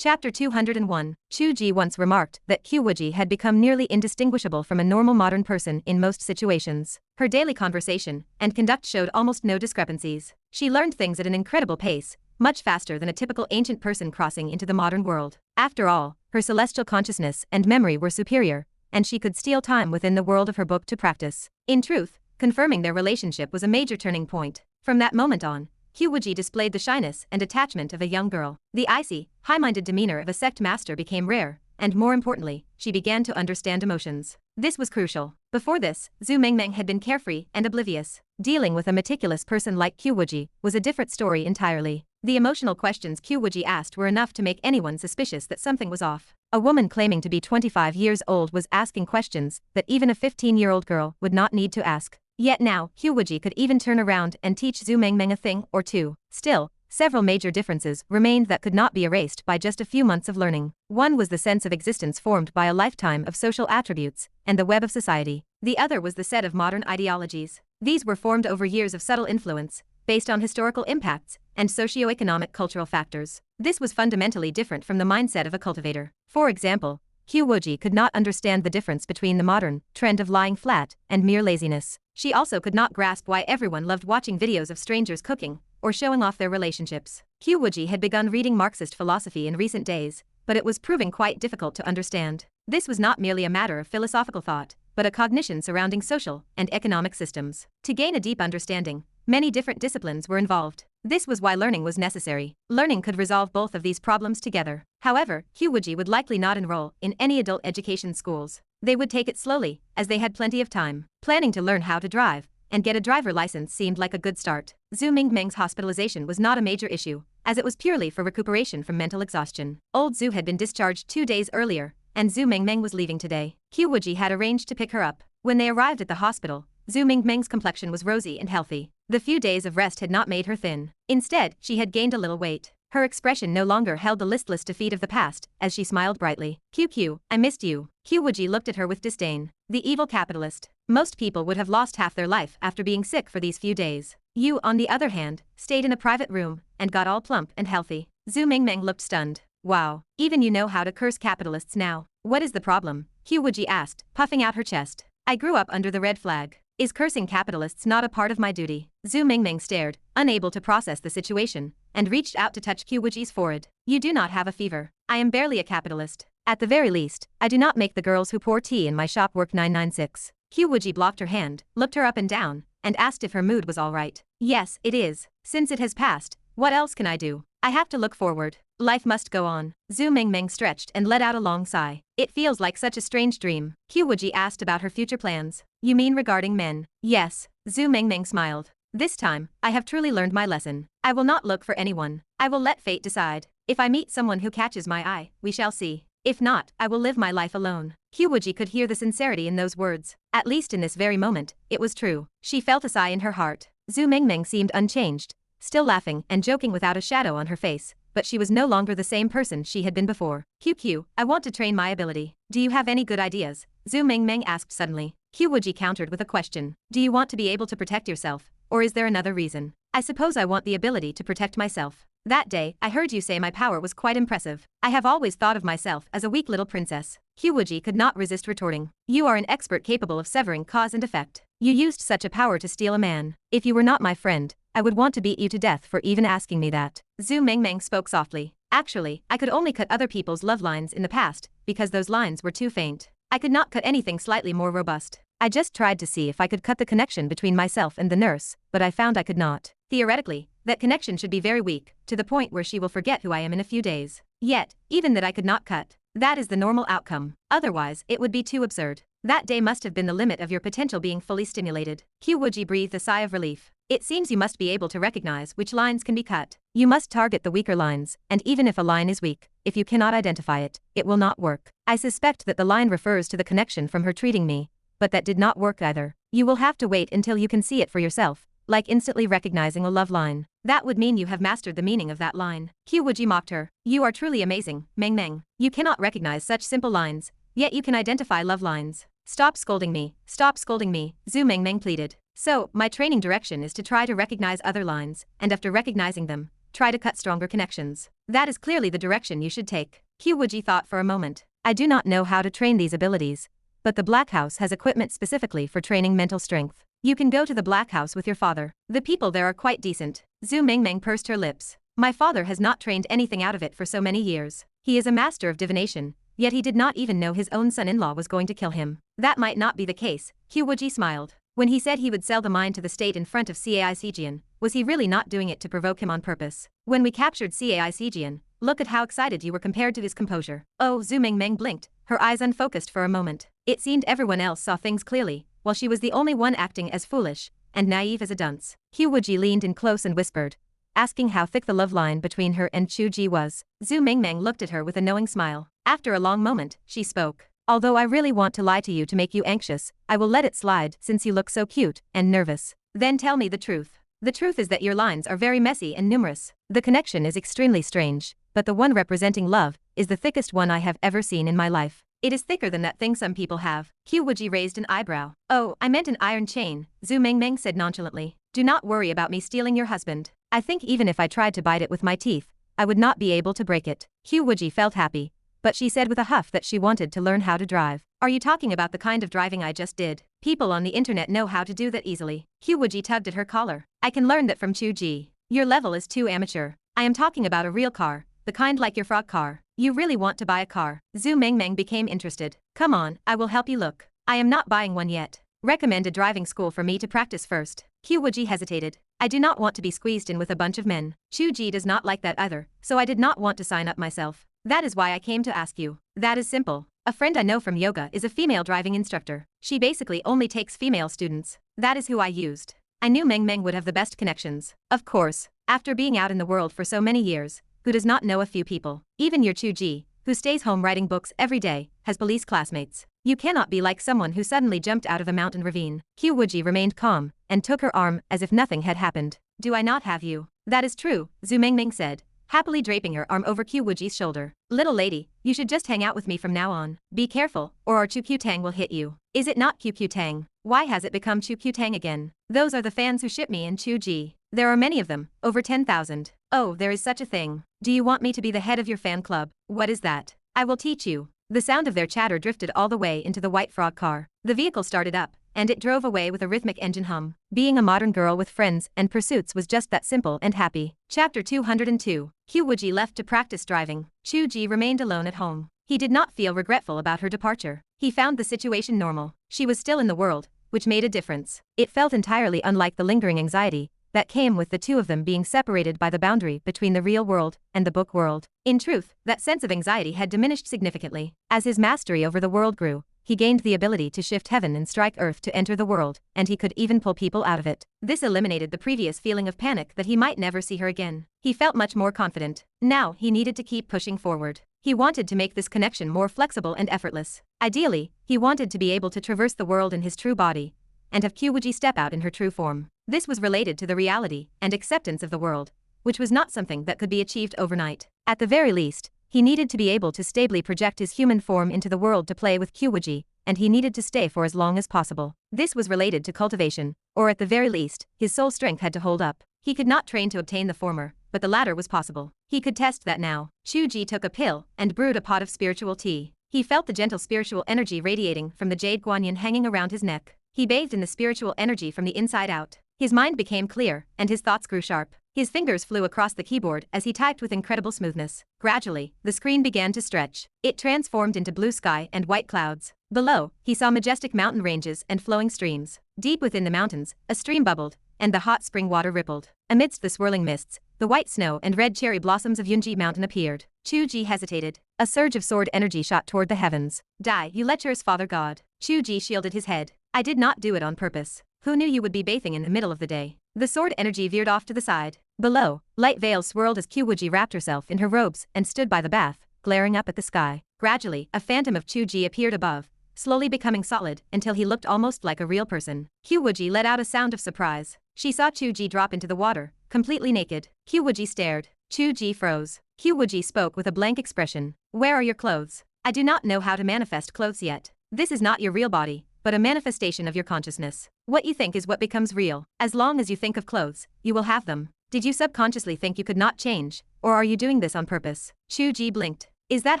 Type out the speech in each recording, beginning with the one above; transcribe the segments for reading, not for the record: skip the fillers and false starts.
Chapter 201. Chu Ge once remarked that Qiu Wuji had become nearly indistinguishable from a normal modern person in most situations. Her daily conversation and conduct showed almost no discrepancies. She learned things at an incredible pace, much faster than a typical ancient person crossing into the modern world. After all, her celestial consciousness and memory were superior, and she could steal time within the world of her book to practice. In truth, confirming their relationship was a major turning point. From that moment on, Qiu Wuji displayed the shyness and attachment of a young girl. The icy, high-minded demeanor of a sect master became rare, and more importantly, she began to understand emotions. This was crucial. Before this, Zhu Mengmeng had been carefree and oblivious. Dealing with a meticulous person like Qiu Wuji was a different story entirely. The emotional questions Qiu Wuji asked were enough to make anyone suspicious that something was off. A woman claiming to be 25 years old was asking questions that even a 15-year-old girl would not need to ask. Yet now, Qiu Wuji could even turn around and teach Zhu Mengmeng a thing or two. Still, several major differences remained that could not be erased by just a few months of learning. One was the sense of existence formed by a lifetime of social attributes and the web of society. The other was the set of modern ideologies. These were formed over years of subtle influence, based on historical impacts and socio-economic cultural factors. This was fundamentally different from the mindset of a cultivator. For example, Qiu Wuji could not understand the difference between the modern trend of lying flat and mere laziness. She also could not grasp why everyone loved watching videos of strangers cooking or showing off their relationships. Qiu Wuji had begun reading Marxist philosophy in recent days, but it was proving quite difficult to understand. This was not merely a matter of philosophical thought, but a cognition surrounding social and economic systems. To gain a deep understanding, many different disciplines were involved. This was why learning was necessary. Learning could resolve both of these problems together. However, Qiu Wuji would likely not enroll in any adult education schools. They would take it slowly, as they had plenty of time. Planning to learn how to drive and get a driver license seemed like a good start. Zhu Mengmeng's hospitalization was not a major issue, as it was purely for recuperation from mental exhaustion. Old Zhu had been discharged 2 days earlier, and Zhu Mengmeng was leaving today. Qiu Wuji had arranged to pick her up. When they arrived at the hospital, Zhu Mengmeng's complexion was rosy and healthy. The few days of rest had not made her thin. Instead, she had gained a little weight. Her expression no longer held the listless defeat of the past, as she smiled brightly. "Qiu, I missed you." Qiu Wuji looked at her with disdain. The evil capitalist. Most people would have lost half their life after being sick for these few days. You, on the other hand, stayed in a private room and got all plump and healthy. Zhu Mengmeng looked stunned. Wow, even you know how to curse capitalists now. What is the problem? Qiu Wuji asked, puffing out her chest. I grew up under the red flag. Is cursing capitalists not a part of my duty? Zhu Mengmeng stared, unable to process the situation, and reached out to touch Qiu Wuji's forehead. You do not have a fever. I am barely a capitalist. At the very least, I do not make the girls who pour tea in my shop work 996. Qiu Wuji blocked her hand, looked her up and down, and asked if her mood was all right. Yes, it is. Since it has passed, what else can I do? I have to look forward. Life must go on. Zhu Mengmeng stretched and let out a long sigh. It feels like such a strange dream. Qiu Wuji asked about her future plans. You mean regarding men? Yes. Zhu Mengmeng smiled. This time, I have truly learned my lesson. I will not look for anyone. I will let fate decide. If I meet someone who catches my eye, we shall see. If not, I will live my life alone. Qiu Wuji could hear the sincerity in those words. At least in this very moment, it was true. She felt a sigh in her heart. Zhu Mengmeng seemed unchanged, still laughing and joking without a shadow on her face, but she was no longer the same person she had been before. Qiu, I want to train my ability. Do you have any good ideas? Zhu Mengmeng asked suddenly. Qiu Wuji countered with a question. Do you want to be able to protect yourself, or is there another reason? I suppose I want the ability to protect myself. That day, I heard you say my power was quite impressive. I have always thought of myself as a weak little princess. Qiu Wuji could not resist retorting. You are an expert capable of severing cause and effect. You used such a power to steal a man. If you were not my friend, I would want to beat you to death for even asking me that. Zhu Mengmeng spoke softly. Actually, I could only cut other people's love lines in the past, because those lines were too faint. I could not cut anything slightly more robust. I just tried to see if I could cut the connection between myself and the nurse, but I found I could not. Theoretically, that connection should be very weak, to the point where she will forget who I am in a few days. Yet, even that I could not cut. That is the normal outcome. Otherwise, it would be too absurd. That day must have been the limit of your potential being fully stimulated. Qiu Wuji breathed a sigh of relief. It seems you must be able to recognize which lines can be cut. You must target the weaker lines, and even if a line is weak, if you cannot identify it, it will not work. I suspect that the line refers to the connection from her treating me, but that did not work either. You will have to wait until you can see it for yourself, like instantly recognizing a love line. That would mean you have mastered the meaning of that line. Qiu Wuji mocked her. You are truly amazing, Mengmeng. You cannot recognize such simple lines, yet you can identify love lines. Stop scolding me, Zhu Mengmeng pleaded. So, my training direction is to try to recognize other lines, and after recognizing them, try to cut stronger connections. That is clearly the direction you should take. Qiu Wuji thought for a moment. I do not know how to train these abilities, but the Black House has equipment specifically for training mental strength. You can go to the Black House with your father. The people there are quite decent. Zhu Mengmeng pursed her lips. My father has not trained anything out of it for so many years. He is a master of divination, yet he did not even know his own son-in-law was going to kill him. That might not be the case, Qiu Wuji smiled. When he said he would sell the mine to the state in front of Cai Sijian, was he really not doing it to provoke him on purpose? When we captured Cai Sijian, look at how excited you were compared to his composure. Oh, Zhu Mengmeng blinked, her eyes unfocused for a moment. It seemed everyone else saw things clearly, while she was the only one acting as foolish and naive as a dunce. Qiu Wuji leaned in close and whispered, asking how thick the love line between her and Chu Ge was. Zhu Mengmeng looked at her with a knowing smile. After a long moment, she spoke. Although I really want to lie to you to make you anxious, I will let it slide since you look so cute and nervous. Then tell me the truth. The truth is that your lines are very messy and numerous. The connection is extremely strange, but the one representing love is the thickest one I have ever seen in my life. It is thicker than that thing some people have. Qiu Wuji raised an eyebrow. Oh, I meant an iron chain, Zhu Mengmeng said nonchalantly. Do not worry about me stealing your husband. I think even if I tried to bite it with my teeth, I would not be able to break it. Qiu Wuji felt happy, but she said with a huff that she wanted to learn how to drive. Are you talking about the kind of driving I just did? People on the internet know how to do that easily. Qiu Wuji tugged at her collar. I can learn that from Chu Ge. Your level is too amateur. I am talking about a real car, the kind like your frog car. You really want to buy a car? Zhu Mengmeng became interested. Come on, I will help you look. I am not buying one yet. Recommend a driving school for me to practice first. Qiu Wuji hesitated. I do not want to be squeezed in with a bunch of men. Chu Ge does not like that either, so I did not want to sign up myself. That is why I came to ask you. That is simple. A friend I know from yoga is a female driving instructor. She basically only takes female students. That is who I used. I knew Mengmeng would have the best connections. Of course, after being out in the world for so many years, who does not know a few people? Even your Chu Ge, who stays home writing books every day, has police classmates. You cannot be like someone who suddenly jumped out of a mountain ravine. Qiu Wuji remained calm and took her arm as if nothing had happened. Do I not have you? That is true, Zhu Mengmeng said, happily draping her arm over Qiu Wuji's shoulder. Little lady, you should just hang out with me from now on. Be careful, or our Chu Q Tang will hit you. Is it not Qiu Q Tang? Why has it become Chu Q Tang again? Those are the fans who ship me and Chu Ge. There are many of them, over 10,000. Oh, there is such a thing. Do you want me to be the head of your fan club? What is that? I will teach you. The sound of their chatter drifted all the way into the white frog car. The vehicle started up, and it drove away with a rhythmic engine hum. Being a modern girl with friends and pursuits was just that simple and happy. Chapter 202. Qiu Wuji left to practice driving. Chu Ge remained alone at home. He did not feel regretful about her departure. He found the situation normal. She was still in the world, which made a difference. It felt entirely unlike the lingering anxiety that came with the two of them being separated by the boundary between the real world and the book world. In truth, that sense of anxiety had diminished significantly. As his mastery over the world grew, he gained the ability to shift heaven and strike earth to enter the world, and he could even pull people out of it. This eliminated the previous feeling of panic that he might never see her again. He felt much more confident. Now he needed to keep pushing forward. He wanted to make this connection more flexible and effortless. Ideally, he wanted to be able to traverse the world in his true body, and have Qiu Wuji step out in her true form. This was related to the reality and acceptance of the world, which was not something that could be achieved overnight. At the very least, he needed to be able to stably project his human form into the world to play with Qiu Wuji, and he needed to stay for as long as possible. This was related to cultivation, or at the very least, his soul strength had to hold up. He could not train to obtain the former, but the latter was possible. He could test that now. Chu Ge took a pill and brewed a pot of spiritual tea. He felt the gentle spiritual energy radiating from the jade guanyin hanging around his neck. He bathed in the spiritual energy from the inside out. His mind became clear, and his thoughts grew sharp. His fingers flew across the keyboard as he typed with incredible smoothness. Gradually, the screen began to stretch. It transformed into blue sky and white clouds. Below, he saw majestic mountain ranges and flowing streams. Deep within the mountains, a stream bubbled, and the hot spring water rippled. Amidst the swirling mists, the white snow and red cherry blossoms of Yunji Mountain appeared. Chu Ge hesitated. A surge of sword energy shot toward the heavens. Die, you lecherous father god. Chu Ge shielded his head. I did not do it on purpose. Who knew you would be bathing in the middle of the day? The sword energy veered off to the side. Below, light veils swirled as Qiu Wuji wrapped herself in her robes and stood by the bath, glaring up at the sky. Gradually, a phantom of Chu Ge appeared above, slowly becoming solid until he looked almost like a real person. Qiu Wuji let out a sound of surprise. She saw Chu Ge drop into the water, completely naked. Qiu Wuji stared. Chu Ge froze. Qiu Wuji spoke with a blank expression. Where are your clothes? I do not know how to manifest clothes yet. This is not your real body, but a manifestation of your consciousness. What you think is what becomes real. As long as you think of clothes, you will have them. Did you subconsciously think you could not change, or are you doing this on purpose? Chu Ge blinked. Is that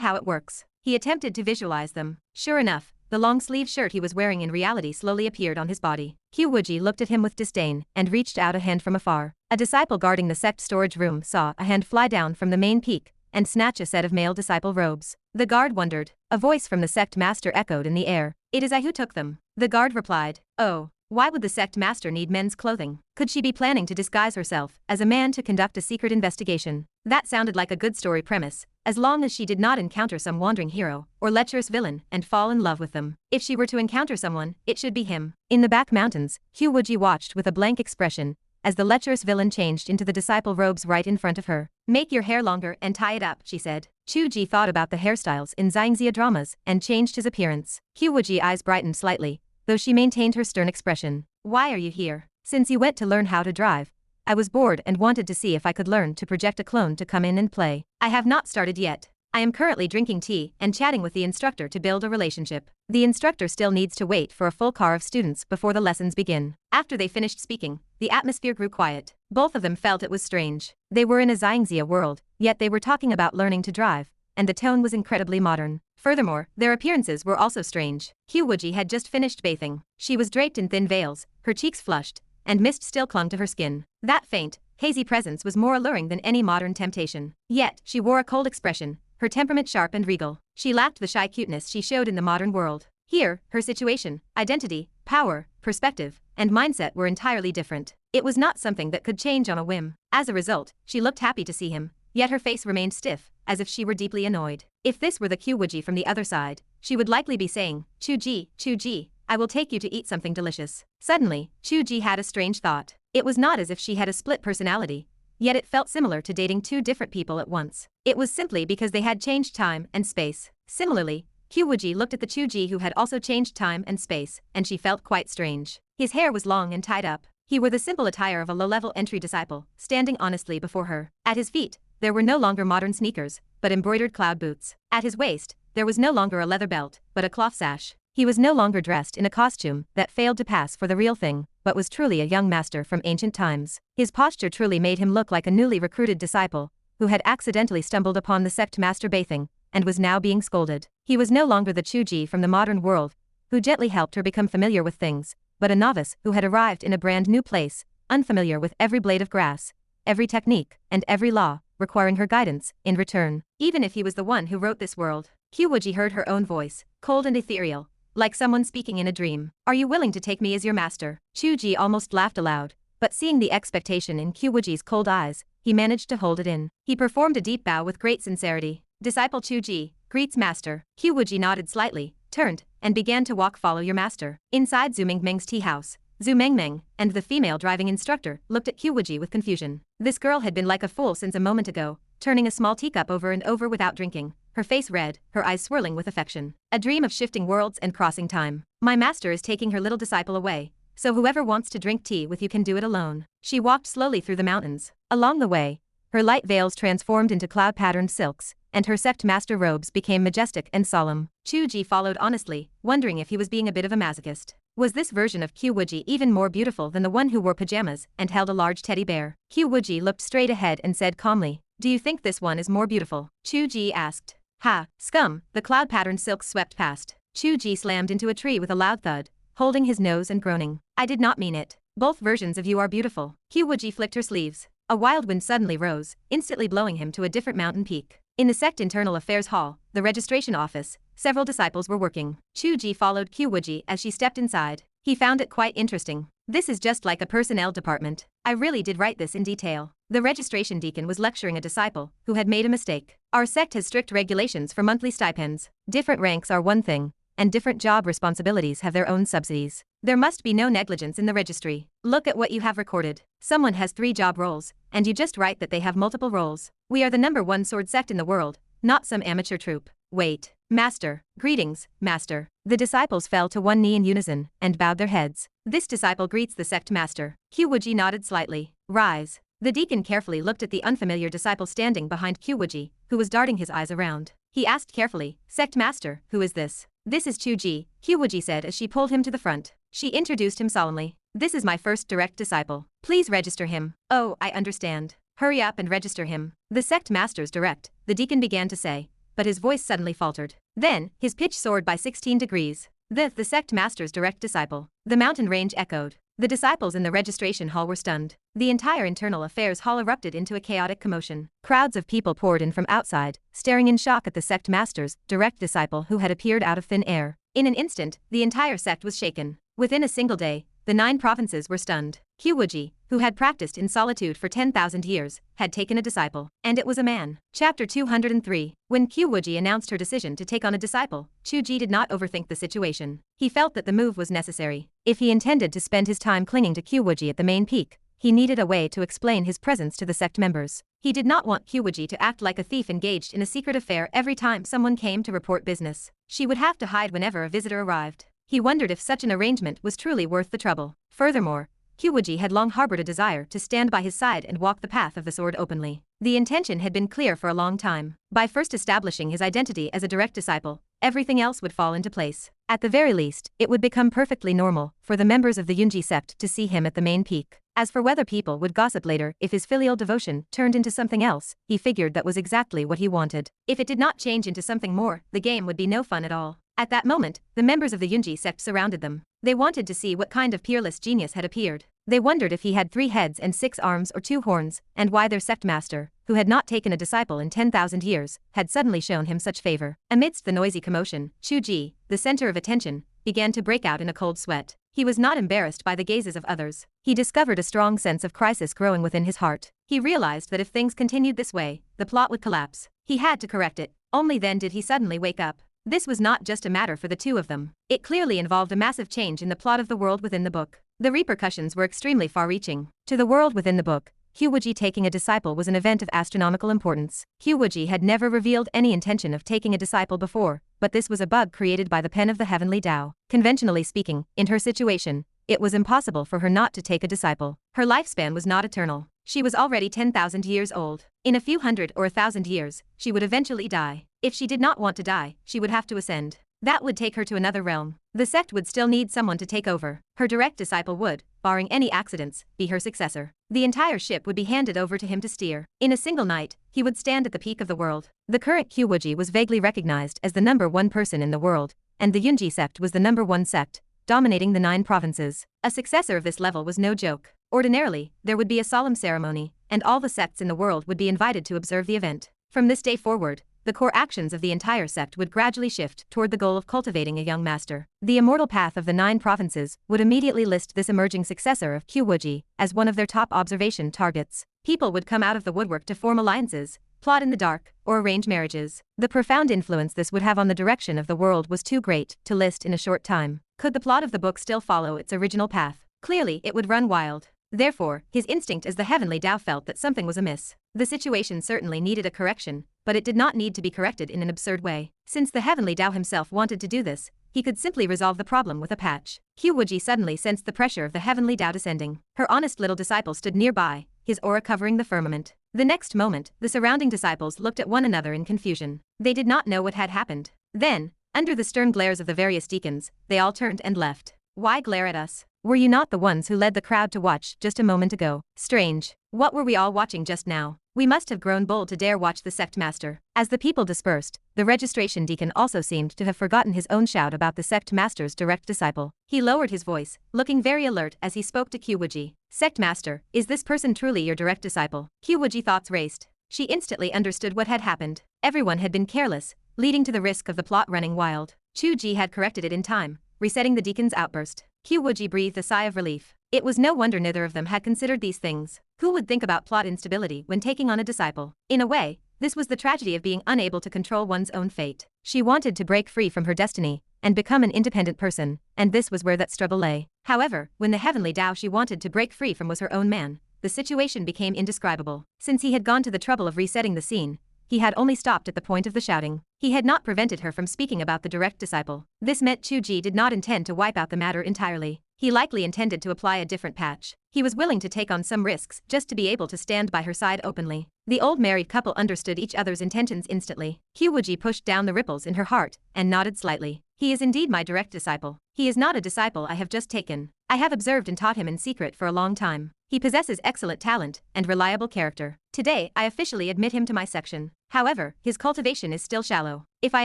how it works? He attempted to visualize them. Sure enough, the long-sleeve shirt he was wearing in reality slowly appeared on his body. Qiu Wuji looked at him with disdain and reached out a hand from afar. A disciple guarding the sect storage room saw a hand fly down from the main peak and snatch a set of male disciple robes. The guard wondered. A voice from the Sect Master echoed in the air. It is I who took them. The guard replied. Oh. Why would the Sect Master need men's clothing? Could she be planning to disguise herself as a man to conduct a secret investigation? That sounded like a good story premise, as long as she did not encounter some wandering hero or lecherous villain and fall in love with them. If she were to encounter someone, it should be him. In the back mountains, Qiu Wuji watched with a blank expression as the lecherous villain changed into the disciple robes right in front of her. Make your hair longer and tie it up, she said. Chu Ge thought about the hairstyles in Xingxia dramas and changed his appearance. Qiu Wuji's eyes brightened slightly, though she maintained her stern expression. Why are you here? Since you went to learn how to drive, I was bored and wanted to see if I could learn to project a clone to come in and play. I have not started yet. I am currently drinking tea and chatting with the instructor to build a relationship. The instructor still needs to wait for a full car of students before the lessons begin. After they finished speaking, the atmosphere grew quiet. Both of them felt it was strange. They were in a Xingxia world, yet they were talking about learning to drive, and the tone was incredibly modern. Furthermore, their appearances were also strange. Qiu Wuji had just finished bathing. She was draped in thin veils, her cheeks flushed, and mist still clung to her skin. That faint, hazy presence was more alluring than any modern temptation. Yet, she wore a cold expression, her temperament sharp and regal. She lacked the shy cuteness she showed in the modern world. Here, her situation, identity, power, perspective, and mindset were entirely different. It was not something that could change on a whim. As a result, she looked happy to see him, yet her face remained stiff, as if she were deeply annoyed. If this were the Qiu Wuji from the other side, she would likely be saying, Chu Ge, I will take you to eat something delicious. Suddenly, Chu Ge had a strange thought. It was not as if she had a split personality, yet it felt similar to dating two different people at once. It was simply because they had changed time and space. Similarly, Qiu Wuji looked at the Chu Ge who had also changed time and space, and she felt quite strange. His hair was long and tied up. He wore the simple attire of a low-level entry disciple, standing honestly before her. At his feet, there were no longer modern sneakers, but embroidered cloud boots. At his waist, there was no longer a leather belt, but a cloth sash. He was no longer dressed in a costume that failed to pass for the real thing, but was truly a young master from ancient times. His posture truly made him look like a newly recruited disciple, who had accidentally stumbled upon the Sect Master bathing, and was now being scolded. He was no longer the Chu Ge from the modern world, who gently helped her become familiar with things, but a novice who had arrived in a brand new place, unfamiliar with every blade of grass, every technique, and every law, requiring her guidance in return. Even if he was the one who wrote this world, Qiu Wuji heard her own voice, cold and ethereal, like someone speaking in a dream. Are you willing to take me as your master? Chu Ge almost laughed aloud, but seeing the expectation in Qiu Wuji's cold eyes, he managed to hold it in. He performed a deep bow with great sincerity. Disciple Chu Ge, greets master. Qiu Wuji nodded slightly, turned, and began to walk. Follow your master. Inside Zhu Mengmeng's tea house, Zhu Mengmeng and the female driving instructor looked at Qiu Wuji with confusion. This girl had been like a fool since a moment ago, turning a small teacup over and over without drinking, her face red, her eyes swirling with affection. A dream of shifting worlds and crossing time. My master is taking her little disciple away, so whoever wants to drink tea with you can do it alone. She walked slowly through the mountains. Along the way, her light veils transformed into cloud-patterned silks, and her Sect Master robes became majestic and solemn. Chu Ge followed honestly, wondering if he was being a bit of a masochist. Was this version of Qiu Wuji even more beautiful than the one who wore pajamas and held a large teddy bear? Qiu Wuji looked straight ahead and said calmly, do you think this one is more beautiful? Chu Ge asked. Ha, scum, the cloud-patterned silks swept past. Chu Ge slammed into a tree with a loud thud, holding his nose and groaning. I did not mean it. Both versions of you are beautiful. Qiu Wuji flicked her sleeves. A wild wind suddenly rose, instantly blowing him to a different mountain peak. In the Sect Internal Affairs Hall, the registration office, several disciples were working. Chu Ge followed Qiu Wuji as she stepped inside. He found it quite interesting. This is just like a personnel department. I really did write this in detail. The registration deacon was lecturing a disciple who had made a mistake. Our sect has strict regulations for monthly stipends. Different ranks are one thing, and different job responsibilities have their own subsidies. There must be no negligence in the registry. Look at what you have recorded. Someone has 3 job roles, and you just write that they have multiple roles. We are the #1 sword sect in the world, not some amateur troupe. Wait. Master. Greetings, Master. The disciples fell to one knee in unison and bowed their heads. This disciple greets the Sect Master. Qiu Wuji nodded slightly. Rise. The deacon carefully looked at the unfamiliar disciple standing behind Qiu Wuji, who was darting his eyes around. He asked carefully, Sect Master, who is this? This is Chu Ge, Qiu Wuji said as she pulled him to the front. She introduced him solemnly. This is my first direct disciple. Please register him. Oh, I understand. Hurry up and register him. The Sect Master's direct, the deacon began to say, but his voice suddenly faltered. Then, his pitch soared by 16 degrees. The Sect Master's direct disciple. The mountain range echoed. The disciples in the registration hall were stunned. The entire internal affairs hall erupted into a chaotic commotion. Crowds of people poured in from outside, staring in shock at the Sect Master's direct disciple who had appeared out of thin air. In an instant, the entire sect was shaken. Within a single day, the 9 provinces were stunned. Qiu Wuji, who had practiced in solitude for 10,000 years, had taken a disciple. And it was a man. Chapter 203. When Qiu Wuji announced her decision to take on a disciple, Chu Ge did not overthink the situation. He felt that the move was necessary. If he intended to spend his time clinging to Qiu Wuji at the main peak, he needed a way to explain his presence to the sect members. He did not want Qiu Wuji to act like a thief engaged in a secret affair every time someone came to report business. She would have to hide whenever a visitor arrived. He wondered if such an arrangement was truly worth the trouble. Furthermore, Qiu Wuji had long harbored a desire to stand by his side and walk the path of the sword openly. The intention had been clear for a long time. By first establishing his identity as a direct disciple, everything else would fall into place. At the very least, it would become perfectly normal for the members of the Yunji sect to see him at the main peak. As for whether people would gossip later if his filial devotion turned into something else, he figured that was exactly what he wanted. If it did not change into something more, the game would be no fun at all. At that moment, the members of the Yunji sect surrounded them. They wanted to see what kind of peerless genius had appeared. They wondered if he had 3 heads and 6 arms or 2 horns, and why their sect master, who had not taken a disciple in 10,000 years, had suddenly shown him such favor. Amidst the noisy commotion, Chu Ge, the center of attention, began to break out in a cold sweat. He was not embarrassed by the gazes of others. He discovered a strong sense of crisis growing within his heart. He realized that if things continued this way, the plot would collapse. He had to correct it. Only then did he suddenly wake up. This was not just a matter for the two of them. It clearly involved a massive change in the plot of the world within the book. The repercussions were extremely far-reaching. To the world within the book, Qiu Wuji taking a disciple was an event of astronomical importance. Qiu Wuji had never revealed any intention of taking a disciple before, but this was a bug created by the pen of the heavenly Tao. Conventionally speaking, in her situation, it was impossible for her not to take a disciple. Her lifespan was not eternal. She was already 10,000 years old. In a few hundred or 1,000 years, she would eventually die. If she did not want to die, she would have to ascend. That would take her to another realm. The sect would still need someone to take over. Her direct disciple would, barring any accidents, be her successor. The entire ship would be handed over to him to steer. In a single night, he would stand at the peak of the world. The current Qiu Wuji was vaguely recognized as the #1 person in the world, and the Yunji sect was the #1 sect, dominating the 9 provinces. A successor of this level was no joke. Ordinarily, there would be a solemn ceremony, and all the sects in the world would be invited to observe the event. From this day forward, the core actions of the entire sect would gradually shift toward the goal of cultivating a young master. The immortal path of the 9 provinces would immediately list this emerging successor of Qiu Wuji as one of their top observation targets. People would come out of the woodwork to form alliances, plot in the dark, or arrange marriages. The profound influence this would have on the direction of the world was too great to list in a short time. Could the plot of the book still follow its original path? Clearly, it would run wild. Therefore, his instinct as the heavenly Tao felt that something was amiss. The situation certainly needed a correction, but it did not need to be corrected in an absurd way. Since the heavenly Tao himself wanted to do this, he could simply resolve the problem with a patch. Qiu Wuji suddenly sensed the pressure of the heavenly Tao descending. Her honest little disciple stood nearby, his aura covering the firmament. The next moment, the surrounding disciples looked at one another in confusion. They did not know what had happened. Then, under the stern glares of the various deacons, they all turned and left. Why glare at us? Were you not the ones who led the crowd to watch just a moment ago? Strange. What were we all watching just now? We must have grown bold to dare watch the Sect Master. As the people dispersed, the registration deacon also seemed to have forgotten his own shout about the Sect Master's direct disciple. He lowered his voice, looking very alert as he spoke to Qiu Wuji. Sect Master, is this person truly your direct disciple? Qiu Wuji thoughts raced. She instantly understood what had happened. Everyone had been careless, leading to the risk of the plot running wild. Chu Ge had corrected it in time, resetting the deacon's outburst. Qiu Wuji breathed a sigh of relief. It was no wonder neither of them had considered these things. Who would think about plot instability when taking on a disciple? In a way, this was the tragedy of being unable to control one's own fate. She wanted to break free from her destiny and become an independent person, and this was where that struggle lay. However, when the heavenly Tao she wanted to break free from was her own man, the situation became indescribable. Since he had gone to the trouble of resetting the scene, he had only stopped at the point of the shouting. He had not prevented her from speaking about the direct disciple. This meant Chu Ge did not intend to wipe out the matter entirely. He likely intended to apply a different patch. He was willing to take on some risks just to be able to stand by her side openly. The old married couple understood each other's intentions instantly. Qiu Wuji pushed down the ripples in her heart and nodded slightly. He is indeed my direct disciple. He is not a disciple I have just taken. I have observed and taught him in secret for a long time. He possesses excellent talent and reliable character. Today, I officially admit him to my section. However, his cultivation is still shallow. If I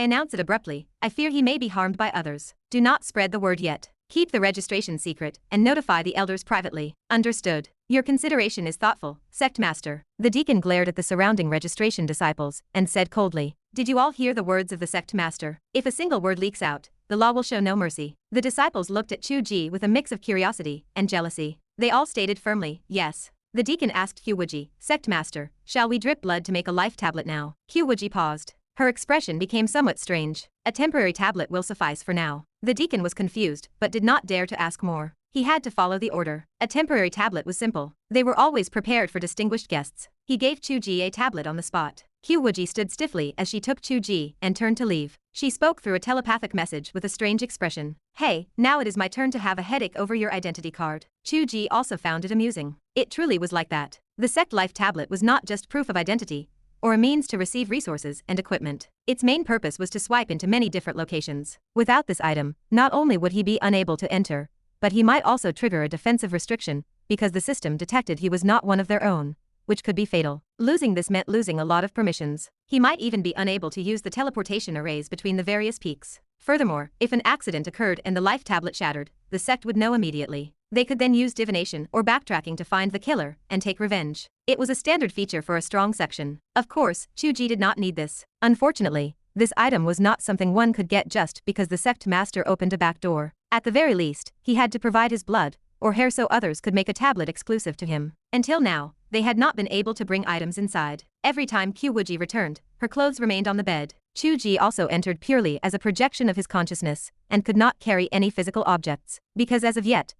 announce it abruptly, I fear he may be harmed by others. Do not spread the word yet. Keep the registration secret and notify the elders privately. Understood. Your consideration is thoughtful, Sect Master. The deacon glared at the surrounding registration disciples and said coldly, "Did you all hear the words of the Sect Master? If a single word leaks out, the law will show no mercy." The disciples looked at Chu Ge with a mix of curiosity and jealousy. They all stated firmly, yes. The deacon asked Qiu Wuji, "Sect Master, shall we drip blood to make a life tablet now?" Qiu Wuji paused. Her expression became somewhat strange. "A temporary tablet will suffice for now." The deacon was confused but did not dare to ask more. He had to follow the order. A temporary tablet was simple. They were always prepared for distinguished guests. He gave Chu Ge a tablet on the spot. Qiu Wuji stood stiffly as she took Chu Ge and turned to leave. She spoke through a telepathic message with a strange expression. "Hey, now it is my turn to have a headache over your identity card." Chu Ge also found it amusing. It truly was like that. The Sect Life tablet was not just proof of identity, or a means to receive resources and equipment. Its main purpose was to swipe into many different locations. Without this item, not only would he be unable to enter, but he might also trigger a defensive restriction, because the system detected he was not one of their own, which could be fatal. Losing this meant losing a lot of permissions. He might even be unable to use the teleportation arrays between the various peaks. Furthermore, if an accident occurred and the life tablet shattered, the sect would know immediately. They could then use divination or backtracking to find the killer and take revenge. It was a standard feature for a strong section. Of course, Chu Ge did not need this. Unfortunately, this item was not something one could get just because the Sect Master opened a back door. At the very least, he had to provide his blood or hair so others could make a tablet exclusive to him. Until now, they had not been able to bring items inside. Every time Qiu Wuji returned, her clothes remained on the bed. Chu Ge also entered purely as a projection of his consciousness and could not carry any physical objects, because as of yet,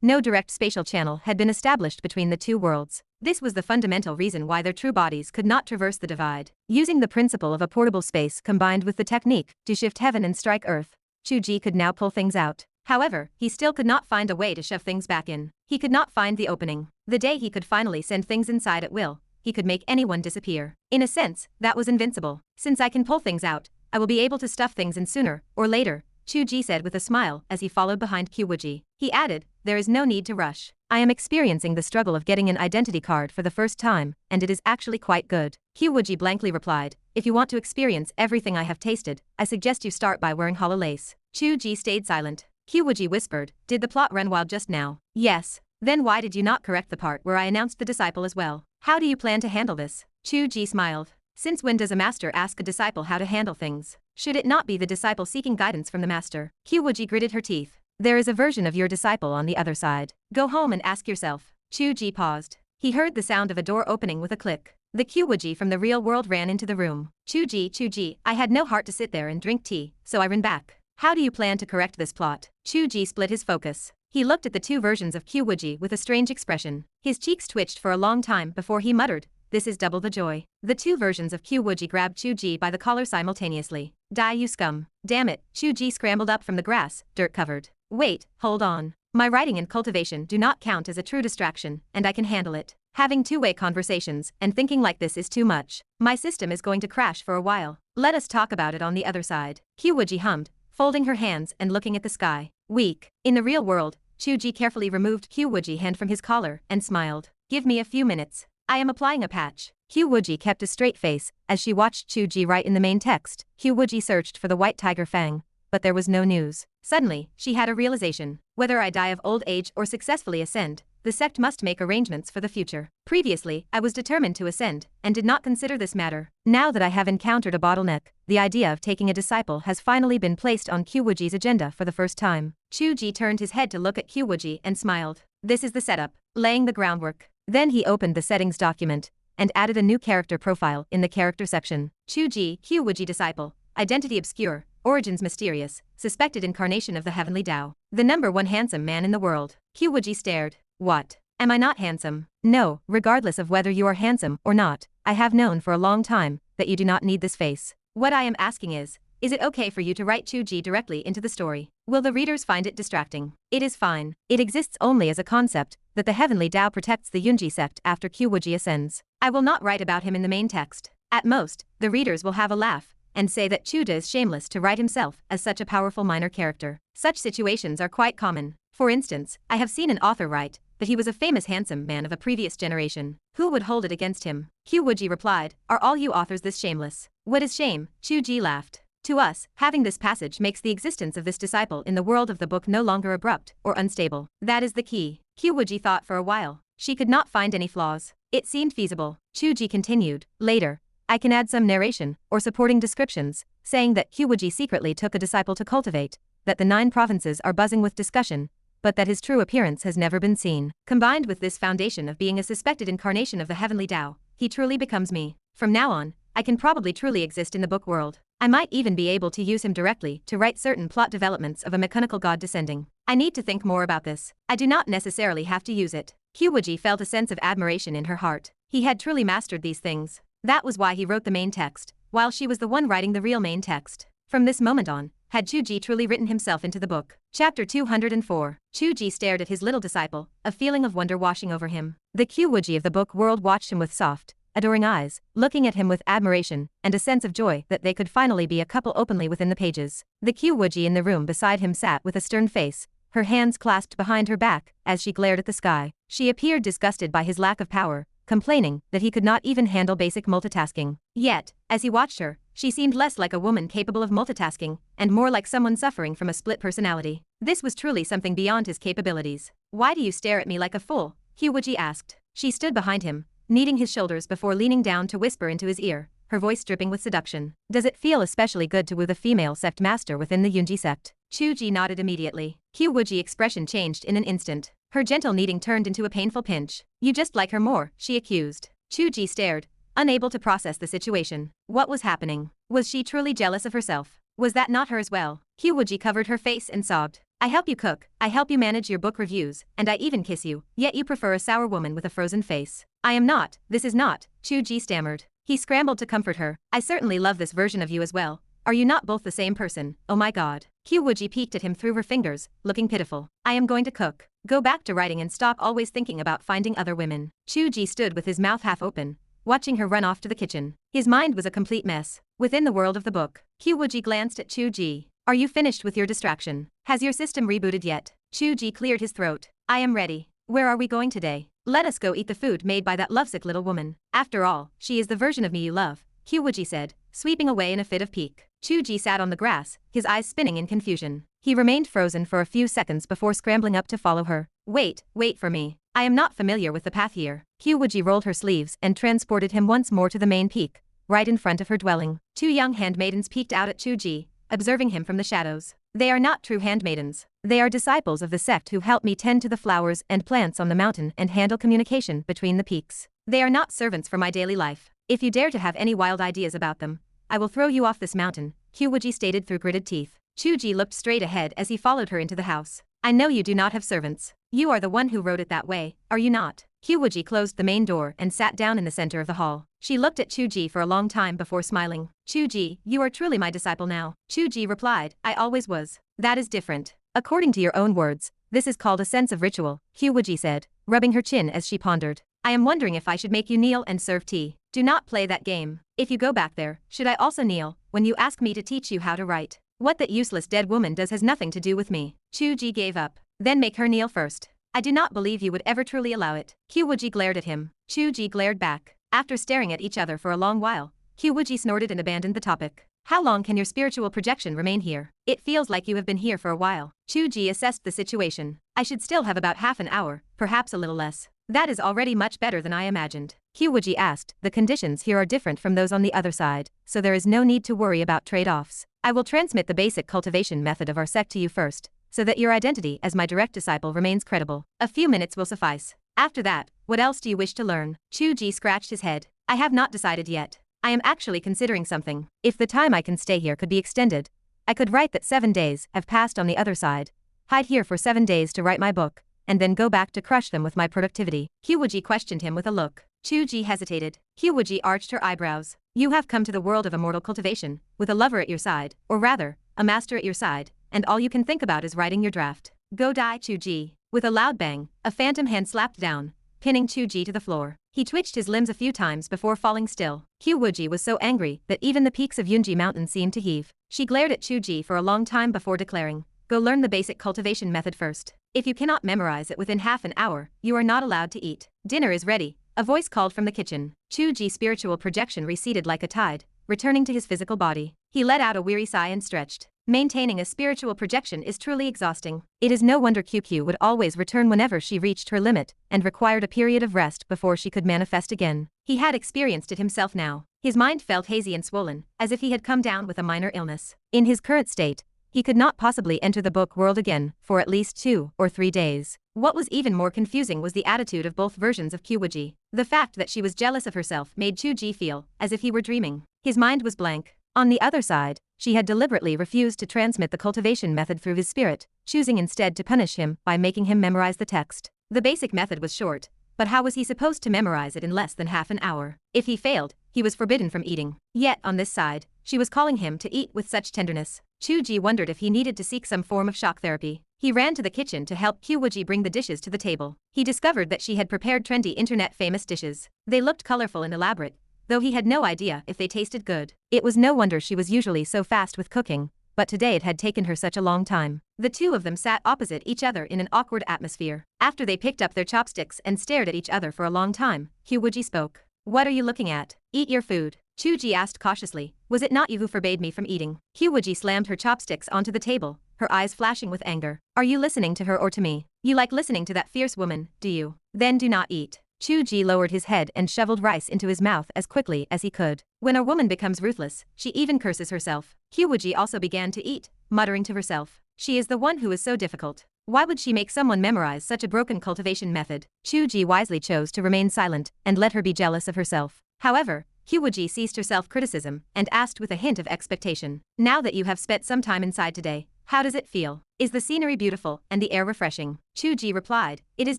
no direct spatial channel had been established between the two worlds. This was the fundamental reason why their true bodies could not traverse the divide. Using the principle of a portable space combined with the technique to shift heaven and strike earth, Chu Ge could now pull things out. However, he still could not find a way to shove things back in. He could not find the opening. The day he could finally send things inside at will, he could make anyone disappear. In a sense, that was invincible. Since I can pull things out, I will be able to stuff things in sooner or later, Chu Ge said with a smile as he followed behind Qiu Wuji. He added, "There is no need to rush. I am experiencing the struggle of getting an identity card for the first time, and it is actually quite good." Qiu Wuji blankly replied, "If you want to experience everything I have tasted, I suggest you start by wearing hollow lace." Chu Ge stayed silent. Qiu Wuji whispered, "Did the plot run wild just now?" "Yes." "Then why did you not correct the part where I announced the disciple as well? How do you plan to handle this?" Chu Ge smiled. "Since when does a master ask a disciple how to handle things? Should it not be the disciple seeking guidance from the master?" Qiu Wuji gritted her teeth. "There is a version of your disciple on the other side. Go home and ask yourself." Chu Ge paused. He heard the sound of a door opening with a click. The Qiu Wuji from the real world ran into the room. Chu Ge, I had no heart to sit there and drink tea, so I ran back. How do you plan to correct this plot?" Chu Ge split his focus. He looked at the two versions of Qiu Wuji with a strange expression. His cheeks twitched for a long time before he muttered, "This is double the joy." The two versions of Qiu Wuji grabbed Chu Ge by the collar simultaneously. "Die, you scum." "Damn it," Chu Ge scrambled up from the grass, dirt covered. "Wait, hold on. My writing and cultivation do not count as a true distraction, and I can handle it. Having two-way conversations and thinking like this is too much. My system is going to crash for a while. Let us talk about it on the other side." Qiu Wuji hummed, folding her hands and looking at the sky. Weak. In the real world, Chu Ge carefully removed Qiu Wuji's hand from his collar and smiled. "Give me a few minutes. I am applying a patch." Qiu Wuji kept a straight face as she watched Chu Ge write in the main text. Qiu Wuji searched for the white tiger fang, but there was no news. Suddenly, she had a realization. Whether I die of old age or successfully ascend, the sect must make arrangements for the future. Previously, I was determined to ascend and did not consider this matter. Now that I have encountered a bottleneck, the idea of taking a disciple has finally been placed on Qiu Wuji's agenda for the first time. Chu Ge turned his head to look at Qiu Wuji and smiled. This is the setup, laying the groundwork. Then he opened the settings document and added a new character profile in the character section. Chu Ge, Qiu Wuji disciple, identity obscure, origins mysterious, suspected incarnation of the heavenly Tao. The #1 handsome man in the world. Qiu Wuji stared. What? Am I not handsome? No, regardless of whether you are handsome or not, I have known for a long time that you do not need this face. What I am asking is it okay for you to write Chu Ge directly into the story? Will the readers find it distracting? It is fine. It exists only as a concept that the heavenly Tao protects the Yunji sect after Qiu Wuji ascends. I will not write about him in the main text. At most, the readers will have a laugh and say that Chu Ge is shameless to write himself as such a powerful minor character. Such situations are quite common. For instance, I have seen an author write that he was a famous handsome man of a previous generation. Who would hold it against him? Qiu Wuji replied, are all you authors this shameless? What is shame? Chu Ge laughed. To us, having this passage makes the existence of this disciple in the world of the book no longer abrupt or unstable. That is the key. Qiu Wuji thought for a while. She could not find any flaws. It seemed feasible. Chu Ge continued, later, I can add some narration or supporting descriptions, saying that Qiu Wuji secretly took a disciple to cultivate, that the 9 provinces are buzzing with discussion, but that his true appearance has never been seen. Combined with this foundation of being a suspected incarnation of the heavenly Tao, he truly becomes me. From now on, I can probably truly exist in the book world. I might even be able to use him directly to write certain plot developments of a mechanical god descending. I need to think more about this. I do not necessarily have to use it. Qiu Wuji felt a sense of admiration in her heart. He had truly mastered these things. That was why he wrote the main text, while she was the one writing the real main text. From this moment on, had Chu Ge truly written himself into the book. Chapter 204. Chu Ge stared at his little disciple, a feeling of wonder washing over him. The Qiu Wuji of the book world watched him with soft, adoring eyes, looking at him with admiration and a sense of joy that they could finally be a couple openly within the pages. The Qiu Wuji in the room beside him sat with a stern face, her hands clasped behind her back as she glared at the sky. She appeared disgusted by his lack of power, complaining that he could not even handle basic multitasking. Yet, as he watched her, she seemed less like a woman capable of multitasking and more like someone suffering from a split personality. This was truly something beyond his capabilities. Why do you stare at me like a fool? Qiu Wuji asked. She stood behind him, kneading his shoulders before leaning down to whisper into his ear, her voice dripping with seduction. Does it feel especially good to woo the female sect master within the Yunji sect? Chu Ge nodded immediately. Qiu Wuji's expression changed in an instant. Her gentle kneading turned into a painful pinch. You just like her more, she accused. Chu Ge stared, unable to process the situation. What was happening? Was she truly jealous of herself? Was that not her as well? Qiu Wuji covered her face and sobbed. I help you cook, I help you manage your book reviews, and I even kiss you, yet you prefer a sour woman with a frozen face. I am not, this is not, Chu Ge stammered. He scrambled to comfort her. I certainly love this version of you as well. Are you not both the same person? Oh my god. Qiu Wuji peeked at him through her fingers, looking pitiful. I am going to cook. Go back to writing and stop always thinking about finding other women. Chu Ge stood with his mouth half open, watching her run off to the kitchen. His mind was a complete mess. Within the world of the book, Qiu Wuji glanced at Chu Ge. Are you finished with your distraction? Has your system rebooted yet? Chu Ge cleared his throat. I am ready. Where are we going today? Let us go eat the food made by that lovesick little woman. After all, she is the version of me you love, Qiu Wuji said, sweeping away in a fit of pique. Chu Ge sat on the grass, his eyes spinning in confusion. He remained frozen for a few seconds before scrambling up to follow her. Wait for me. I am not familiar with the path here. Qiu Wuji rolled her sleeves and transported him once more to the main peak, right in front of her dwelling. 2 young handmaidens peeked out at Chu Ge, observing him from the shadows. They are not true handmaidens. They are disciples of the sect who help me tend to the flowers and plants on the mountain and handle communication between the peaks. They are not servants for my daily life. If you dare to have any wild ideas about them, I will throw you off this mountain, Qiu Wuji stated through gritted teeth. Chu Ge looked straight ahead as he followed her into the house. I know you do not have servants. You are the one who wrote it that way, are you not? Qiu Wuji closed the main door and sat down in the center of the hall. She looked at Chu Ge for a long time before smiling. Chu Ge, you are truly my disciple now. Chu Ge replied, I always was. That is different. According to your own words, this is called a sense of ritual, Qiu Wuji said, rubbing her chin as she pondered. I am wondering if I should make you kneel and serve tea. Do not play that game. If you go back there, should I also kneel, when you ask me to teach you how to write? What that useless dead woman does has nothing to do with me. Chu Ge gave up. Then make her kneel first. I do not believe you would ever truly allow it. Qiu Wuji glared at him. Chu Ge glared back. After staring at each other for a long while, Qiu Wuji snorted and abandoned the topic. How long can your spiritual projection remain here? It feels like you have been here for a while. Chu Ge assessed the situation. I should still have about half an hour, perhaps a little less. That is already much better than I imagined. Qiu Wuji asked, the conditions here are different from those on the other side, so there is no need to worry about trade-offs. I will transmit the basic cultivation method of our sect to you first, so that your identity as my direct disciple remains credible. A few minutes will suffice. After that, what else do you wish to learn? Chu Ge scratched his head. I have not decided yet. I am actually considering something. If the time I can stay here could be extended, I could write that 7 days have passed on the other side, hide here for 7 days to write my book, and then go back to crush them with my productivity. Qiu Wuji questioned him with a look. Chu Ge hesitated. Qiu Wuji arched her eyebrows. You have come to the world of immortal cultivation, with a lover at your side, or rather, a master at your side, and all you can think about is writing your draft. Go die, Chu Ge. With a loud bang, a phantom hand slapped down, pinning Chu Ge to the floor. He twitched his limbs a few times before falling still. Qiu Wuji was so angry that even the peaks of Yunji Mountain seemed to heave. She glared at Chu Ge for a long time before declaring, go learn the basic cultivation method first. If you cannot memorize it within half an hour, you are not allowed to eat. Dinner is ready, a voice called from the kitchen. Chu Ge's spiritual projection receded like a tide, returning to his physical body. He let out a weary sigh and stretched. Maintaining a spiritual projection is truly exhausting. It is no wonder Qiu would always return whenever she reached her limit and required a period of rest before she could manifest again. He had experienced it himself now. His mind felt hazy and swollen, as if he had come down with a minor illness. In his current state, he could not possibly enter the book world again for at least 2 or 3 days. What was even more confusing was the attitude of both versions of Qiu Wuji. The fact that she was jealous of herself made Chu Ge feel as if he were dreaming. His mind was blank. On the other side, she had deliberately refused to transmit the cultivation method through his spirit, choosing instead to punish him by making him memorize the text. The basic method was short, but how was he supposed to memorize it in less than half an hour? If he failed, he was forbidden from eating. Yet, on this side, she was calling him to eat with such tenderness. Chu Ge wondered if he needed to seek some form of shock therapy. He ran to the kitchen to help Qiu Wuji bring the dishes to the table. He discovered that she had prepared trendy internet-famous dishes. They looked colorful and elaborate, though he had no idea if they tasted good. It was no wonder she was usually so fast with cooking, but today it had taken her such a long time. The two of them sat opposite each other in an awkward atmosphere. After they picked up their chopsticks and stared at each other for a long time, Qiu Wuji spoke. "What are you looking at? Eat your food." Chu Ge asked cautiously, "Was it not you who forbade me from eating?" Qiu Wuji slammed her chopsticks onto the table, her eyes flashing with anger. "Are you listening to her or to me? You like listening to that fierce woman, do you? Then do not eat." Chu Ge lowered his head and shoveled rice into his mouth as quickly as he could. When a woman becomes ruthless, she even curses herself. Qiu Wuji also began to eat, muttering to herself, "She is the one who is so difficult. Why would she make someone memorize such a broken cultivation method?" Chu Ge wisely chose to remain silent and let her be jealous of herself. However, Qiu Wuji ceased her self-criticism and asked with a hint of expectation, "Now that you have spent some time inside today, how does it feel? Is the scenery beautiful and the air refreshing?" Chu Ge replied, "It is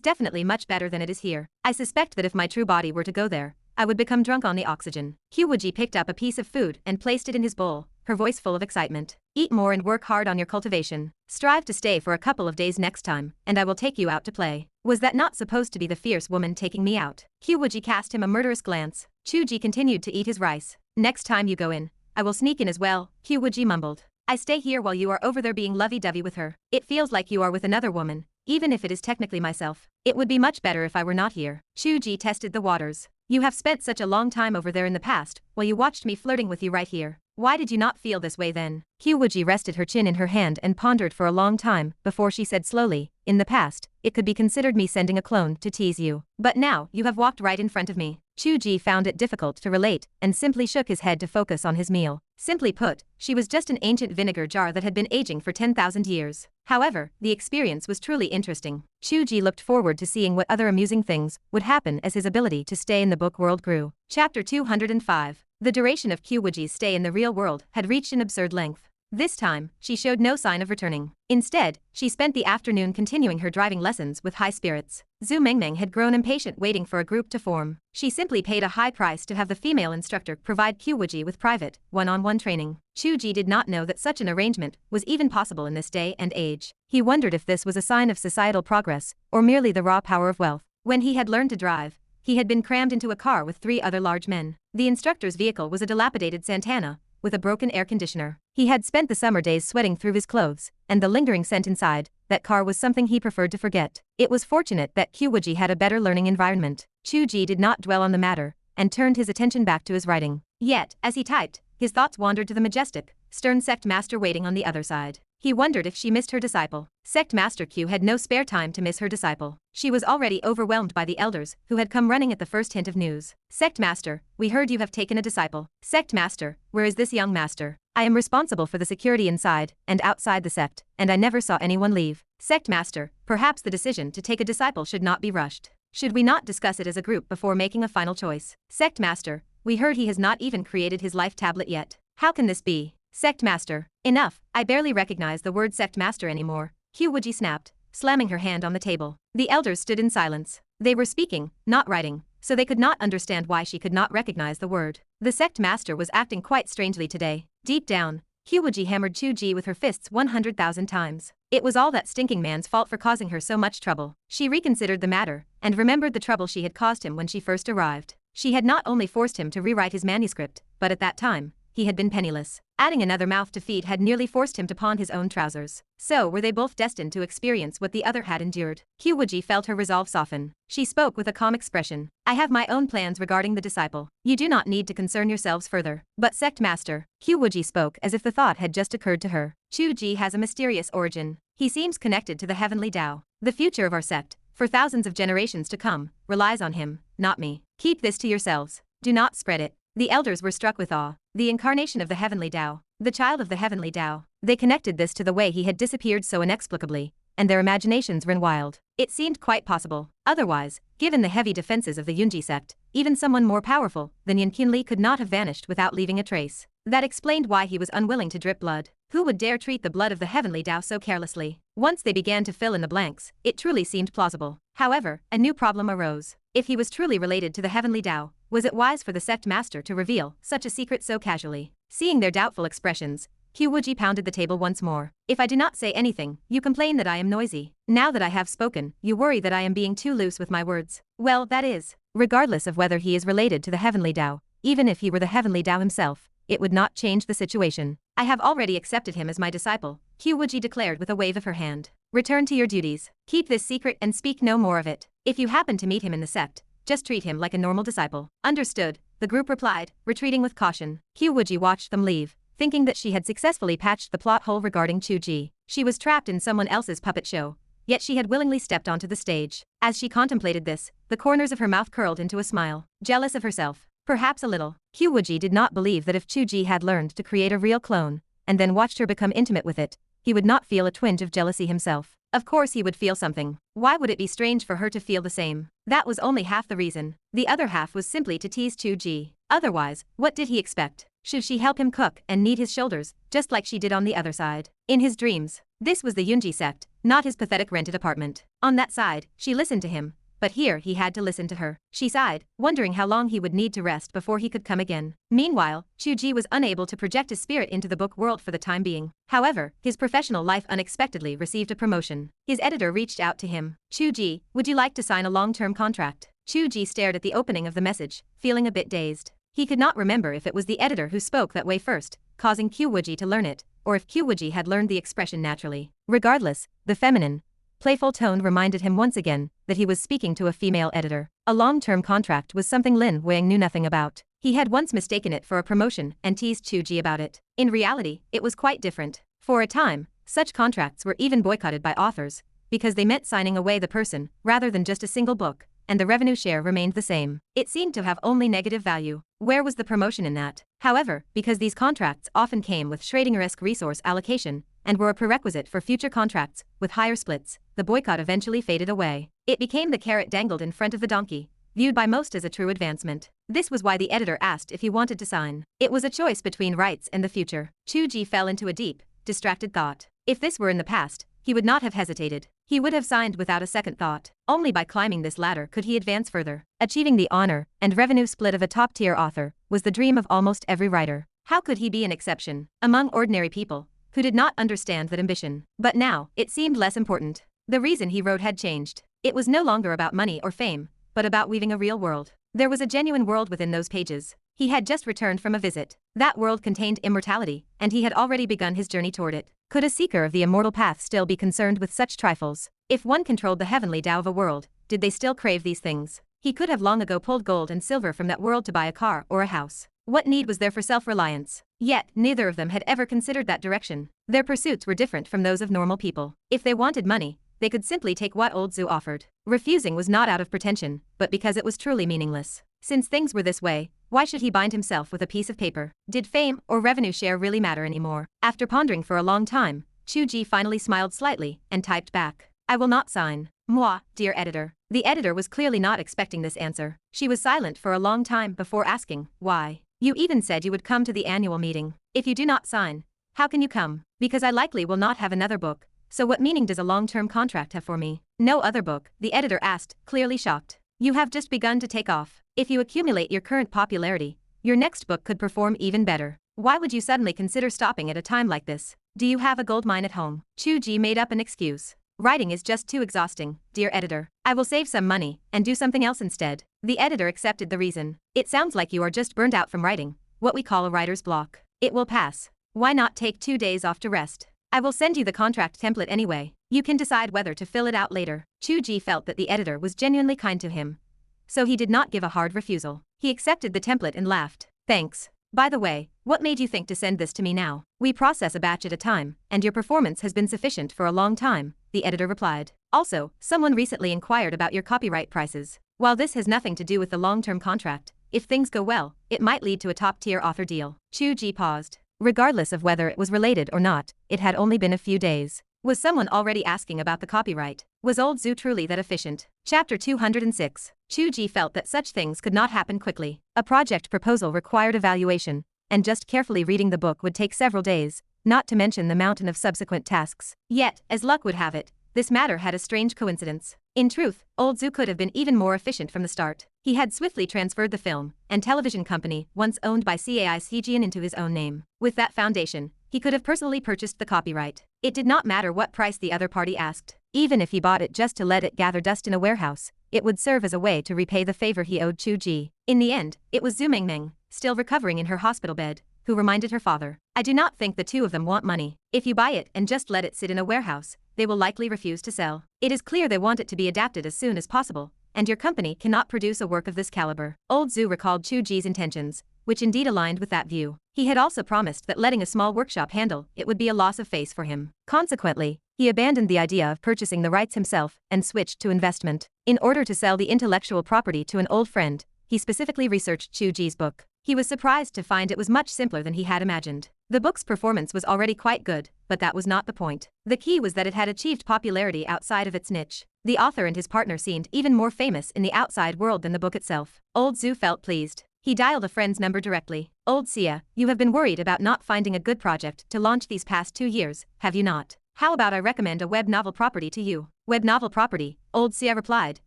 definitely much better than it is here. I suspect that if my true body were to go there, I would become drunk on the oxygen." Qiu Wuji picked up a piece of food and placed it in his bowl, her voice full of excitement. "Eat more and work hard on your cultivation. Strive to stay for a couple of days next time, and I will take you out to play." Was that not supposed to be the fierce woman taking me out? Qiu Wuji cast him a murderous glance. Chu Ge continued to eat his rice. "Next time you go in, I will sneak in as well," Qiu Wuji mumbled. "I stay here while you are over there being lovey-dovey with her. It feels like you are with another woman, even if it is technically myself. It would be much better if I were not here." Chu Ge tested the waters. "You have spent such a long time over there in the past, while you watched me flirting with you right here. Why did you not feel this way then?" Qiu Wuji rested her chin in her hand and pondered for a long time before she said slowly, "In the past, it could be considered me sending a clone to tease you. But now, you have walked right in front of me." Chu Ge found it difficult to relate and simply shook his head to focus on his meal. Simply put, she was just an ancient vinegar jar that had been aging for 10,000 years. However, the experience was truly interesting. Chu Ge looked forward to seeing what other amusing things would happen as his ability to stay in the book world grew. Chapter 205. The duration of Qiu Wuji's stay in the real world had reached an absurd length. This time, she showed no sign of returning. Instead, she spent the afternoon continuing her driving lessons with high spirits. Zhu Mengmeng had grown impatient waiting for a group to form. She simply paid a high price to have the female instructor provide Qiu Wuji with private, one-on-one training. Chu Ge did not know that such an arrangement was even possible in this day and age. He wondered if this was a sign of societal progress, or merely the raw power of wealth. When he had learned to drive, he had been crammed into a car with 3 other large men. The instructor's vehicle was a dilapidated Santana, with a broken air conditioner. He had spent the summer days sweating through his clothes, and the lingering scent inside that car was something he preferred to forget. It was fortunate that Qiu Wuji had a better learning environment. Chu Ge did not dwell on the matter, and turned his attention back to his writing. Yet, as he typed, his thoughts wandered to the majestic, stern Sect Master waiting on the other side. He wondered if she missed her disciple. Sect Master Qiu had no spare time to miss her disciple. She was already overwhelmed by the elders who had come running at the first hint of news. "Sect Master, we heard you have taken a disciple." "Sect Master, where is this young master? I am responsible for the security inside and outside the sect, and I never saw anyone leave." "Sect Master, perhaps the decision to take a disciple should not be rushed. Should we not discuss it as a group before making a final choice?" "Sect Master, we heard he has not even created his life tablet yet. How can this be?" "Sect Master, enough, I barely recognize the word Sect Master anymore," Qiu Wuji snapped, slamming her hand on the table. The elders stood in silence. They were speaking, not writing, so they could not understand why she could not recognize the word. The Sect Master was acting quite strangely today. Deep down, Qiu Wuji hammered Chu Ge with her fists 100,000 times. It was all that stinking man's fault for causing her so much trouble. She reconsidered the matter, and remembered the trouble she had caused him when she first arrived. She had not only forced him to rewrite his manuscript, but at that time, he had been penniless. Adding another mouth to feed had nearly forced him to pawn his own trousers. So were they both destined to experience what the other had endured. Qiu Wuji felt her resolve soften. She spoke with a calm expression. I have my own plans regarding the disciple. You do not need to concern yourselves further. But Sect Master, Qiu Wuji spoke as if the thought had just occurred to her. Chu Ge has a mysterious origin. He seems connected to the heavenly Tao. The future of our sect, for thousands of generations to come, relies on him, not me. Keep this to yourselves. Do not spread it. The elders were struck with awe. The incarnation of the heavenly Tao, the child of the heavenly Tao. They connected this to the way he had disappeared so inexplicably, and their imaginations ran wild. It seemed quite possible. Otherwise, given the heavy defenses of the Yunji sect, even someone more powerful than Yan Qinli could not have vanished without leaving a trace. That explained why he was unwilling to drip blood. Who would dare treat the blood of the heavenly Tao so carelessly? Once they began to fill in the blanks, it truly seemed plausible. However, a new problem arose. If he was truly related to the heavenly Tao, was it wise for the Sect Master to reveal such a secret so casually? Seeing their doubtful expressions, Qiu Wuji pounded the table once more. If I do not say anything, you complain that I am noisy. Now that I have spoken, you worry that I am being too loose with my words. Well, that is, regardless of whether he is related to the heavenly Tao, even if he were the heavenly Tao himself, it would not change the situation. I have already accepted him as my disciple, Qiu Wuji declared with a wave of her hand. Return to your duties. Keep this secret and speak no more of it. If you happen to meet him in the sect, just treat him like a normal disciple. Understood, the group replied, retreating with caution. Qiu Wuji watched them leave, thinking that she had successfully patched the plot hole regarding Chu Ge. She was trapped in someone else's puppet show, yet she had willingly stepped onto the stage. As she contemplated this, the corners of her mouth curled into a smile. Jealous of herself? Perhaps a little. Qiu Wuji did not believe that if Chu Ge had learned to create a real clone, and then watched her become intimate with it, he would not feel a twinge of jealousy himself. Of course he would feel something. Why would it be strange for her to feel the same? That was only half the reason. The other half was simply to tease Chu Ge. Otherwise, what did he expect? Should she help him cook and knead his shoulders, just like she did on the other side? In his dreams, this was the Yunji sect, not his pathetic rented apartment. On that side, she listened to him, but here he had to listen to her. She sighed, wondering how long he would need to rest before he could come again. Meanwhile, Chu Ge was unable to project his spirit into the book world for the time being. However, his professional life unexpectedly received a promotion. His editor reached out to him. Chu Ge, would you like to sign a long-term contract? Chu Ge stared at the opening of the message, feeling a bit dazed. He could not remember if it was the editor who spoke that way first, causing Qiu Wuji to learn it, or if Qiu Wuji had learned the expression naturally. Regardless, the feminine, playful tone reminded him once again that he was speaking to a female editor. A long-term contract was something Lin Wang knew nothing about. He had once mistaken it for a promotion and teased Chu Ge about it. In reality, it was quite different. For a time, such contracts were even boycotted by authors, because they meant signing away the person, rather than just a single book, and the revenue share remained the same. It seemed to have only negative value. Where was the promotion in that? However, because these contracts often came with Schrödinger-esque resource allocation, and were a prerequisite for future contracts, with higher splits, the boycott eventually faded away. It became the carrot dangled in front of the donkey, viewed by most as a true advancement. This was why the editor asked if he wanted to sign. It was a choice between rights and the future. Chu Ge fell into a deep, distracted thought. If this were in the past, he would not have hesitated. He would have signed without a second thought. Only by climbing this ladder could he advance further. Achieving the honor and revenue split of a top-tier author was the dream of almost every writer. How could he be an exception among ordinary people who did not understand that ambition? But now, it seemed less important. The reason he wrote had changed. It was no longer about money or fame, but about weaving a real world. There was a genuine world within those pages. He had just returned from a visit. That world contained immortality, and he had already begun his journey toward it. Could a seeker of the immortal path still be concerned with such trifles? If one controlled the heavenly Tao of a world, did they still crave these things? He could have long ago pulled gold and silver from that world to buy a car or a house. What need was there for self-reliance? Yet, neither of them had ever considered that direction. Their pursuits were different from those of normal people. If they wanted money, they could simply take what old Zhu offered. Refusing was not out of pretension, but because it was truly meaningless. Since things were this way, why should he bind himself with a piece of paper? Did fame or revenue share really matter anymore? After pondering for a long time, Chu Ge finally smiled slightly and typed back. I will not sign. Moi, dear editor. The editor was clearly not expecting this answer. She was silent for a long time before asking, why? You even said you would come to the annual meeting. If you do not sign, how can you come? Because I likely will not have another book. So what meaning does a long-term contract have for me? No other book, the editor asked, clearly shocked. You have just begun to take off. If you accumulate your current popularity, your next book could perform even better. Why would you suddenly consider stopping at a time like this? Do you have a gold mine at home? Chu Ge made up an excuse. Writing is just too exhausting, dear editor. I will save some money and do something else instead. The editor accepted the reason. It sounds like you are just burned out from writing, what we call a writer's block. It will pass. Why not take 2 days off to rest? I will send you the contract template anyway. You can decide whether to fill it out later. Chu Ge felt that the editor was genuinely kind to him, so he did not give a hard refusal. He accepted the template and laughed. Thanks. By the way, what made you think to send this to me now? We process a batch at a time, and your performance has been sufficient for a long time, the editor replied. Also, someone recently inquired about your copyright prices. While this has nothing to do with the long-term contract, if things go well, it might lead to a top-tier author deal. Chu Ge paused. Regardless of whether it was related or not, it had only been a few days. Was someone already asking about the copyright? Was old Zhu truly that efficient? Chapter 206. Chu Ge felt that such things could not happen quickly. A project proposal required evaluation, and just carefully reading the book would take several days, not to mention the mountain of subsequent tasks. Yet, as luck would have it, this matter had a strange coincidence. In truth, old Zhu could have been even more efficient from the start. He had swiftly transferred the film and television company once owned by Cai Sijian into his own name. With that foundation, he could have personally purchased the copyright. It did not matter what price the other party asked. Even if he bought it just to let it gather dust in a warehouse, it would serve as a way to repay the favor he owed Chu Ge. In the end, it was Zhu Mengmeng, still recovering in her hospital bed, who reminded her father. I do not think the two of them want money. If you buy it and just let it sit in a warehouse, they will likely refuse to sell. It is clear they want it to be adapted as soon as possible, and your company cannot produce a work of this caliber. Old Zhu recalled Chu Ge's intentions, which indeed aligned with that view. He had also promised that letting a small workshop handle it would be a loss of face for him. Consequently, he abandoned the idea of purchasing the rights himself and switched to investment. In order to sell the intellectual property to an old friend, he specifically researched Chu Ge's book. He was surprised to find it was much simpler than he had imagined. The book's performance was already quite good, but that was not the point. The key was that it had achieved popularity outside of its niche. The author and his partner seemed even more famous in the outside world than the book itself. Old Zhu felt pleased. He dialed a friend's number directly. Old Sia, you have been worried about not finding a good project to launch these past 2 years, have you not? How about I recommend a web novel property to you? Web novel property, Old Sia replied,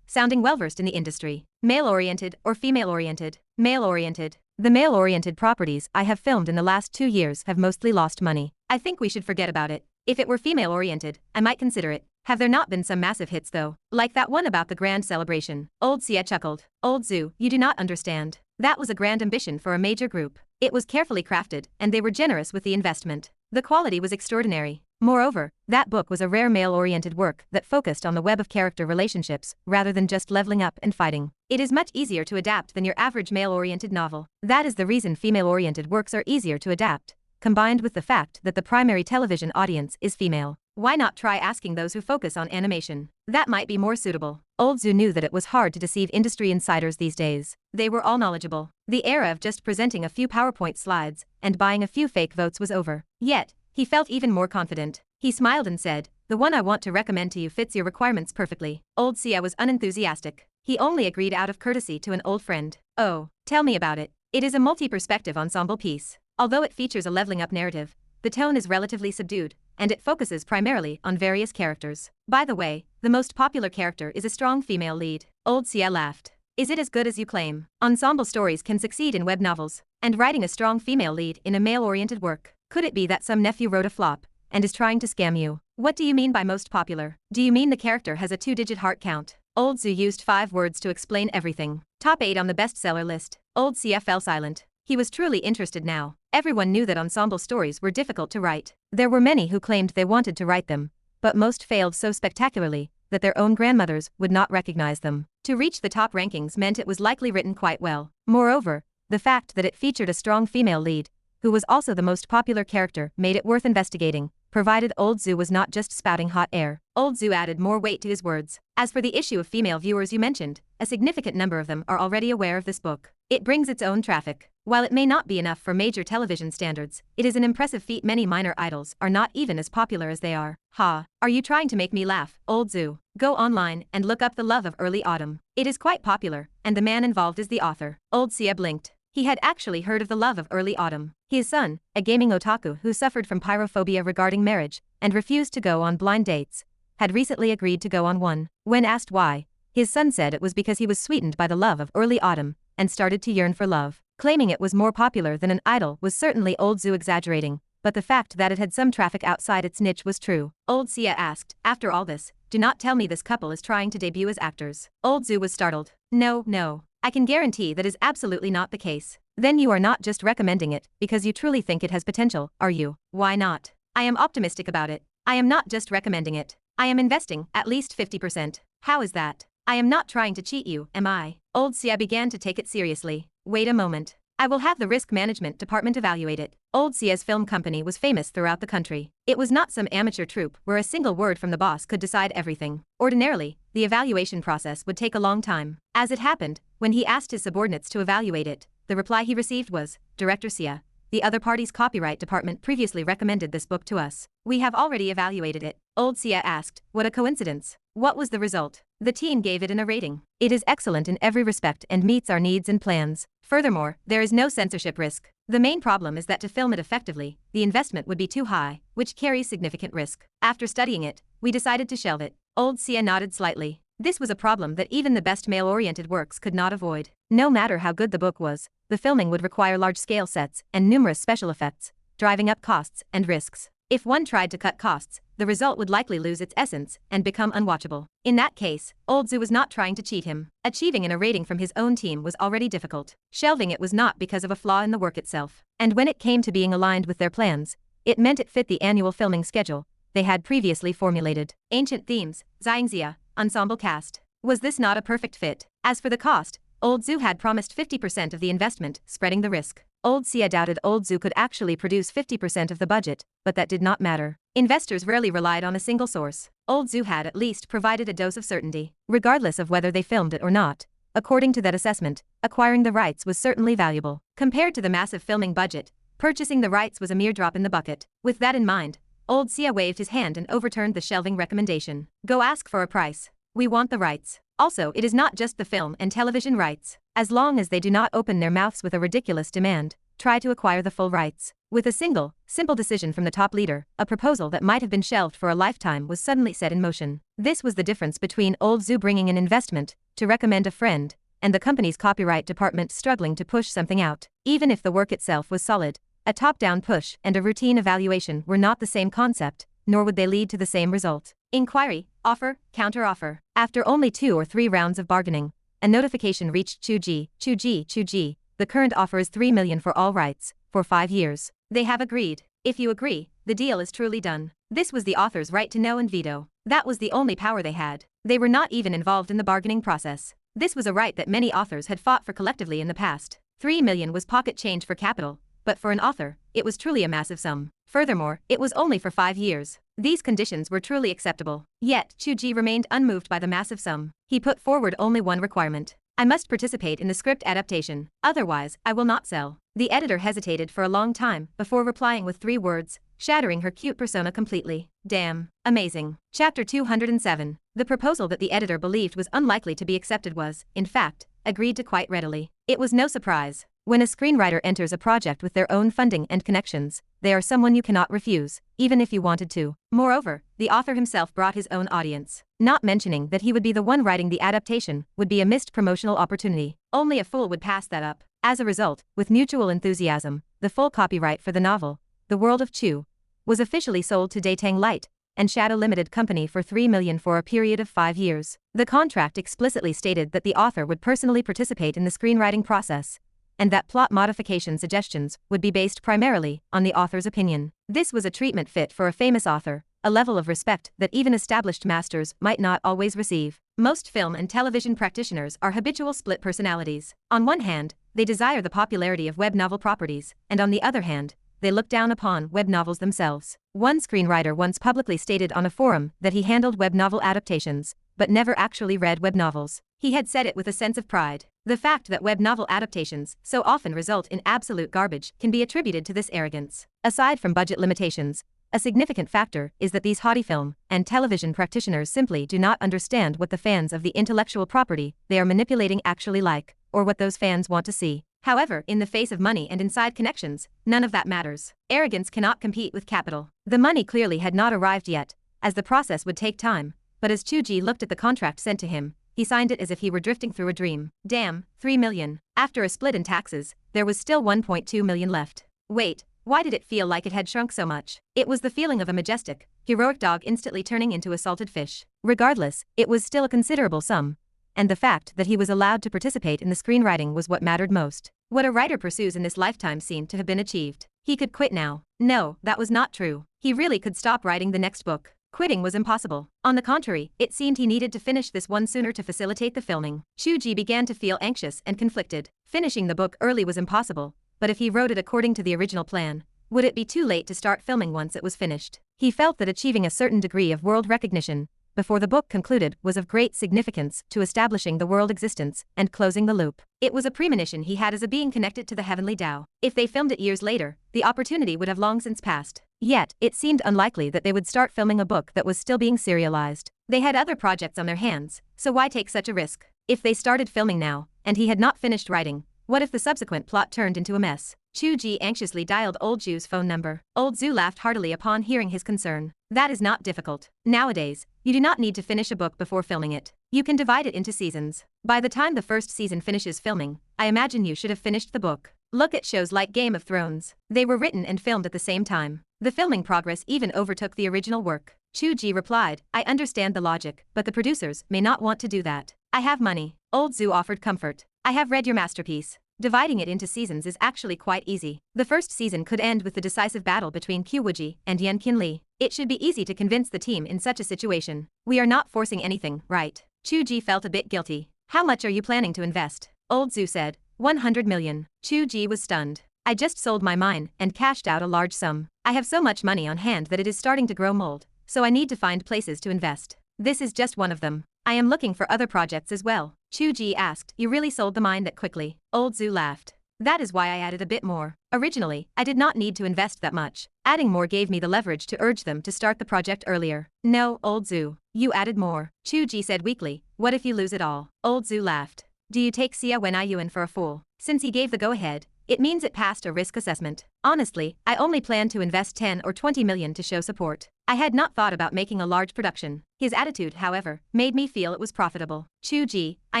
sounding well-versed in the industry. Male-oriented or female-oriented? Male-oriented. The male-oriented properties I have filmed in the last 2 years have mostly lost money. I think we should forget about it. If it were female-oriented, I might consider it. Have there not been some massive hits though? Like that one about the grand celebration. Old Sia chuckled. Old Zhu, you do not understand. That was a grand ambition for a major group. It was carefully crafted, and they were generous with the investment. The quality was extraordinary. Moreover, that book was a rare male-oriented work that focused on the web of character relationships rather than just leveling up and fighting. It is much easier to adapt than your average male-oriented novel. That is the reason female-oriented works are easier to adapt, combined with the fact that the primary television audience is female. Why not try asking those who focus on animation? That might be more suitable. Old Zhu knew that it was hard to deceive industry insiders these days. They were all knowledgeable. The era of just presenting a few PowerPoint slides and buying a few fake votes was over. Yet, he felt even more confident. He smiled and said, the one I want to recommend to you fits your requirements perfectly. Old Sia was unenthusiastic. He only agreed out of courtesy to an old friend. Oh, tell me about it. It is a multi-perspective ensemble piece. Although it features a leveling up narrative, the tone is relatively subdued, and it focuses primarily on various characters. By the way, the most popular character is a strong female lead. Old Sia laughed. Is it as good as you claim? Ensemble stories can succeed in web novels, and writing a strong female lead in a male-oriented work. Could it be that some nephew wrote a flop and is trying to scam you? What do you mean by most popular? Do you mean the character has a 2-digit heart count? Old Zhu used 5 words to explain everything. Top 8 on the bestseller list. Old Sia fell silent. He was truly interested now. Everyone knew that ensemble stories were difficult to write. There were many who claimed they wanted to write them, but most failed so spectacularly that their own grandmothers would not recognize them. To reach the top rankings meant it was likely written quite well. Moreover, the fact that it featured a strong female lead, who was also the most popular character, made it worth investigating, provided Old Zhu was not just spouting hot air. Old Zhu added more weight to his words. As for the issue of female viewers you mentioned, a significant number of them are already aware of this book. It brings its own traffic. While it may not be enough for major television standards, it is an impressive feat. Many minor idols are not even as popular as they are. Ha, are you trying to make me laugh, Old Zhu? Go online and look up The Love of Early Autumn. It is quite popular, and the man involved is the author. Old Sia blinked. He had actually heard of The Love of Early Autumn. His son, a gaming otaku who suffered from pyrophobia regarding marriage and refused to go on blind dates, had recently agreed to go on one. When asked why, his son said it was because he was sweetened by the love of early autumn and started to yearn for love. Claiming it was more popular than an idol was certainly Old Zhu exaggerating, but the fact that it had some traffic outside its niche was true. Old Sia asked, after all this, do not tell me this couple is trying to debut as actors. Old Zhu was startled. No, I can guarantee that is absolutely not the case. then you are not just recommending it because you truly think it has potential, are you? Why not? I am optimistic about it. I am not just recommending it. I am investing at least 50%. How is that? I am not trying to cheat you, am I? Old Sia began to take it seriously. Wait a moment. I will have the risk management department evaluate it. Old Sia's film company was famous throughout the country. It was not some amateur troupe where a single word from the boss could decide everything. Ordinarily, the evaluation process would take a long time. As it happened, when he asked his subordinates to evaluate it, the reply he received was, "Director Sia, the other party's copyright department previously recommended this book to us. We have already evaluated it." Old Sia asked, "What a coincidence. What was the result?" The team gave it a rating. "It is excellent in every respect and meets our needs and plans. Furthermore, there is no censorship risk. The main problem is that to film it effectively, the investment would be too high, which carries significant risk. After studying it, we decided to shelve it." Old Sia nodded slightly. This was a problem that even the best male-oriented works could not avoid. No matter how good the book was, the filming would require large-scale sets and numerous special effects, driving up costs and risks. If one tried to cut costs, the result would likely lose its essence and become unwatchable. In that case, Old Zu was not trying to cheat him. Achieving a rating from his own team was already difficult. Shelving it was not because of a flaw in the work itself. And when it came to being aligned with their plans, it meant it fit the annual filming schedule they had previously formulated. Ancient themes, Xiangxia, ensemble cast. Was this not a perfect fit? As for the cost, Old Zu had promised 50% of the investment, spreading the risk. Old Sia doubted Old Zu could actually produce 50% of the budget, but that did not matter. Investors rarely relied on a single source. Old Zu had at least provided a dose of certainty, regardless of whether they filmed it or not. According to that assessment, acquiring the rights was certainly valuable. Compared to the massive filming budget, purchasing the rights was a mere drop in the bucket. With that in mind, Old Sia waved his hand and overturned the shelving recommendation. "Go ask for a price. We want the rights. Also, it is not just the film and television rights. As long as they do not open their mouths with a ridiculous demand, try to acquire the full rights." With a simple decision from the top leader, a proposal that might have been shelved for a lifetime was suddenly set in motion. This was the difference between Old Zu bringing an investment to recommend a friend, and the company's copyright department struggling to push something out. Even if the work itself was solid, a top-down push and a routine evaluation were not the same concept, nor would they lead to the same result. Inquiry, offer, counter-offer. After only 2 or 3 rounds of bargaining, a notification reached Chu Ge. The current offer is 3 million for all rights, for 5 years. They have agreed. If you agree, the deal is truly done. This was the author's right to know and veto. That was the only power they had. They were not even involved in the bargaining process. This was a right that many authors had fought for collectively in the past. 3 million was pocket change for capital, but for an author, it was truly a massive sum. Furthermore, it was only for 5 years. These conditions were truly acceptable. Yet, Chu Ge remained unmoved by the massive sum. He put forward only one requirement. "I must participate in the script adaptation, otherwise, I will not sell." The editor hesitated for a long time before replying with 3 words, shattering her cute persona completely. "Damn. Amazing." Chapter 207. The proposal that the editor believed was unlikely to be accepted was, in fact, agreed to quite readily. It was no surprise. When a screenwriter enters a project with their own funding and connections, they are someone you cannot refuse, even if you wanted to. Moreover, the author himself brought his own audience. Not mentioning that he would be the one writing the adaptation would be a missed promotional opportunity. Only a fool would pass that up. As a result, with mutual enthusiasm, the full copyright for the novel, The World of Chu, was officially sold to Daetang Light and Shadow Limited Company for 3 million for a period of 5 years. The contract explicitly stated that the author would personally participate in the screenwriting process, and that plot modification suggestions would be based primarily on the author's opinion. This was a treatment fit for a famous author, a level of respect that even established masters might not always receive. Most film and television practitioners are habitual split personalities. On one hand, they desire the popularity of web novel properties, and on the other hand, they look down upon web novels themselves. One screenwriter once publicly stated on a forum that he handled web novel adaptations, but never actually read web novels. He had said it with a sense of pride. The fact that web novel adaptations so often result in absolute garbage can be attributed to this arrogance. Aside from budget limitations, a significant factor is that these haughty film and television practitioners simply do not understand what the fans of the intellectual property they are manipulating actually like, or what those fans want to see. However, in the face of money and inside connections, none of that matters. Arrogance cannot compete with capital. The money clearly had not arrived yet, as the process would take time, but as Chu Ge looked at the contract sent to him, he signed it as if he were drifting through a dream. Damn, 3 million. After a split in taxes, there was still 1.2 million left. Wait, why did it feel like it had shrunk so much? It was the feeling of a majestic, heroic dog instantly turning into a salted fish. Regardless, it was still a considerable sum, and the fact that he was allowed to participate in the screenwriting was what mattered most. What a writer pursues in this lifetime seemed to have been achieved. He could quit now. No, that was not true. He really could stop writing the next book. Quitting was impossible. On the contrary, it seemed he needed to finish this one sooner to facilitate the filming. Chu Ge began to feel anxious and conflicted. Finishing the book early was impossible, but if he wrote it according to the original plan, would it be too late to start filming once it was finished? He felt that achieving a certain degree of world recognition before the book concluded was of great significance to establishing the world existence and closing the loop. It was a premonition he had as a being connected to the heavenly Tao. If they filmed it years later, the opportunity would have long since passed. Yet, it seemed unlikely that they would start filming a book that was still being serialized. They had other projects on their hands, so why take such a risk? If they started filming now, and he had not finished writing, what if the subsequent plot turned into a mess? Chu Ge anxiously dialed Old Zhu's phone number. Old Zhu laughed heartily upon hearing his concern. That is not difficult. Nowadays, you do not need to finish a book before filming it. You can divide it into seasons. By the time the first season finishes filming, I imagine you should have finished the book. Look at shows like Game of Thrones. They were written and filmed at the same time. The filming progress even overtook the original work. Chu Ge replied, I understand the logic, but the producers may not want to do that. I have money. Old Zhu offered comfort. I have read your masterpiece. Dividing it into seasons is actually quite easy. The first season could end with the decisive battle between Qiu Wuji and Yan Qinli. It should be easy to convince the team in such a situation. We are not forcing anything, right? Chu Ge felt a bit guilty. How much are you planning to invest? Old Zhu said. 100 million. Chu Ge was stunned. I just sold my mine and cashed out a large sum. I have so much money on hand that it is starting to grow mold, so I need to find places to invest. This is just one of them. I am looking for other projects as well. Chu Ge asked, you really sold the mine that quickly? Old Zhu laughed. That is why I added a bit more. Originally, I did not need to invest that much. Adding more gave me the leverage to urge them to start the project earlier. No, Old Zhu, you added more. Chu Ge said weakly, what if you lose it all? Old Zhu laughed. Do you take Xia Wenyuan for a fool? Since he gave the go-ahead, it means it passed a risk assessment. Honestly, I only planned to invest 10 or 20 million to show support. I had not thought about making a large production. His attitude, however, made me feel it was profitable. Chu Ge, I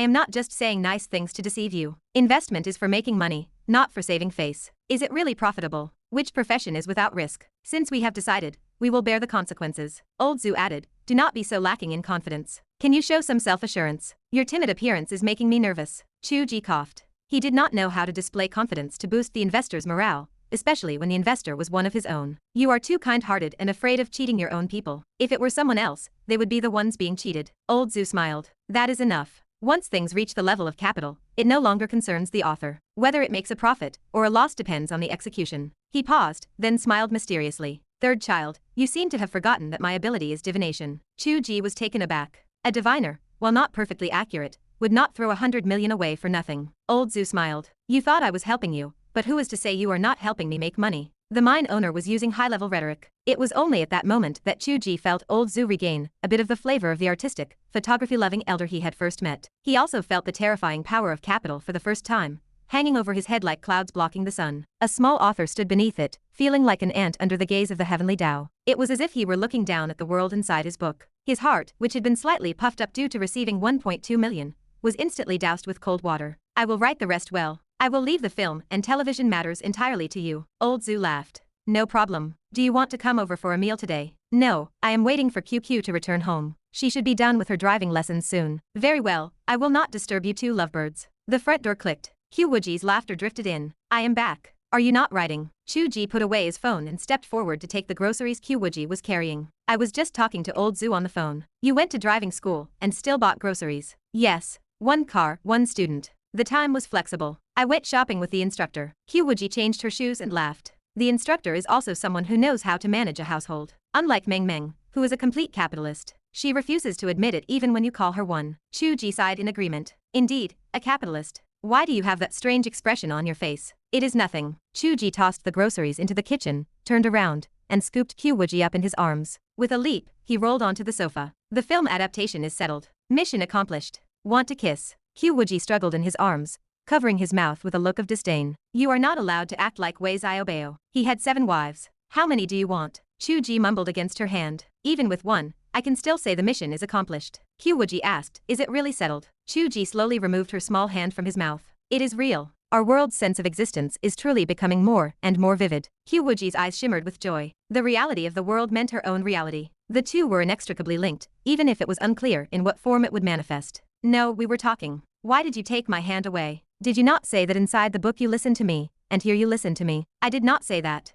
am not just saying nice things to deceive you. Investment is for making money, not for saving face. Is it really profitable? Which profession is without risk? Since we have decided, we will bear the consequences. Old Zhu added, do not be so lacking in confidence. Can you show some self-assurance? Your timid appearance is making me nervous. Chu Ge coughed. He did not know how to display confidence to boost the investor's morale, especially when the investor was one of his own. You are too kind-hearted and afraid of cheating your own people. If it were someone else, they would be the ones being cheated. Old Zhu smiled. That is enough. Once things reach the level of capital, it no longer concerns the author. Whether it makes a profit or a loss depends on the execution. He paused, then smiled mysteriously. Third child, you seem to have forgotten that my ability is divination. Chu Ge was taken aback. A diviner, while not perfectly accurate, would not throw 100 million away for nothing. Old Zhu smiled. You thought I was helping you, but who is to say you are not helping me make money? The mine owner was using high-level rhetoric. It was only at that moment that Chu Ge felt Old Zhu regain a bit of the flavor of the artistic, photography-loving elder he had first met. He also felt the terrifying power of capital for the first time, hanging over his head like clouds blocking the sun. A small author stood beneath it, feeling like an ant under the gaze of the heavenly Tao. It was as if he were looking down at the world inside his book. His heart, which had been slightly puffed up due to receiving 1.2 million, was instantly doused with cold water. I will write the rest well. I will leave the film and television matters entirely to you. Old Zhu laughed. No problem. Do you want to come over for a meal today? No, I am waiting for QQ to return home. She should be done with her driving lessons soon. Very well, I will not disturb you two lovebirds. The front door clicked. Qiu Wuji's laughter drifted in. I am back. Are you not writing? Chu Ge put away his phone and stepped forward to take the groceries Qiu Wuji was carrying. I was just talking to Old Zhu on the phone. You went to driving school and still bought groceries. Yes. One car, one student. The time was flexible. I went shopping with the instructor. Qiu Wuji changed her shoes and laughed. The instructor is also someone who knows how to manage a household. Unlike Meng Meng, who is a complete capitalist, she refuses to admit it even when you call her one. Chu Ge sighed in agreement. Indeed, a capitalist. Why do you have that strange expression on your face? It is nothing. Chu Ge tossed the groceries into the kitchen, turned around, and scooped Qiu Wuji up in his arms. With a leap, he rolled onto the sofa. The film adaptation is settled. Mission accomplished. Want to kiss? Qiu Wuji struggled in his arms, covering his mouth with a look of disdain. You are not allowed to act like Wei Xiaobao. He had 7 wives. How many do you want? Chu Ge mumbled against her hand. Even with one, I can still say the mission is accomplished. Qiu Wuji asked, is it really settled? Chu Ge slowly removed her small hand from his mouth. It is real. Our world's sense of existence is truly becoming more and more vivid. Qiu Wuji's eyes shimmered with joy. The reality of the world meant her own reality. The two were inextricably linked, even if it was unclear in what form it would manifest. No, we were talking. Why did you take my hand away? Did you not say that inside the book you listen to me, and here you listen to me? I did not say that.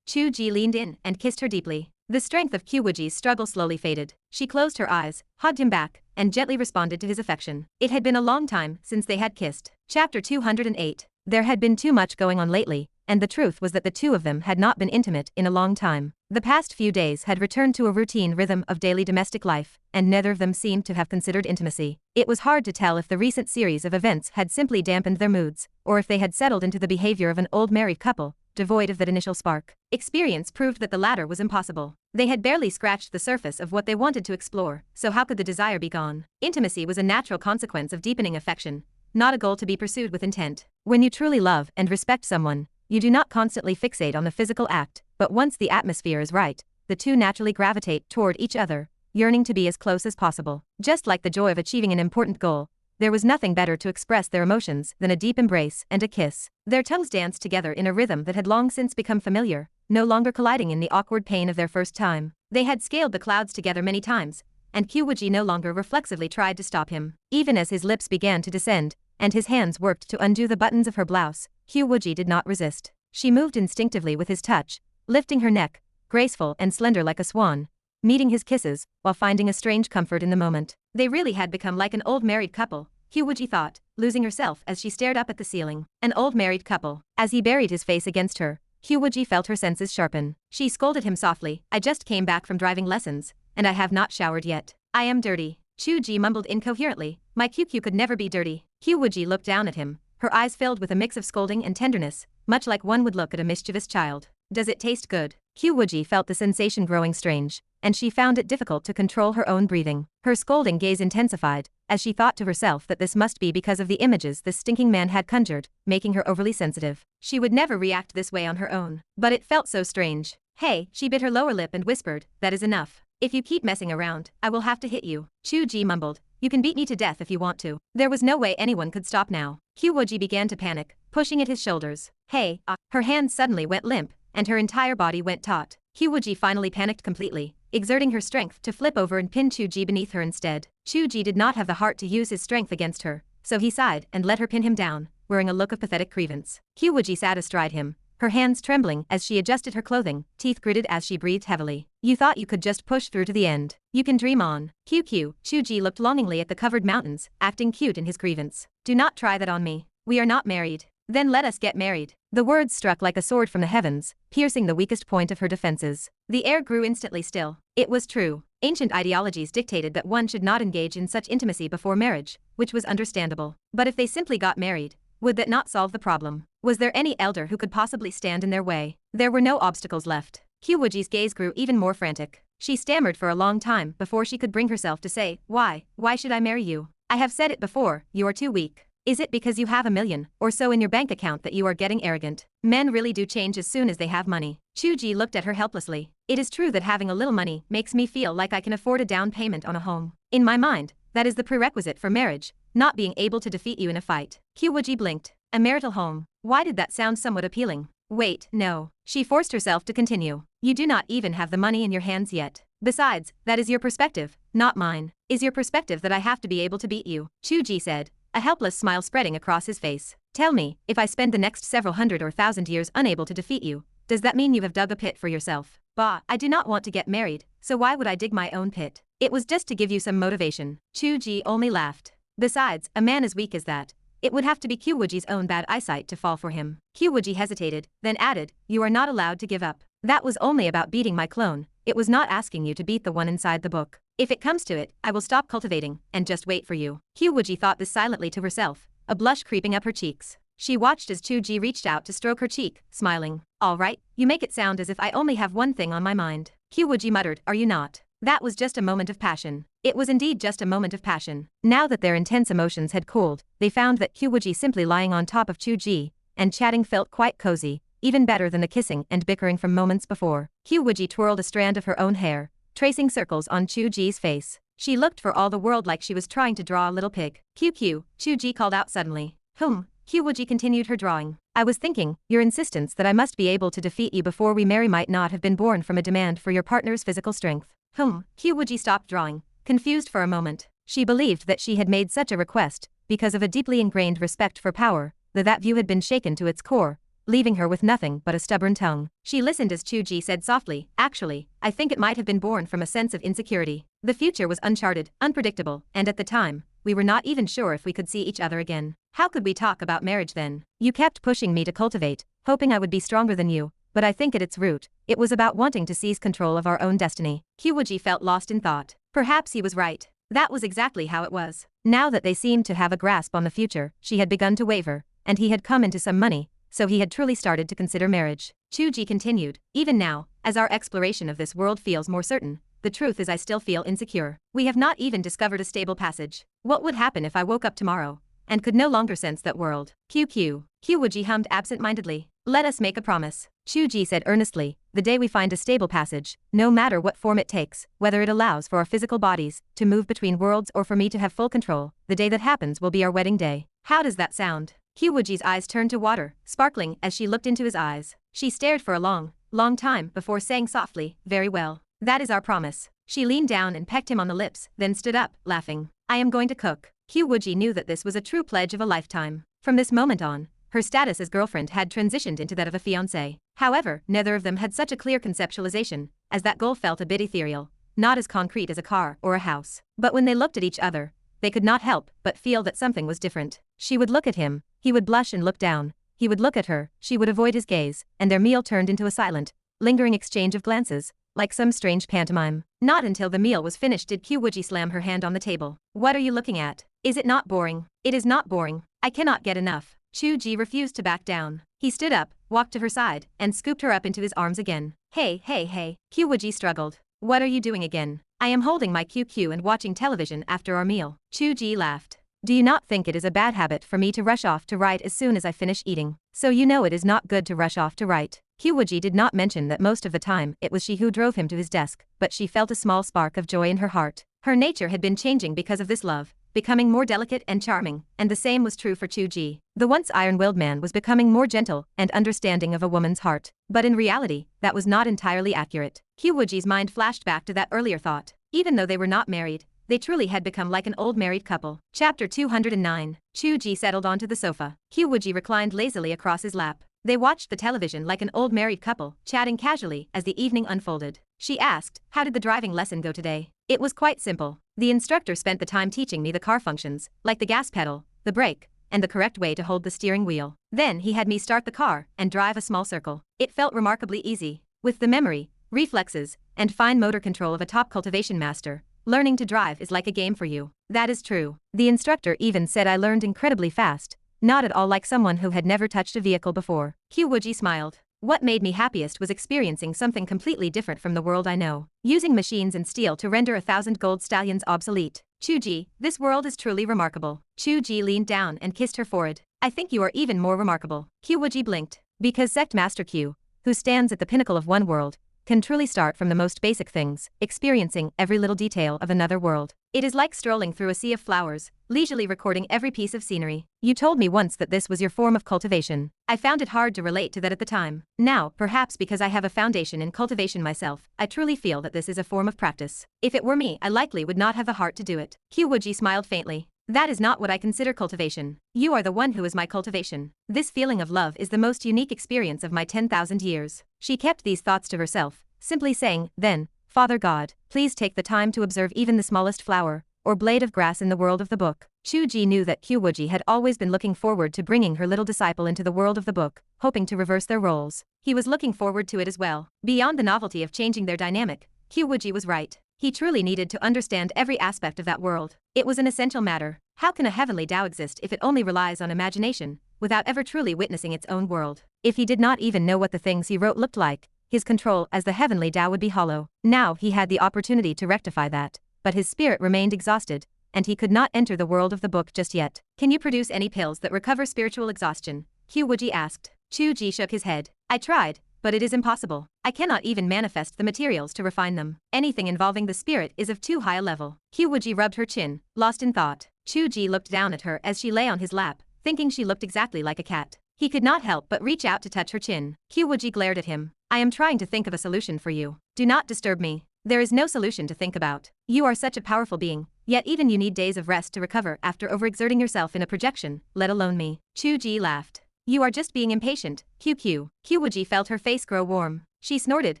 Chu Ge leaned in and kissed her deeply. The strength of Qiu Wuji's struggle slowly faded. She closed her eyes, hugged him back, and gently responded to his affection. It had been a long time since they had kissed. Chapter 208. There had been too much going on lately, and the truth was that the two of them had not been intimate in a long time. The past few days had returned to a routine rhythm of daily domestic life, and neither of them seemed to have considered intimacy. It was hard to tell if the recent series of events had simply dampened their moods, or if they had settled into the behavior of an old married couple, devoid of that initial spark. Experience proved that the latter was impossible. They had barely scratched the surface of what they wanted to explore, so how could the desire be gone? Intimacy was a natural consequence of deepening affection, not a goal to be pursued with intent. When you truly love and respect someone, you do not constantly fixate on the physical act, but once the atmosphere is right, the two naturally gravitate toward each other, yearning to be as close as possible. Just like the joy of achieving an important goal, there was nothing better to express their emotions than a deep embrace and a kiss. Their tongues danced together in a rhythm that had long since become familiar, no longer colliding in the awkward pain of their first time. They had scaled the clouds together many times, and Qiu Wuji no longer reflexively tried to stop him. Even as his lips began to descend, and his hands worked to undo the buttons of her blouse, Qiu Wuji did not resist. She moved instinctively with his touch, lifting her neck, graceful and slender like a swan, meeting his kisses, while finding a strange comfort in the moment. They really had become like an old married couple, Qiu Wuji thought, losing herself as she stared up at the ceiling. An old married couple. As he buried his face against her, Qiu Wuji felt her senses sharpen. She scolded him softly, I just came back from driving lessons, and I have not showered yet. I am dirty. Chu Ge mumbled incoherently, my QQ could never be dirty. Qiu Wuji looked down at him, her eyes filled with a mix of scolding and tenderness, much like one would look at a mischievous child. Does it taste good? Qiu Wuji felt the sensation growing strange, and she found it difficult to control her own breathing. Her scolding gaze intensified, as she thought to herself that this must be because of the images this stinking man had conjured, making her overly sensitive. She would never react this way on her own. But it felt so strange. Hey, she bit her lower lip and whispered, that is enough. If you keep messing around, I will have to hit you. Chu Ge mumbled, you can beat me to death if you want to. There was no way anyone could stop now. Qiu Wuji began to panic, pushing at his shoulders. Hey, her hands suddenly went limp, and her entire body went taut. Qiu Wuji finally panicked completely, exerting her strength to flip over and pin Chu Ge beneath her instead. Chu Ge did not have the heart to use his strength against her, so he sighed and let her pin him down, wearing a look of pathetic grievance. Qiu Wuji sat astride him, her hands trembling as she adjusted her clothing, teeth gritted as she breathed heavily. You thought you could just push through to the end. You can dream on. QQ, Chu Ge looked longingly at the covered mountains, acting cute in his grievance. Do not try that on me. We are not married. Then let us get married. The words struck like a sword from the heavens, piercing the weakest point of her defenses. The air grew instantly still. It was true. Ancient ideologies dictated that one should not engage in such intimacy before marriage, which was understandable. But if they simply got married, would that not solve the problem? Was there any elder who could possibly stand in their way? There were no obstacles left. Qiu Wuji's gaze grew even more frantic. She stammered for a long time before she could bring herself to say, why should I marry you? I have said it before, you are too weak. Is it because you have $1 million or so in your bank account that you are getting arrogant? Men really do change as soon as they have money. Chu Ge looked at her helplessly. It is true that having a little money makes me feel like I can afford a down payment on a home. In my mind, that is the prerequisite for marriage, not being able to defeat you in a fight. Qiu Wuji blinked. A marital home. Why did that sound somewhat appealing? Wait, no. She forced herself to continue. You do not even have the money in your hands yet. Besides, that is your perspective, not mine. Is your perspective that I have to be able to beat you? Chu Ge said, a helpless smile spreading across his face. Tell me, if I spend the next several hundred or thousand years unable to defeat you, does that mean you have dug a pit for yourself? Bah, I do not want to get married, so why would I dig my own pit? It was just to give you some motivation. Chu Ge only laughed. Besides, a man as weak as that, it would have to be Qiu Wuji's own bad eyesight to fall for him. Qiu Wuji hesitated, then added, you are not allowed to give up. That was only about beating my clone, it was not asking you to beat the one inside the book. If it comes to it, I will stop cultivating, and just wait for you. Qiu Wuji thought this silently to herself, a blush creeping up her cheeks. She watched as Chu Ge reached out to stroke her cheek, smiling. All right, you make it sound as if I only have one thing on my mind. Qiu Wuji muttered, are you not? That was just a moment of passion. It was indeed just a moment of passion. Now that their intense emotions had cooled, they found that Qiu Wuji simply lying on top of Chu Ge and chatting felt quite cozy, even better than the kissing and bickering from moments before. Qiu Wuji twirled a strand of her own hair, tracing circles on Chu Ge's face. She looked for all the world like she was trying to draw a little pig. QQ, Chu Ge called out suddenly. Qiu Wuji continued her drawing. I was thinking, your insistence that I must be able to defeat you before we marry might not have been born from a demand for your partner's physical strength. Qiu Wuji stopped drawing, confused for a moment. She believed that she had made such a request, because of a deeply ingrained respect for power, that view had been shaken to its core, leaving her with nothing but a stubborn tongue. She listened as Chu Ge said softly, "Actually, I think it might have been born from a sense of insecurity. The future was uncharted, unpredictable, and at the time, we were not even sure if we could see each other again. How could we talk about marriage then? You kept pushing me to cultivate, hoping I would be stronger than you, but I think at its root, it was about wanting to seize control of our own destiny." Qiu Wuji felt lost in thought. Perhaps he was right. That was exactly how it was. Now that they seemed to have a grasp on the future, she had begun to waver, and he had come into some money, so he had truly started to consider marriage. Chu Ge continued, "Even now, as our exploration of this world feels more certain, the truth is I still feel insecure. We have not even discovered a stable passage. What would happen if I woke up tomorrow and could no longer sense that world?" Qiu Wuji hummed absent-mindedly. "Let us make a promise," Chu Ge said earnestly, "the day we find a stable passage, no matter what form it takes, whether it allows for our physical bodies to move between worlds or for me to have full control, the day that happens will be our wedding day. How does that sound?" Qiu Wuji's eyes turned to water, sparkling as she looked into his eyes. She stared for a long time before saying softly, "Very well. That is our promise." She leaned down and pecked him on the lips, then stood up, laughing. "I am going to cook." Qiu Wuji knew that this was a true pledge of a lifetime. From this moment on, her status as girlfriend had transitioned into that of a fiancée. However, neither of them had such a clear conceptualization, as that goal felt a bit ethereal, not as concrete as a car or a house. But when they looked at each other, they could not help but feel that something was different. She would look at him, he would blush and look down, he would look at her, she would avoid his gaze, and their meal turned into a silent, lingering exchange of glances, like some strange pantomime. Not until the meal was finished did Qiu Wuji slam her hand on the table. "What are you looking at? Is it not boring?" "It is not boring. I cannot get enough." Chu Ge refused to back down. He stood up, walked to her side, and scooped her up into his arms again. Hey. Qiu Wuji struggled. "What are you doing again?" "I am holding my QQ and watching television after our meal." Chu Ge laughed. "Do you not think it is a bad habit for me to rush off to write as soon as I finish eating? So you know it is not good to rush off to write." Qiu Wuji did not mention that most of the time it was she who drove him to his desk, but she felt a small spark of joy in her heart. Her nature had been changing because of this love, becoming more delicate and charming, and the same was true for Chu Ge. The once iron-willed man was becoming more gentle and understanding of a woman's heart. But in reality, that was not entirely accurate. Qiu Wuji's mind flashed back to that earlier thought. Even though they were not married, they truly had become like an old married couple. Chapter 209. Chu Ge settled onto the sofa. Qiu Wuji reclined lazily across his lap. They watched the television like an old married couple, chatting casually as the evening unfolded. She asked, "How did the driving lesson go today?" "It was quite simple. The instructor spent the time teaching me the car functions, like the gas pedal, the brake, and the correct way to hold the steering wheel. Then he had me start the car and drive a small circle. It felt remarkably easy. With the memory, reflexes, and fine motor control of a top cultivation master, learning to drive is like a game for you." "That is true. The instructor even said I learned incredibly fast, not at all like someone who had never touched a vehicle before." Qiu Wuji smiled. "What made me happiest was experiencing something completely different from the world I know. Using machines and steel to render 1,000 gold stallions obsolete. Chu Ge, this world is truly remarkable." Chu Ge leaned down and kissed her forehead. "I think you are even more remarkable." Qiu Wuji blinked. Because Sect Master Qiu, who stands at the pinnacle of one world, can truly start from the most basic things, experiencing every little detail of another world. It is like strolling through a sea of flowers, leisurely recording every piece of scenery. You told me once that this was your form of cultivation. I found it hard to relate to that at the time. Now, perhaps because I have a foundation in cultivation myself, I truly feel that this is a form of practice. If it were me, I likely would not have the heart to do it." Qiu Wuji smiled faintly. "That is not what I consider cultivation. You are the one who is my cultivation. This feeling of love is the most unique experience of my 10,000 years." She kept these thoughts to herself, simply saying, "Then, Father God, please take the time to observe even the smallest flower or blade of grass in the world of the book." Chu Ge knew that Qiu Wuji had always been looking forward to bringing her little disciple into the world of the book, hoping to reverse their roles. He was looking forward to it as well. Beyond the novelty of changing their dynamic, Qiu Wuji was right. He truly needed to understand every aspect of that world. It was an essential matter. How can a heavenly Tao exist if it only relies on imagination, without ever truly witnessing its own world? If he did not even know what the things he wrote looked like, his control as the heavenly Tao would be hollow. Now he had the opportunity to rectify that, but his spirit remained exhausted, and he could not enter the world of the book just yet. "Can you produce any pills that recover spiritual exhaustion?" Qiu Wuji asked. Chu Ge shook his head. "I tried, but it is impossible. I cannot even manifest the materials to refine them. Anything involving the spirit is of too high a level." Qiu Wuji rubbed her chin, lost in thought. Chu Ge looked down at her as she lay on his lap, thinking she looked exactly like a cat. He could not help but reach out to touch her chin. Qiu Wuji glared at him. "I am trying to think of a solution for you. Do not disturb me. There is no solution to think about. You are such a powerful being, Yet even you need days of rest to recover after overexerting yourself in a projection, let alone me. Chu Ge laughed. You are just being impatient, Qiu. Qiu Wuji felt her face grow warm. She snorted,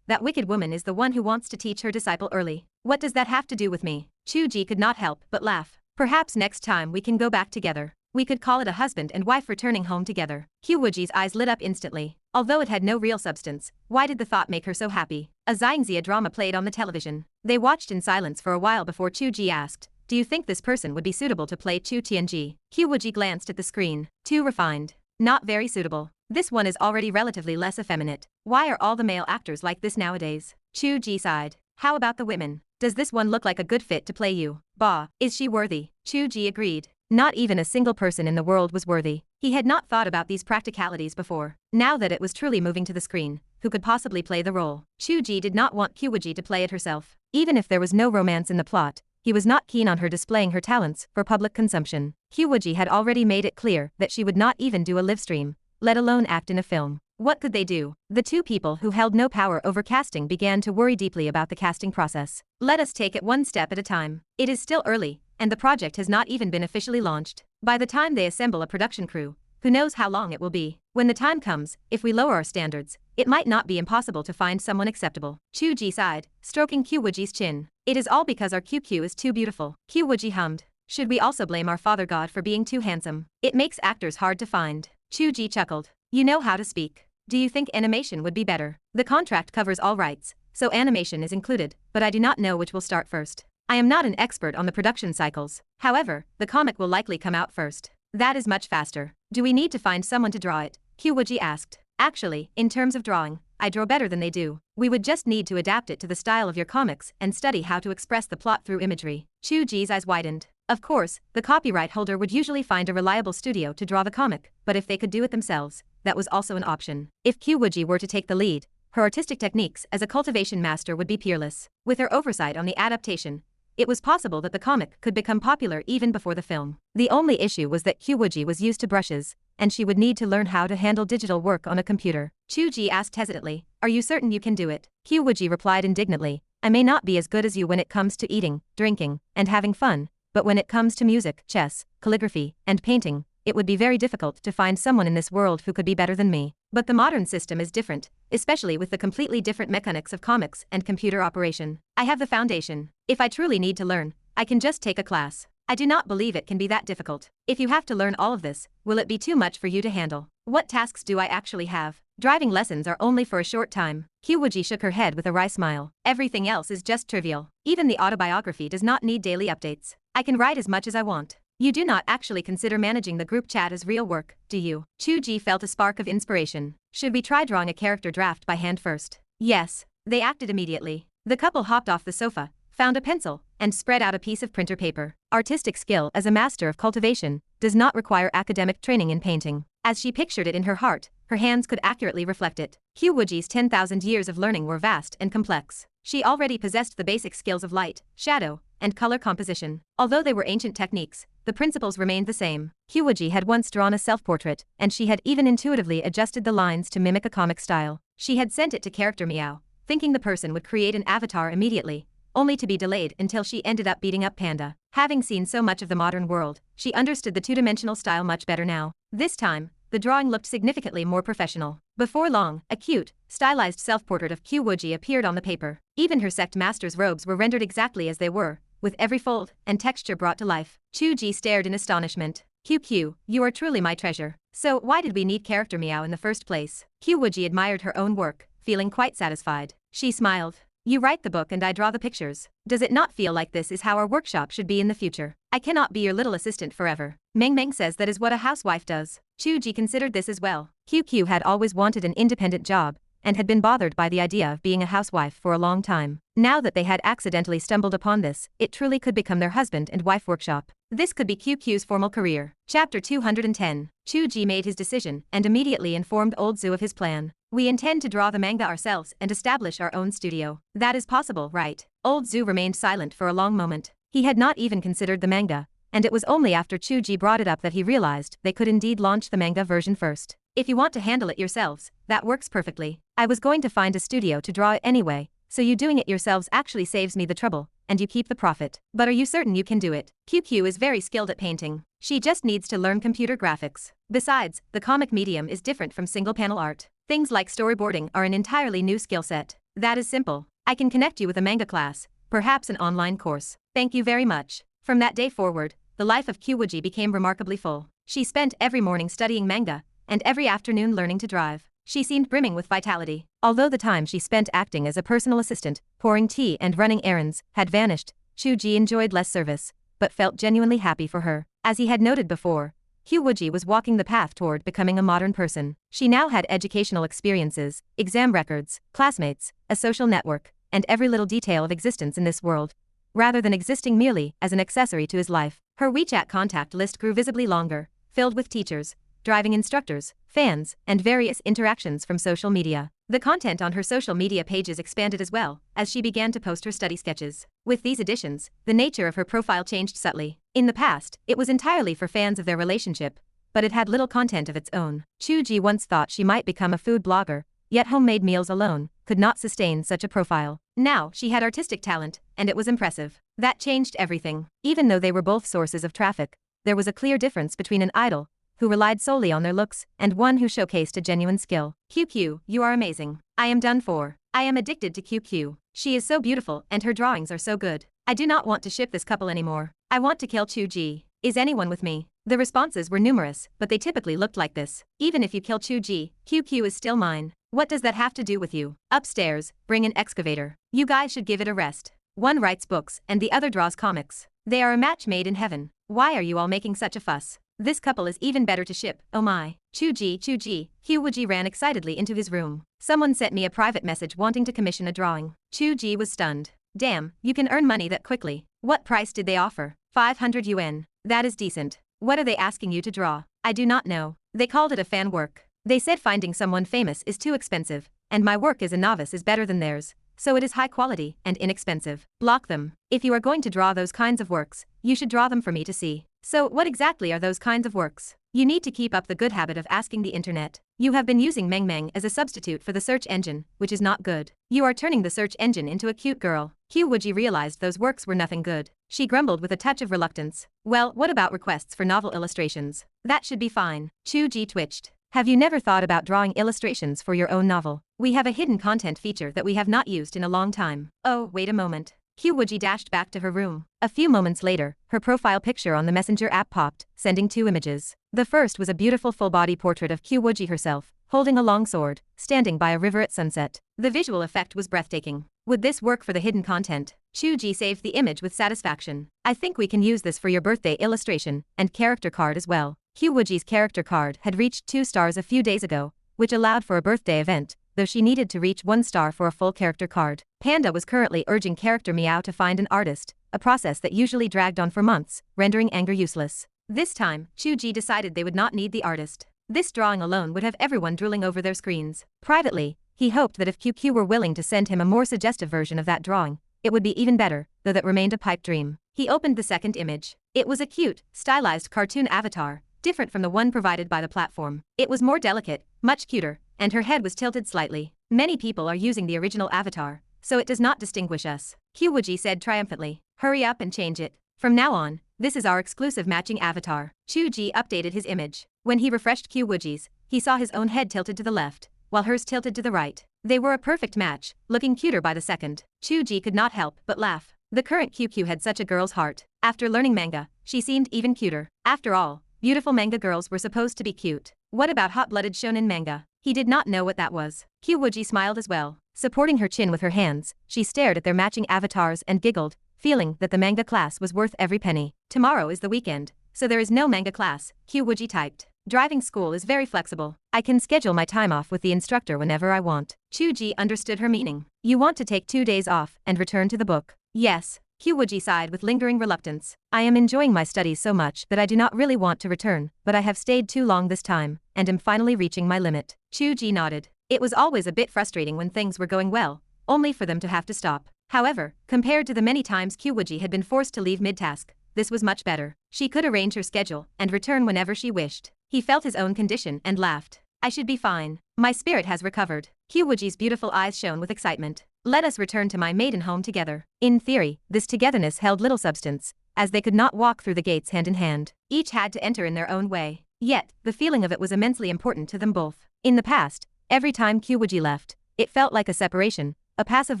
that wicked woman is the one who wants to teach her disciple early. What does that have to do with me? Chu Ge could not help but laugh. Perhaps next time we can go back together. We could call it a husband and wife returning home together. Qiu Wuji's eyes lit up instantly. Although it had no real substance, why did the thought make her so happy? A Xingxia drama played on the television. They watched in silence for a while before Chu Ge asked, do you think this person would be suitable to play Chu Tianji? Qiu Wuji glanced at the screen. Too refined. Not very suitable. This one is already relatively less effeminate. Why are all the male actors like this nowadays? Chu Ge sighed. How about the women? Does this one look like a good fit to play you? Bah, is she worthy? Chu Ge agreed. Not even a single person in the world was worthy. He had not thought about these practicalities before. Now that it was truly moving to the screen, who could possibly play the role? Chu Ge did not want Qiu Wuji to play it herself. Even if there was no romance in the plot, he was not keen on her displaying her talents for public consumption. Qiu Wuji had already made it clear that she would not even do a live stream, let alone act in a film. What could they do? The two people who held no power over casting began to worry deeply about the casting process. Let us take it one step at a time. It is still early, and the project has not even been officially launched. By the time they assemble a production crew, who knows how long it will be? When the time comes, if we lower our standards, it might not be impossible to find someone acceptable. Chu Ge sighed, stroking Qiu Wuji's chin. It is all because our QQ is too beautiful. Qiu Wuji hummed. Should we also blame our father god for being too handsome? It makes actors hard to find. Chu Ge chuckled. You know how to speak. Do you think animation would be better? The contract covers all rights, so animation is included, but I do not know which will start first. I am not an expert on the production cycles. However, the comic will likely come out first. That is much faster. Do we need to find someone to draw it? Qiu Wuji asked. Actually, in terms of drawing, I draw better than they do. We would just need to adapt it to the style of your comics and study how to express the plot through imagery. Chu Ge's eyes widened. Of course, the copyright holder would usually find a reliable studio to draw the comic, but if they could do it themselves, that was also an option. If Qiu Wuji were to take the lead, her artistic techniques as a cultivation master would be peerless. With her oversight on the adaptation, it was possible that the comic could become popular even before the film. The only issue was that Qiu Wuji was used to brushes, and she would need to learn how to handle digital work on a computer. Chu Ge asked hesitantly, are you certain you can do it? Qiu Wuji replied indignantly, I may not be as good as you when it comes to eating, drinking, and having fun, but when it comes to music, chess, calligraphy, and painting, it would be very difficult to find someone in this world who could be better than me. But the modern system is different, especially with the completely different mechanics of comics and computer operation. I have the foundation. If I truly need to learn, I can just take a class. I do not believe it can be that difficult. If you have to learn all of this, will it be too much for you to handle? What tasks do I actually have? Driving lessons are only for a short time. Qiu Wuji shook her head with a wry smile. Everything else is just trivial. Even the autobiography does not need daily updates. I can write as much as I want. You do not actually consider managing the group chat as real work, do you? Chu Ge felt a spark of inspiration. Should we try drawing a character draft by hand first? Yes. They acted immediately. The couple hopped off the sofa, found a pencil, and spread out a piece of printer paper. Artistic skill as a master of cultivation does not require academic training in painting. As she pictured it in her heart, her hands could accurately reflect it. Qiu Wuji's 10,000 years of learning were vast and complex. She already possessed the basic skills of light, shadow, and color composition. Although they were ancient techniques, the principles remained the same. Qiu Wuji had once drawn a self-portrait, and she had even intuitively adjusted the lines to mimic a comic style. She had sent it to Character Meow, thinking the person would create an avatar immediately, only to be delayed until she ended up beating up Panda. Having seen so much of the modern world, she understood the two-dimensional style much better now. This time, the drawing looked significantly more professional. Before long, a cute, stylized self-portrait of Qiu Wuji appeared on the paper. Even her Sect Master's robes were rendered exactly as they were, with every fold and texture brought to life. Chu Ge stared in astonishment. Qiu, you are truly my treasure. So why did we need Character Meow in the first place? Qiu Wuji admired her own work, feeling quite satisfied. She smiled. You write the book and I draw the pictures. Does it not feel like this is how our workshop should be in the future? I cannot be your little assistant forever. Meng Meng says that is what a housewife does. Chu Ge considered this as well. Qiu had always wanted an independent job, and had been bothered by the idea of being a housewife for a long time. Now that they had accidentally stumbled upon this, it truly could become their husband and wife workshop. This could be Qiu's formal career. Chapter 210. Chu Ge made his decision and immediately informed Old Zhu of his plan. We intend to draw the manga ourselves and establish our own studio. That is possible, right? Old Zhu remained silent for a long moment. He had not even considered the manga, and it was only after Chu Ge brought it up that he realized they could indeed launch the manga version first. If you want to handle it yourselves, that works perfectly. I was going to find a studio to draw it anyway, so you doing it yourselves actually saves me the trouble, and you keep the profit. But are you certain you can do it? Qiu is very skilled at painting. She just needs to learn computer graphics. Besides, the comic medium is different from single-panel art. Things like storyboarding are an entirely new skill set. That is simple. I can connect you with a manga class, perhaps an online course. Thank you very much. From that day forward, the life of Qiu Wuji became remarkably full. She spent every morning studying manga, and every afternoon learning to drive. She seemed brimming with vitality. Although the time she spent acting as a personal assistant, pouring tea and running errands, had vanished, Chu Ge enjoyed less service, but felt genuinely happy for her. As he had noted before, Qiu Wuji was walking the path toward becoming a modern person. She now had educational experiences, exam records, classmates, a social network, and every little detail of existence in this world, rather than existing merely as an accessory to his life. Her WeChat contact list grew visibly longer, filled with teachers, driving instructors, fans, and various interactions from social media. The content on her social media pages expanded as well, as she began to post her study sketches. With these additions, the nature of her profile changed subtly. In the past, it was entirely for fans of their relationship, but it had little content of its own. Chu Ge once thought she might become a food blogger, yet homemade meals alone could not sustain such a profile. Now, she had artistic talent, and it was impressive. That changed everything. Even though they were both sources of traffic, there was a clear difference between an idol who relied solely on their looks, and one who showcased a genuine skill. Qiu, you are amazing. I am done for. I am addicted to Qiu. She is so beautiful and her drawings are so good. I do not want to ship this couple anymore. I want to kill Chu Ge. Is anyone with me? The responses were numerous, but they typically looked like this. Even if you kill Chu Ge, Qiu is still mine. What does that have to do with you? Upstairs, bring an excavator. You guys should give it a rest. One writes books and the other draws comics. They are a match made in heaven. Why are you all making such a fuss? This couple is even better to ship, oh my. Chu Ge, Qiu Wuji ran excitedly into his room. Someone sent me a private message wanting to commission a drawing. Chu Ge was stunned. Damn, you can earn money that quickly. What price did they offer? 500 yuan. That is decent. What are they asking you to draw? I do not know. They called it a fan work. They said finding someone famous is too expensive, and my work as a novice is better than theirs, so it is high quality and inexpensive. Block them. If you are going to draw those kinds of works, you should draw them for me to see. So, what exactly are those kinds of works? You need to keep up the good habit of asking the internet. You have been using Meng as a substitute for the search engine, which is not good. You are turning the search engine into a cute girl. Qiu Wuji realized those works were nothing good. She grumbled with a touch of reluctance. Well, what about requests for novel illustrations? That should be fine. Chu Ge twitched. Have you never thought about drawing illustrations for your own novel? We have a hidden content feature that we have not used in a long time. Oh, wait a moment. Qiu Wuji dashed back to her room. A few moments later, her profile picture on the Messenger app popped, sending 2 images. The first was a beautiful full-body portrait of Qiu Wuji herself, holding a long sword, standing by a river at sunset. The visual effect was breathtaking. Would this work for the hidden content? Chu Ge saved the image with satisfaction. I think we can use this for your birthday illustration and character card as well. Qiu Wuji's character card had reached 2 stars a few days ago, which allowed for a birthday event, though she needed to reach 1 star for a full character card. Panda was currently urging Character Meow to find an artist, a process that usually dragged on for months, rendering anger useless. This time, Chu Ge decided they would not need the artist. This drawing alone would have everyone drooling over their screens. Privately, he hoped that if Qiu were willing to send him a more suggestive version of that drawing, it would be even better, though that remained a pipe dream. He opened the second image. It was a cute, stylized cartoon avatar, different from the one provided by the platform. It was more delicate, much cuter, and her head was tilted slightly. Many people are using the original avatar, so it does not distinguish us. Qiu Wuji said triumphantly. Hurry up and change it. From now on, this is our exclusive matching avatar. Chu Ge updated his image. When he refreshed Qiu Wuji's, he saw his own head tilted to the left, while hers tilted to the right. They were a perfect match, looking cuter by the second. Chu Ge could not help but laugh. The current Qiu had such a girl's heart. After learning manga, she seemed even cuter. After all, beautiful manga girls were supposed to be cute. What about hot-blooded shonen manga? He did not know what that was. Qiu Wuji smiled as well. Supporting her chin with her hands, she stared at their matching avatars and giggled, feeling that the manga class was worth every penny. Tomorrow is the weekend, so there is no manga class, Qiu Wuji typed. Driving school is very flexible. I can schedule my time off with the instructor whenever I want. Chu Ge understood her meaning. You want to take 2 days off and return to the book? Yes. Qiu Wuji sighed with lingering reluctance. I am enjoying my studies so much that I do not really want to return, but I have stayed too long this time, and am finally reaching my limit. Chu Ge nodded. It was always a bit frustrating when things were going well, only for them to have to stop. However, compared to the many times Qiu Wuji had been forced to leave mid-task, this was much better. She could arrange her schedule and return whenever she wished. He felt his own condition and laughed. I should be fine. My spirit has recovered. Qiu Wuji's beautiful eyes shone with excitement. Let us return to my maiden home together. In theory, this togetherness held little substance, as they could not walk through the gates hand in hand. Each had to enter in their own way. Yet, the feeling of it was immensely important to them both. In the past, every time Qiu Wuji left, it felt like a separation, a passive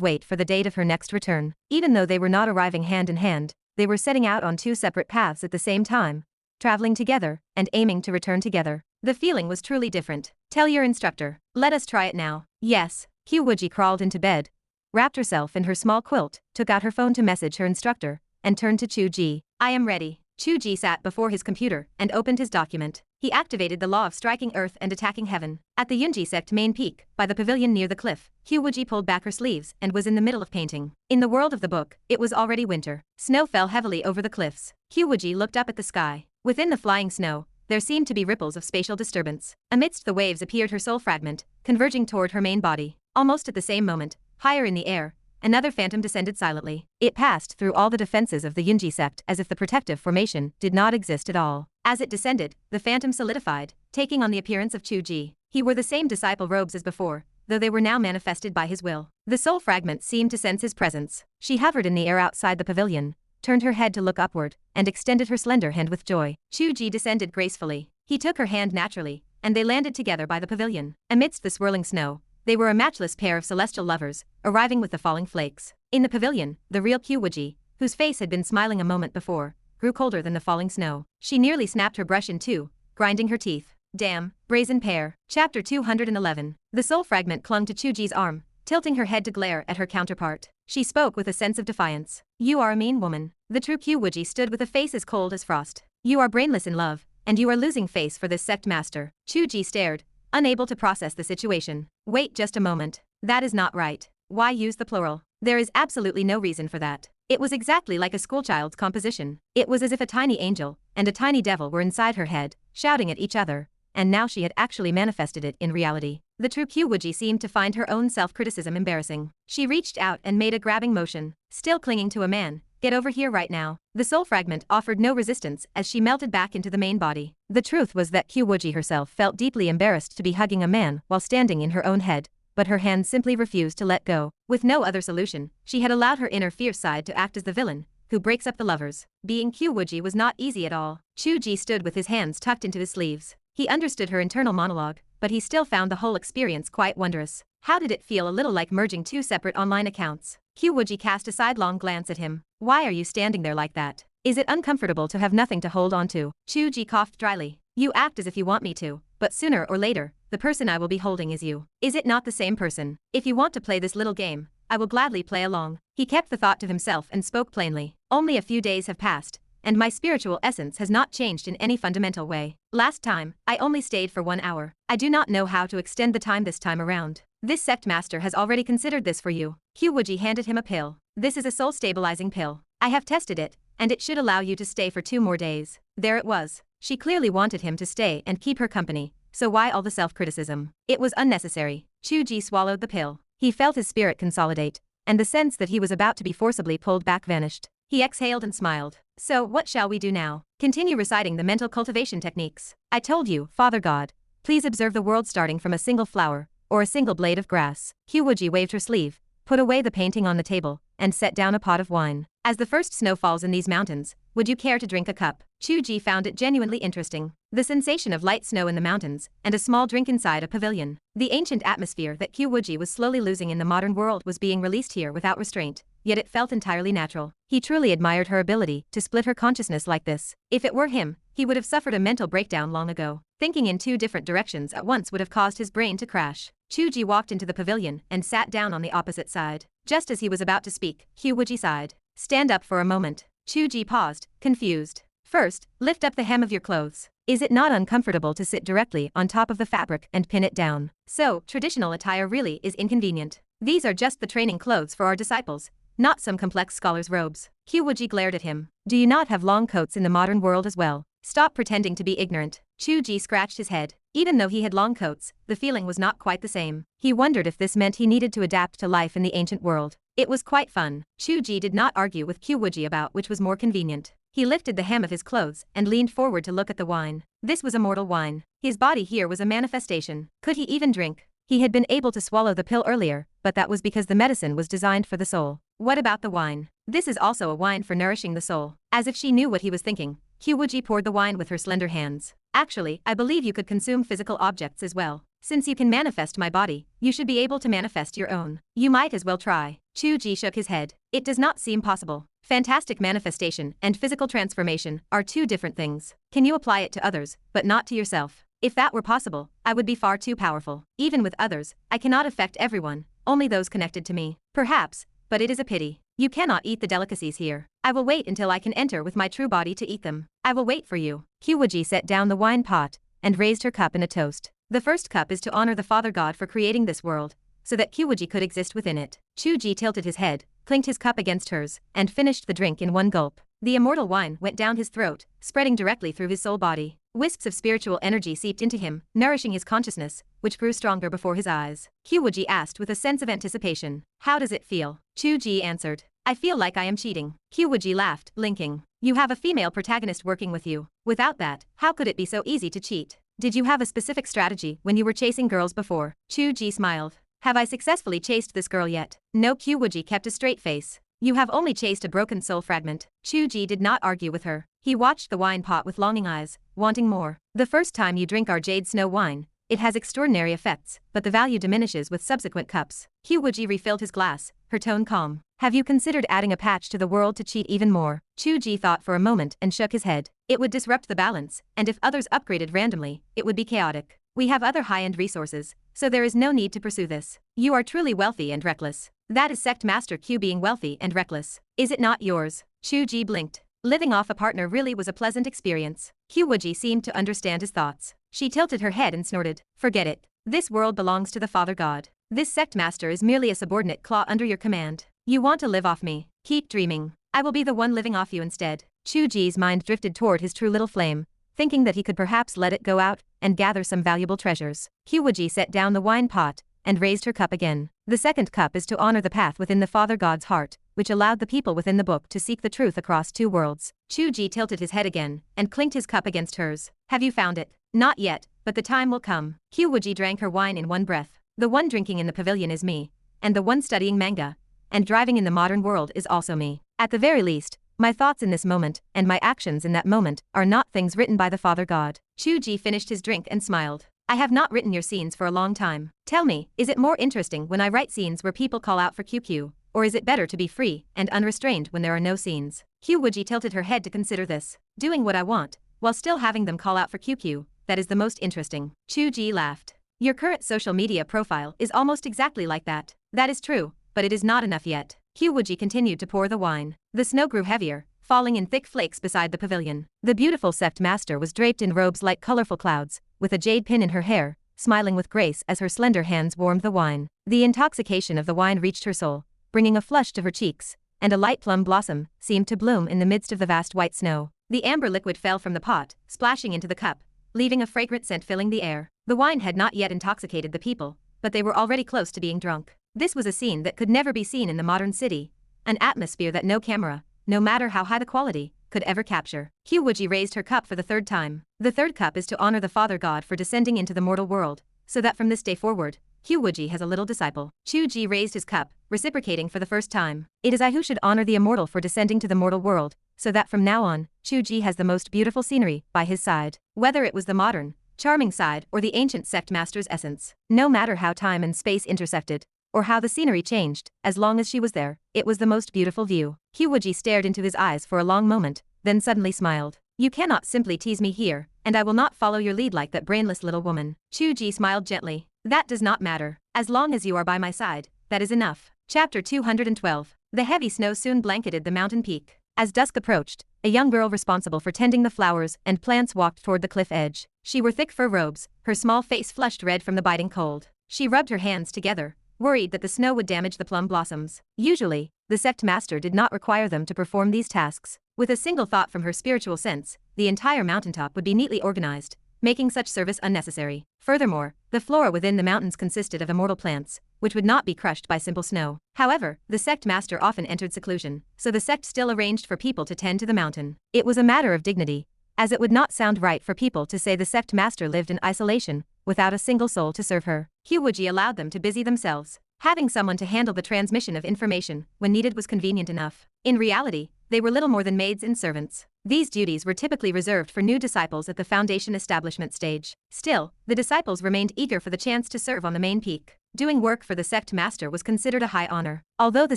wait for the date of her next return. Even though they were not arriving hand in hand, they were setting out on two separate paths at the same time, traveling together, and aiming to return together. The feeling was truly different. Tell your instructor. Let us try it now. Yes. Qiu Wuji crawled into bed, wrapped herself in her small quilt, took out her phone to message her instructor, and turned to Chu Ge. I am ready. Chu Ge sat before his computer and opened his document. He activated the law of striking earth and attacking heaven. At the Yunji sect main peak, by the pavilion near the cliff, Qiu Wuji pulled back her sleeves and was in the middle of painting. In the world of the book, it was already winter. Snow fell heavily over the cliffs. Qiu Wuji looked up at the sky. Within the flying snow, there seemed to be ripples of spatial disturbance. Amidst the waves appeared her soul fragment, converging toward her main body. Almost at the same moment, higher in the air, another phantom descended silently. It passed through all the defenses of the Yunji sect as if the protective formation did not exist at all. As it descended, the phantom solidified, taking on the appearance of Chu Ge. He wore the same disciple robes as before, though they were now manifested by his will. The soul fragment seemed to sense his presence. She hovered in the air outside the pavilion, turned her head to look upward, and extended her slender hand with joy. Chu Ge descended gracefully. He took her hand naturally, and they landed together by the pavilion. Amidst the swirling snow, they were a matchless pair of celestial lovers, arriving with the falling flakes. In the pavilion, the real Qiu Wuji, whose face had been smiling a moment before, grew colder than the falling snow. She nearly snapped her brush in two, grinding her teeth. Damn, brazen pair. Chapter 211. The soul fragment clung to Chu Ge's arm, tilting her head to glare at her counterpart. She spoke with a sense of defiance. You are a mean woman. The true Qiu Wuji stood with a face as cold as frost. You are brainless in love, and you are losing face for this sect master. Chu Ge stared, unable to process the situation. Wait just a moment. That is not right. Why use the plural? There is absolutely no reason for that. It was exactly like a schoolchild's composition. It was as if a tiny angel and a tiny devil were inside her head, shouting at each other, and now she had actually manifested it in reality. The true Qiu Wuji seemed to find her own self-criticism embarrassing. She reached out and made a grabbing motion, still clinging to a man. Get over here right now. The soul fragment offered no resistance as she melted back into the main body. The truth was that Qiu Wuji herself felt deeply embarrassed to be hugging a man while standing in her own head, but her hand simply refused to let go. With no other solution, she had allowed her inner fierce side to act as the villain, who breaks up the lovers. Being Qiu Wuji was not easy at all. Chu Ge stood with his hands tucked into his sleeves. He understood her internal monologue, but he still found the whole experience quite wondrous. How did it feel? A little like merging two separate online accounts. Qiu Wuji cast a sidelong glance at him. Why are you standing there like that? Is it uncomfortable to have nothing to hold on to? Chu Ge coughed dryly. You act as if you want me to, but sooner or later, the person I will be holding is you. Is it not the same person? If you want to play this little game, I will gladly play along. He kept the thought to himself and spoke plainly. Only a few days have passed, and my spiritual essence has not changed in any fundamental way. Last time, I only stayed for 1 hour. I do not know how to extend the time this time around. This sect master has already considered this for you. Qiu Wuji handed him a pill. This is a soul-stabilizing pill. I have tested it, and it should allow you to stay for 2 more days. There it was. She clearly wanted him to stay and keep her company, so why all the self-criticism? It was unnecessary. Chu Ge swallowed the pill. He felt his spirit consolidate, and the sense that he was about to be forcibly pulled back vanished. He exhaled and smiled. So, what shall we do now? Continue reciting the mental cultivation techniques. I told you, Father God, please observe the world starting from a single flower, or a single blade of grass. Qiu Wuji waved her sleeve, put away the painting on the table, and set down a pot of wine. As the first snow falls in these mountains, would you care to drink a cup? Chu Ge found it genuinely interesting. The sensation of light snow in the mountains, and a small drink inside a pavilion. The ancient atmosphere that Qiu Wuji was slowly losing in the modern world was being released here without restraint, yet it felt entirely natural. He truly admired her ability to split her consciousness like this. If it were him, he would have suffered a mental breakdown long ago. Thinking in 2 different directions at once would have caused his brain to crash. Chu Ge walked into the pavilion and sat down on the opposite side. Just as he was about to speak, Qiu Wuji sighed. Stand up for a moment. Chu Ge paused, confused. First, lift up the hem of your clothes. Is it not uncomfortable to sit directly on top of the fabric and pin it down? So, traditional attire really is inconvenient. These are just the training clothes for our disciples, not some complex scholar's robes. Qiu Wuji glared at him. Do you not have long coats in the modern world as well? Stop pretending to be ignorant. Chu Ge scratched his head. Even though he had long coats, the feeling was not quite the same. He wondered if this meant he needed to adapt to life in the ancient world. It was quite fun. Chu Ge did not argue with Qiu Wuji about which was more convenient. He lifted the hem of his clothes and leaned forward to look at the wine. This was immortal wine. His body here was a manifestation. Could he even drink? He had been able to swallow the pill earlier, but that was because the medicine was designed for the soul. What about the wine? This is also a wine for nourishing the soul. As if she knew what he was thinking, Qiu Wuji poured the wine with her slender hands. Actually, I believe you could consume physical objects as well. Since you can manifest my body, you should be able to manifest your own. You might as well try. Chu Ge shook his head. It does not seem possible. Fantastic manifestation and physical transformation are two different things. Can you apply it to others, but not to yourself? If that were possible, I would be far too powerful. Even with others, I cannot affect everyone, only those connected to me. Perhaps, but it is a pity. You cannot eat the delicacies here. I will wait until I can enter with my true body to eat them. I will wait for you. Qiu Wuji set down the wine pot and raised her cup in a toast. The first cup is to honor the Father God for creating this world, so that Qiu Wuji could exist within it. Chu Ge tilted his head, clinked his cup against hers, and finished the drink in one gulp. The immortal wine went down his throat, spreading directly through his soul body. Wisps of spiritual energy seeped into him, nourishing his consciousness, which grew stronger before his eyes. Qiu Wuji asked with a sense of anticipation. How does it feel? Chu Ge answered. I feel like I am cheating. Qiu Wuji laughed, blinking. You have a female protagonist working with you. Without that, how could it be so easy to cheat? Did you have a specific strategy when you were chasing girls before? Chu Ge smiled. Have I successfully chased this girl yet? No. Qiu Wuji kept a straight face. You have only chased a broken soul fragment. Chu Ge did not argue with her. He watched the wine pot with longing eyes, wanting more. The first time you drink our jade snow wine, it has extraordinary effects, but the value diminishes with subsequent cups. Qiu Wuji refilled his glass, her tone calm. Have you considered adding a patch to the world to cheat even more? Chu Ge thought for a moment and shook his head. It would disrupt the balance, and if others upgraded randomly, it would be chaotic. We have other high-end resources, so there is no need to pursue this. You are truly wealthy and reckless. That is Sect Master Qiu being wealthy and reckless. Is it not yours? Chu Ge blinked. Living off a partner really was a pleasant experience. Qiu Wuji seemed to understand his thoughts. She tilted her head and snorted. Forget it. This world belongs to the Father God. This Sect Master is merely a subordinate claw under your command. You want to live off me? Keep dreaming. I will be the one living off you instead. Chu Ge's mind drifted toward his true little flame, thinking that he could perhaps let it go out and gather some valuable treasures. Qiu Wuji set down the wine pot and raised her cup again. The second cup is to honor the path within the Father God's heart, which allowed the people within the book to seek the truth across two worlds. Chu Ge tilted his head again and clinked his cup against hers. Have you found it? Not yet, but the time will come. Qiu Wuji drank her wine in one breath. The one drinking in the pavilion is me, and the one studying manga and driving in the modern world is also me. At the very least, my thoughts in this moment and my actions in that moment are not things written by the Father God. Chu Ge finished his drink and smiled. I have not written your scenes for a long time. Tell me, is it more interesting when I write scenes where people call out for QQ, or is it better to be free and unrestrained when there are no scenes? Qiu Wuji tilted her head to consider this. Doing what I want, while still having them call out for QQ, that is the most interesting. Chu Ge laughed. Your current social media profile is almost exactly like that. That is true, but it is not enough yet. Qiu Wuji continued to pour the wine. The snow grew heavier, falling in thick flakes beside the pavilion. The beautiful Sect Master was draped in robes like colorful clouds, with a jade pin in her hair, smiling with grace as her slender hands warmed the wine. The intoxication of the wine reached her soul, bringing a flush to her cheeks, and a light plum blossom seemed to bloom in the midst of the vast white snow. The amber liquid fell from the pot, splashing into the cup, leaving a fragrant scent filling the air. The wine had not yet intoxicated the people, but they were already close to being drunk. This was a scene that could never be seen in the modern city, an atmosphere that no camera, no matter how high the quality, could ever capture. Qiu Wuji raised her cup for the third time. The third cup is to honor the Father God for descending into the mortal world, so that from this day forward, Qiu Wuji has a little disciple. Chu Ge raised his cup, reciprocating for the first time. It is I who should honor the immortal for descending to the mortal world, so that from now on, Chu Ge has the most beautiful scenery by his side. Whether it was the modern, charming side or the ancient Sect Master's essence, no matter how time and space intersected, or how the scenery changed, as long as she was there, it was the most beautiful view. Qiu Wuji stared into his eyes for a long moment, then suddenly smiled. You cannot simply tease me here, and I will not follow your lead like that brainless little woman. Chu Ge smiled gently. That does not matter. As long as you are by my side, that is enough. Chapter 212. The heavy snow soon blanketed the mountain peak. As dusk approached, a young girl responsible for tending the flowers and plants walked toward the cliff edge. She wore thick fur robes, her small face flushed red from the biting cold. She rubbed her hands together, worried that the snow would damage the plum blossoms. Usually, the Sect Master did not require them to perform these tasks. With a single thought from her spiritual sense, the entire mountaintop would be neatly organized, making such service unnecessary. Furthermore, the flora within the mountains consisted of immortal plants, which would not be crushed by simple snow. However, the Sect Master often entered seclusion, so the sect still arranged for people to tend to the mountain. It was a matter of dignity, as it would not sound right for people to say the Sect Master lived in isolation, without a single soul to serve her. Qiu Wuji allowed them to busy themselves. Having someone to handle the transmission of information when needed was convenient enough. In reality, they were little more than maids and servants. These duties were typically reserved for new disciples at the foundation establishment stage. Still, the disciples remained eager for the chance to serve on the main peak. Doing work for the Sect Master was considered a high honor. Although the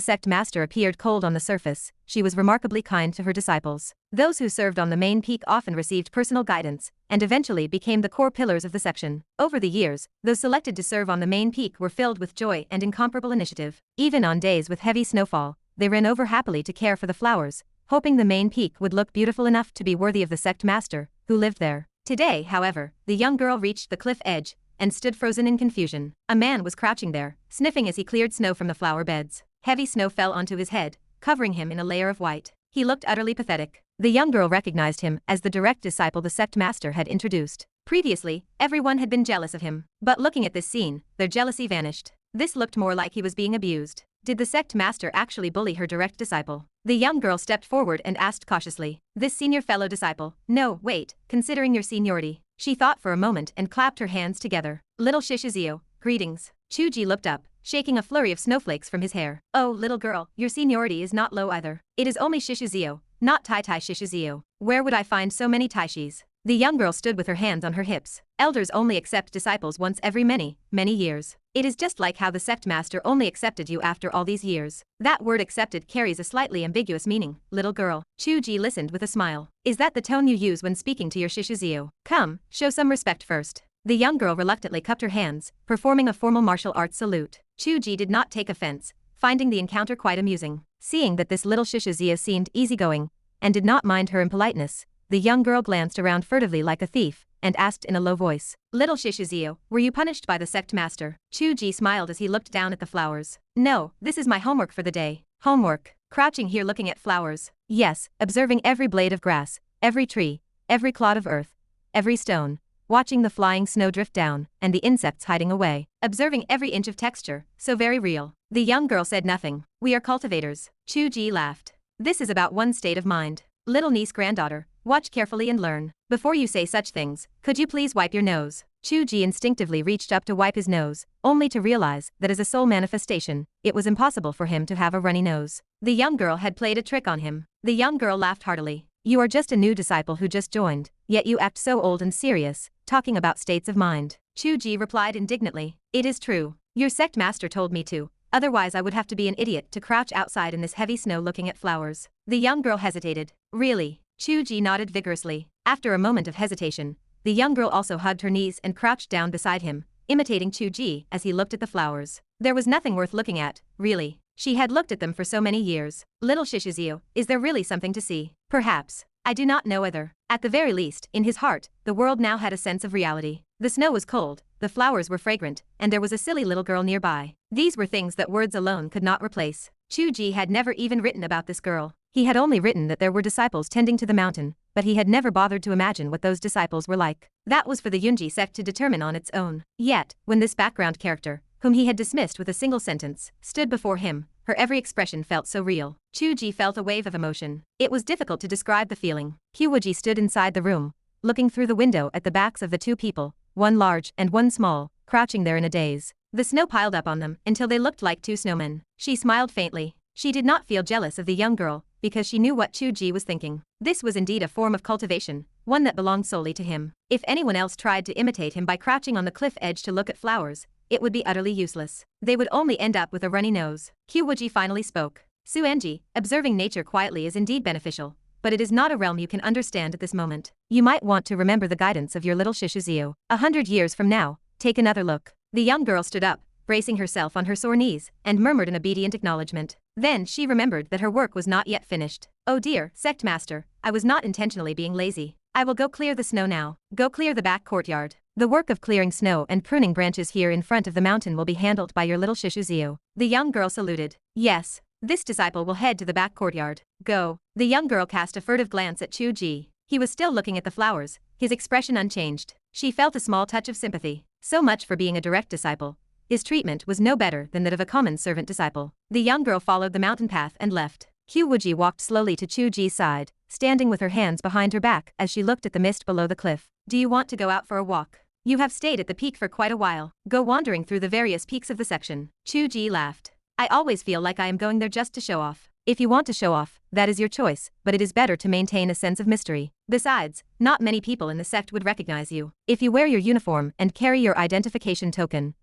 Sect Master appeared cold on the surface, she was remarkably kind to her disciples. Those who served on the main peak often received personal guidance, and eventually became the core pillars of the section. Over the years, those selected to serve on the main peak were filled with joy and incomparable initiative. Even on days with heavy snowfall, they ran over happily to care for the flowers, hoping the main peak would look beautiful enough to be worthy of the Sect Master, who lived there. Today, however, the young girl reached the cliff edge and stood frozen in confusion. A man was crouching there, sniffing as he cleared snow from the flower beds. Heavy snow fell onto his head, covering him in a layer of white. He looked utterly pathetic. The young girl recognized him as the direct disciple the Sect Master had introduced. Previously, everyone had been jealous of him, but looking at this scene, their jealousy vanished. This looked more like he was being abused. Did the Sect Master actually bully her direct disciple? The young girl stepped forward and asked cautiously. This senior fellow disciple. No, wait, considering your seniority. She thought for a moment and clapped her hands together. Little Shishizio, greetings. Chu Ge looked up, shaking a flurry of snowflakes from his hair. Oh, little girl, your seniority is not low either. It is only Shishizio, not Tai Shishizio. Where would I find so many Taishis? The young girl stood with her hands on her hips. Elders only accept disciples once every many years. It is just like how the Sect Master only accepted you after all these years. That word accepted carries a slightly ambiguous meaning, little girl. Chu Ge listened with a smile. Is that the tone you use when speaking to your Shishizio? Come, show some respect first. The young girl reluctantly cupped her hands, performing a formal martial arts salute. Chu Ge did not take offense, finding the encounter quite amusing. Seeing that this little Shishizio seemed easygoing and did not mind her impoliteness, the young girl glanced around furtively like a thief and asked in a low voice, Little Shishizio, were you punished by the Sect Master? Chu Ge smiled as he looked down at the flowers. No, this is my homework for the day. Homework. Crouching here looking at flowers. Yes, observing every blade of grass, every tree, every clod of earth, every stone. Watching the flying snow drift down, and the insects hiding away. Observing every inch of texture, so very real. The young girl said nothing. We are cultivators. Chu Ge laughed. This is about one state of mind. Little niece granddaughter, watch carefully and learn. Before you say such things, could you please wipe your nose? Chu Ge instinctively reached up to wipe his nose, only to realize that as a soul manifestation, it was impossible for him to have a runny nose. The young girl had played a trick on him. The young girl laughed heartily. You are just a new disciple who just joined, yet you act so old and serious, talking about states of mind. Chu Ge replied indignantly. It is true. Your Sect Master told me to, otherwise I would have to be an idiot to crouch outside in this heavy snow looking at flowers. The young girl hesitated. Really? Chu Ge nodded vigorously. After a moment of hesitation, the young girl also hugged her knees and crouched down beside him, imitating Chu Ge as he looked at the flowers. There was nothing worth looking at, really. She had looked at them for so many years. Little Shishizio, is there really something to see? Perhaps. I do not know whether. At the very least, in his heart, the world now had a sense of reality. The snow was cold, the flowers were fragrant, and there was a silly little girl nearby. These were things that words alone could not replace. Chu Ge had never even written about this girl. He had only written that there were disciples tending to the mountain, but he had never bothered to imagine what those disciples were like. That was for the Yunji sect to determine on its own. Yet, when this background character, whom he had dismissed with a single sentence, stood before him, her every expression felt so real. Chu Ge felt a wave of emotion. It was difficult to describe the feeling. Qiu Wuji stood inside the room, looking through the window at the backs of the two people, one large and one small, crouching there in a daze. The snow piled up on them until they looked like two snowmen. She smiled faintly. She did not feel jealous of the young girl, because she knew what Chu Ge was thinking. This was indeed a form of cultivation, one that belonged solely to him. If anyone else tried to imitate him by crouching on the cliff edge to look at flowers, it would be utterly useless. They would only end up with a runny nose. Qiu Wuji finally spoke. Suanji, observing nature quietly is indeed beneficial, but it is not a realm you can understand at this moment. You might want to remember the guidance of your little Shishizio. 100 years from now, take another look. The young girl stood up, bracing herself on her sore knees, and murmured an obedient acknowledgement. Then she remembered that her work was not yet finished. Oh dear, Sect Master, I was not intentionally being lazy. I will go clear the snow now. Go clear the back courtyard. The work of clearing snow and pruning branches here in front of the mountain will be handled by your little Shishizio. The young girl saluted. Yes, this disciple will head to the back courtyard. Go. The young girl cast a furtive glance at Chu Ge. He was still looking at the flowers, his expression unchanged. She felt a small touch of sympathy. So much for being a direct disciple. His treatment was no better than that of a common servant disciple. The young girl followed the mountain path and left. Qiu Wuji walked slowly to Chu Ge's side, standing with her hands behind her back as she looked at the mist below the cliff. Do you want to go out for a walk? You have stayed at the peak for quite a while. Go wandering through the various peaks of the section. Chu Ge laughed. I always feel like I am going there just to show off. If you want to show off, that is your choice, but it is better to maintain a sense of mystery. Besides, not many people in the sect would recognize you. If you wear your uniform and carry your identification token,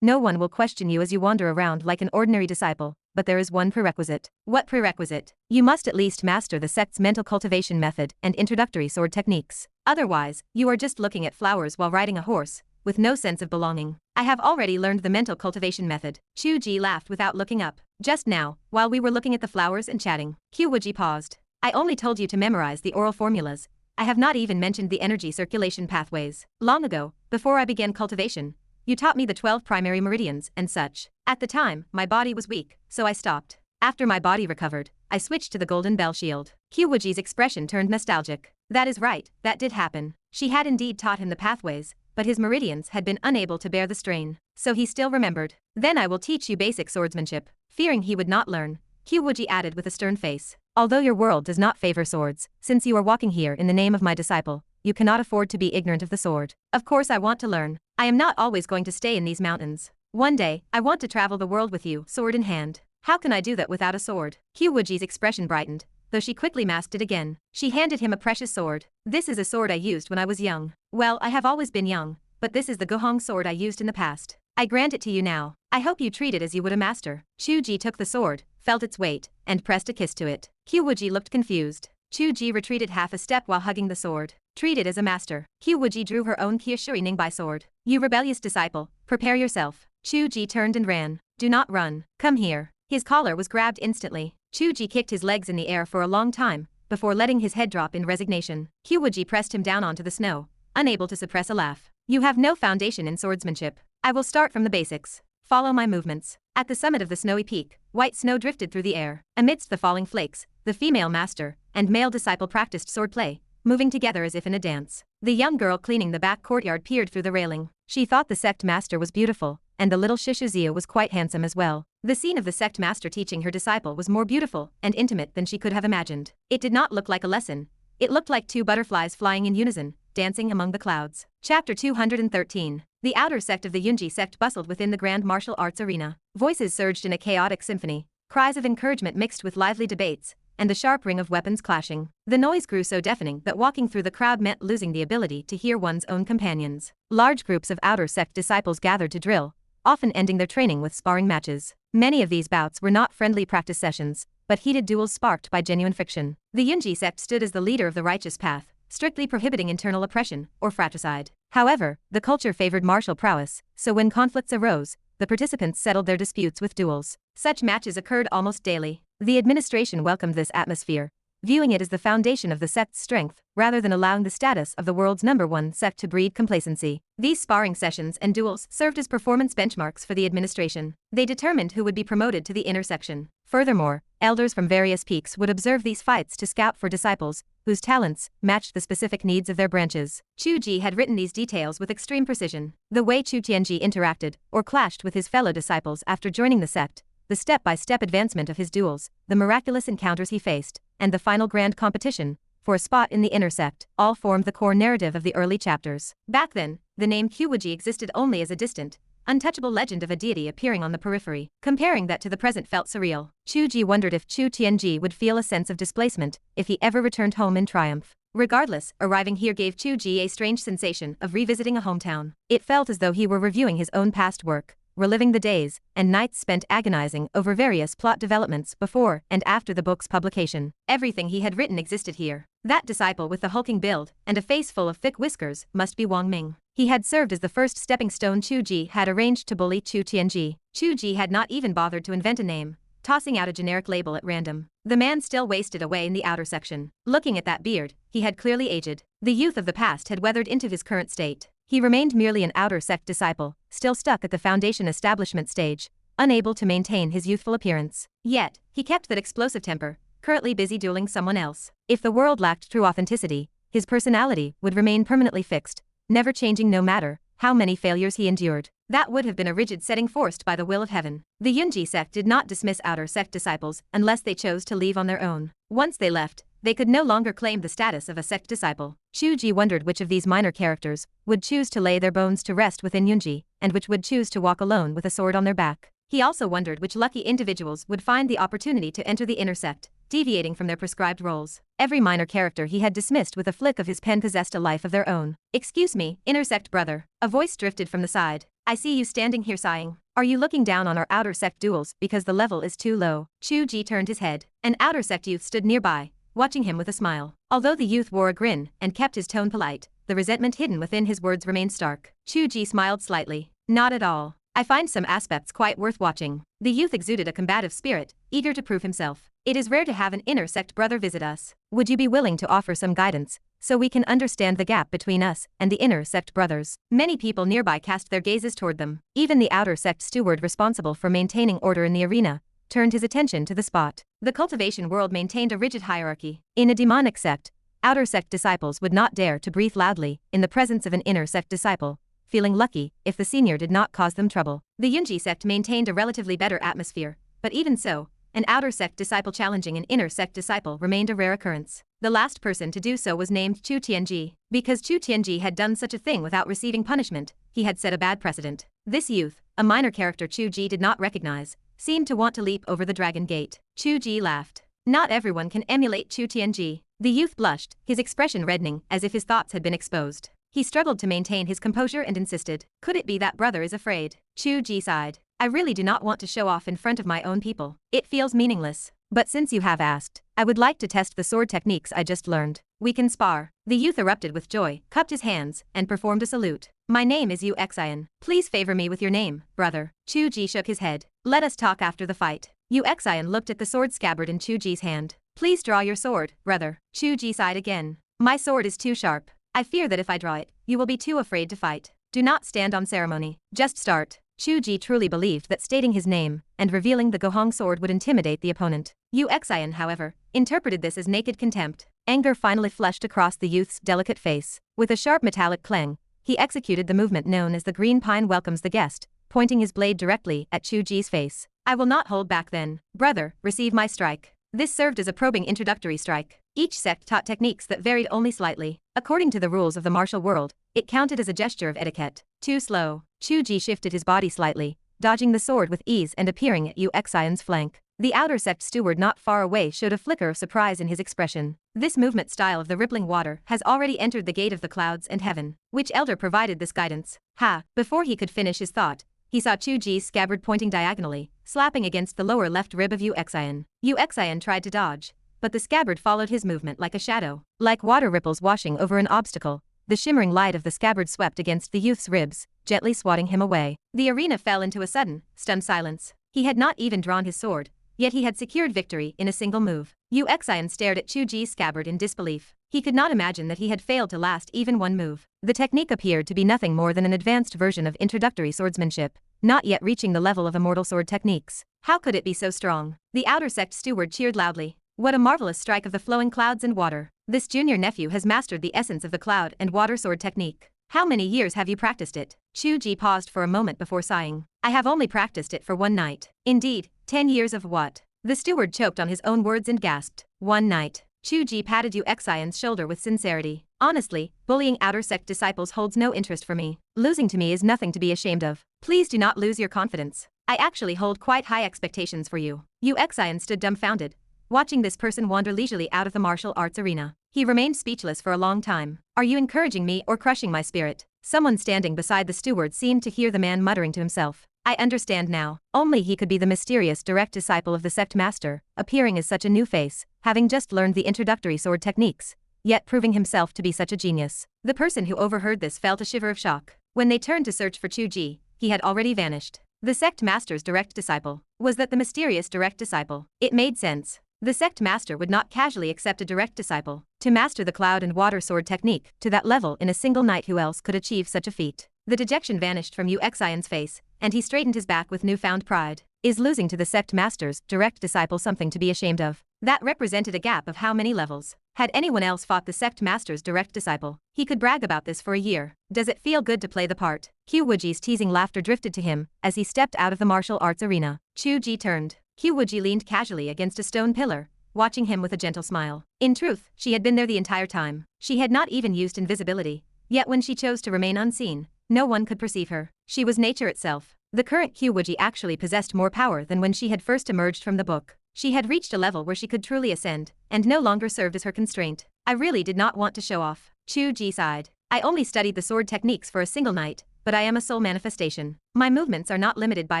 no one will question you as you wander around like an ordinary disciple, but there is one prerequisite. What prerequisite? You must at least master the sect's mental cultivation method and introductory sword techniques. Otherwise, you are just looking at flowers while riding a horse, with no sense of belonging. I have already learned the mental cultivation method. Chu Ge laughed without looking up. Just now, while we were looking at the flowers and chatting, Qiu Wuji paused. I only told you to memorize the oral formulas. I have not even mentioned the energy circulation pathways. Long ago, before I began cultivation, you taught me the 12 primary meridians and such. At the time, my body was weak, so I stopped. After my body recovered, I switched to the golden bell shield. Qiu Wuji's expression turned nostalgic. That is right, that did happen. She had indeed taught him the pathways, but his meridians had been unable to bear the strain, so he still remembered. Then I will teach you basic swordsmanship. Fearing he would not learn, Qiu Wuji added with a stern face. Although your world does not favor swords, since you are walking here in the name of my disciple, you cannot afford to be ignorant of the sword. Of course I want to learn. I am not always going to stay in these mountains. One day, I want to travel the world with you, sword in hand. How can I do that without a sword? Qiu Wuji's expression brightened, though she quickly masked it again. She handed him a precious sword. This is a sword I used when I was young. Well, I have always been young, but this is the Gohong sword I used in the past. I grant it to you now. I hope you treat it as you would a master. Chu Ge took the sword, felt its weight, and pressed a kiss to it. Qiu Wuji looked confused. Chu Ge retreated half a step while hugging the sword. Treat it as a master. Qiu Wuji drew her own Qiu Ningbai sword. You rebellious disciple, prepare yourself. Chu Ge turned and ran. Do not run. Come here. His collar was grabbed instantly. Chu Ge kicked his legs in the air for a long time, before letting his head drop in resignation. Qiu Wuji pressed him down onto the snow, unable to suppress a laugh. You have no foundation in swordsmanship. I will start from the basics. Follow my movements. At the summit of the snowy peak, white snow drifted through the air. Amidst the falling flakes, the female master and male disciple practiced swordplay, moving together as if in a dance. The young girl cleaning the back courtyard peered through the railing. She thought the sect master was beautiful, and the little Shishuzio was quite handsome as well. The scene of the sect master teaching her disciple was more beautiful and intimate than she could have imagined. It did not look like a lesson. It looked like two butterflies flying in unison, dancing among the clouds. Chapter 213. The outer sect of the Yunji sect bustled within the grand martial arts arena. Voices surged in a chaotic symphony, cries of encouragement mixed with lively debates, and the sharp ring of weapons clashing. The noise grew so deafening that walking through the crowd meant losing the ability to hear one's own companions. Large groups of outer sect disciples gathered to drill, often ending their training with sparring matches. Many of these bouts were not friendly practice sessions, but heated duels sparked by genuine friction. The Yunji sect stood as the leader of the righteous path, strictly prohibiting internal oppression or fratricide. However, the culture favored martial prowess, so when conflicts arose, the participants settled their disputes with duels. Such matches occurred almost daily. The administration welcomed this atmosphere, viewing it as the foundation of the sect's strength, rather than allowing the status of the world's #1 sect to breed complacency. These sparring sessions and duels served as performance benchmarks for the administration. They determined who would be promoted to the inner section. Furthermore, elders from various peaks would observe these fights to scout for disciples whose talents matched the specific needs of their branches. Chu Ge had written these details with extreme precision. The way Chu Tianji interacted or clashed with his fellow disciples after joining the sect, the step-by-step advancement of his duels, the miraculous encounters he faced, and the final grand competition for a spot in the inner sect, all formed the core narrative of the early chapters. Back then, the name Qiu Wuji existed only as a distant, untouchable legend of a deity appearing on the periphery. Comparing that to the present felt surreal. Chu Ge wondered if Chu Tianji would feel a sense of displacement if he ever returned home in triumph. Regardless, arriving here gave Chu Ge a strange sensation of revisiting a hometown. It felt as though he were reviewing his own past work, reliving the days and nights spent agonizing over various plot developments before and after the book's publication. Everything he had written existed here. That disciple with the hulking build and a face full of thick whiskers must be Wang Ming. He had served as the first stepping stone Chu Ge had arranged to bully Chu Tianji. Chu Ge had not even bothered to invent a name, tossing out a generic label at random. The man still wasted away in the outer section. Looking at that beard, he had clearly aged. The youth of the past had weathered into his current state. He remained merely an outer sect disciple, still stuck at the foundation establishment stage, unable to maintain his youthful appearance. Yet, he kept that explosive temper, currently busy dueling someone else. If the world lacked true authenticity, his personality would remain permanently fixed, never changing no matter how many failures he endured. That would have been a rigid setting forced by the will of heaven. The Yunji sect did not dismiss outer sect disciples unless they chose to leave on their own. Once they left, they could no longer claim the status of a sect disciple. Chu Ge wondered which of these minor characters would choose to lay their bones to rest within Yunji, and which would choose to walk alone with a sword on their back. He also wondered which lucky individuals would find the opportunity to enter the inner sect, deviating from their prescribed roles. Every minor character he had dismissed with a flick of his pen possessed a life of their own. "Excuse me, inner sect brother." A voice drifted from the side. "I see you standing here sighing. Are you looking down on our outer sect duels because the level is too low?" Chu Ge turned his head. An outer sect youth stood nearby, watching him with a smile. Although the youth wore a grin and kept his tone polite, the resentment hidden within his words remained stark. Chu Ge smiled slightly. "Not at all. I find some aspects quite worth watching." The youth exuded a combative spirit, eager to prove himself. "It is rare to have an inner sect brother visit us. Would you be willing to offer some guidance, so we can understand the gap between us and the inner sect brothers?" Many people nearby cast their gazes toward them. Even the outer sect steward responsible for maintaining order in the arena turned his attention to the spot. The cultivation world maintained a rigid hierarchy. In a demonic sect, outer sect disciples would not dare to breathe loudly in the presence of an inner sect disciple, feeling lucky if the senior did not cause them trouble. The Yunji sect maintained a relatively better atmosphere, but even so, an outer sect disciple challenging an inner sect disciple remained a rare occurrence. The last person to do so was named Chu Tianji. Because Chu Tianji had done such a thing without receiving punishment, he had set a bad precedent. This youth, a minor character Chu Ge did not recognize, seemed to want to leap over the dragon gate. Chu Ge laughed. "Not everyone can emulate Chu Tianji." The youth blushed, his expression reddening as if his thoughts had been exposed. He struggled to maintain his composure and insisted, "Could it be that brother is afraid?" Chu Ge sighed. "I really do not want to show off in front of my own people. It feels meaningless. But since you have asked, I would like to test the sword techniques I just learned. We can spar." The youth erupted with joy, cupped his hands, and performed a salute. "My name is Yu Xian. Please favor me with your name, brother." Chu Ge shook his head. "Let us talk after the fight." Yu Xian looked at the sword scabbard in Chu Ge's hand. "Please draw your sword, brother." Chu Ge sighed again. "My sword is too sharp. I fear that if I draw it, you will be too afraid to fight. Do not stand on ceremony. Just start." Chu Ge truly believed that stating his name and revealing the Gohong sword would intimidate the opponent. Yu Xian, however, interpreted this as naked contempt. Anger finally flushed across the youth's delicate face. With a sharp metallic clang, he executed the movement known as the green pine welcomes the guest, pointing his blade directly at Chu Ge's face. "I will not hold back then. Brother, receive my strike." This served as a probing introductory strike. Each sect taught techniques that varied only slightly. According to the rules of the martial world, it counted as a gesture of etiquette. Too slow. Chu Ge shifted his body slightly, dodging the sword with ease and appearing at Yu Xian's flank. The outer sect steward not far away showed a flicker of surprise in his expression. "This movement style of the rippling water has already entered the gate of the clouds and heaven. Which elder provided this guidance?" Ha! Before he could finish his thought, he saw Chu Ge's scabbard pointing diagonally, slapping against the lower left rib of Yu Xian. Yu Xian tried to dodge, but the scabbard followed his movement like a shadow. Like water ripples washing over an obstacle, the shimmering light of the scabbard swept against the youth's ribs, gently swatting him away. The arena fell into a sudden, stunned silence. He had not even drawn his sword, yet he had secured victory in a single move. Yu Xian stared at Chu Ge's scabbard in disbelief. He could not imagine that he had failed to last even one move. The technique appeared to be nothing more than an advanced version of introductory swordsmanship, not yet reaching the level of immortal sword techniques. How could it be so strong? The outer sect steward cheered loudly. "What a marvelous strike of the flowing clouds and water. This junior nephew has mastered the essence of the cloud and water sword technique. How many years have you practiced it?" Chu Ge paused for a moment before sighing. "I have only practiced it for one night." "Indeed, 10 years of what?" The steward choked on his own words and gasped. "1 night." Chu Ge patted Yu Xian's shoulder with sincerity. "Honestly, bullying outer sect disciples holds no interest for me. Losing to me is nothing to be ashamed of. Please do not lose your confidence. I actually hold quite high expectations for you." Yu Xian stood dumbfounded, watching this person wander leisurely out of the martial arts arena. He remained speechless for a long time. "Are you encouraging me or crushing my spirit?" Someone standing beside the steward seemed to hear the man muttering to himself. "I understand now. Only he could be the mysterious direct disciple of the Sect Master, appearing as such a new face, having just learned the introductory sword techniques, yet proving himself to be such a genius." The person who overheard this felt a shiver of shock. When they turned to search for Chu Ge, he had already vanished. The Sect Master's direct disciple. Was that the mysterious direct disciple? It made sense. The Sect Master would not casually accept a direct disciple to master the cloud and water sword technique to that level in a single night. Who else could achieve such a feat? The dejection vanished from Yu Xian's face, and he straightened his back with newfound pride. Is losing to the Sect Master's direct disciple something to be ashamed of? That represented a gap of how many levels? Had anyone else fought the Sect Master's direct disciple, he could brag about this for a year. Does it feel good to play the part? Qiu Wuji's teasing laughter drifted to him as he stepped out of the martial arts arena. Chu Ge turned. Qiu Wuji leaned casually against a stone pillar, watching him with a gentle smile. In truth, she had been there the entire time. She had not even used invisibility, yet when she chose to remain unseen, no one could perceive her. She was nature itself. The current Qiu Wuji actually possessed more power than when she had first emerged from the book. She had reached a level where she could truly ascend, and no longer served as her constraint. I really did not want to show off. Chu Ge sighed. I only studied the sword techniques for a single night, but I am a soul manifestation. My movements are not limited by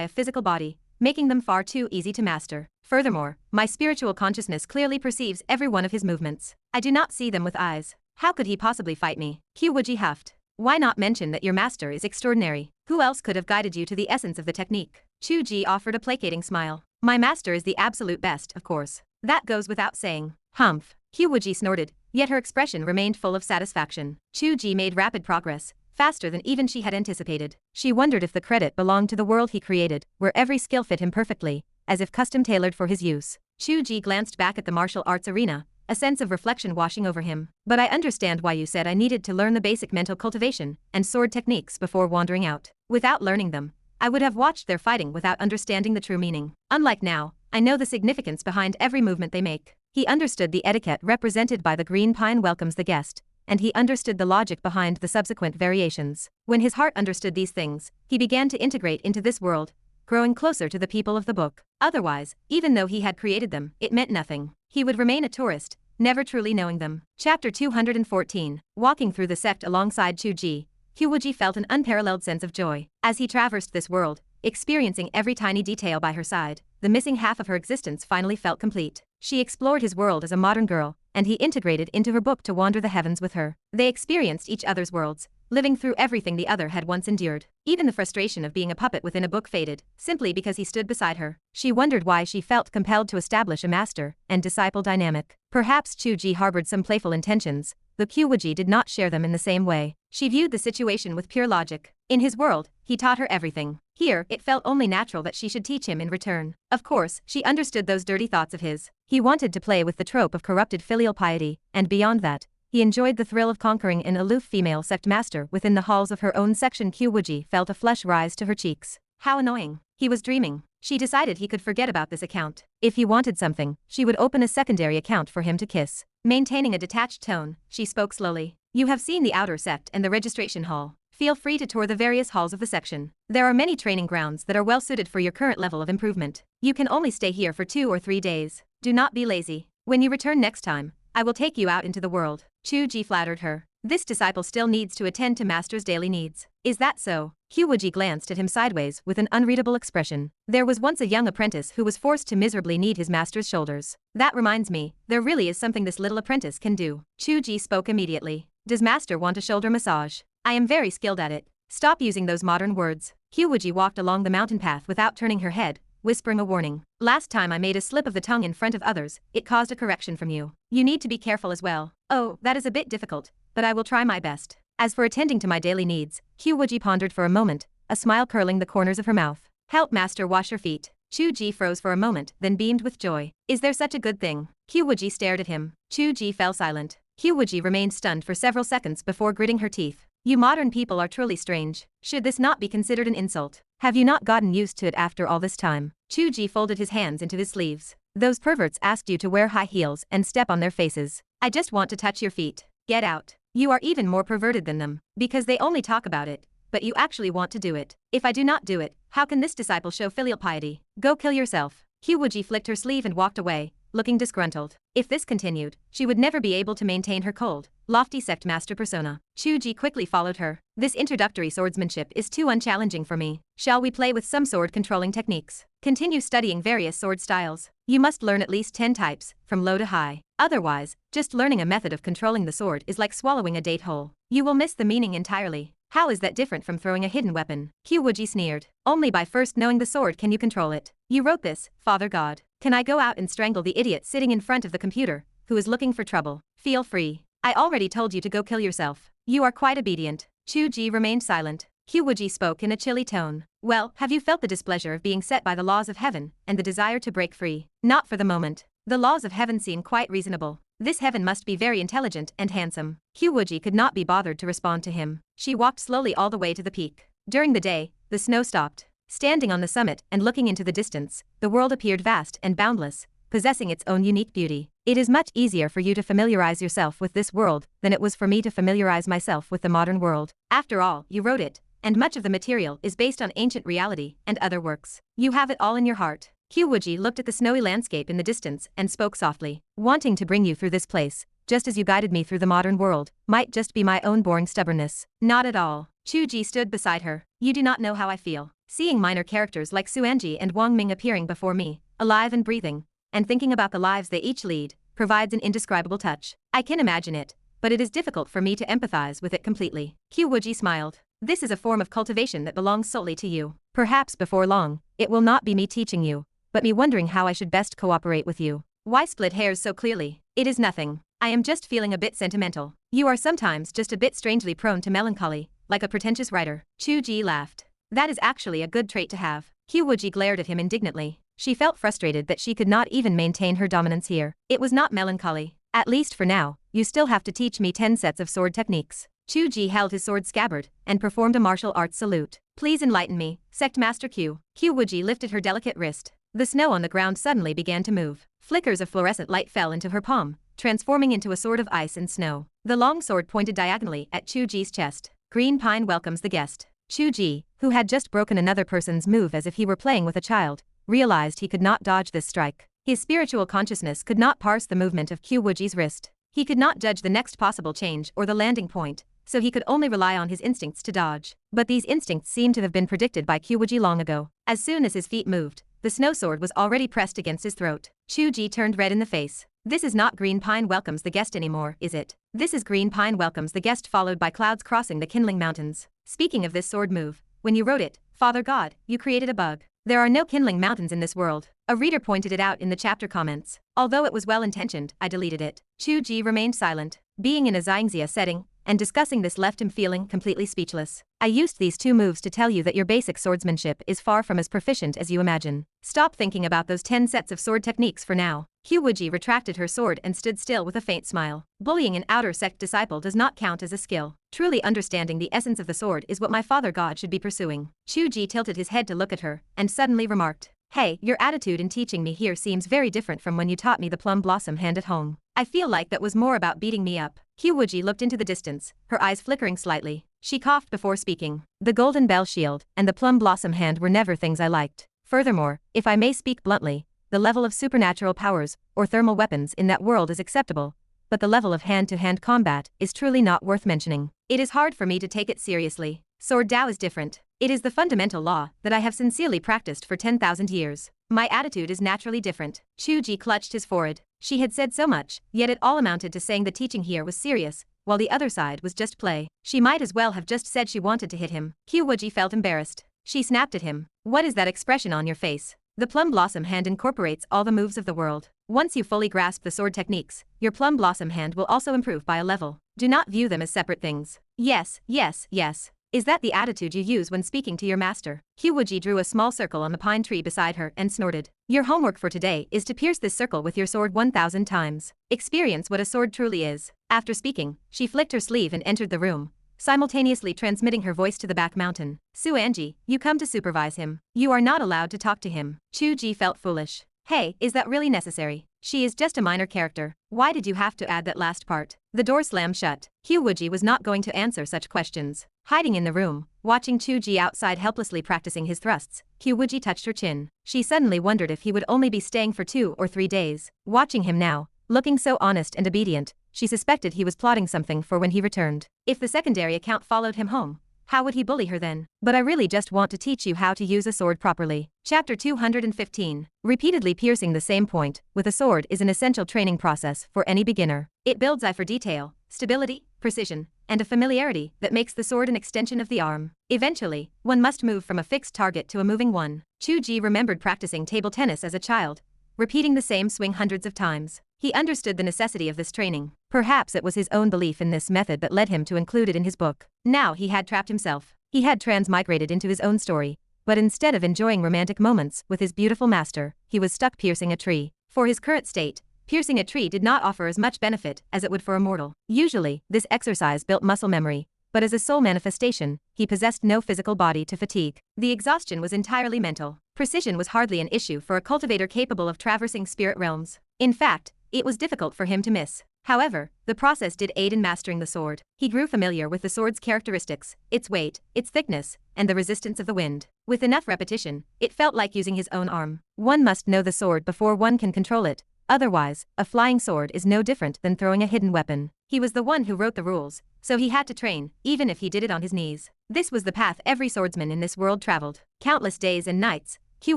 a physical body, making them far too easy to master. Furthermore, my spiritual consciousness clearly perceives every one of his movements. I do not see them with eyes. How could he possibly fight me? Qiu Wuji huffed. Why not mention that your master is extraordinary? Who else could have guided you to the essence of the technique? Chu Ge offered a placating smile. My master is the absolute best, of course. That goes without saying. Humph. Qiu Wuji snorted, yet her expression remained full of satisfaction. Chu Ge made rapid progress, faster than even she had anticipated. She wondered if the credit belonged to the world he created, where every skill fit him perfectly, as if custom-tailored for his use. Chu Ge glanced back at the martial arts arena, a sense of reflection washing over him. But I understand why you said I needed to learn the basic mental cultivation and sword techniques before wandering out. Without learning them, I would have watched their fighting without understanding the true meaning. Unlike now, I know the significance behind every movement they make. He understood the etiquette represented by the green pine welcomes the guest, and he understood the logic behind the subsequent variations. When his heart understood these things, he began to integrate into this world, growing closer to the people of the book. Otherwise, even though he had created them, it meant nothing. He would remain a tourist, never truly knowing them. Chapter 214. Walking through the sect alongside Chu Ge, Qiu Wuji felt an unparalleled sense of joy. As he traversed this world, experiencing every tiny detail by her side, the missing half of her existence finally felt complete. She explored his world as a modern girl, and he integrated into her book to wander the heavens with her. They experienced each other's worlds, living through everything the other had once endured. Even the frustration of being a puppet within a book faded, simply because he stood beside her. She wondered why she felt compelled to establish a master and disciple dynamic. Perhaps Chu Ge harbored some playful intentions, though Qiu Wuji did not share them in the same way. She viewed the situation with pure logic. In his world, he taught her everything. Here, it felt only natural that she should teach him in return. Of course, she understood those dirty thoughts of his. He wanted to play with the trope of corrupted filial piety, and beyond that, he enjoyed the thrill of conquering an aloof female sect master within the halls of her own section. Qiu Wuji felt a flush rise to her cheeks. How annoying. He was dreaming. She decided he could forget about this account. If he wanted something, she would open a secondary account for him to kiss. Maintaining a detached tone, she spoke slowly. You have seen the outer sect and the registration hall. Feel free to tour the various halls of the section. There are many training grounds that are well suited for your current level of improvement. You can only stay here for 2 or 3 days. Do not be lazy. When you return next time, I will take you out into the world. Chu Ge flattered her. This disciple still needs to attend to master's daily needs. Is that so? Qiu Wuji glanced at him sideways with an unreadable expression. There was once a young apprentice who was forced to miserably knead his master's shoulders. That reminds me, there really is something this little apprentice can do. Chu Ge spoke immediately. Does master want a shoulder massage? I am very skilled at it. Stop using those modern words. Qiu Wuji walked along the mountain path without turning her head, whispering a warning. Last time I made a slip of the tongue in front of others, it caused a correction from you. You need to be careful as well. Oh, that is a bit difficult, but I will try my best. As for attending to my daily needs, Qiu Wuji pondered for a moment, a smile curling the corners of her mouth. Help master wash your feet. Chu Ge froze for a moment, then beamed with joy. Is there such a good thing? Qiu Wuji stared at him. Chu Ge fell silent. Qiu Wuji remained stunned for several seconds before gritting her teeth. You modern people are truly strange. Should this not be considered an insult? Have you not gotten used to it after all this time? Chu Ge folded his hands into his sleeves. Those perverts asked you to wear high heels and step on their faces. I just want to touch your feet. Get out. You are even more perverted than them, because they only talk about it, but you actually want to do it. If I do not do it, how can this disciple show filial piety? Go kill yourself. Qiu Wuji flicked her sleeve and walked away, looking disgruntled. If this continued, she would never be able to maintain her cold, lofty sect master persona. Chu Ge quickly followed her. This introductory swordsmanship is too unchallenging for me. Shall we play with some sword controlling techniques? Continue studying various sword styles. You must learn at least 10 types, from low to high. Otherwise, just learning a method of controlling the sword is like swallowing a date whole. You will miss the meaning entirely. How is that different from throwing a hidden weapon? Qiu Wuji sneered. Only by first knowing the sword can you control it. You wrote this, Father God. Can I go out and strangle the idiot sitting in front of the computer, who is looking for trouble? Feel free. I already told you to go kill yourself. You are quite obedient. Chu Ge remained silent. Qiu Wuji spoke in a chilly tone. Well, have you felt the displeasure of being set by the laws of heaven, and the desire to break free? Not for the moment. The laws of heaven seem quite reasonable. This heaven must be very intelligent and handsome. Qiu Wuji could not be bothered to respond to him. She walked slowly all the way to the peak. During the day, the snow stopped. Standing on the summit and looking into the distance, the world appeared vast and boundless, possessing its own unique beauty. It is much easier for you to familiarize yourself with this world than it was for me to familiarize myself with the modern world. After all, you wrote it, and much of the material is based on ancient reality and other works. You have it all in your heart. Qiu Wuji looked at the snowy landscape in the distance and spoke softly. Wanting to bring you through this place, just as you guided me through the modern world, might just be my own boring stubbornness. Not at all. Chu Ge stood beside her. You do not know how I feel. Seeing minor characters like Suanji and Wang Ming appearing before me, alive and breathing, and thinking about the lives they each lead, provides an indescribable touch. I can imagine it, but it is difficult for me to empathize with it completely. Qiu Wuji smiled. This is a form of cultivation that belongs solely to you. Perhaps before long, it will not be me teaching you, but me wondering how I should best cooperate with you. Why split hairs so clearly? It is nothing. I am just feeling a bit sentimental. You are sometimes just a bit strangely prone to melancholy, like a pretentious writer. Chu Ge laughed. That is actually a good trait to have. Qiu Wuji glared at him indignantly. She felt frustrated that she could not even maintain her dominance here. It was not melancholy. At least for now, you still have to teach me 10 sets of sword techniques. Chu Ge held his sword scabbard and performed a martial arts salute. Please enlighten me, Sect Master Qiu. Qiu Wuji lifted her delicate wrist. The snow on the ground suddenly began to move. Flickers of fluorescent light fell into her palm, transforming into a sword of ice and snow. The long sword pointed diagonally at Chu Ge's chest. Green pine welcomes the guest. Chu Ge, who had just broken another person's move as if he were playing with a child, realized he could not dodge this strike. His spiritual consciousness could not parse the movement of Qiu Wuji's wrist. He could not judge the next possible change or the landing point, so he could only rely on his instincts to dodge. But these instincts seemed to have been predicted by Qiu Wuji long ago. As soon as his feet moved, the snow sword was already pressed against his throat. Chu Ge turned red in the face. This is not green pine welcomes the guest anymore, is it? This is green pine welcomes the guest followed by clouds crossing the kindling mountains. Speaking of this sword move, when you wrote it, Father God, you created a bug. There are no kindling mountains in this world. A reader pointed it out in the chapter comments. Although it was well-intentioned, I deleted it. Chu Ge remained silent. Being in a Xingxia setting, and discussing this left him feeling completely speechless. I used these 2 moves to tell you that your basic swordsmanship is far from as proficient as you imagine. Stop thinking about those 10 sets of sword techniques for now. Qiu Wuji retracted her sword and stood still with a faint smile. Bullying an outer sect disciple does not count as a skill. Truly understanding the essence of the sword is what my father God should be pursuing. Chu Ge tilted his head to look at her, and suddenly remarked, Hey, your attitude in teaching me here seems very different from when you taught me the plum blossom hand at home. I feel like that was more about beating me up. Qiu Wuji looked into the distance, her eyes flickering slightly. She coughed before speaking. The golden bell shield and the plum blossom hand were never things I liked. Furthermore, if I may speak bluntly, the level of supernatural powers or thermal weapons in that world is acceptable, but the level of hand-to-hand combat is truly not worth mentioning. It is hard for me to take it seriously. Sword Dao is different. It is the fundamental law that I have sincerely practiced for 10,000 years. My attitude is naturally different. Chu Ge clutched his forehead. She had said so much, yet it all amounted to saying the teaching here was serious, while the other side was just play. She might as well have just said she wanted to hit him. Qiu Wuji felt embarrassed. She snapped at him. What is that expression on your face? The plum blossom hand incorporates all the moves of the world. Once you fully grasp the sword techniques, your plum blossom hand will also improve by a level. Do not view them as separate things. Yes, yes, yes. Is that the attitude you use when speaking to your master? Qiu Wuji drew a small circle on the pine tree beside her and snorted. Your homework for today is to pierce this circle with your sword 1,000 times. Experience what a sword truly is. After speaking, she flicked her sleeve and entered the room, simultaneously transmitting her voice to the back mountain. Suanji, you come to supervise him. You are not allowed to talk to him. Chu Ge felt foolish. Hey, is that really necessary? She is just a minor character. Why did you have to add that last part? The door slammed shut. Qiu Wuji was not going to answer such questions. Hiding in the room, watching Chu Ge outside helplessly practicing his thrusts, Qiu Wuji touched her chin. She suddenly wondered if he would only be staying for 2 or 3 days. Watching him now, looking so honest and obedient, she suspected he was plotting something for when he returned. If the secondary account followed him home, how would he bully her then? But I really just want to teach you how to use a sword properly. Chapter 215. Repeatedly piercing the same point with a sword is an essential training process for any beginner. It builds eye for detail, stability, precision, and a familiarity that makes the sword an extension of the arm. Eventually, one must move from a fixed target to a moving one. Chu Ge remembered practicing table tennis as a child, repeating the same swing hundreds of times. He understood the necessity of this training. Perhaps it was his own belief in this method that led him to include it in his book. Now he had trapped himself. He had transmigrated into his own story, but instead of enjoying romantic moments with his beautiful master, he was stuck piercing a tree. For his current state, piercing a tree did not offer as much benefit as it would for a mortal. Usually, this exercise built muscle memory, but as a soul manifestation, he possessed no physical body to fatigue. The exhaustion was entirely mental. Precision was hardly an issue for a cultivator capable of traversing spirit realms. In fact, it was difficult for him to miss. However, the process did aid in mastering the sword. He grew familiar with the sword's characteristics, its weight, its thickness, and the resistance of the wind. With enough repetition, it felt like using his own arm. One must know the sword before one can control it. Otherwise, a flying sword is no different than throwing a hidden weapon. He was the one who wrote the rules, so he had to train, even if he did it on his knees. This was the path every swordsman in this world traveled. Countless days and nights, Qiu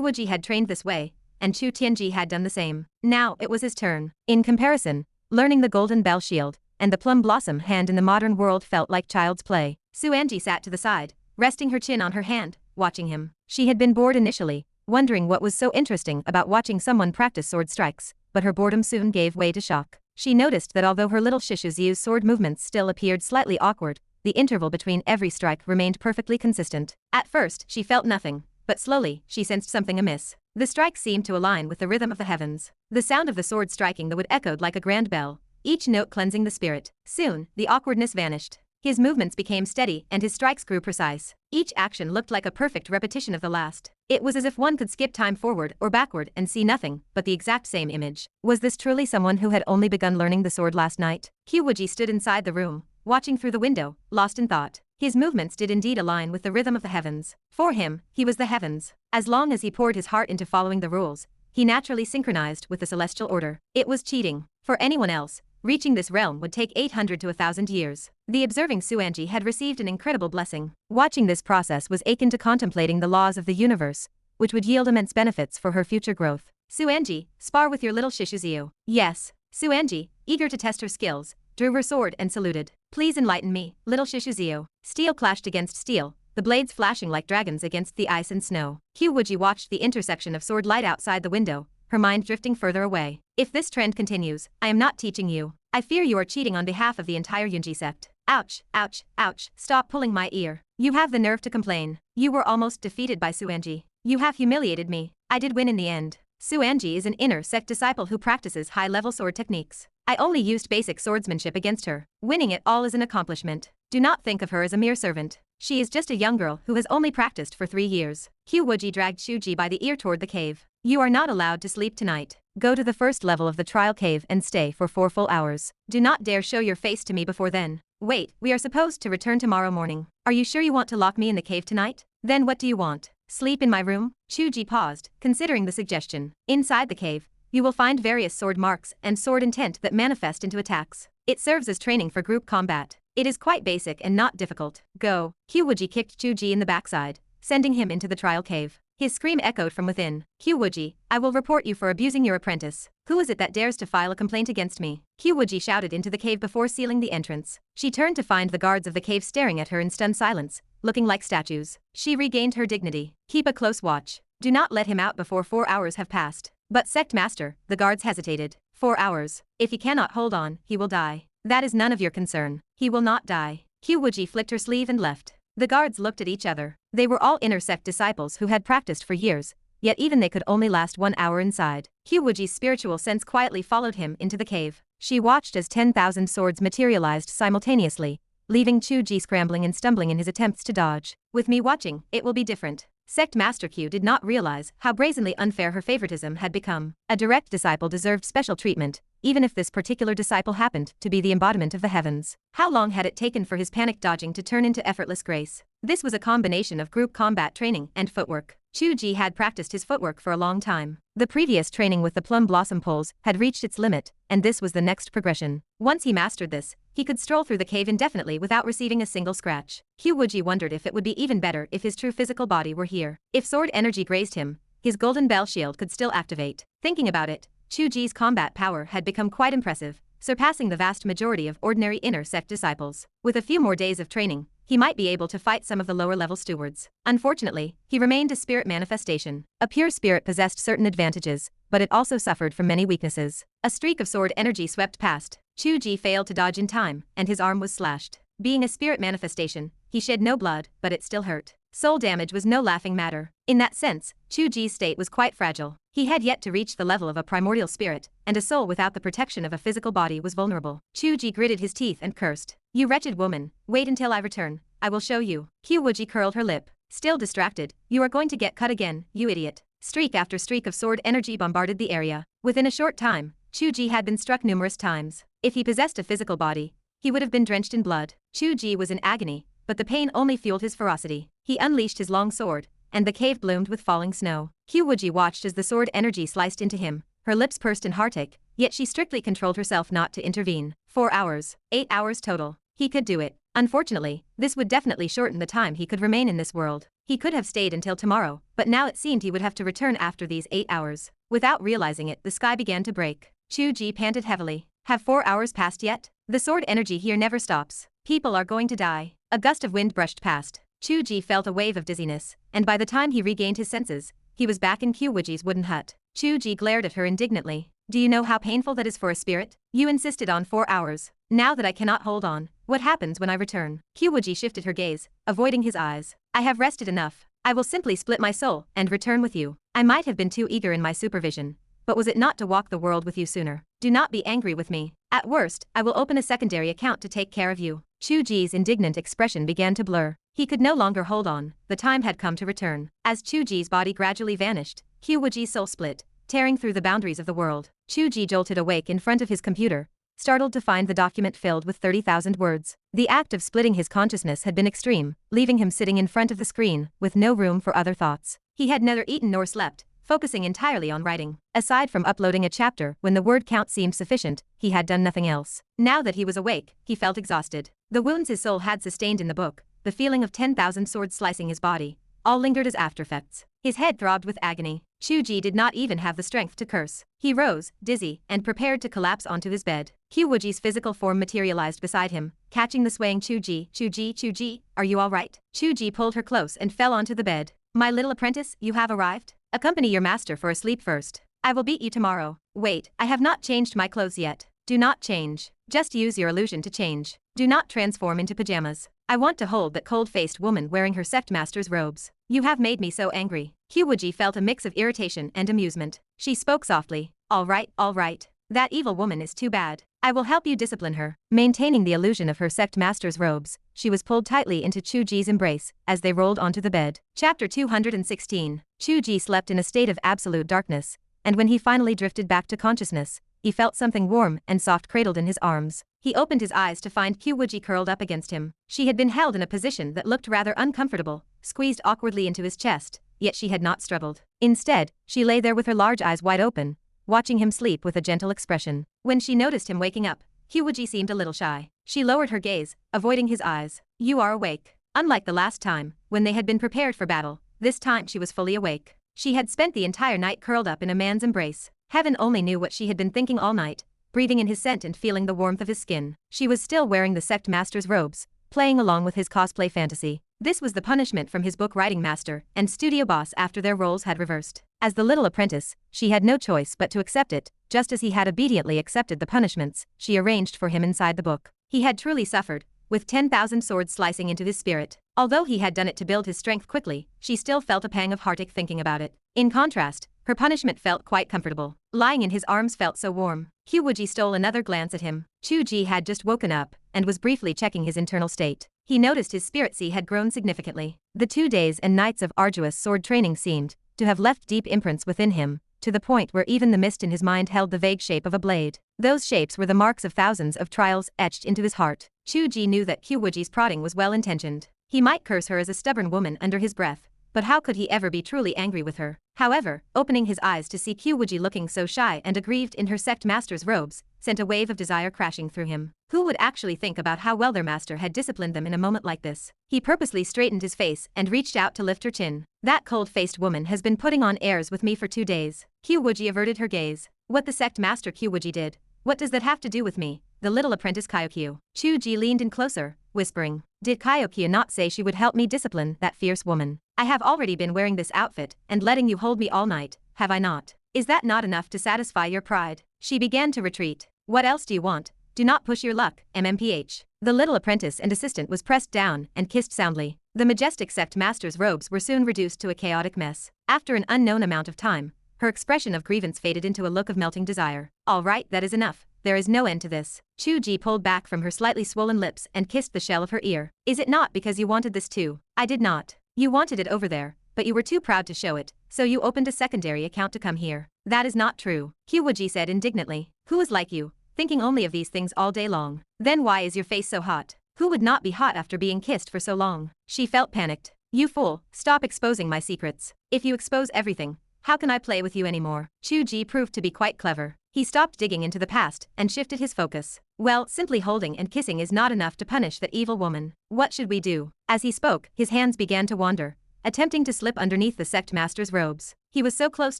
Wuji had trained this way, and Chu Tianji had done the same. Now it was his turn. In comparison, learning the golden bell shield and the plum blossom hand in the modern world felt like child's play. Suanji sat to the side, resting her chin on her hand, watching him. She had been bored initially, wondering what was so interesting about watching someone practice sword strikes, but her boredom soon gave way to shock. She noticed that although her little Shishuziu's sword movements still appeared slightly awkward, the interval between every strike remained perfectly consistent. At first, she felt nothing, but slowly, she sensed something amiss. The strikes seemed to align with the rhythm of the heavens. The sound of the sword striking the wood echoed like a grand bell, each note cleansing the spirit. Soon, the awkwardness vanished. His movements became steady and his strikes grew precise. Each action looked like a perfect repetition of the last. It was as if one could skip time forward or backward and see nothing but the exact same image. Was this truly someone who had only begun learning the sword last night? Qiu Wuji stood inside the room, watching through the window, lost in thought. His movements did indeed align with the rhythm of the heavens. For him, he was the heavens. As long as he poured his heart into following the rules, he naturally synchronized with the celestial order. It was cheating. For anyone else, reaching this realm would take 800 to 1,000 years. The observing Suanji had received an incredible blessing. Watching this process was akin to contemplating the laws of the universe, which would yield immense benefits for her future growth. Suanji, spar with your little Shishuziu. Yes. Suanji, eager to test her skills, drew her sword and saluted. Please enlighten me, little Shishuziu. Steel clashed against steel, the blades flashing like dragons against the ice and snow. Qiu Wuji watched the intersection of sword light outside the window, her mind drifting further away. If this trend continues, I am not teaching you. I fear you are cheating on behalf of the entire Yunji sect. Ouch, ouch, ouch, stop pulling my ear. You have the nerve to complain. You were almost defeated by Suanji. You have humiliated me. I did win in the end. Suanji is an inner sect disciple who practices high-level sword techniques. I only used basic swordsmanship against her. Winning it all is an accomplishment. Do not think of her as a mere servant. She is just a young girl who has only practiced for 3 years. Qiu Wuji dragged Shuji by the ear toward the cave. You are not allowed to sleep tonight. Go to the first level of the trial cave and stay for 4 full hours. Do not dare show your face to me before then. Wait, we are supposed to return tomorrow morning. Are you sure you want to lock me in the cave tonight? Then what do you want? Sleep in my room? Chuji paused, considering the suggestion. Inside the cave, you will find various sword marks and sword intent that manifest into attacks. It serves as training for group combat. It is quite basic and not difficult. Go. Qiu Wuji kicked Chuji in the backside, sending him into the trial cave. His scream echoed from within. Qiu Wuji, I will report you for abusing your apprentice. Who is it that dares to file a complaint against me? Qiu Wuji shouted into the cave before sealing the entrance. She turned to find the guards of the cave staring at her in stunned silence, looking like statues. She regained her dignity. Keep a close watch. Do not let him out before 4 hours have passed. But Sect Master, the guards hesitated. 4 hours. If he cannot hold on, he will die. That is none of your concern. He will not die. Qiu Wuji flicked her sleeve and left. The guards looked at each other. They were all inner sect disciples who had practiced for years, yet even they could only last 1 hour inside. Qiu Wuji's spiritual sense quietly followed him into the cave. She watched as 10,000 swords materialized simultaneously, leaving Chu Ge scrambling and stumbling in his attempts to dodge. With me watching, it will be different. Sect Master Qiu did not realize how brazenly unfair her favoritism had become. A direct disciple deserved special treatment, even if this particular disciple happened to be the embodiment of the heavens. How long had it taken for his panic dodging to turn into effortless grace? This was a combination of group combat training and footwork. Chu Ge had practiced his footwork for a long time. The previous training with the plum blossom poles had reached its limit, and this was the next progression. Once he mastered this, he could stroll through the cave indefinitely without receiving a single scratch. Qiu Wuji wondered if it would be even better if his true physical body were here. If sword energy grazed him, his golden bell shield could still activate. Thinking about it, Chu Ge's combat power had become quite impressive, surpassing the vast majority of ordinary inner sect disciples. With a few more days of training, he might be able to fight some of the lower-level stewards. Unfortunately, he remained a spirit manifestation. A pure spirit possessed certain advantages, but it also suffered from many weaknesses. A streak of sword energy swept past. Chu Ge failed to dodge in time, and his arm was slashed. Being a spirit manifestation, he shed no blood, but it still hurt. Soul damage was no laughing matter. In that sense, Chu Ge's state was quite fragile. He had yet to reach the level of a primordial spirit, and a soul without the protection of a physical body was vulnerable. Chu Ge gritted his teeth and cursed. You wretched woman, wait until I return. I will show you. Qiu Wuji curled her lip. Still distracted, you are going to get cut again, you idiot. Streak after streak of sword energy bombarded the area. Within a short time, Chu Ge had been struck numerous times. If he possessed a physical body, he would have been drenched in blood. Chu Ge was in agony, but the pain only fueled his ferocity. He unleashed his long sword, and the cave bloomed with falling snow. Qiu Wuji watched as the sword energy sliced into him, her lips pursed in heartache, yet she strictly controlled herself not to intervene. 4 hours. 8 hours total. He could do it. Unfortunately, this would definitely shorten the time he could remain in this world. He could have stayed until tomorrow, but now it seemed he would have to return after these 8 hours. Without realizing it, the sky began to break. Chu Ge panted heavily. Have 4 hours passed yet? The sword energy here never stops. People are going to die. A gust of wind brushed past. Chu Ge felt a wave of dizziness, and by the time he regained his senses, he was back in Qiu Wuji's wooden hut. Chu Ge glared at her indignantly. Do you know how painful that is for a spirit? You insisted on 4 hours. Now that I cannot hold on, what happens when I return? Qiu Wuji shifted her gaze, avoiding his eyes. I have rested enough. I will simply split my soul and return with you. I might have been too eager in my supervision, but was it not to walk the world with you sooner? Do not be angry with me. At worst, I will open a secondary account to take care of you. Chu Ge's indignant expression began to blur. He could no longer hold on. The time had come to return. As Chu Ge's body gradually vanished, Qiu Wuji's soul split, tearing through the boundaries of the world. Chu Ge jolted awake in front of his computer, startled to find the document filled with 30,000 words. The act of splitting his consciousness had been extreme, leaving him sitting in front of the screen, with no room for other thoughts. He had neither eaten nor slept, focusing entirely on writing. Aside from uploading a chapter when the word count seemed sufficient, he had done nothing else. Now that he was awake, he felt exhausted. The wounds his soul had sustained in the book, the feeling of 10,000 swords slicing his body, all lingered as aftereffects. His head throbbed with agony. Chu Ge did not even have the strength to curse. He rose, dizzy, and prepared to collapse onto his bed. Qiu Wuji's physical form materialized beside him, catching the swaying Chu Ge. Chu Ge, are you all right? Chu Ge pulled her close and fell onto the bed. My little apprentice, you have arrived? Accompany your master for a sleep first. I will beat you tomorrow. Wait, I have not changed my clothes yet. Do not change. Just use your illusion to change. Do not transform into pajamas. I want to hold that cold-faced woman wearing her Sect Master's robes. You have made me so angry. Qiu Wuji felt a mix of irritation and amusement. She spoke softly. All right. That evil woman is too bad. I will help you discipline her. Maintaining the illusion of her Sect Master's robes, she was pulled tightly into Chu Ge's embrace as they rolled onto the bed. Chapter 216. Chu Ge slept in a state of absolute darkness, and when he finally drifted back to consciousness, he felt something warm and soft cradled in his arms. He opened his eyes to find Qiu Wuji curled up against him. She had been held in a position that looked rather uncomfortable, squeezed awkwardly into his chest, yet she had not struggled. Instead, she lay there with her large eyes wide open, watching him sleep with a gentle expression. When she noticed him waking up, Qiu Wuji seemed a little shy. She lowered her gaze, avoiding his eyes. You are awake. Unlike the last time, when they had been prepared for battle, this time she was fully awake. She had spent the entire night curled up in a man's embrace. Heaven only knew what she had been thinking all night, breathing in his scent and feeling the warmth of his skin. She was still wearing the Sect Master's robes, playing along with his cosplay fantasy. This was the punishment from his book writing master and studio boss after their roles had reversed. As the little apprentice, she had no choice but to accept it, just as he had obediently accepted the punishments she arranged for him inside the book. He had truly suffered, with 10,000 swords slicing into his spirit. Although he had done it to build his strength quickly, she still felt a pang of heartache thinking about it. In contrast, her punishment felt quite comfortable. Lying in his arms felt so warm. Qiu Wuji stole another glance at him. Chu Ge had just woken up and was briefly checking his internal state. He noticed his spirit sea had grown significantly. The 2 days and nights of arduous sword training seemed to have left deep imprints within him, to the point where even the mist in his mind held the vague shape of a blade. Those shapes were the marks of thousands of trials etched into his heart. Chu Ge knew that Qiu Wuji's prodding was well-intentioned. He might curse her as a stubborn woman under his breath, but how could he ever be truly angry with her? However, opening his eyes to see Qiu Wuji looking so shy and aggrieved in her Sect Master's robes, sent a wave of desire crashing through him. Who would actually think about how well their master had disciplined them in a moment like this? He purposely straightened his face and reached out to lift her chin. That cold-faced woman has been putting on airs with me for 2 days. Qiu Wuji averted her gaze. What the Sect Master Qiu Wuji did? What does that have to do with me? The little apprentice Qiu. Chu Ge leaned in closer, whispering. Did Qiu not say she would help me discipline that fierce woman? I have already been wearing this outfit and letting you hold me all night, have I not? Is that not enough to satisfy your pride? She began to retreat. What else do you want? Do not push your luck, MMPH. The little apprentice and assistant was pressed down and kissed soundly. The majestic Sect Master's robes were soon reduced to a chaotic mess. After an unknown amount of time, her expression of grievance faded into a look of melting desire. All right, that is enough. there is no end to this. Chu Ge pulled back from her slightly swollen lips and kissed the shell of her ear. Is it not because you wanted this too? I did not. You wanted it over there, but you were too proud to show it, so you opened a secondary account to come here. That is not true, Qiu Wuji said indignantly. Who is like you, thinking only of these things all day long? Then why is your face so hot? Who would not be hot after being kissed for so long? She felt panicked. You fool, stop exposing my secrets. If you expose everything, how can I play with you anymore? Chu Ge proved to be quite clever. He stopped digging into the past and shifted his focus. Well, simply holding and kissing is not enough to punish that evil woman. What should we do? As he spoke, his hands began to wander, attempting to slip underneath the Sect Master's robes. He was so close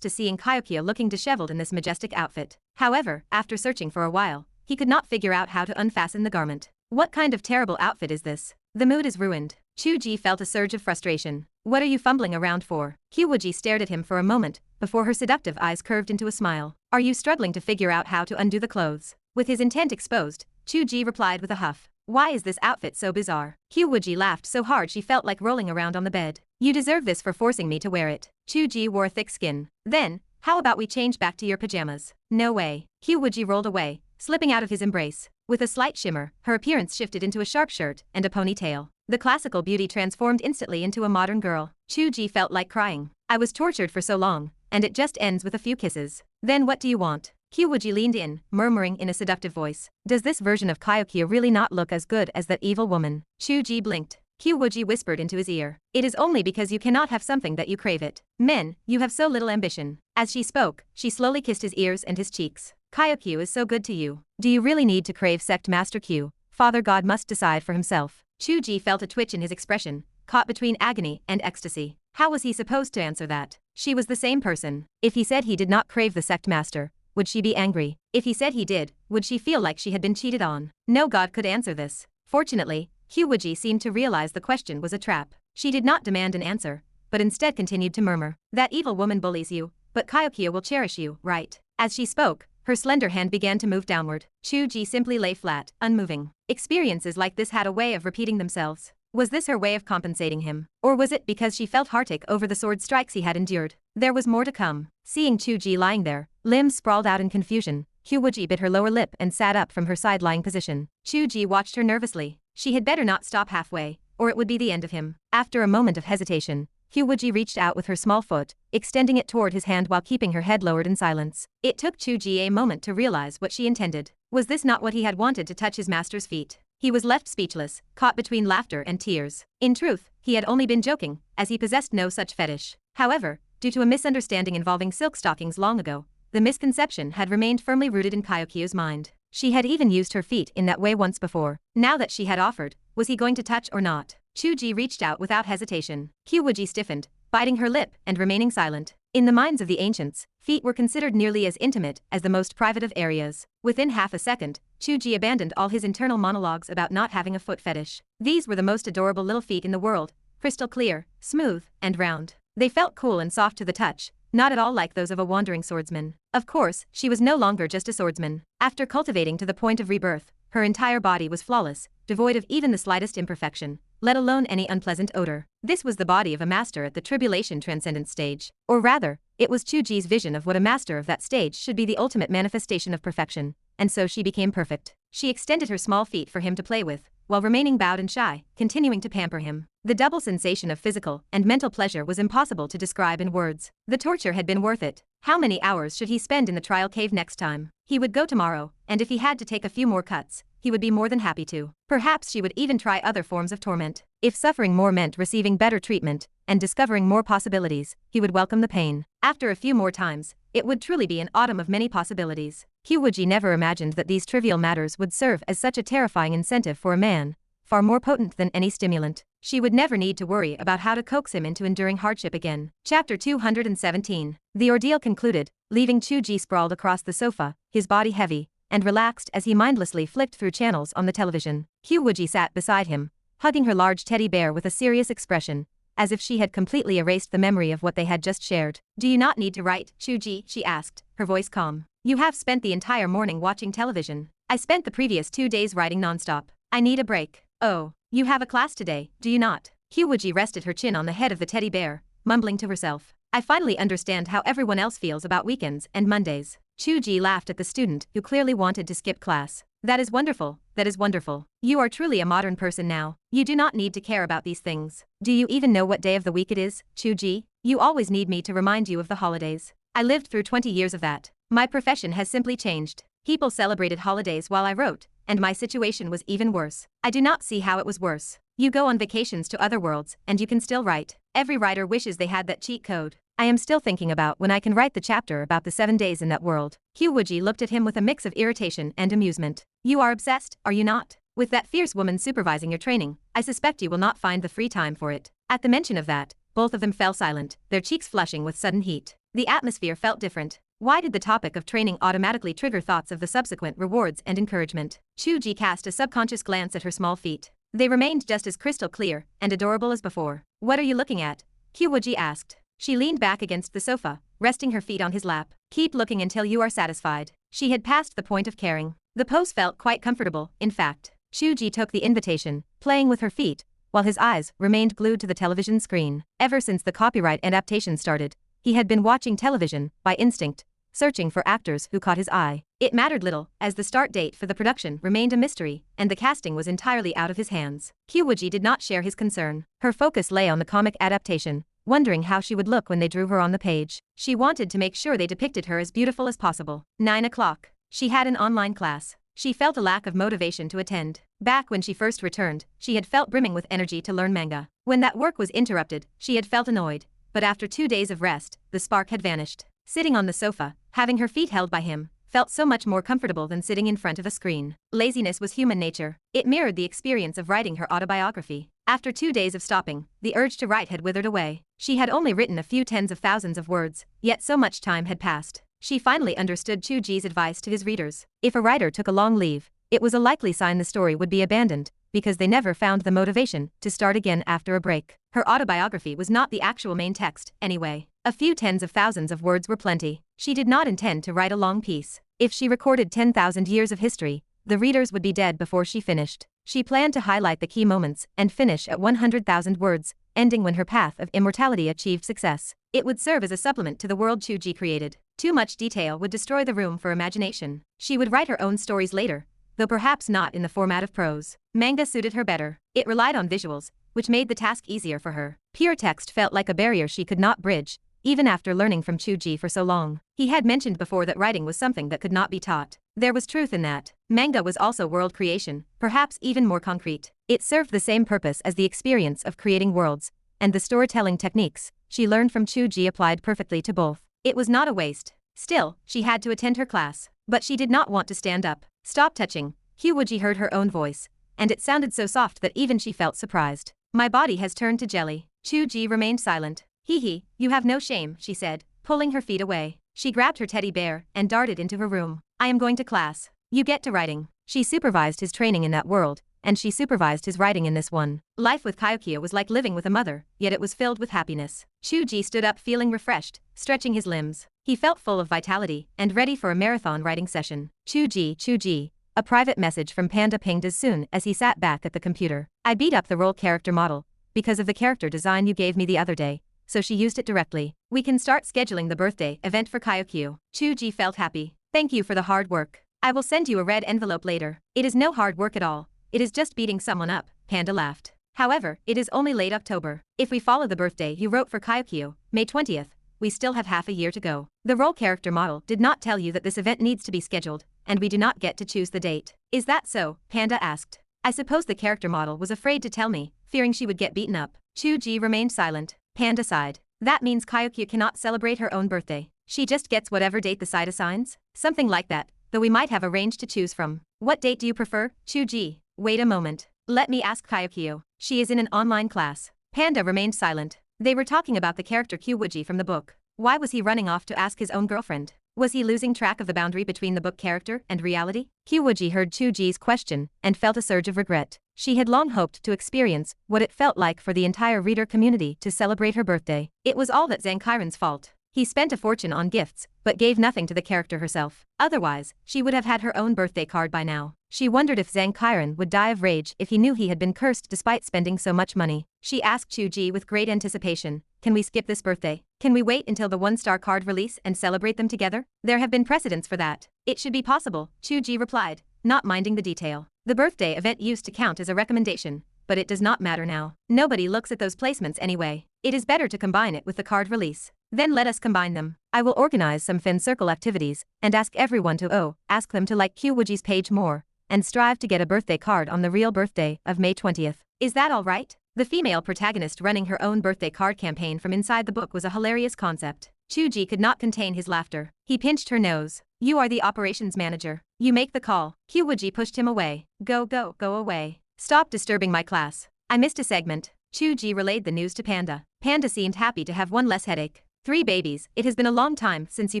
to seeing Qiu looking disheveled in this majestic outfit. However, after searching for a while, he could not figure out how to unfasten the garment. What kind of terrible outfit is this? The mood is ruined. Chu Ge felt a surge of frustration. What are you fumbling around for? Qiu Wuji stared at him for a moment, before her seductive eyes curved into a smile. Are you struggling to figure out how to undo the clothes? With his intent exposed, Chu Ge replied with a huff. Why is this outfit so bizarre? Qiu Wuji laughed so hard she felt like rolling around on the bed. You deserve this for forcing me to wear it. Chu Ge wore a thick skin. Then, how about we change back to your pajamas? No way. Qiu Wuji rolled away, slipping out of his embrace. With a slight shimmer, her appearance shifted into a sharp shirt and a ponytail. The classical beauty transformed instantly into a modern girl. Chu Ge felt like crying. I was tortured for so long, and it just ends with a few kisses. Then what do you want? Qiu Wuji leaned in, murmuring in a seductive voice. Does this version of Qiu really not look as good as that evil woman? Chu Ge blinked. Qiu Wuji whispered into his ear. It is only because you cannot have something that you crave it. Men, you have so little ambition. As she spoke, she slowly kissed his ears and his cheeks. Qiu is so good to you. Do you really need to crave Sect Master Qiu? Father God must decide for himself. Chu Ge felt a twitch in his expression, caught between agony and ecstasy. How was he supposed to answer that? She was the same person. If he said he did not crave the Sect Master, would she be angry? If he said he did, would she feel like she had been cheated on? No god could answer this. Fortunately, Qiu Wuji seemed to realize the question was a trap. She did not demand an answer, but instead continued to murmur. That evil woman bullies you, but Qiu will cherish you, right? As she spoke, her slender hand began to move downward. Chu Ge simply lay flat, unmoving. Experiences like this had a way of repeating themselves. Was this her way of compensating him? Or was it because she felt heartache over the sword strikes he had endured? There was more to come. Seeing Chu Ge lying there, limbs sprawled out in confusion, Qiu Wuji bit her lower lip and sat up from her side-lying position. Chu Ge watched her nervously. She had better not stop halfway, or it would be the end of him. After a moment of hesitation, Qiu Wuji reached out with her small foot, extending it toward his hand while keeping her head lowered in silence. It took Chu Ge a moment to realize what she intended. Was this not what he had wanted to touch his master's feet? He was left speechless, caught between laughter and tears. In truth, he had only been joking, as he possessed no such fetish. However, due to a misunderstanding involving silk stockings long ago, the misconception had remained firmly rooted in Qiu's mind. She had even used her feet in that way once before. Now that she had offered, was he going to touch or not? Chu Ge reached out without hesitation. Qiu Wuji stiffened, biting her lip and remaining silent. In the minds of the ancients, feet were considered nearly as intimate as the most private of areas. Within half a second, Chu Ge abandoned all his internal monologues about not having a foot fetish. These were the most adorable little feet in the world, crystal clear, smooth, and round. They felt cool and soft to the touch, not at all like those of a wandering swordsman. Of course, she was no longer just a swordsman. After cultivating to the point of rebirth, her entire body was flawless, devoid of even the slightest imperfection, let alone any unpleasant odor. This was the body of a master at the tribulation transcendence stage. Or rather, it was Chu Ge's vision of what a master of that stage should be, the ultimate manifestation of perfection, and so she became perfect. She extended her small feet for him to play with, while remaining bowed and shy, continuing to pamper him. The double sensation of physical and mental pleasure was impossible to describe in words. The torture had been worth it. How many hours should he spend in the trial cave next time? He would go tomorrow, and if he had to take a few more cuts, he would be more than happy to. Perhaps she would even try other forms of torment. If suffering more meant receiving better treatment and discovering more possibilities, he would welcome the pain. After a few more times, it would truly be an autumn of many possibilities. Qiu Wuji never imagined that these trivial matters would serve as such a terrifying incentive for a man, far more potent than any stimulant. She would never need to worry about how to coax him into enduring hardship again. Chapter 217. The ordeal concluded, leaving Chu Ge sprawled across the sofa, his body heavy and relaxed as he mindlessly flicked through channels on the television. Qiu Wuji sat beside him, hugging her large teddy bear with a serious expression, as if she had completely erased the memory of what they had just shared. Do you not need to write, Chu Ge? She asked, her voice calm. You have spent the entire morning watching television. I spent the previous 2 days writing nonstop. I need a break. Oh, you have a class today, do you not? Qiu Wuji rested her chin on the head of the teddy bear, mumbling to herself. I finally understand how everyone else feels about weekends and Mondays. Chu Ge laughed at the student who clearly wanted to skip class. That is wonderful, that is wonderful. You are truly a modern person now. You do not need to care about these things. Do you even know what day of the week it is, Chu Ge? You always need me to remind you of the holidays. I lived through 20 years of that. My profession has simply changed. People celebrated holidays while I wrote, and my situation was even worse. I do not see how it was worse. You go on vacations to other worlds, and you can still write. Every writer wishes they had that cheat code. I am still thinking about when I can write the chapter about the 7 days in that world. Qiu Wuji looked at him with a mix of irritation and amusement. You are obsessed, are you not? With that fierce woman supervising your training, I suspect you will not find the free time for it. At the mention of that, both of them fell silent, their cheeks flushing with sudden heat. The atmosphere felt different. Why did the topic of training automatically trigger thoughts of the subsequent rewards and encouragement? Chu Ge cast a subconscious glance at her small feet. They remained just as crystal clear and adorable as before. What are you looking at? Qiu Wuji asked. She leaned back against the sofa, resting her feet on his lap. Keep looking until you are satisfied. She had passed the point of caring. The pose felt quite comfortable, in fact. Chu Ge took the invitation, playing with her feet, while his eyes remained glued to the television screen. Ever since the copyright adaptation started, he had been watching television, by instinct, searching for actors who caught his eye. It mattered little, as the start date for the production remained a mystery, and the casting was entirely out of his hands. Qiu Wuji did not share his concern. Her focus lay on the comic adaptation, wondering how she would look when they drew her on the page. She wanted to make sure they depicted her as beautiful as possible. 9 o'clock. She had an online class. She felt a lack of motivation to attend. Back when she first returned, she had felt brimming with energy to learn manga. When that work was interrupted, she had felt annoyed. But after 2 days of rest, the spark had vanished. Sitting on the sofa, having her feet held by him, felt so much more comfortable than sitting in front of a screen. Laziness was human nature. It mirrored the experience of writing her autobiography. After 2 days of stopping, the urge to write had withered away. She had only written a few tens of thousands of words, yet so much time had passed. She finally understood Chu Ge's advice to his readers. If a writer took a long leave, it was a likely sign the story would be abandoned, because they never found the motivation to start again after a break. Her autobiography was not the actual main text, anyway. A few tens of thousands of words were plenty. She did not intend to write a long piece. If she recorded 10,000 years of history, the readers would be dead before she finished. She planned to highlight the key moments and finish at 100,000 words, ending when her path of immortality achieved success. It would serve as a supplement to the world Chu Ge created. Too much detail would destroy the room for imagination. She would write her own stories later, though perhaps not in the format of prose. Manga suited her better. It relied on visuals, which made the task easier for her. Pure text felt like a barrier she could not bridge, even after learning from Chu Ge for so long. He had mentioned before that writing was something that could not be taught. There was truth in that. Manga was also world creation, perhaps even more concrete. It served the same purpose as the experience of creating worlds, and the storytelling techniques she learned from Chu Ge applied perfectly to both. It was not a waste. Still, she had to attend her class. But she did not want to stand up. Stop touching. Qiu Wuji heard her own voice, and it sounded so soft that even she felt surprised. My body has turned to jelly. Chu Ge remained silent. Hee, you have no shame, she said, pulling her feet away. She grabbed her teddy bear and darted into her room. I am going to class. You get to writing. She supervised his training in that world, and she supervised his writing in this one. Life with Kyokia was like living with a mother, yet it was filled with happiness. Chu Ge stood up feeling refreshed, stretching his limbs. He felt full of vitality and ready for a marathon writing session. Chu Ge. A private message from Panda pinged as soon as he sat back at the computer. I beat up the role character model because of the character design you gave me the other day, so she used it directly. We can start scheduling the birthday event for Kyokia. Chu Ge felt happy. Thank you for the hard work. I will send you a red envelope later. It is no hard work at all. It is just beating someone up, Panda laughed. However, it is only late October. If we follow the birthday you wrote for Kyokia, May 20th, we still have half a year to go. The role character model did not tell you that this event needs to be scheduled, and we do not get to choose the date. Is that so? Panda asked. I suppose the character model was afraid to tell me, fearing she would get beaten up. Chu Ge remained silent. Panda sighed. That means Kyokia cannot celebrate her own birthday. She just gets whatever date the site assigns? Something like that, though we might have a range to choose from. What date do you prefer, Chu Ge? Wait a moment. Let me ask Kyokia. She is in an online class. Panda remained silent. They were talking about the character Qiu Wuji from the book. Why was he running off to ask his own girlfriend? Was he losing track of the boundary between the book character and reality? Qiu Wuji heard Chu Ge's question and felt a surge of regret. She had long hoped to experience what it felt like for the entire reader community to celebrate her birthday. It was all that Zhang Kairan's fault. He spent a fortune on gifts, but gave nothing to the character herself. Otherwise, she would have had her own birthday card by now. She wondered if Zhang Kairan would die of rage if he knew he had been cursed despite spending so much money. She asked Chu Ge with great anticipation, Can we skip this birthday? Can we wait until the one-star card release and celebrate them together? There have been precedents for that. It should be possible, Chu Ge replied, not minding the detail. The birthday event used to count as a recommendation, but it does not matter now. Nobody looks at those placements anyway. It is better to combine it with the card release. Then let us combine them. I will organize some fan circle activities and ask everyone to ask them to like Qiu Wuji's page more and strive to get a birthday card on the real birthday of May 20th. Is that all right? The female protagonist running her own birthday card campaign from inside the book was a hilarious concept. Chu Ge could not contain his laughter. He pinched her nose. You are the operations manager. You make the call. Qiu Wuji pushed him away. Go away. Stop disturbing my class. I missed a segment. Chu Ge relayed the news to Panda. Panda seemed happy to have one less headache. 3 babies, it has been a long time since you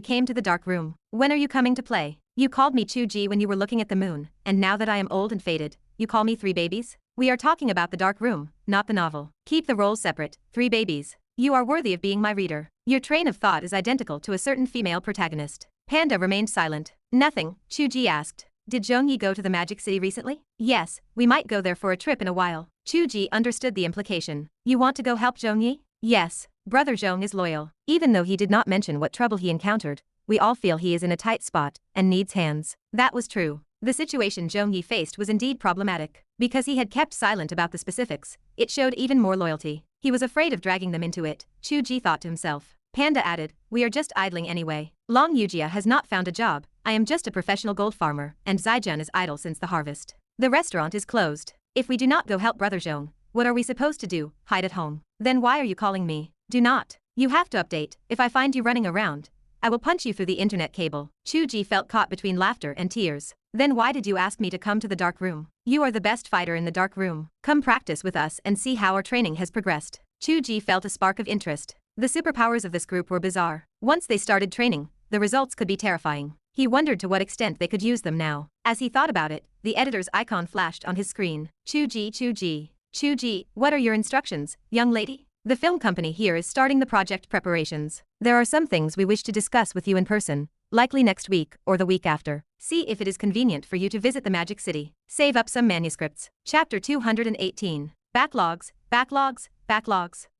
came to the dark room. When are you coming to play? You called me Chu Ge when you were looking at the moon, and now that I am old and faded, you call me 3 babies? We are talking about the dark room, not the novel. Keep the roles separate. 3 babies. You are worthy of being my reader. Your train of thought is identical to a certain female protagonist. Panda remained silent. Nothing, Chu Ge asked. Did Zhongyi go to the Magic City recently? Yes, we might go there for a trip in a while. Chu Ge understood the implication. You want to go help Zhongyi? Yes. Brother Zhong is loyal. Even though he did not mention what trouble he encountered, we all feel he is in a tight spot and needs hands. That was true. The situation Zhongyi faced was indeed problematic. Because he had kept silent about the specifics, it showed even more loyalty. He was afraid of dragging them into it, Chu Ge thought to himself. Panda added, we are just idling anyway. Long Yujia has not found a job. I am just a professional gold farmer, and Zaijun is idle since the harvest. The restaurant is closed. If we do not go help Brother Zhong, what are we supposed to do? Hide at home? Then why are you calling me? Do not. You have to update. If I find you running around, I will punch you through the internet cable. Chu Ge felt caught between laughter and tears. Then why did you ask me to come to the dark room? You are the best fighter in the dark room. Come practice with us and see how our training has progressed. Chu Ge felt a spark of interest. The superpowers of this group were bizarre. Once they started training, the results could be terrifying. He wondered to what extent they could use them now. As he thought about it, the editor's icon flashed on his screen. Chu Ge, what are your instructions, young lady? The film company here is starting the project preparations. There are some things we wish to discuss with you in person, likely next week or the week after. See if it is convenient for you to visit the Magic City. Save up some manuscripts. Chapter 218. Backlogs.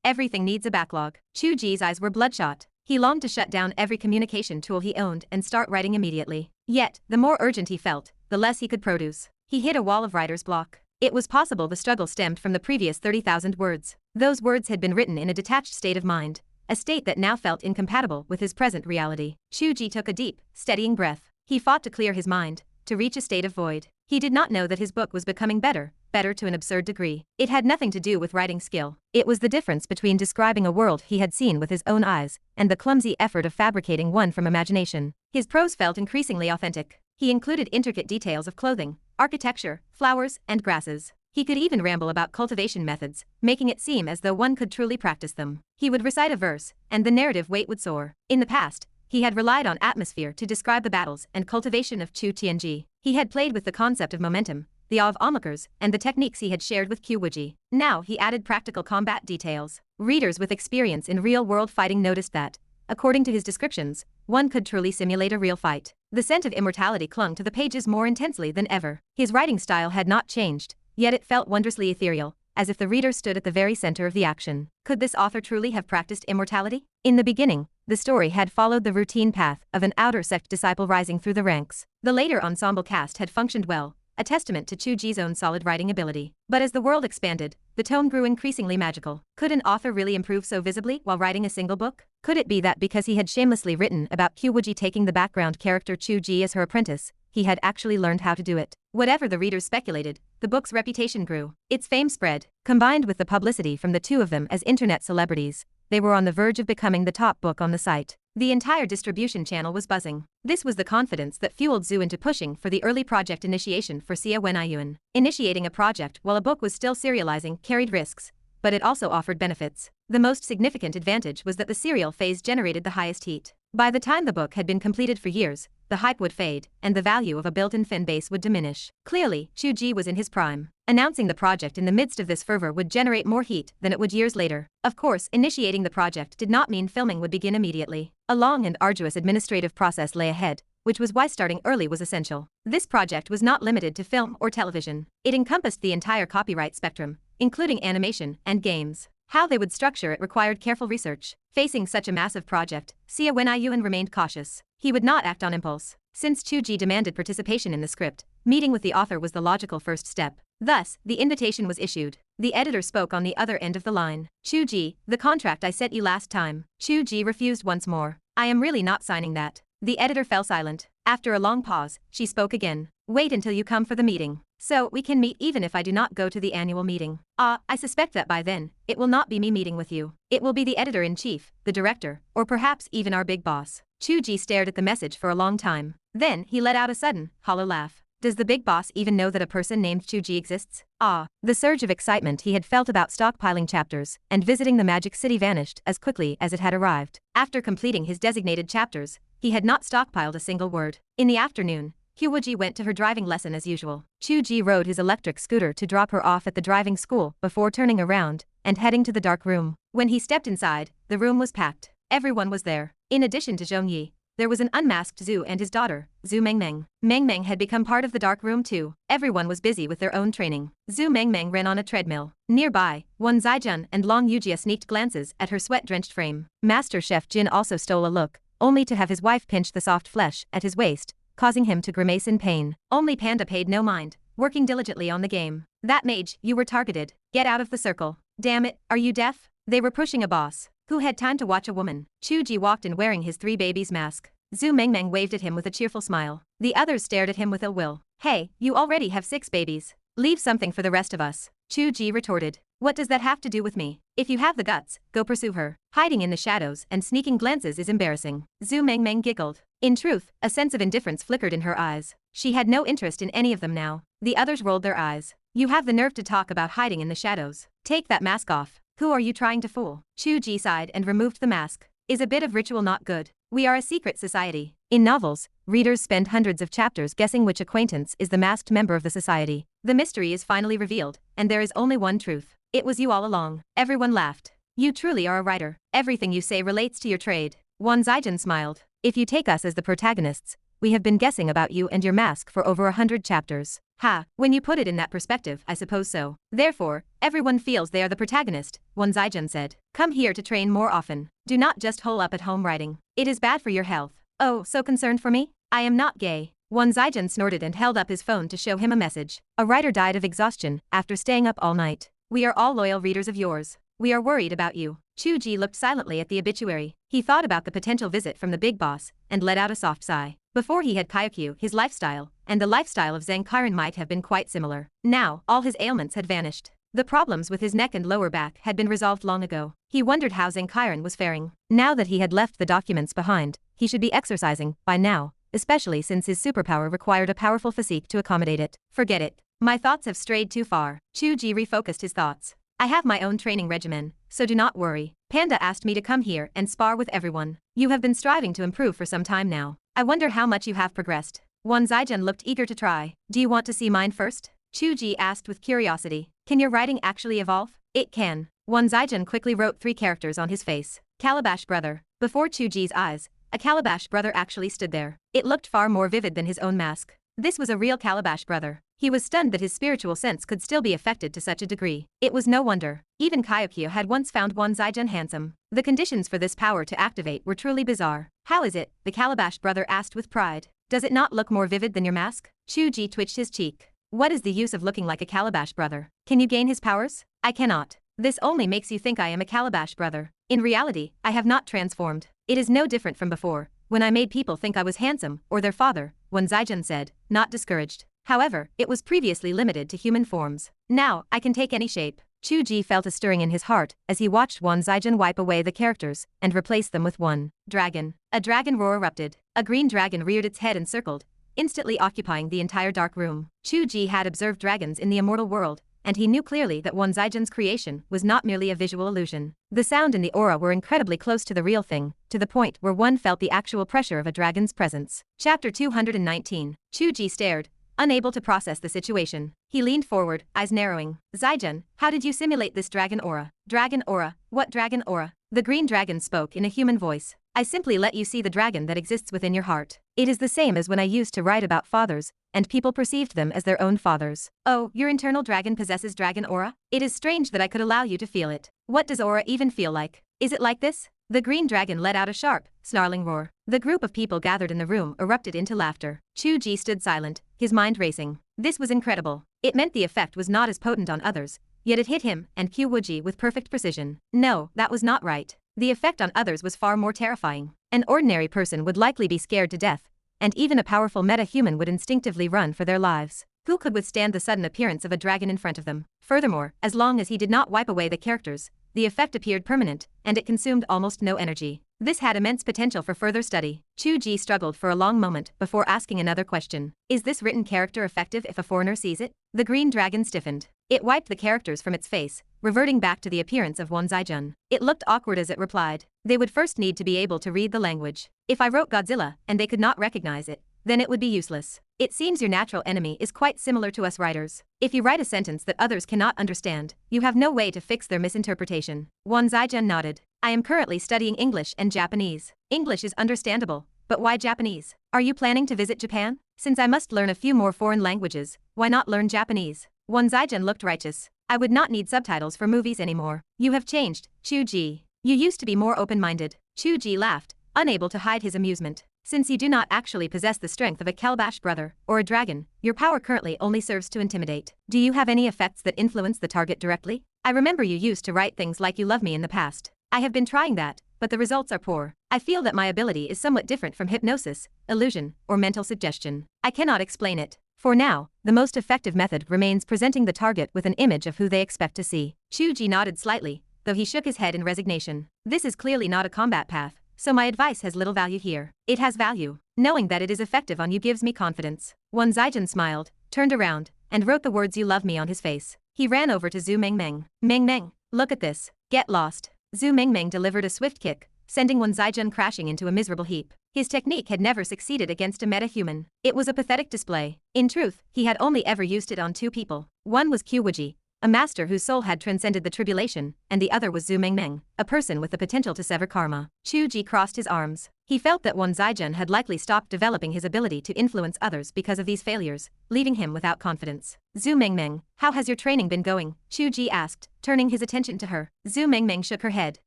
Everything needs a backlog. Chu Ge's eyes were bloodshot. He longed to shut down every communication tool he owned and start writing immediately. Yet, the more urgent he felt, the less he could produce. He hit a wall of writer's block. It was possible the struggle stemmed from the previous 30,000 words. Those words had been written in a detached state of mind, a state that now felt incompatible with his present reality. Chu Ge took a deep, steadying breath. He fought to clear his mind, to reach a state of void. He did not know that his book was becoming better to an absurd degree. It had nothing to do with writing skill. It was the difference between describing a world he had seen with his own eyes and the clumsy effort of fabricating one from imagination. His prose felt increasingly authentic. He included intricate details of clothing, architecture, flowers, and grasses. He could even ramble about cultivation methods, making it seem as though one could truly practice them. He would recite a verse, and the narrative weight would soar. In the past, he had relied on atmosphere to describe the battles and cultivation of Chu Tianji. He had played with the concept of momentum, the awe of onlookers, and the techniques he had shared with Qiu Wuji. Now he added practical combat details. Readers with experience in real-world fighting noticed that, according to his descriptions, one could truly simulate a real fight. The scent of immortality clung to the pages more intensely than ever. His writing style had not changed, yet it felt wondrously ethereal, as if the reader stood at the very center of the action. Could this author truly have practiced immortality? In the beginning, the story had followed the routine path of an outer sect disciple rising through the ranks. The later ensemble cast had functioned well, a testament to Chu Ge's own solid writing ability. But as the world expanded, the tone grew increasingly magical. Could an author really improve so visibly while writing a single book? Could it be that because he had shamelessly written about Qiu Wuji taking the background character Chu Ge as her apprentice, he had actually learned how to do it? Whatever the readers speculated, the book's reputation grew. Its fame spread. Combined with the publicity from the two of them as internet celebrities, they were on the verge of becoming the top book on the site. The entire distribution channel was buzzing. This was the confidence that fueled Zhu into pushing for the early project initiation for Xia Wenaiyuan. Initiating a project while a book was still serializing carried risks, but it also offered benefits. The most significant advantage was that the serial phase generated the highest heat. By the time the book had been completed for years, the hype would fade, and the value of a built-in fan base would diminish. Clearly, Chu Ge was in his prime. Announcing the project in the midst of this fervor would generate more heat than it would years later. Of course, initiating the project did not mean filming would begin immediately. A long and arduous administrative process lay ahead, which was why starting early was essential. This project was not limited to film or television. It encompassed the entire copyright spectrum, including animation and games. How they would structure it required careful research. Facing such a massive project, Xia Wenyuan remained cautious. He would not act on impulse. Since Chu Ge demanded participation in the script, meeting with the author was the logical first step. Thus, the invitation was issued. The editor spoke on the other end of the line. Chu Ge, the contract I sent you last time. Chu Ge refused once more. I am really not signing that. The editor fell silent. After a long pause, she spoke again. Wait until you come for the meeting. So we can meet even if I do not go to the annual meeting. I suspect that by then, it will not be me meeting with you. It will be the editor-in-chief, the director, or perhaps even our big boss. Chu Ge stared at the message for a long time. Then, he let out a sudden, hollow laugh. Does the big boss even know that a person named Chu Ge exists? The surge of excitement he had felt about stockpiling chapters and visiting the Magic City vanished as quickly as it had arrived. After completing his designated chapters, he had not stockpiled a single word. In the afternoon, Qiu Wuji went to her driving lesson as usual. Chu Ge rode his electric scooter to drop her off at the driving school before turning around and heading to the dark room. When he stepped inside, the room was packed. Everyone was there. In addition to Zhongyi, there was an unmasked Zhu and his daughter, Zhu Mengmeng. Mengmeng had become part of the dark room too. Everyone was busy with their own training. Zhu Mengmeng ran on a treadmill. Nearby, Wan Zijun and Long Yujia sneaked glances at her sweat-drenched frame. Master Chef Jin also stole a look, only to have his wife pinch the soft flesh at his waist, causing him to grimace in pain. Only Panda paid no mind, working diligently on the game. That mage, you were targeted. Get out of the circle. Damn it, are you deaf? They were pushing a boss. Who had time to watch a woman? Chu Ge walked in wearing his three babies mask. Zhu Mengmeng waved at him with a cheerful smile. The others stared at him with ill will. Hey, you already have 6 babies. Leave something for the rest of us. Chu Ge retorted. What does that have to do with me? If you have the guts, go pursue her. Hiding in the shadows and sneaking glances is embarrassing. Zhu Mengmeng giggled. In truth, a sense of indifference flickered in her eyes. She had no interest in any of them now. The others rolled their eyes. You have the nerve to talk about hiding in the shadows. Take that mask off. Who are you trying to fool? Chu Ge sighed and removed the mask. Is a bit of ritual not good? We are a secret society. In novels, readers spend hundreds of chapters guessing which acquaintance is the masked member of the society. The mystery is finally revealed, and there is only one truth. It was you all along. Everyone laughed. You truly are a writer. Everything you say relates to your trade. Wan Zijun smiled. If you take us as the protagonists, we have been guessing about you and your mask for over 100 chapters. Ha, when you put it in that perspective, I suppose so. Therefore, everyone feels they are the protagonist, Wan Zijun said. Come here to train more often. Do not just hole up at home writing. It is bad for your health. Oh, so concerned for me? I am not gay. Wan Zijun snorted and held up his phone to show him a message. A writer died of exhaustion after staying up all night. We are all loyal readers of yours. We are worried about you. Chu Ge looked silently at the obituary. He thought about the potential visit from the big boss and let out a soft sigh. Before he had Kaiokyu, his lifestyle and the lifestyle of Zhang Qiren might have been quite similar. Now, all his ailments had vanished. The problems with his neck and lower back had been resolved long ago. He wondered how Zhang Qiren was faring. Now that he had left the documents behind, he should be exercising by now, especially since his superpower required a powerful physique to accommodate it. Forget it. My thoughts have strayed too far. Chu Ge refocused his thoughts. I have my own training regimen, so do not worry. Panda asked me to come here and spar with everyone. You have been striving to improve for some time now. I wonder how much you have progressed. Wan Zijun looked eager to try. Do you want to see mine first? Chu Ge asked with curiosity. Can your writing actually evolve? It can. Wan Zijun quickly wrote 3 characters on his face. Calabash brother. Before Chu Ge's eyes, a calabash brother actually stood there. It looked far more vivid than his own mask. This was a real calabash brother. He was stunned that his spiritual sense could still be affected to such a degree. It was no wonder. Even Kaiokyu had once found Wan Zijun handsome. The conditions for this power to activate were truly bizarre. How is it? The calabash brother asked with pride. Does it not look more vivid than your mask? Chu Ge twitched his cheek. What is the use of looking like a calabash brother? Can you gain his powers? I cannot. This only makes you think I am a calabash brother. In reality, I have not transformed. It is no different from before, when I made people think I was handsome, or their father, Wan Zijun said, not discouraged. However, it was previously limited to human forms. Now, I can take any shape. Chu Ge felt a stirring in his heart as he watched Wan Zijun wipe away the characters and replace them with one. Dragon. A dragon roar erupted. A green dragon reared its head and circled, instantly occupying the entire dark room. Chu Ge had observed dragons in the immortal world, and he knew clearly that Wan Zijun's creation was not merely a visual illusion. The sound and the aura were incredibly close to the real thing, to the point where one felt the actual pressure of a dragon's presence. Chapter 219. Chu Ge stared, unable to process the situation. He leaned forward, eyes narrowing. Zijun, how did you simulate this dragon aura? Dragon aura? What dragon aura? The green dragon spoke in a human voice. I simply let you see the dragon that exists within your heart. It is the same as when I used to write about fathers, and people perceived them as their own fathers. Oh, your internal dragon possesses dragon aura? It is strange that I could allow you to feel it. What does aura even feel like? Is it like this? The green dragon let out a sharp, snarling roar. The group of people gathered in the room erupted into laughter. Chu Ge stood silent, his mind racing. This was incredible. It meant the effect was not as potent on others, yet it hit him and Qiu Wuji with perfect precision. No, that was not right. The effect on others was far more terrifying. An ordinary person would likely be scared to death, and even a powerful meta-human would instinctively run for their lives. Who could withstand the sudden appearance of a dragon in front of them? Furthermore, as long as he did not wipe away the characters, the effect appeared permanent, and it consumed almost no energy. This had immense potential for further study. Chu Ge struggled for a long moment before asking another question. Is this written character effective if a foreigner sees it? The green dragon stiffened. It wiped the characters from its face, reverting back to the appearance of Wan Zhaijun. It looked awkward as it replied. They would first need to be able to read the language. If I wrote Godzilla and they could not recognize it, then it would be useless. It seems your natural enemy is quite similar to us writers. If you write a sentence that others cannot understand, you have no way to fix their misinterpretation. Wan Zhaijun nodded. I am currently studying English and Japanese. English is understandable, but why Japanese? Are you planning to visit Japan? Since I must learn a few more foreign languages, why not learn Japanese? Wan Zhaijun looked righteous. I would not need subtitles for movies anymore. You have changed, Chu Ge. You used to be more open-minded. Chu Ge laughed, unable to hide his amusement. Since you do not actually possess the strength of a Kelbash brother or a dragon, your power currently only serves to intimidate. Do you have any effects that influence the target directly? I remember you used to write things like "you love me" in the past. I have been trying that, but the results are poor. I feel that my ability is somewhat different from hypnosis, illusion, or mental suggestion. I cannot explain it. For now, the most effective method remains presenting the target with an image of who they expect to see. Chu Ge nodded slightly, though he shook his head in resignation. This is clearly not a combat path, so my advice has little value here. It has value. Knowing that it is effective on you gives me confidence. Wan Zhaijun smiled, turned around, and wrote the words "you love me" on his face. He ran over to Zhu Mengmeng. Mengmeng, look at this. Get lost. Zhu Mengmeng delivered a swift kick, sending Wan Zhaijun crashing into a miserable heap. His technique had never succeeded against a meta-human. It was a pathetic display. In truth, he had only ever used it on two people. One was Qiu Wuji, a master whose soul had transcended the tribulation, and the other was Zhu Mengmeng, a person with the potential to sever karma. Chu Ge crossed his arms. He felt that Wan Zhaijun had likely stopped developing his ability to influence others because of these failures, leaving him without confidence. Zhu Mengmeng, how has your training been going? Chu Ge asked, turning his attention to her. Zhu Mengmeng shook her head.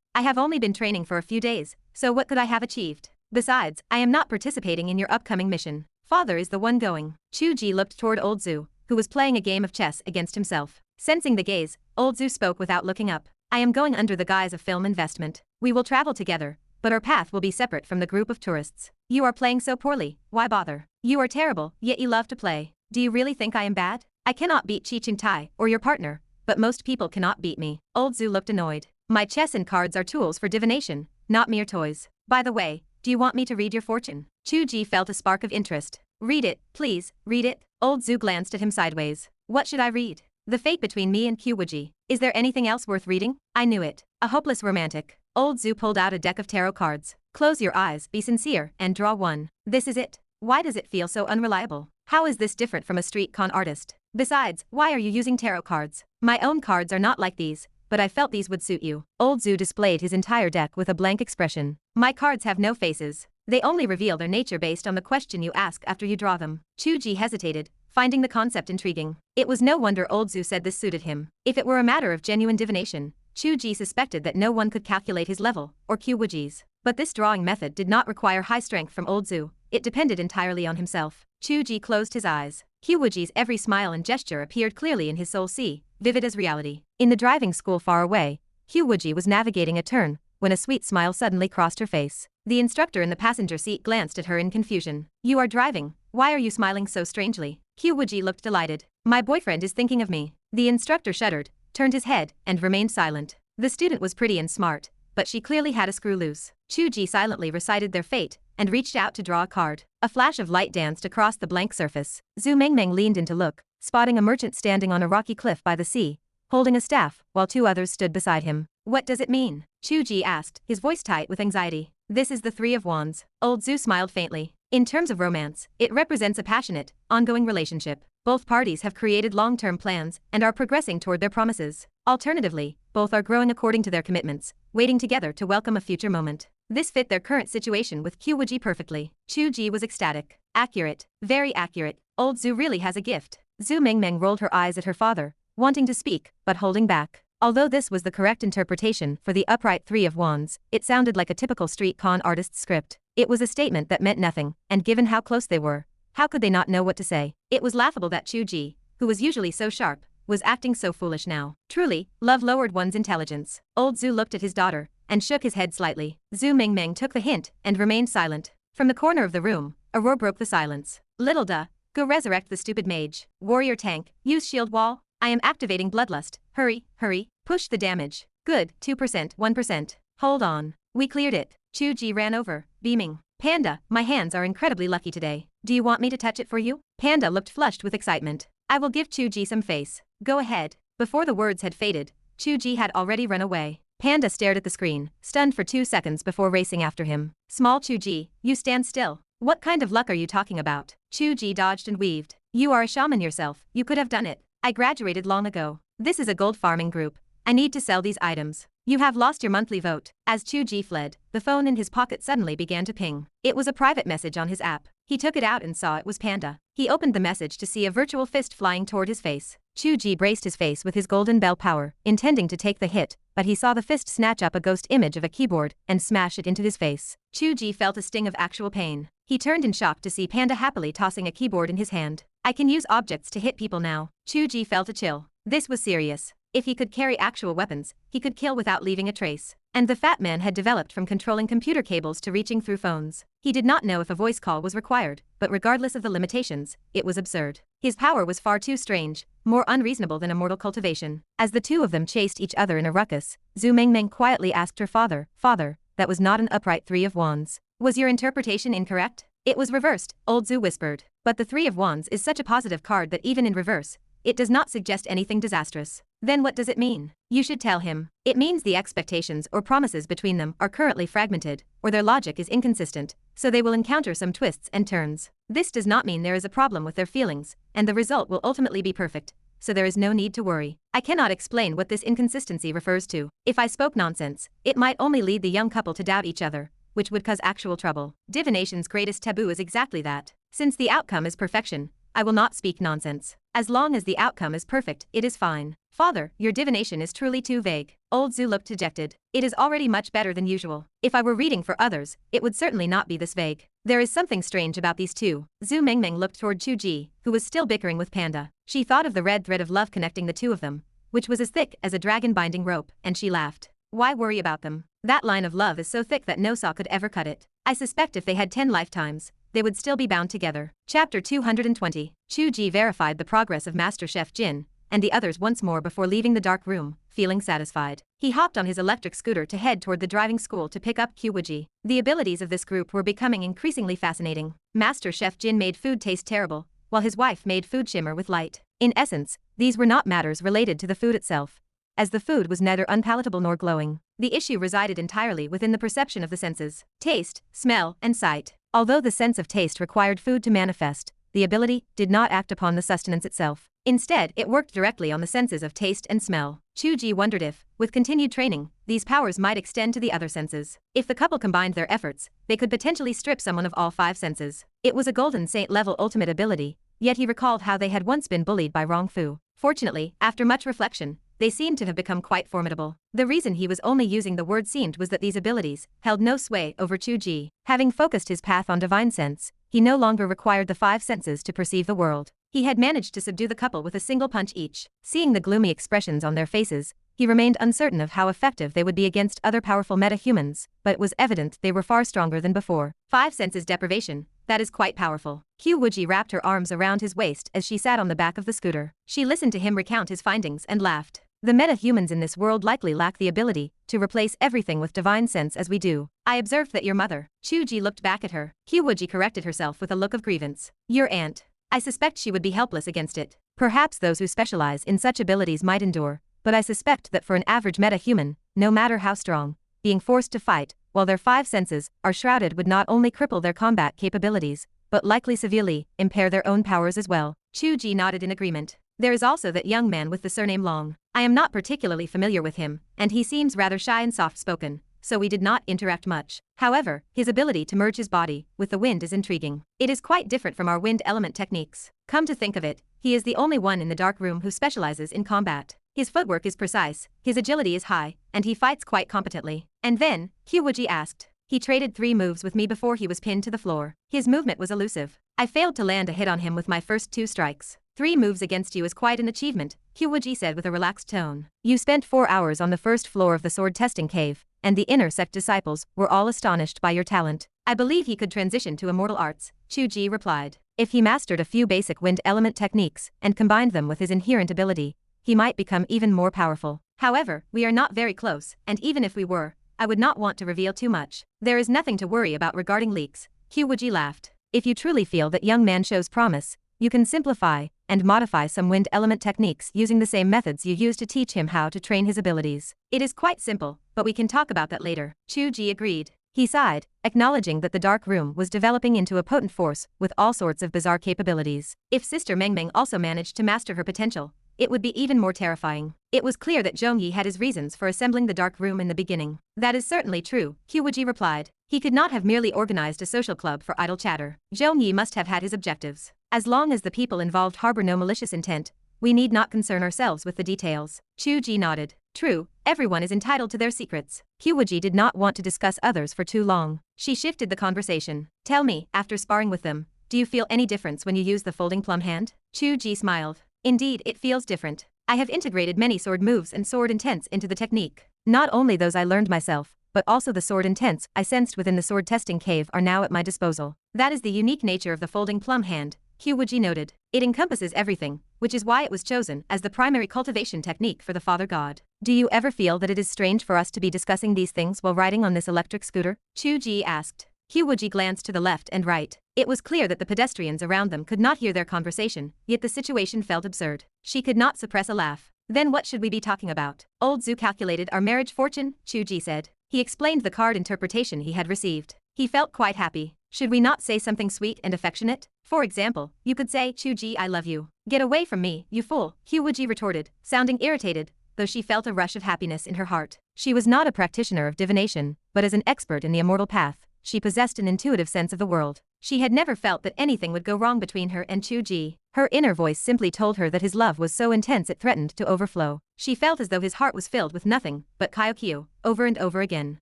I have only been training for a few days, so what could I have achieved? Besides, I am not participating in your upcoming mission. Father is the one going. Chu Ge looked toward old Zhu, who was playing a game of chess against himself. Sensing the gaze, old Zhu spoke without looking up. I am going under the guise of film investment. We will travel together, but our path will be separate from the group of tourists. You are playing so poorly, why bother? You are terrible, yet you love to play. Do you really think I am bad? I cannot beat Chi Ching Tai or your partner, but most people cannot beat me. Old Zhu looked annoyed. My chess and cards are tools for divination, not mere toys. By the way, do you want me to read your fortune? Chu Ge felt a spark of interest. Read it, please, read it. Old Zhu glanced at him sideways. What should I read? The fate between me and Qiu Wuji. Is there anything else worth reading? I knew it. A hopeless romantic. Old Zhu pulled out a deck of tarot cards. Close your eyes, be sincere, and draw one. This is it. Why does it feel so unreliable? How is this different from a street con artist? Besides, why are you using tarot cards? My own cards are not like these, but I felt these would suit you. Old Zhu displayed his entire deck with a blank expression. My cards have no faces. They only reveal their nature based on the question you ask after you draw them. Chu Ge hesitated, finding the concept intriguing. It was no wonder old Zhu said this suited him. If it were a matter of genuine divination, Chu Ge suspected that no one could calculate his level, or Qiu Wuji's. But this drawing method did not require high strength from old Zhu. It depended entirely on himself. Chu Ge closed his eyes. Qiu Wuji's every smile and gesture appeared clearly in his soul sea, vivid as reality. In the driving school far away, Qiu Wuji was navigating a turn when a sweet smile suddenly crossed her face. The instructor in the passenger seat glanced at her in confusion. You are driving. Why are you smiling so strangely? Qiu Wuji looked delighted. My boyfriend is thinking of me. The instructor shuddered, turned his head, and remained silent. The student was pretty and smart, but she clearly had a screw loose. Chu Ge silently recited their fate and reached out to draw a card. A flash of light danced across the blank surface. Zhu Mengmeng leaned in to look, spotting a merchant standing on a rocky cliff by the sea, holding a staff, while two others stood beside him. What does it mean? Chu Ge asked, his voice tight with anxiety. This is the Three of Wands. Old Zhu smiled faintly. In terms of romance, it represents a passionate, ongoing relationship. Both parties have created long-term plans and are progressing toward their promises. Alternatively, both are growing according to their commitments, waiting together to welcome a future moment. This fit their current situation with Qiu Wuji perfectly. Chu Ge was ecstatic. Accurate. Very accurate. Old Zhu really has a gift. Zhu Mengmeng rolled her eyes at her father, wanting to speak, but holding back. Although this was the correct interpretation for the upright Three of Wands, it sounded like a typical street con artist's script. It was a statement that meant nothing, and given how close they were, how could they not know what to say? It was laughable that Chu Ge, who was usually so sharp, was acting so foolish now. Truly, love lowered one's intelligence. Old Zhu looked at his daughter, and shook his head slightly. Zhu Mengmeng took the hint, and remained silent. From the corner of the room, a roar broke the silence. Little duh, go resurrect the stupid mage. Warrior tank, use shield wall. I am activating bloodlust. Hurry, hurry, push the damage. Good, 2%, 1%. Hold on. We cleared it. Chu Ge ran over, beaming. Panda, my hands are incredibly lucky today. Do you want me to touch it for you? Panda looked flushed with excitement. I will give Chu Ge some face. Go ahead. Before the words had faded, Chu Ge had already run away. Panda stared at the screen, stunned for 2 seconds before racing after him. Small Chu Ge, you stand still. What kind of luck are you talking about? Chu Ge dodged and weaved. You are a shaman yourself, you could have done it. I graduated long ago. This is a gold farming group. I need to sell these items. You have lost your monthly vote. As Chu Ge fled, the phone in his pocket suddenly began to ping. It was a private message on his app. He took it out and saw it was Panda. He opened the message to see a virtual fist flying toward his face. Chu Ge braced his face with his golden bell power, intending to take the hit, but he saw the fist snatch up a ghost image of a keyboard and smash it into his face. Chu Ge felt a sting of actual pain. He turned in shock to see Panda happily tossing a keyboard in his hand. I can use objects to hit people now. Chu Ge felt a chill. This was serious. If he could carry actual weapons, he could kill without leaving a trace. And the fat man had developed from controlling computer cables to reaching through phones. He did not know if a voice call was required, but regardless of the limitations, it was absurd. His power was far too strange, more unreasonable than a mortal cultivation. As the two of them chased each other in a ruckus, Zhu Mengmeng quietly asked her father, Father, that was not an upright Three of Wands. Was your interpretation incorrect? It was reversed, old Zhu whispered. But the Three of Wands is such a positive card that even in reverse, it does not suggest anything disastrous. Then what does it mean? You should tell him. It means the expectations or promises between them are currently fragmented, or their logic is inconsistent, so they will encounter some twists and turns. This does not mean there is a problem with their feelings, and the result will ultimately be perfect, so there is no need to worry. I cannot explain what this inconsistency refers to. If I spoke nonsense, it might only lead the young couple to doubt each other, which would cause actual trouble. Divination's greatest taboo is exactly that. Since the outcome is perfection, I will not speak nonsense. As long as the outcome is perfect, it is fine. Father, your divination is truly too vague. Old Zhu looked dejected. It is already much better than usual. If I were reading for others, it would certainly not be this vague. There is something strange about these two. Zhu Mengmeng looked toward Chu Ge, who was still bickering with Panda. She thought of the red thread of love connecting the two of them, which was as thick as a dragon binding rope, and she laughed. Why worry about them? That line of love is so thick that no saw could ever cut it. I suspect if they had 10 lifetimes, they would still be bound together. Chapter 220. Chu Ge verified the progress of Master Chef Jin and the others once more before leaving the dark room, feeling satisfied. He hopped on his electric scooter to head toward the driving school to pick up Qiu Wuji. The abilities of this group were becoming increasingly fascinating. Master Chef Jin made food taste terrible, while his wife made food shimmer with light. In essence, these were not matters related to the food itself, as the food was neither unpalatable nor glowing. The issue resided entirely within the perception of the senses: taste, smell, and sight. Although the sense of taste required food to manifest, the ability did not act upon the sustenance itself. Instead, it worked directly on the senses of taste and smell. Chu Ge wondered if, with continued training, these powers might extend to the other senses. If the couple combined their efforts, they could potentially strip someone of all 5 senses. It was a Golden Saint-level ultimate ability, yet he recalled how they had once been bullied by Rong Fu. Fortunately, after much reflection, they seemed to have become quite formidable. The reason he was only using the word seemed was that these abilities held no sway over Chu Ge. Having focused his path on divine sense, he no longer required the 5 senses to perceive the world. He had managed to subdue the couple with a single punch each. Seeing the gloomy expressions on their faces, he remained uncertain of how effective they would be against other powerful meta-humans, but it was evident they were far stronger than before. 5 senses deprivation, that is quite powerful. Qiu Wuji wrapped her arms around his waist as she sat on the back of the scooter. She listened to him recount his findings and laughed. The meta-humans in this world likely lack the ability to replace everything with divine sense as we do. I observed that your mother. Chu Ge looked back at her. Qiu Wuji corrected herself with a look of grievance. Your aunt. I suspect she would be helpless against it. Perhaps those who specialize in such abilities might endure, but I suspect that for an average meta-human, no matter how strong, being forced to fight, while their 5 senses are shrouded would not only cripple their combat capabilities, but likely severely impair their own powers as well. Chu Ge nodded in agreement. There is also that young man with the surname Long. I am not particularly familiar with him, and he seems rather shy and soft-spoken, so we did not interact much. However, his ability to merge his body with the wind is intriguing. It is quite different from our wind element techniques. Come to think of it, he is the only one in the dark room who specializes in combat. His footwork is precise, his agility is high, and he fights quite competently. And then, Qiu Wuji asked. He traded 3 moves with me before he was pinned to the floor. His movement was elusive. I failed to land a hit on him with my first 2 strikes. 3 moves against you is quite an achievement, Qiu Wuji said with a relaxed tone. You spent 4 hours on the first floor of the sword testing cave, and the inner sect disciples were all astonished by your talent. I believe he could transition to immortal arts, Chu Ge replied. If he mastered a few basic wind element techniques and combined them with his inherent ability, he might become even more powerful. However, we are not very close, and even if we were, I would not want to reveal too much. There is nothing to worry about regarding leaks, Qiu Wuji laughed. If you truly feel that young man shows promise, you can simplify and modify some wind element techniques using the same methods you use to teach him how to train his abilities. It is quite simple, but we can talk about that later. Chu Ge agreed. He sighed, acknowledging that the dark room was developing into a potent force with all sorts of bizarre capabilities. If Sister Mengmeng also managed to master her potential, it would be even more terrifying. It was clear that Zhongyi had his reasons for assembling the dark room in the beginning. That is certainly true, Qiu Wuji replied. He could not have merely organized a social club for idle chatter. Zhongyi must have had his objectives. As long as the people involved harbor no malicious intent, we need not concern ourselves with the details. Chu Ge nodded. True, everyone is entitled to their secrets. Qiu Wuji did not want to discuss others for too long. She shifted the conversation. Tell me, after sparring with them, do you feel any difference when you use the folding plum hand? Chu Ge smiled. Indeed, it feels different. I have integrated many sword moves and sword intents into the technique. Not only those I learned myself, but also the sword intents I sensed within the sword testing cave are now at my disposal. That is the unique nature of the folding plum hand, Qiu Wuji noted. It encompasses everything, which is why it was chosen as the primary cultivation technique for the Father God. Do you ever feel that it is strange for us to be discussing these things while riding on this electric scooter? Chu Ge asked. Qiu Wuji glanced to the left and right. It was clear that the pedestrians around them could not hear their conversation, yet the situation felt absurd. She could not suppress a laugh. Then what should we be talking about? Old Zhu calculated our marriage fortune, Chu Ge said. He explained the card interpretation he had received. He felt quite happy. Should we not say something sweet and affectionate? For example, you could say, Chu Ge, I love you. Get away from me, you fool, Qiu Wuji retorted, sounding irritated, though she felt a rush of happiness in her heart. She was not a practitioner of divination, but as an expert in the immortal path, she possessed an intuitive sense of the world. She had never felt that anything would go wrong between her and Chu Ge. Her inner voice simply told her that his love was so intense it threatened to overflow. She felt as though his heart was filled with nothing but Kaiokyu, over and over again.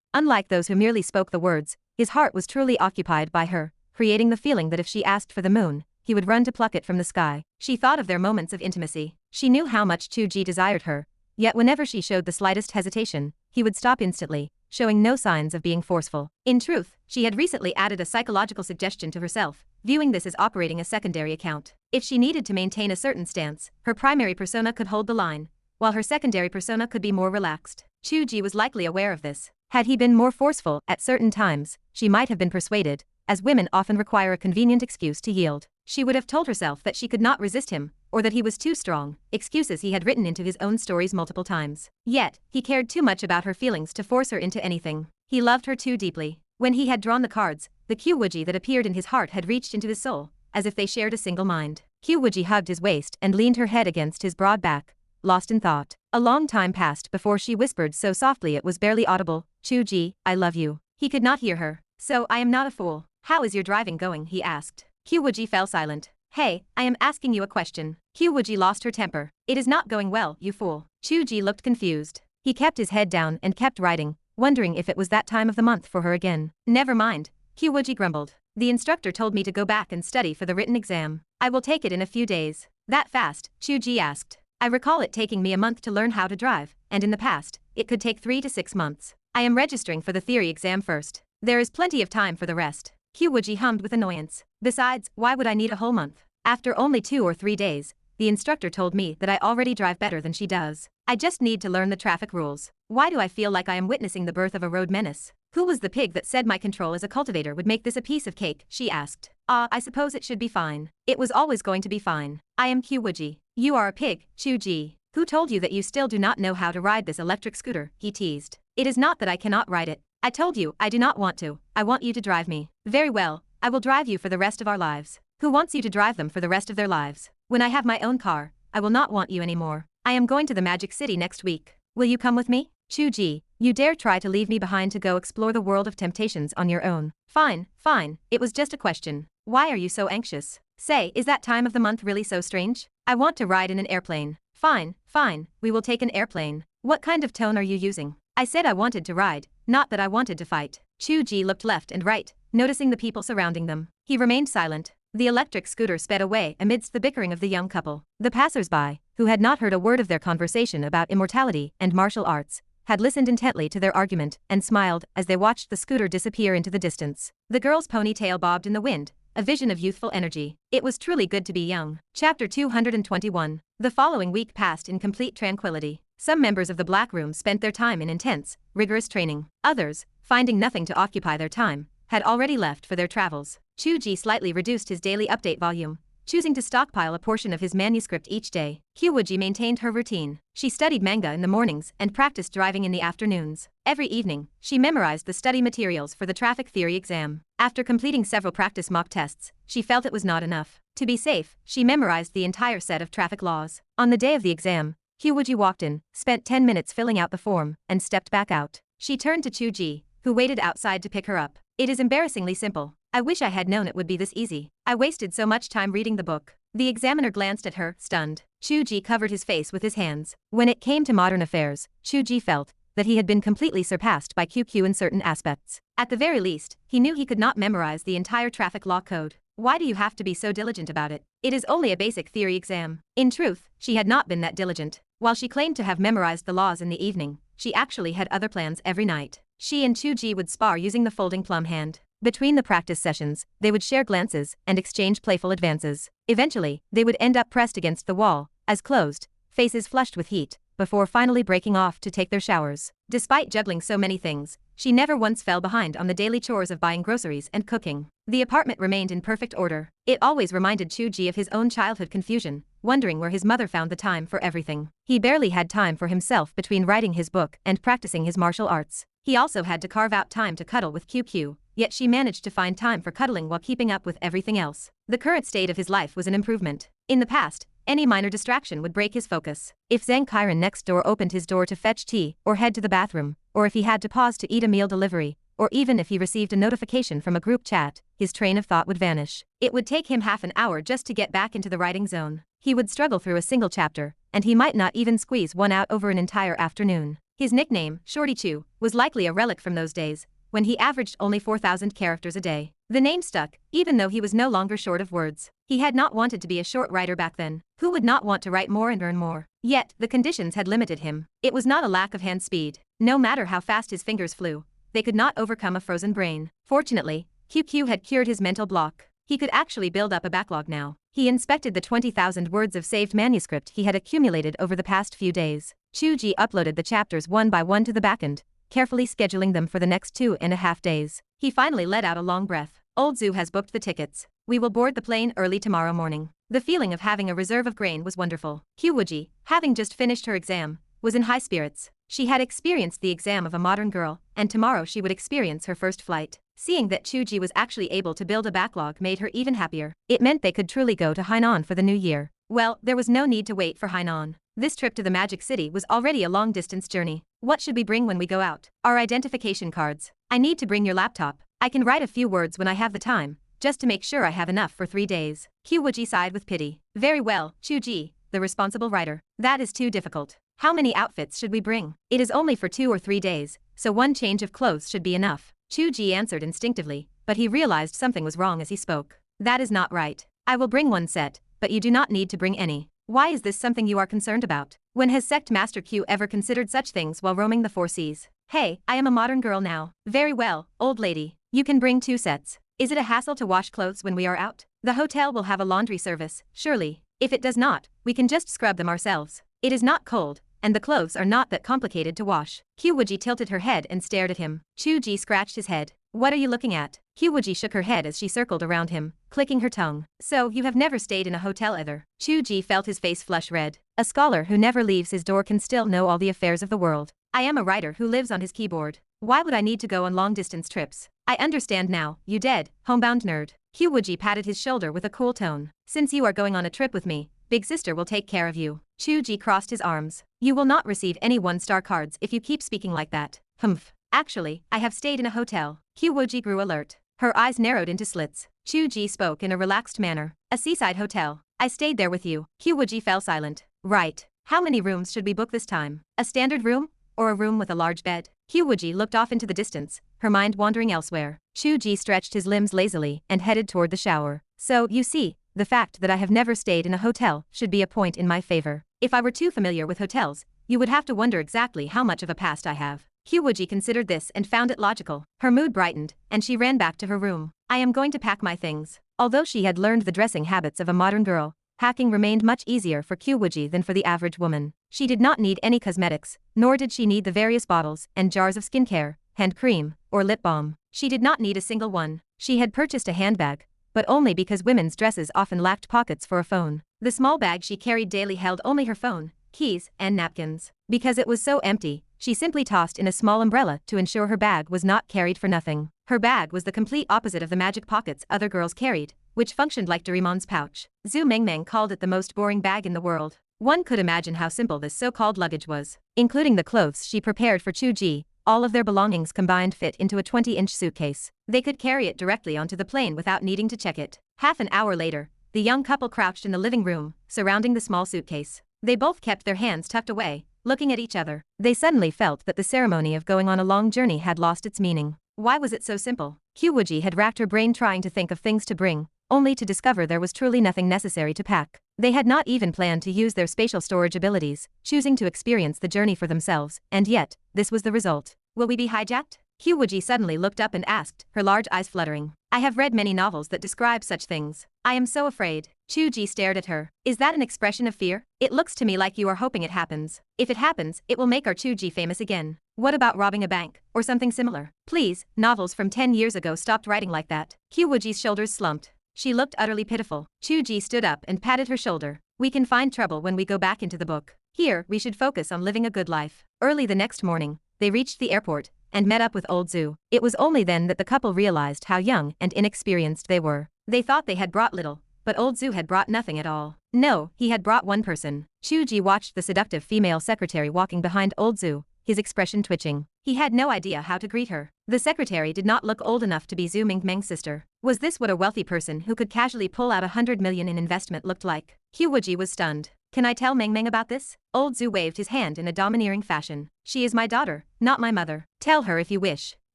Unlike those who merely spoke the words, his heart was truly occupied by her, creating the feeling that if she asked for the moon, he would run to pluck it from the sky. She thought of their moments of intimacy. She knew how much Chu Ge desired her, yet whenever she showed the slightest hesitation, he would stop instantly, showing no signs of being forceful. In truth, she had recently added a psychological suggestion to herself, viewing this as operating a secondary account. If she needed to maintain a certain stance, her primary persona could hold the line, while her secondary persona could be more relaxed. Chu Ge was likely aware of this. Had he been more forceful at certain times, she might have been persuaded, as women often require a convenient excuse to yield. She would have told herself that she could not resist him, or that he was too strong, excuses he had written into his own stories multiple times. Yet, he cared too much about her feelings to force her into anything. He loved her too deeply. When he had drawn the cards, the Qiu Wuji that appeared in his heart had reached into his soul, as if they shared a single mind. Qiu Wuji hugged his waist and leaned her head against his broad back, lost in thought. A long time passed before she whispered so softly it was barely audible, Chu Ge, I love you. He could not hear her. So I am not a fool. How is your driving going? He asked. Qiu Wuji fell silent. Hey, I am asking you a question. Qiu Wuji lost her temper. It is not going well, you fool. Chu Ge looked confused. He kept his head down and kept writing, wondering if it was that time of the month for her again. Never mind, Qiu Wuji grumbled. The instructor told me to go back and study for the written exam. I will take it in a few days. That fast? Chu Ge asked. I recall it taking me a month to learn how to drive, and in the past, it could take 3 to 6 months. I am registering for the theory exam first. There is plenty of time for the rest. Qiu Wuji hummed with annoyance. Besides, why would I need a whole month? After only 2 or 3 days, the instructor told me that I already drive better than she does. I just need to learn the traffic rules. Why do I feel like I am witnessing the birth of a road menace? Who was the pig that said my control as a cultivator would make this a piece of cake? She asked. I suppose it should be fine. It was always going to be fine. I am Qiu Wuji. You are a pig, Chu Ge. Who told you that you still do not know how to ride this electric scooter? He teased. It is not that I cannot ride it. I told you, I do not want to. I want you to drive me. Very well, I will drive you for the rest of our lives. Who wants you to drive them for the rest of their lives? When I have my own car, I will not want you anymore. I am going to the Magic City next week. Will you come with me? Chu Ge, You dare try to leave me behind to go explore the world of temptations on your own. Fine, fine, it was just a question. Why are you so anxious? Say, is that time of the month really so strange? I want to ride in an airplane. Fine, fine, we will take an airplane. What kind of tone are you using? I said I wanted to ride, not that I wanted to fight. Chu Ge looked left and right, noticing the people surrounding them. He remained silent. The electric scooter sped away amidst the bickering of the young couple. The passers-by, who had not heard a word of their conversation about immortality and martial arts, had listened intently to their argument and smiled as they watched the scooter disappear into the distance. The girl's ponytail bobbed in the wind, a vision of youthful energy. It was truly good to be young. Chapter 221. The following week passed in complete tranquility. Some members of the Black Room spent their time in intense, rigorous training. Others, finding nothing to occupy their time, had already left for their travels. Chu Ge slightly reduced his daily update volume, choosing to stockpile a portion of his manuscript each day. Qiu Wuji maintained her routine. She studied manga in the mornings and practiced driving in the afternoons. Every evening, she memorized the study materials for the traffic theory exam. After completing several practice mock tests, she felt it was not enough. To be safe, she memorized the entire set of traffic laws. On the day of the exam, Qiu Wuji walked in, spent 10 minutes filling out the form, and stepped back out. She turned to Chu Ge, who waited outside to pick her up. It is embarrassingly simple. I wish I had known it would be this easy. I wasted so much time reading the book. The examiner glanced at her, stunned. Chu Ge covered his face with his hands. When it came to modern affairs, Chu Ge felt that he had been completely surpassed by QQ in certain aspects. At the very least, he knew he could not memorize the entire traffic law code. Why do you have to be so diligent about it? It is only a basic theory exam. In truth, she had not been that diligent. While she claimed to have memorized the laws in the evening, she actually had other plans every night. She and Chu Ge would spar using the folding plum hand. Between the practice sessions, they would share glances and exchange playful advances. Eventually, they would end up pressed against the wall, eyes closed, faces flushed with heat, before finally breaking off to take their showers. Despite juggling so many things, she never once fell behind on the daily chores of buying groceries and cooking. The apartment remained in perfect order. It always reminded Chu Ge of his own childhood confusion, wondering where his mother found the time for everything. He barely had time for himself between writing his book and practicing his martial arts. He also had to carve out time to cuddle with QQ. Yet she managed to find time for cuddling while keeping up with everything else. The current state of his life was an improvement. In the past, any minor distraction would break his focus. If Zhang Kairan next door opened his door to fetch tea or head to the bathroom, or if he had to pause to eat a meal delivery, or even if he received a notification from a group chat, his train of thought would vanish. It would take him half an hour just to get back into the writing zone. He would struggle through a single chapter, and he might not even squeeze one out over an entire afternoon. His nickname, Shorty Chu, was likely a relic from those days, when he averaged only 4,000 characters a day. The name stuck, even though he was no longer short of words. He had not wanted to be a short writer back then. Who would not want to write more and earn more? Yet, the conditions had limited him. It was not a lack of hand speed. No matter how fast his fingers flew, they could not overcome a frozen brain. Fortunately, QQ had cured his mental block. He could actually build up a backlog now. He inspected the 20,000 words of saved manuscript he had accumulated over the past few days. Chu Ge uploaded the chapters one by one to the backend, carefully scheduling them for the next 2.5 days. He finally let out a long breath. Old Zhu has booked the tickets. We will board the plane early tomorrow morning. The feeling of having a reserve of grain was wonderful. Qiu Wuji, having just finished her exam, was in high spirits. She had experienced the exam of a modern girl, and tomorrow she would experience her first flight. Seeing that Chu Ge was actually able to build a backlog made her even happier. It meant they could truly go to Hainan for the new year. Well, there was no need to wait for Hainan. This trip to the Magic City was already a long-distance journey. What should we bring when we go out? Our identification cards. I need to bring your laptop. I can write a few words when I have the time, just to make sure I have enough for 3 days. Qiu Wuji sighed with pity. Very well, Chu Ge, the responsible writer. That is too difficult. How many outfits should we bring? It is only for 2 or 3 days, so one change of clothes should be enough. Chu Ge answered instinctively, but he realized something was wrong as he spoke. That is not right. I will bring one set, but you do not need to bring any. Why is this something you are concerned about? When has Sect Master Q ever considered such things while roaming the 4 seas? Hey, I am a modern girl now. Very well, old lady. You can bring 2 sets. Is it a hassle to wash clothes when we are out? The hotel will have a laundry service, surely. If it does not, we can just scrub them ourselves. It is not cold, and the clothes are not that complicated to wash. Qiu Wuji tilted her head and stared at him. Chu Ge scratched his head. What are you looking at? Qiu Wuji shook her head as she circled around him, clicking her tongue. So, you have never stayed in a hotel either? Chu Ge felt his face flush red. A scholar who never leaves his door can still know all the affairs of the world. I am a writer who lives on his keyboard. Why would I need to go on long-distance trips? I understand now, you dead, homebound nerd. Qiu Wuji patted his shoulder with a cool tone. Since you are going on a trip with me, Big sister will take care of you. Chu Ge crossed his arms. You will not receive any 1-star cards if you keep speaking like that. Humph. Actually, I have stayed in a hotel. Qiu Wuji grew alert. Her eyes narrowed into slits. Chu Ge spoke in a relaxed manner. A seaside hotel. I stayed there with you. Qiu Wuji fell silent. Right. How many rooms should we book this time? A standard room? Or a room with a large bed? Qiu Wuji looked off into the distance, her mind wandering elsewhere. Chu Ge stretched his limbs lazily and headed toward the shower. So, you see, the fact that I have never stayed in a hotel should be a point in my favor. If I were too familiar with hotels, you would have to wonder exactly how much of a past I have. Qiu Wuji considered this and found it logical. Her mood brightened, and she ran back to her room. I am going to pack my things. Although she had learned the dressing habits of a modern girl, packing remained much easier for Qiu Wuji than for the average woman. She did not need any cosmetics, nor did she need the various bottles and jars of skincare, hand cream, or lip balm. She did not need a single one. She had purchased a handbag, but only because women's dresses often lacked pockets for a phone. The small bag she carried daily held only her phone, keys, and napkins. Because it was so empty, she simply tossed in a small umbrella to ensure her bag was not carried for nothing. Her bag was the complete opposite of the magic pockets other girls carried, which functioned like Doraemon's pouch. Zhu Mengmeng called it the most boring bag in the world. One could imagine how simple this so-called luggage was. Including the clothes she prepared for Chu Ge, all of their belongings combined fit into a 20-inch suitcase. They could carry it directly onto the plane without needing to check it. Half an hour later, the young couple crouched in the living room, surrounding the small suitcase. They both kept their hands tucked away, looking at each other. They suddenly felt that the ceremony of going on a long journey had lost its meaning. Why was it so simple? Qiu Wuji had racked her brain trying to think of things to bring, only to discover there was truly nothing necessary to pack. They had not even planned to use their spatial storage abilities, choosing to experience the journey for themselves, and yet, this was the result. Will we be hijacked? Qiu Wuji suddenly looked up and asked, her large eyes fluttering. I have read many novels that describe such things. I am so afraid. Chu Ge stared at her. Is that an expression of fear? It looks to me like you are hoping it happens. If it happens, it will make our Chu Ge famous again. What about robbing a bank, or something similar? Please, novels from 10 years ago stopped writing like that. Qiu Wuji's shoulders slumped. She looked utterly pitiful. Chu Ge stood up and patted her shoulder. We can find trouble when we go back into the book. Here, we should focus on living a good life. Early the next morning, they reached the airport and met up with old Zhu. It was only then that the couple realized how young and inexperienced they were. They thought they had brought little, but old Zhu had brought nothing at all. No, he had brought one person. Chu Ge watched the seductive female secretary walking behind old Zhu, his expression twitching. He had no idea how to greet her. The secretary did not look old enough to be Zhu Mingmeng's sister. Was this what a wealthy person who could casually pull out 100 million in investment looked like? Qiu Wuji was stunned. Can I tell Mengmeng about this? Old Zhu waved his hand in a domineering fashion. She is my daughter, not my mother. Tell her if you wish.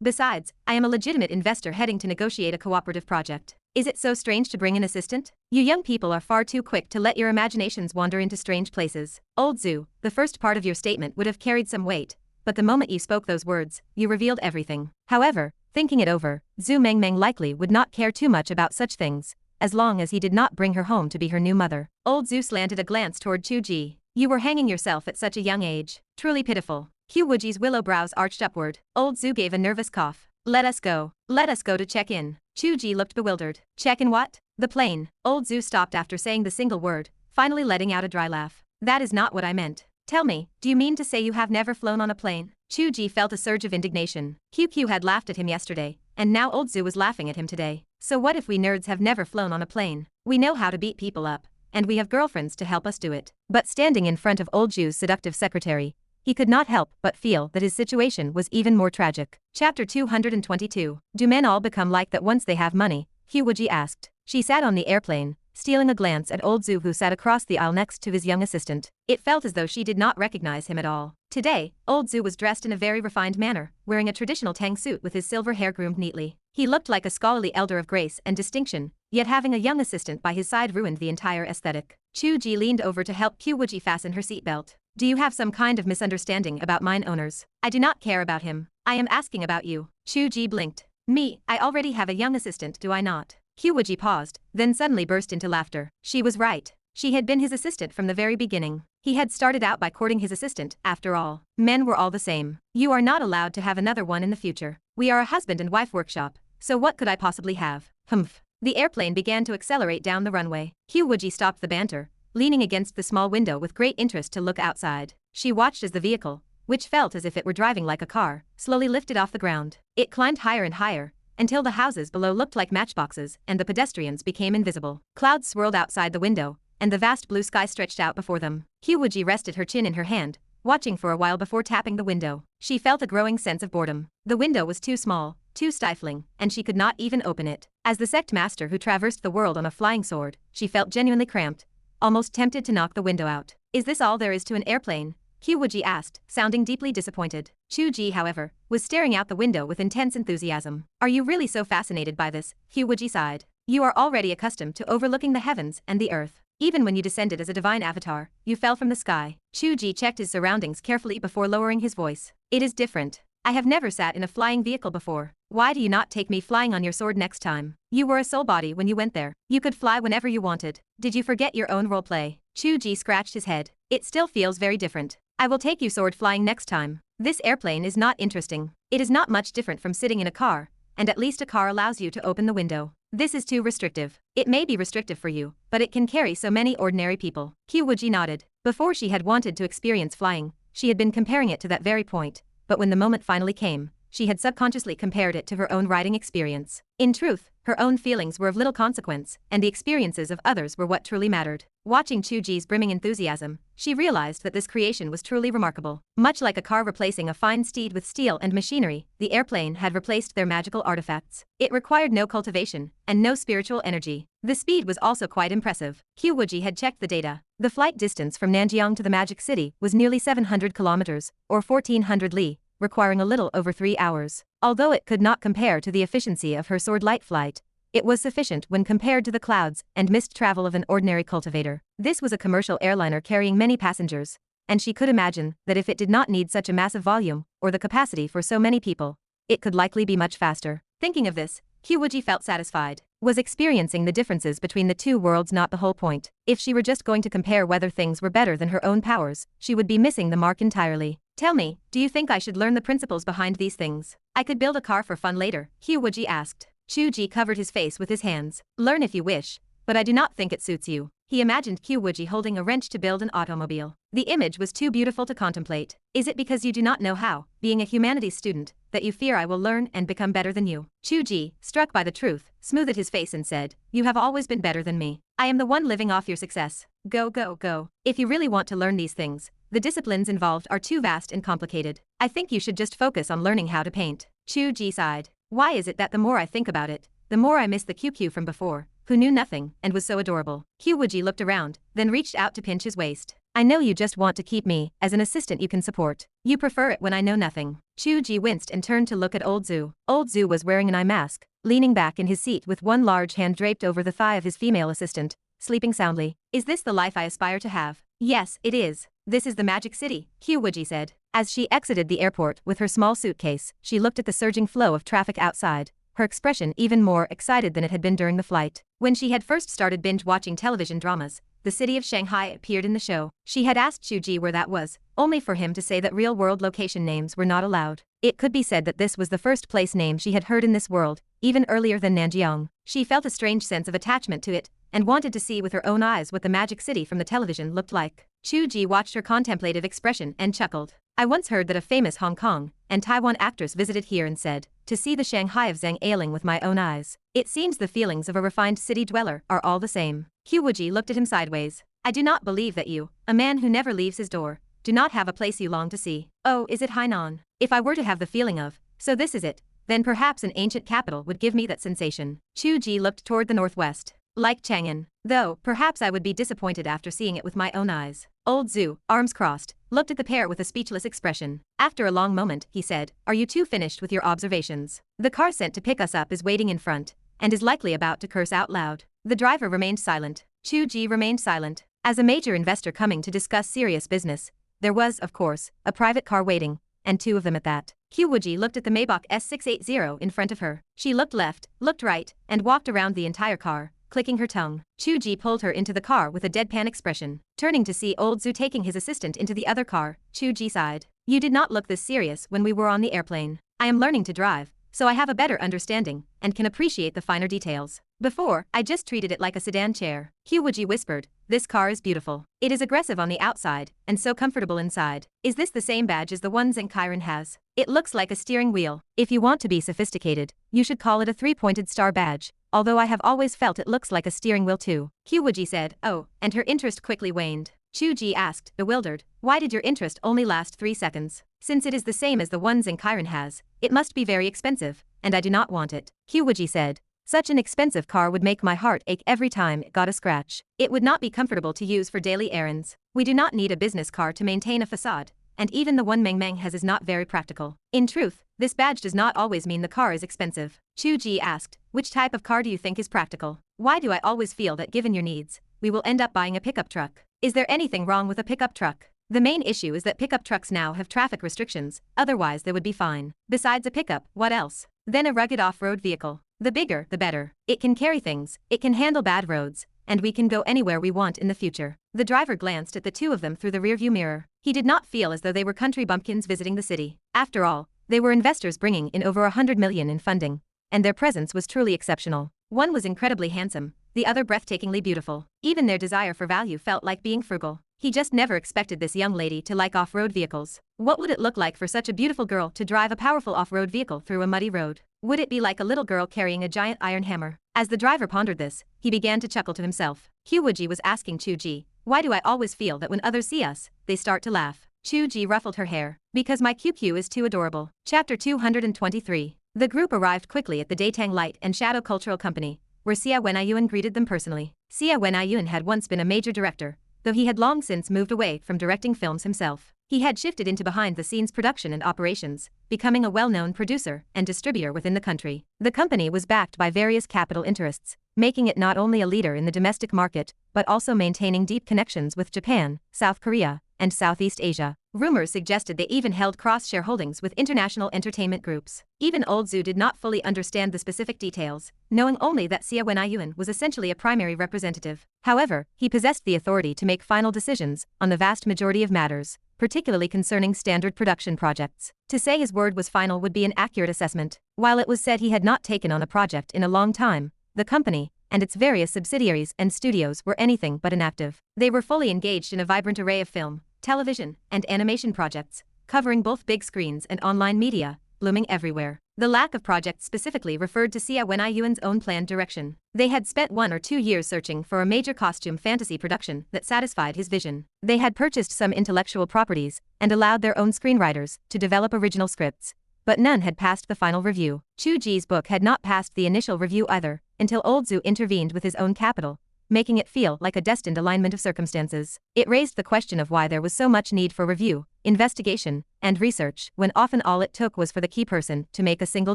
Besides, I am a legitimate investor heading to negotiate a cooperative project. Is it so strange to bring an assistant? You young people are far too quick to let your imaginations wander into strange places. Old Zhu, the first part of your statement would have carried some weight, but the moment you spoke those words, you revealed everything. However, thinking it over, Zhu Mengmeng likely would not care too much about such things, as long as he did not bring her home to be her new mother. Old Zhu slanted a glance toward Chu Ge. You were hanging yourself at such a young age. Truly pitiful. Qiu Wuji's willow brows arched upward. Old Zhu gave a nervous cough. Let us go. Let us go to check in. Chu Ge looked bewildered. Check in what? The plane. Old Zhu stopped after saying the single word, finally letting out a dry laugh. That is not what I meant. Tell me, do you mean to say you have never flown on a plane? Chu Ge felt a surge of indignation. QQ had laughed at him yesterday, and now old Zhu was laughing at him today. So what if we nerds have never flown on a plane? We know how to beat people up, and we have girlfriends to help us do it. But standing in front of old Zhu's seductive secretary, he could not help but feel that his situation was even more tragic. Chapter 222. Do men all become like that once they have money? Qiu Wuji asked. She sat on the airplane, stealing a glance at old Zhu who sat across the aisle next to his young assistant. It felt as though she did not recognize him at all. Today, old Zhu was dressed in a very refined manner, wearing a traditional tang suit with his silver hair groomed neatly. He looked like a scholarly elder of grace and distinction, yet having a young assistant by his side ruined the entire aesthetic. Chu Ge leaned over to help Qiu Wuji fasten her seatbelt. Do you have some kind of misunderstanding about mine owners? I do not care about him. I am asking about you. Chu Ge blinked. Me, I already have a young assistant, do I not? Qiu Wuji paused, then suddenly burst into laughter. She was right. She had been his assistant from the very beginning. He had started out by courting his assistant, after all. Men were all the same. You are not allowed to have another one in the future. We are a husband and wife workshop, so what could I possibly have? Humph. The airplane began to accelerate down the runway. Qiu Wuji stopped the banter, leaning against the small window with great interest to look outside. She watched as the vehicle, which felt as if it were driving like a car, slowly lifted off the ground. It climbed higher and higher, until the houses below looked like matchboxes and the pedestrians became invisible. Clouds swirled outside the window, and the vast blue sky stretched out before them. Qiu Wuji rested her chin in her hand, watching for a while before tapping the window. She felt a growing sense of boredom. The window was too small, too stifling, and she could not even open it. As the Sect Master who traversed the world on a flying sword, she felt genuinely cramped, almost tempted to knock the window out. Is this all there is to an airplane? Qiu Wuji asked, sounding deeply disappointed. Chu Ge, however, was staring out the window with intense enthusiasm. Are you really so fascinated by this? Qiu Wuji sighed. You are already accustomed to overlooking the heavens and the earth. Even when you descended as a divine avatar, you fell from the sky. Chu Ge checked his surroundings carefully before lowering his voice. It is different. I have never sat in a flying vehicle before. Why do you not take me flying on your sword next time? You were a soul body when you went there. You could fly whenever you wanted. Did you forget your own roleplay? Chu Ge scratched his head. It still feels very different. I will take you sword flying next time. This airplane is not interesting. It is not much different from sitting in a car, and at least a car allows you to open the window. This is too restrictive. It may be restrictive for you, but it can carry so many ordinary people. Qiu Wuji nodded. Before she had wanted to experience flying, she had been comparing it to that very point, but when the moment finally came, she had subconsciously compared it to her own riding experience. In truth, her own feelings were of little consequence, and the experiences of others were what truly mattered. Watching Chu Ge's brimming enthusiasm, she realized that this creation was truly remarkable. Much like a car replacing a fine steed with steel and machinery, the airplane had replaced their magical artifacts. It required no cultivation, and no spiritual energy. The speed was also quite impressive. Qiu Wuji had checked the data. The flight distance from Nanjiang to the Magic City was nearly 700 kilometers, or 1400 li, requiring a little over 3 hours. Although it could not compare to the efficiency of her sword light flight, it was sufficient when compared to the clouds and mist travel of an ordinary cultivator. This was a commercial airliner carrying many passengers, and she could imagine that if it did not need such a massive volume, or the capacity for so many people, it could likely be much faster. Thinking of this, Qiu Wuji felt satisfied. Was experiencing the differences between the two worlds not the whole point? If she were just going to compare whether things were better than her own powers, she would be missing the mark entirely. Tell me, do you think I should learn the principles behind these things? I could build a car for fun later, Qiu Wuji asked. Chu Ge covered his face with his hands. Learn if you wish, but I do not think it suits you. He imagined Qiu Wuji holding a wrench to build an automobile. The image was too beautiful to contemplate. Is it because you do not know how, being a humanities student, that you fear I will learn and become better than you? Chu Ge, struck by the truth, smoothed his face and said, you have always been better than me. I am the one living off your success. Go, go, go. If you really want to learn these things, the disciplines involved are too vast and complicated. I think you should just focus on learning how to paint. Chu Ge sighed. Why is it that the more I think about it, the more I miss the QQ from before, who knew nothing and was so adorable? Qiu Wuji looked around, then reached out to pinch his waist. I know you just want to keep me as an assistant you can support. You prefer it when I know nothing. Chu Ge winced and turned to look at Old Zhu. Old Zhu was wearing an eye mask, leaning back in his seat with one large hand draped over the thigh of his female assistant, sleeping soundly. Is this the life I aspire to have? Yes, it is. This is the Magic City, Qiu Wuji said. As she exited the airport with her small suitcase, she looked at the surging flow of traffic outside, her expression even more excited than it had been during the flight. When she had first started binge-watching television dramas, the city of Shanghai appeared in the show. She had asked Chu Ge where that was, only for him to say that real-world location names were not allowed. It could be said that this was the first place name she had heard in this world, even earlier than Nanjiang. She felt a strange sense of attachment to it, and wanted to see with her own eyes what the Magic City from the television looked like. Chu Ge watched her contemplative expression and chuckled. I once heard that a famous Hong Kong and Taiwan actress visited here and said, to see the Shanghai of Zhang ailing with my own eyes. It seems the feelings of a refined city dweller are all the same. Qiu Wuji looked at him sideways. I do not believe that you, a man who never leaves his door, do not have a place you long to see. Oh, is it Hainan? If I were to have the feeling of, so this is it, then perhaps an ancient capital would give me that sensation. Chu Ge looked toward the northwest. Like Chang'an. Though, perhaps I would be disappointed after seeing it with my own eyes. Old Zhu, arms crossed, looked at the pair with a speechless expression. After a long moment, he said, are you two finished with your observations? The car sent to pick us up is waiting in front, and is likely about to curse out loud. The driver remained silent. Chu Ge remained silent. As a major investor coming to discuss serious business, there was, of course, a private car waiting, and two of them at that. Qiu Wuji looked at the Maybach S680 in front of her. She looked left, looked right, and walked around the entire car, clicking her tongue. Chu Ge pulled her into the car with a deadpan expression. Turning to see Old Zhu taking his assistant into the other car, Chu Ge sighed. You did not look this serious when we were on the airplane. I am learning to drive, so I have a better understanding, and can appreciate the finer details. Before, I just treated it like a sedan chair. Qiu Wuji whispered, this car is beautiful. It is aggressive on the outside, and so comfortable inside. Is this the same badge as the one Zheng Kairen has? It looks like a steering wheel. If you want to be sophisticated, you should call it a 3-pointed star badge. although I have always felt it looks like a steering wheel too. Qiu Wuji said, oh, and her interest quickly waned. Chu Ge asked, bewildered, why did your interest only last 3 seconds? Since it is the same as the one Zinkairen has, it must be very expensive, and I do not want it. Qiu Wuji said, such an expensive car would make my heart ache every time it got a scratch. It would not be comfortable to use for daily errands. We do not need a business car to maintain a facade, and even the one Meng Meng has is not very practical. In truth, this badge does not always mean the car is expensive. Chu Ge asked, which type of car do you think is practical? Why do I always feel that given your needs, we will end up buying a pickup truck? Is there anything wrong with a pickup truck? The main issue is that pickup trucks now have traffic restrictions, otherwise they would be fine. Besides a pickup, what else? Then a rugged off-road vehicle. The bigger, the better. It can carry things, it can handle bad roads, and we can go anywhere we want in the future. The driver glanced at the two of them through the rearview mirror. He did not feel as though they were country bumpkins visiting the city. After all, they were investors bringing in over 100 million in funding, and their presence was truly exceptional. One was incredibly handsome, the other breathtakingly beautiful. Even their desire for value felt like being frugal. He just never expected this young lady to like off-road vehicles. What would it look like for such a beautiful girl to drive a powerful off-road vehicle through a muddy road? Would it be like a little girl carrying a giant iron hammer? As the driver pondered this, he began to chuckle to himself. Qiu Wuji was asking Chu Ge, why do I always feel that when others see us, they start to laugh? Chu Ge ruffled her hair. Because my QQ is too adorable. Chapter 223. The group arrived quickly at the Datang Light and Shadow Cultural Company, where Xia Wenaiyuan greeted them personally. Xia Wenaiyuan had once been a major director, though he had long since moved away from directing films himself. He had shifted into behind-the-scenes production and operations, becoming a well-known producer and distributor within the country. The company was backed by various capital interests, making it not only a leader in the domestic market, but also maintaining deep connections with Japan, South Korea, and Southeast Asia. Rumors suggested they even held cross-shareholdings with international entertainment groups. Even Old Zhu did not fully understand the specific details, knowing only that Xia Wenaiyuan was essentially a primary representative. However, he possessed the authority to make final decisions on the vast majority of matters, particularly concerning standard production projects. To say his word was final would be an accurate assessment. While it was said he had not taken on a project in a long time, the company and its various subsidiaries and studios were anything but inactive. They were fully engaged in a vibrant array of film, television, and animation projects, covering both big screens and online media, blooming everywhere. The lack of projects specifically referred to Xia Wenaiyuan's own planned direction. They had spent 1 or 2 years searching for a major costume fantasy production that satisfied his vision. They had purchased some intellectual properties and allowed their own screenwriters to develop original scripts, but none had passed the final review. Chu Ge's book had not passed the initial review either, until Old Zhu intervened with his own capital, making it feel like a destined alignment of circumstances. It raised the question of why there was so much need for review, investigation, and research, when often all it took was for the key person to make a single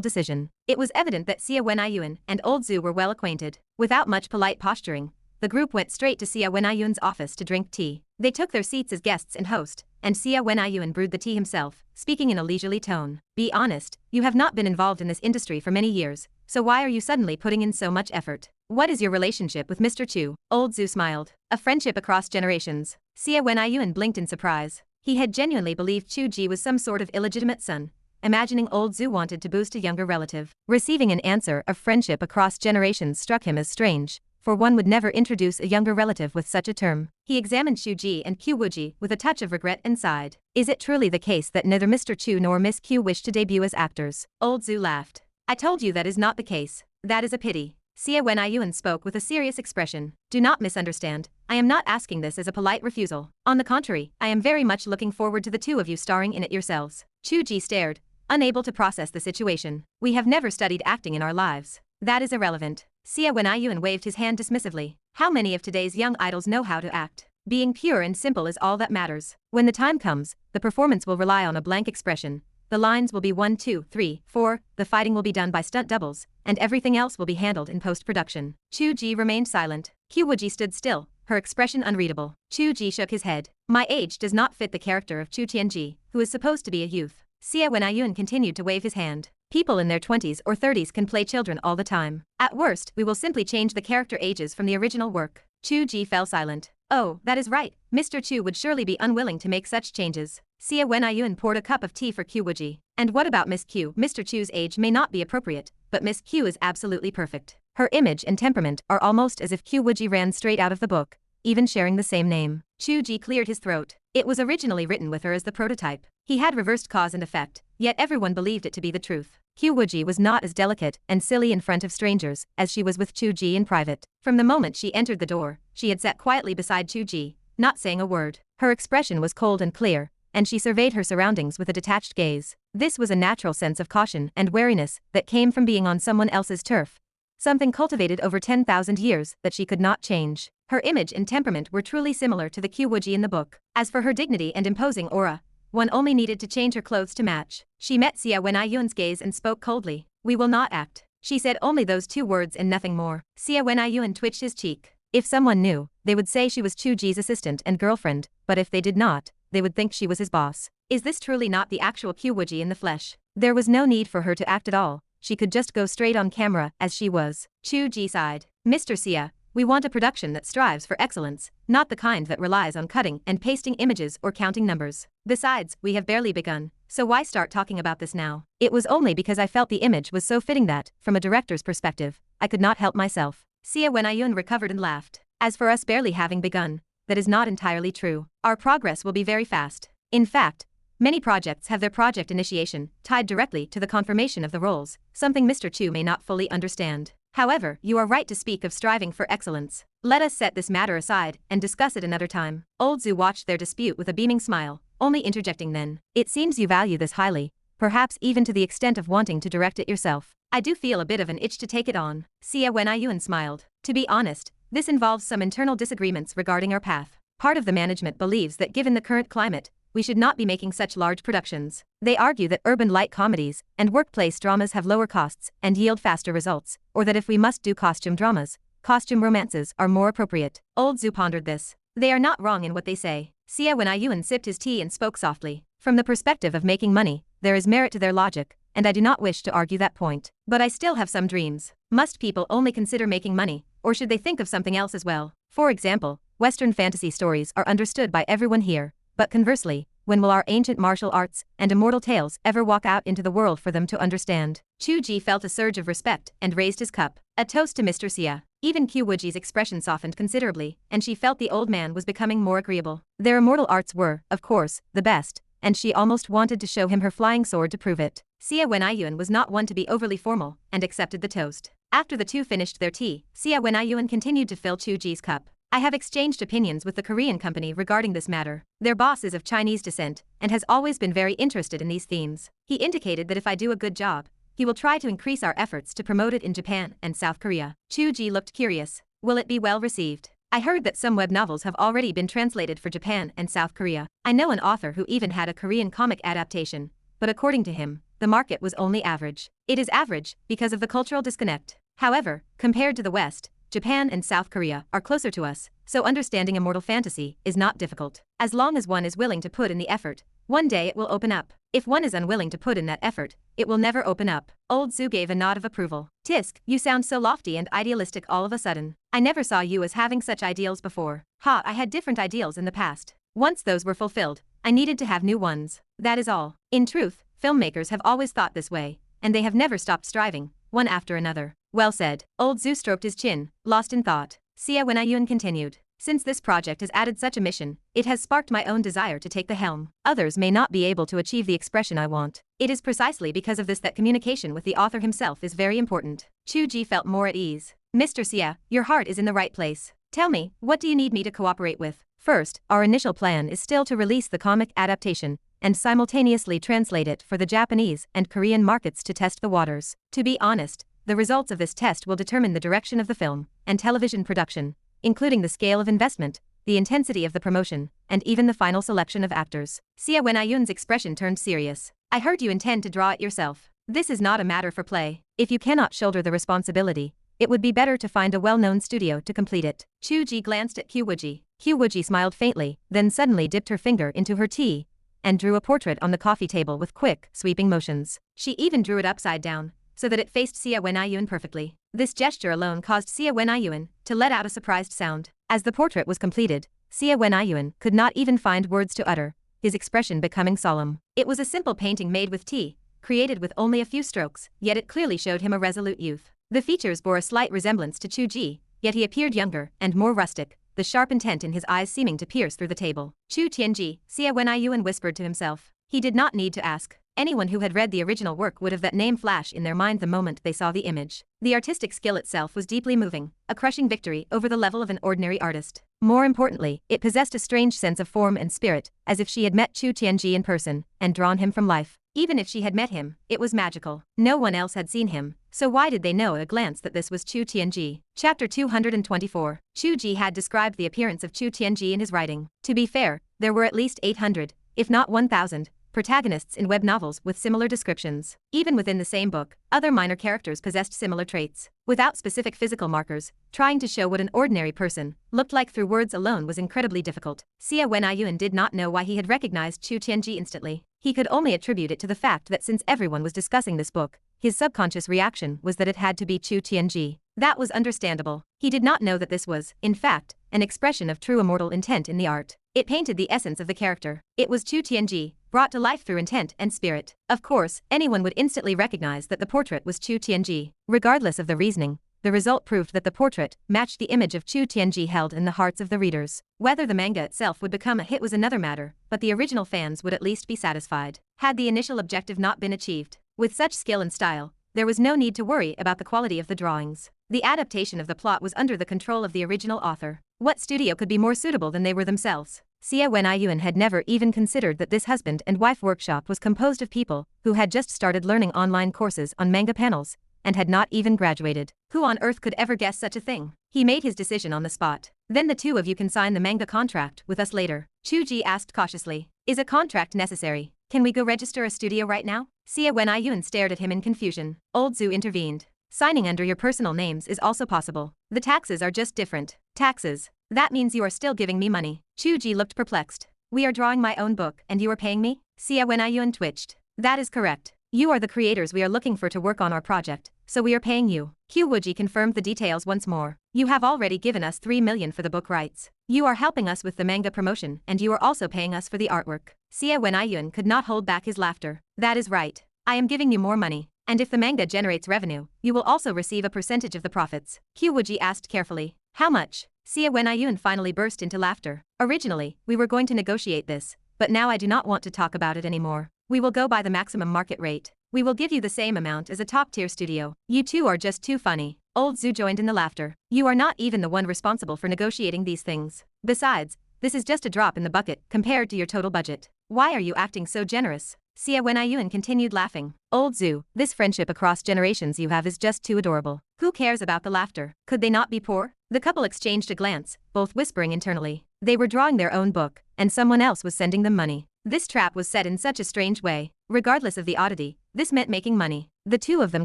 decision. It was evident that Xia Wenaiyuan and Old Zhu were well acquainted. Without much polite posturing, the group went straight to Xia Wenaiyuan's office to drink tea. They took their seats as guests and host, and Xia Wenaiyuan brewed the tea himself, speaking in a leisurely tone. Be honest, you have not been involved in this industry for many years, so why are you suddenly putting in so much effort? What is your relationship with Mr. Chu? Old Zhu smiled. A friendship across generations. Xia Wenaiyuan blinked in surprise. He had genuinely believed Chu Ge was some sort of illegitimate son, imagining Old Zhu wanted to boost a younger relative. Receiving an answer of friendship across generations struck him as strange, for one would never introduce a younger relative with such a term. He examined Chu Ge and Qiu Wuji with a touch of regret and sighed. Is it truly the case that neither Mr. Chu nor Miss Qiu wish to debut as actors? Old Zhu laughed. I told you that is not the case. That is a pity. Xia Wenaiyuan spoke with a serious expression. Do not misunderstand. I am not asking this as a polite refusal. On the contrary, I am very much looking forward to the two of you starring in it yourselves. Chu Ge stared, unable to process the situation. We have never studied acting in our lives. That is irrelevant. Xia Wenaiyuan waved his hand dismissively. How many of today's young idols know how to act? Being pure and simple is all that matters. When the time comes, the performance will rely on a blank expression. The lines will be 1, 2, 3, 4, the fighting will be done by stunt doubles, and everything else will be handled in post-production. Chu Ge remained silent. Qiu Wuji stood still, her expression unreadable. Chu Ge shook his head. My age does not fit the character of Chu Tianji, who is supposed to be a youth. Xia Wenaiyuan continued to wave his hand. People in their 20s or 30s can play children all the time. At worst, we will simply change the character ages from the original work. Chu Ge fell silent. Oh, that is right. Mr. Chu would surely be unwilling to make such changes. Xia Wenaiyuan poured a cup of tea for Qiu Wuji. And what about Miss Qiu? Mr. Chu's age may not be appropriate, but Miss Qiu is absolutely perfect. Her image and temperament are almost as if Qiu Wuji ran straight out of the book, even sharing the same name. Chu Ge cleared his throat. It was originally written with her as the prototype. He had reversed cause and effect, yet everyone believed it to be the truth. Qiu Wuji was not as delicate and silly in front of strangers as she was with Chu Ge in private. From the moment she entered the door, she had sat quietly beside Chu Ge, not saying a word. Her expression was cold and clear, and she surveyed her surroundings with a detached gaze. This was a natural sense of caution and wariness that came from being on someone else's turf, something cultivated over 10,000 years that she could not change. Her image and temperament were truly similar to the Qiu Wuji in the book. As for her dignity and imposing aura, one only needed to change her clothes to match. She met Xia Wenaiyun's gaze and spoke coldly. "We will not act." She said only those two words and nothing more. Xia Wenaiyun twitched his cheek. If someone knew, they would say she was Chu Ge's assistant and girlfriend, but if they did not, they would think she was his boss. Is this truly not the actual Qiu Wuji in the flesh? There was no need for her to act at all. She could just go straight on camera as she was. Chu Ge sighed. "Mr. Xia, we want a production that strives for excellence, not the kind that relies on cutting and pasting images or counting numbers. Besides, we have barely begun, so why start talking about this now?" It was only because I felt the image was so fitting that, from a director's perspective, I could not help myself. Xia Wenaiyun recovered and laughed. "As for us barely having begun, that is not entirely true. Our progress will be very fast. In fact, many projects have their project initiation tied directly to the confirmation of the roles, something Mr. Chu may not fully understand. However, you are right to speak of striving for excellence. Let us set this matter aside and discuss it another time." Old Zhu watched their dispute with a beaming smile, only interjecting then. "It seems you value this highly, perhaps even to the extent of wanting to direct it yourself. I do feel a bit of an itch to take it on." Xia Wenaiyun smiled. "To be honest, this involves some internal disagreements regarding our path. Part of the management believes that given the current climate, we should not be making such large productions. They argue that urban light comedies and workplace dramas have lower costs and yield faster results, or that if we must do costume dramas, costume romances are more appropriate." Old Zhu pondered this. They are not wrong in what they say. Xia Wenaiyun sipped his tea and spoke softly. "From the perspective of making money, there is merit to their logic, and I do not wish to argue that point. But I still have some dreams. Must people only consider making money, or should they think of something else as well? For example, Western fantasy stories are understood by everyone here, but conversely, when will our ancient martial arts and immortal tales ever walk out into the world for them to understand?" Chu Ge felt a surge of respect and raised his cup. A toast to Mr. Xia. Even Qiu Wuji's expression softened considerably, and she felt the old man was becoming more agreeable. Their immortal arts were, of course, the best, and she almost wanted to show him her flying sword to prove it. Xia Wenaiyun was not one to be overly formal, and accepted the toast. After the two finished their tea, Xia Wenaiyun continued to fill Chu Ge's cup. "I have exchanged opinions with the Korean company regarding this matter. Their boss is of Chinese descent and has always been very interested in these themes. He indicated that if I do a good job, he will try to increase our efforts to promote it in Japan and South Korea." Chu Ge looked curious. "Will it be well received? I heard that some web novels have already been translated for Japan and South Korea. I know an author who even had a Korean comic adaptation, but according to him, the market was only average. It is average because of the cultural disconnect. However, compared to the West, Japan and South Korea are closer to us, so understanding immortal fantasy is not difficult. As long as one is willing to put in the effort, one day it will open up. If one is unwilling to put in that effort, it will never open up." Old Zhu gave a nod of approval. "Tisk, you sound so lofty and idealistic all of a sudden. I never saw you as having such ideals before." "Ha, I had different ideals in the past. Once those were fulfilled, I needed to have new ones. That is all. In truth, filmmakers have always thought this way, and they have never stopped striving, one after another." "Well said." Old Zhu stroked his chin, lost in thought. Xia Wenaiyun continued. "Since this project has added such a mission, it has sparked my own desire to take the helm. Others may not be able to achieve the expression I want. It is precisely because of this that communication with the author himself is very important." Chu Ge felt more at ease. "Mr. Xia, your heart is in the right place. Tell me, what do you need me to cooperate with?" "First, our initial plan is still to release the comic adaptation and simultaneously translate it for the Japanese and Korean markets to test the waters. To be honest, the results of this test will determine the direction of the film and television production, including the scale of investment, the intensity of the promotion, and even the final selection of actors." Xia Wenaiyun's expression turned serious. "I heard you intend to draw it yourself. This is not a matter for play. If you cannot shoulder the responsibility, it would be better to find a well-known studio to complete it." Chu Ge glanced at Qiu Wuji. Qiu Wuji smiled faintly, then suddenly dipped her finger into her tea and drew a portrait on the coffee table with quick, sweeping motions. She even drew it upside down, so that it faced Xia Wenaiyun perfectly. This gesture alone caused Xia Wenaiyun to let out a surprised sound. As the portrait was completed, Xia Wenaiyun could not even find words to utter, his expression becoming solemn. It was a simple painting made with tea, created with only a few strokes, yet it clearly showed him a resolute youth. The features bore a slight resemblance to Chu Ge, yet he appeared younger and more rustic, the sharp intent in his eyes seeming to pierce through the table. "Chu Tianji," Xia Wenaiyun whispered to himself. He did not need to ask. Anyone who had read the original work would have that name flash in their mind the moment they saw the image. The artistic skill itself was deeply moving, a crushing victory over the level of an ordinary artist. More importantly, it possessed a strange sense of form and spirit, as if she had met Chu Tianji in person and drawn him from life. Even if she had met him, it was magical. No one else had seen him, so why did they know at a glance that this was Chu Tianji? Chapter 224. Chu Ge had described the appearance of Chu Tianji in his writing. To be fair, there were at least 800, if not 1,000, protagonists in web novels with similar descriptions. Even within the same book, other minor characters possessed similar traits. Without specific physical markers, trying to show what an ordinary person looked like through words alone was incredibly difficult. Xia Wenyuan did not know why he had recognized Chu Tianji instantly. He could only attribute it to the fact that since everyone was discussing this book, his subconscious reaction was that it had to be Chu Tianji. That was understandable. He did not know that this was, in fact, an expression of true immortal intent in the art. It painted the essence of the character. It was Chu Tianji, brought to life through intent and spirit. Of course, anyone would instantly recognize that the portrait was Chu Tianji. Regardless of the reasoning, the result proved that the portrait matched the image of Chu Tianji held in the hearts of the readers. Whether the manga itself would become a hit was another matter, but the original fans would at least be satisfied. Had the initial objective not been achieved, with such skill and style, there was no need to worry about the quality of the drawings. The adaptation of the plot was under the control of the original author. What studio could be more suitable than they were themselves? Xia Wenyuan had never even considered that this husband and wife workshop was composed of people who had just started learning online courses on manga panels and had not even graduated. Who on earth could ever guess such a thing? He made his decision on the spot. Then the two of you can sign the manga contract with us later. Chu Ge asked cautiously. Is a contract necessary? Can we go register a studio right now? Xia Wenyuan stared at him in confusion. Old Zhu intervened. Signing under your personal names is also possible. The taxes are just different. Taxes. That means you are still giving me money. Chu Ge looked perplexed. We are drawing my own book and you are paying me? Xia Wenyuan twitched. That is correct. You are the creators we are looking for to work on our project, so we are paying you. Qiu Wuji confirmed the details once more. You have already given us 3 million for the book rights. You are helping us with the manga promotion and you are also paying us for the artwork. Xia Wenyuan could not hold back his laughter. That is right. I am giving you more money. And if the manga generates revenue, you will also receive a percentage of the profits. Qiu Wuji asked carefully. How much? Xia Wenyuan finally burst into laughter. Originally, we were going to negotiate this, but now I do not want to talk about it anymore. We will go by the maximum market rate. We will give you the same amount as a top-tier studio. You two are just too funny. Old Zhu joined in the laughter. You are not even the one responsible for negotiating these things. Besides, this is just a drop in the bucket compared to your total budget. Why are you acting so generous? Xia Wenyuan continued laughing. Old Zhu, this friendship across generations you have is just too adorable. Who cares about the laughter? Could they not be poor? The couple exchanged a glance, both whispering internally. They were drawing their own book, and someone else was sending them money. This trap was set in such a strange way. Regardless of the oddity, this meant making money. The two of them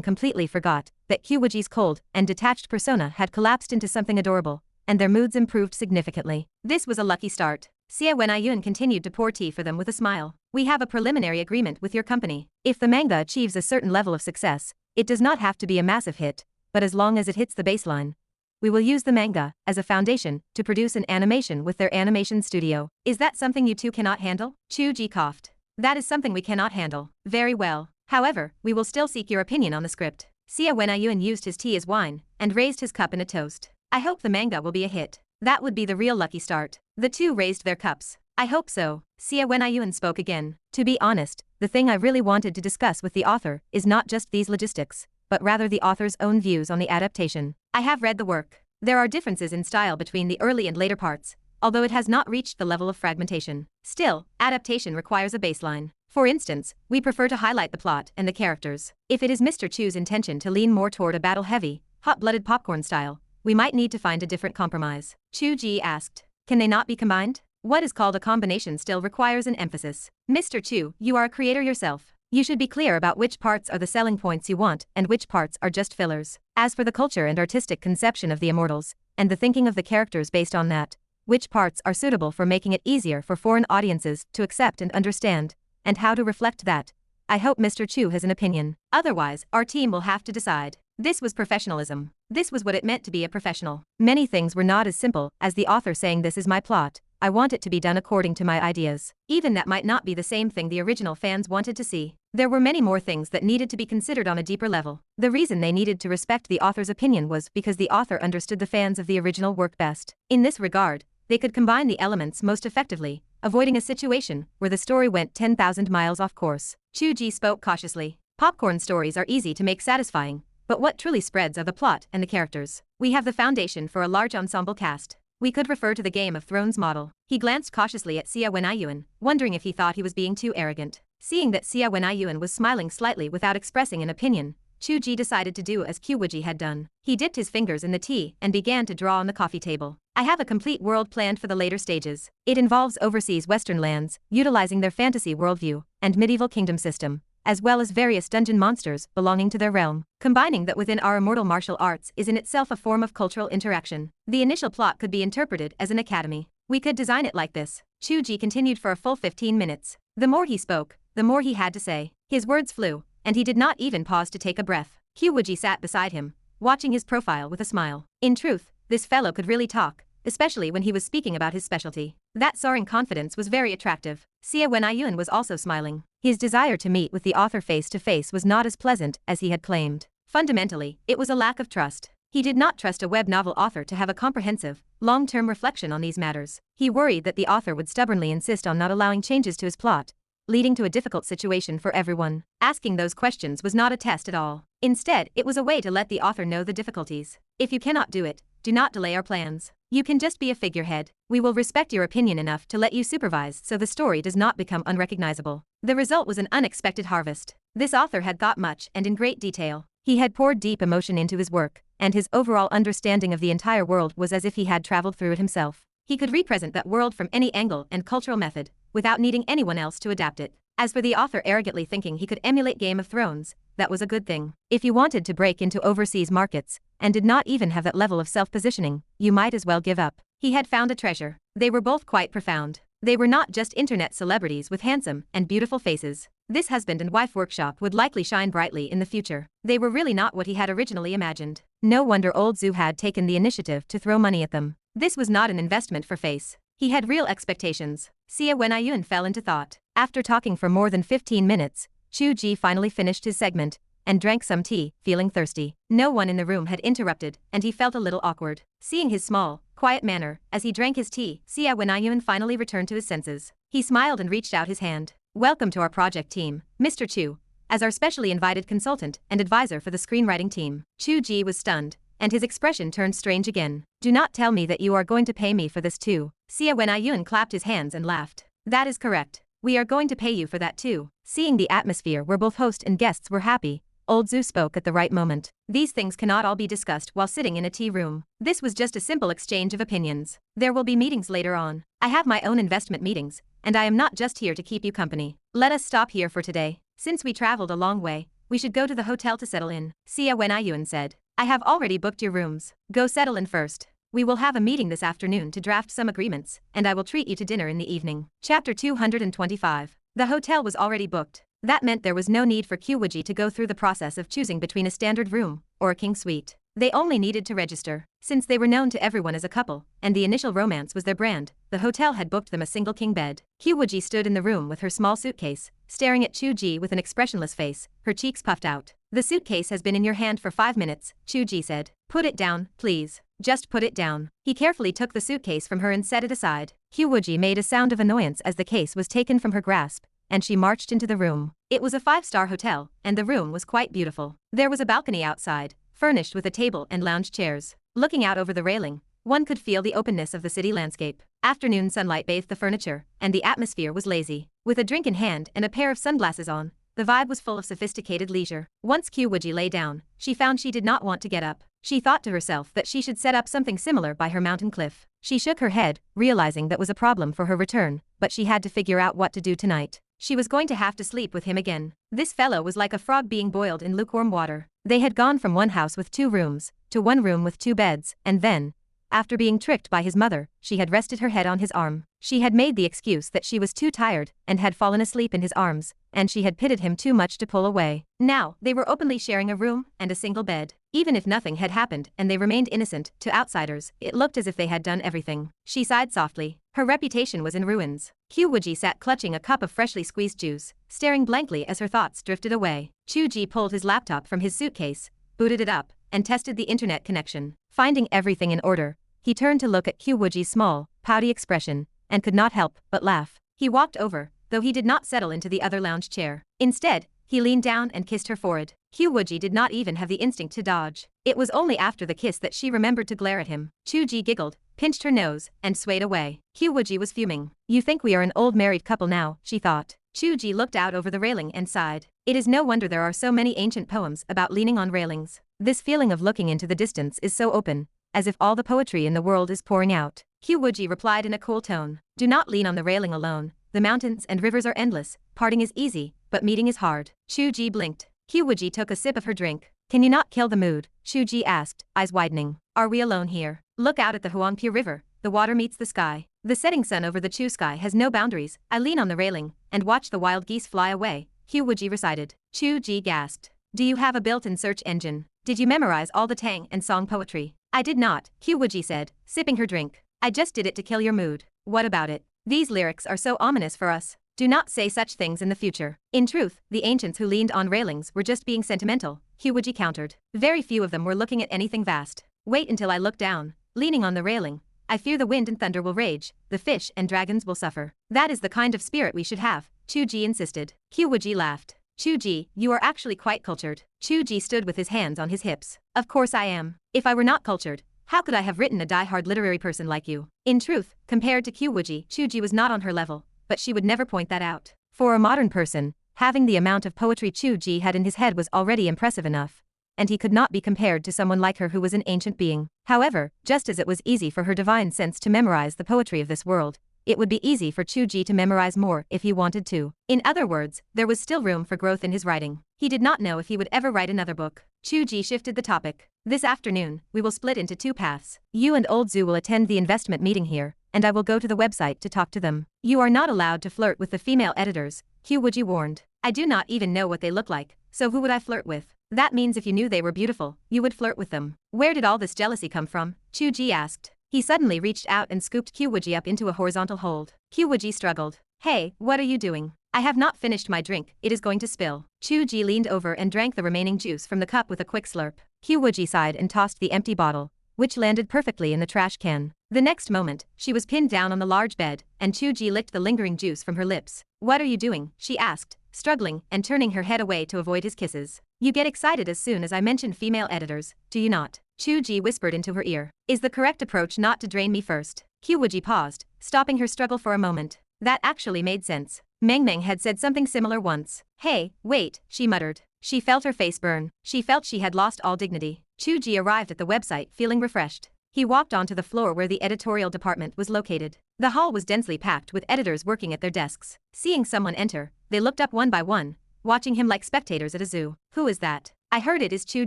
completely forgot that Qiu Wuji's cold and detached persona had collapsed into something adorable, and their moods improved significantly. This was a lucky start. Xia Wenyuan continued to pour tea for them with a smile. We have a preliminary agreement with your company. If the manga achieves a certain level of success, it does not have to be a massive hit, but as long as it hits the baseline, we will use the manga as a foundation to produce an animation with their animation studio. Is that something you two cannot handle? Chu Ge coughed. That is something we cannot handle. Very well. However, we will still seek your opinion on the script. Xia Wenyuan used his tea as wine and raised his cup in a toast. I hope the manga will be a hit. That would be the real lucky start. The two raised their cups. I hope so. Xia Wenyuan spoke again. To be honest, the thing I really wanted to discuss with the author is not just these logistics, but rather the author's own views on the adaptation. I have read the work. There are differences in style between the early and later parts, although it has not reached the level of fragmentation. Still, adaptation requires a baseline. For instance, we prefer to highlight the plot and the characters. If it is Mr. Chu's intention to lean more toward a battle-heavy, hot-blooded popcorn style, we might need to find a different compromise. Chu Ge asked. Can they not be combined? What is called a combination still requires an emphasis. Mr. Chu, you are a creator yourself. You should be clear about which parts are the selling points you want and which parts are just fillers. As for the culture and artistic conception of the immortals, and the thinking of the characters based on that, which parts are suitable for making it easier for foreign audiences to accept and understand, and how to reflect that, I hope Mr. Chu has an opinion. Otherwise, our team will have to decide. This was professionalism. This was what it meant to be a professional. Many things were not as simple as the author saying this is my plot. I want it to be done according to my ideas. Even that might not be the same thing the original fans wanted to see. There were many more things that needed to be considered on a deeper level. The reason they needed to respect the author's opinion was because the author understood the fans of the original work best. In this regard, they could combine the elements most effectively, avoiding a situation where the story went 10,000 miles off course. Chu Ge spoke cautiously. Popcorn stories are easy to make satisfying, but what truly spreads are the plot and the characters. We have the foundation for a large ensemble cast. We could refer to the Game of Thrones model. He glanced cautiously at Xia Wenyuan, wondering if he thought he was being too arrogant. Seeing that Xia Wenyuan was smiling slightly without expressing an opinion, Chu Ge decided to do as Qiu Wuji had done. He dipped his fingers in the tea and began to draw on the coffee table. I have a complete world planned for the later stages. It involves overseas Western lands, utilizing their fantasy worldview and medieval kingdom system, as well as various dungeon monsters belonging to their realm. Combining that within our immortal martial arts is in itself a form of cultural interaction. The initial plot could be interpreted as an academy. We could design it like this. Chu Ge continued for a full 15 minutes. The more he spoke, the more he had to say. His words flew, and he did not even pause to take a breath. Qiu Wuji sat beside him, watching his profile with a smile. In truth, this fellow could really talk, especially when he was speaking about his specialty. That soaring confidence was very attractive. Xia Wenyuan was also smiling. His desire to meet with the author face to face was not as pleasant as he had claimed. Fundamentally, it was a lack of trust. He did not trust a web novel author to have a comprehensive, long-term reflection on these matters. He worried that the author would stubbornly insist on not allowing changes to his plot, leading to a difficult situation for everyone. Asking those questions was not a test at all. Instead, it was a way to let the author know the difficulties. If you cannot do it, do not delay our plans. You can just be a figurehead. We will respect your opinion enough to let you supervise so the story does not become unrecognizable. The result was an unexpected harvest. This author had thought much and in great detail. He had poured deep emotion into his work, and his overall understanding of the entire world was as if he had traveled through it himself. He could represent that world from any angle and cultural method, without needing anyone else to adapt it. As for the author arrogantly thinking he could emulate Game of Thrones, that was a good thing. If you wanted to break into overseas markets, and did not even have that level of self-positioning, you might as well give up. He had found a treasure. They were both quite profound. They were not just internet celebrities with handsome and beautiful faces. This husband and wife workshop would likely shine brightly in the future. They were really not what he had originally imagined. No wonder old Zhu had taken the initiative to throw money at them. This was not an investment for face. He had real expectations. Xia Wenyuan fell into thought. After talking for more than 15 minutes, Chu Ge finally finished his segment and drank some tea, feeling thirsty. No one in the room had interrupted, and he felt a little awkward. Seeing his small, quiet manner as he drank his tea, Xia Wenyuan finally returned to his senses. He smiled and reached out his hand. Welcome to our project team, Mr. Chu, as our specially invited consultant and advisor for the screenwriting team. Chu Ge was stunned, and his expression turned strange again. Do not tell me that you are going to pay me for this too. Xia Wenyuan clapped his hands and laughed. That is correct. We are going to pay you for that too. Seeing the atmosphere where both host and guests were happy, old Zhu spoke at the right moment. These things cannot all be discussed while sitting in a tea room. This was just a simple exchange of opinions. There will be meetings later on. I have my own investment meetings, and I am not just here to keep you company. Let us stop here for today. Since we traveled a long way, we should go to the hotel to settle in. Xia Wenyuan said. I have already booked your rooms. Go settle in first. We will have a meeting this afternoon to draft some agreements, and I will treat you to dinner in the evening. Chapter 225. The hotel was already booked. That meant there was no need for Qiu Wuji to go through the process of choosing between a standard room or a king suite. They only needed to register. Since they were known to everyone as a couple, and the initial romance was their brand, the hotel had booked them a single king bed. Qiu Wuji stood in the room with her small suitcase, staring at Chu Ge with an expressionless face, her cheeks puffed out. The suitcase has been in your hand for 5 minutes, Chu Ge said. Put it down, please. Just put it down. He carefully took the suitcase from her and set it aside. Qiu Wuji made a sound of annoyance as the case was taken from her grasp, and she marched into the room. It was a 5-star hotel, and the room was quite beautiful. There was a balcony outside, furnished with a table and lounge chairs. Looking out over the railing, one could feel the openness of the city landscape. Afternoon sunlight bathed the furniture, and the atmosphere was lazy. With a drink in hand and a pair of sunglasses on, the vibe was full of sophisticated leisure. Once Qiu Wuji lay down, she found she did not want to get up. She thought to herself that she should set up something similar by her mountain cliff. She shook her head, realizing that was a problem for her return, but she had to figure out what to do tonight. She was going to have to sleep with him again. This fellow was like a frog being boiled in lukewarm water. They had gone from one house with 2 rooms, to 1 room with 2 beds, and then, after being tricked by his mother, she had rested her head on his arm. She had made the excuse that she was too tired and had fallen asleep in his arms, and she had pitied him too much to pull away. Now, they were openly sharing a room and a single bed. Even if nothing had happened and they remained innocent to outsiders, it looked as if they had done everything. She sighed softly. Her reputation was in ruins. Qiu Wuji sat clutching a cup of freshly squeezed juice, staring blankly as her thoughts drifted away. Chu Ge pulled his laptop from his suitcase, booted it up, and tested the internet connection. Finding everything in order, he turned to look at Qiu Wuji's small, pouty expression, and could not help but laugh. He walked over though he did not settle into the other lounge chair. Instead, he leaned down and kissed her forehead. Qiu Wuji did not even have the instinct to dodge. It was only after the kiss that she remembered to glare at him. Chu Ge giggled, pinched her nose, and swayed away. Qiu Wuji was fuming. You think we are an old married couple now, she thought. Chu Ge looked out over the railing and sighed. It is no wonder there are so many ancient poems about leaning on railings. This feeling of looking into the distance is so open, as if all the poetry in the world is pouring out. Qiu Wuji replied in a cool tone. Do not lean on the railing alone. The mountains and rivers are endless, parting is easy, but meeting is hard. Chu Ge blinked. Qiu Wuji took a sip of her drink. Can you not kill the mood? Chu Ge asked, eyes widening. Are we alone here? Look out at the Huangpu River. The water meets the sky. The setting sun over the Chu sky has no boundaries. I lean on the railing and watch the wild geese fly away, Qiu Wuji recited. Chu Ge gasped. Do you have a built-in search engine? Did you memorize all the tang and song poetry? I did not, Qiu Wuji said, sipping her drink. I just did it to kill your mood. What about it? These lyrics are so ominous for us. Do not say such things in the future. In truth, the ancients who leaned on railings were just being sentimental, Qiu Wuji countered. Very few of them were looking at anything vast. Wait until I look down, leaning on the railing. I fear the wind and thunder will rage, the fish and dragons will suffer. That is the kind of spirit we should have, Chu Ge insisted. Qiu Wuji laughed. Chu Ge, you are actually quite cultured. Chu Ge stood with his hands on his hips. Of course I am. If I were not cultured, how could I have written a die-hard literary person like you? In truth, compared to Qiu Wuji, Chu Ge was not on her level, but she would never point that out. For a modern person, having the amount of poetry Chu Ge had in his head was already impressive enough, and he could not be compared to someone like her who was an ancient being. However, just as it was easy for her divine sense to memorize the poetry of this world, it would be easy for Chu Ge to memorize more if he wanted to. In other words, there was still room for growth in his writing. He did not know if he would ever write another book. Chu Ge shifted the topic. This afternoon, we will split into two paths. You and Old Zhu will attend the investment meeting here, and I will go to the website to talk to them. You are not allowed to flirt with the female editors, Qiu Wuji warned. I do not even know what they look like, so who would I flirt with? That means if you knew they were beautiful, you would flirt with them. Where did all this jealousy come from? Chu Ge asked. He suddenly reached out and scooped Qiu Wuji up into a horizontal hold. Qiu Wuji struggled. Hey, what are you doing? I have not finished my drink, it is going to spill. Chu Ge leaned over and drank the remaining juice from the cup with a quick slurp. Qiu Wuji sighed and tossed the empty bottle, which landed perfectly in the trash can. The next moment, she was pinned down on the large bed, and Chu Ge licked the lingering juice from her lips. What are you doing? She asked, struggling and turning her head away to avoid his kisses. You get excited as soon as I mention female editors, do you not? Chu Ge whispered into her ear. Is the correct approach not to drain me first? Qiu Wuji paused, stopping her struggle for a moment. That actually made sense. Meng Meng had said something similar once. Hey, wait, she muttered. She felt her face burn. She felt she had lost all dignity. Chu Ge arrived at the website feeling refreshed. He walked onto the floor where the editorial department was located. The hall was densely packed with editors working at their desks. Seeing someone enter, they looked up one by one, watching him like spectators at a zoo. Who is that? I heard it is Chu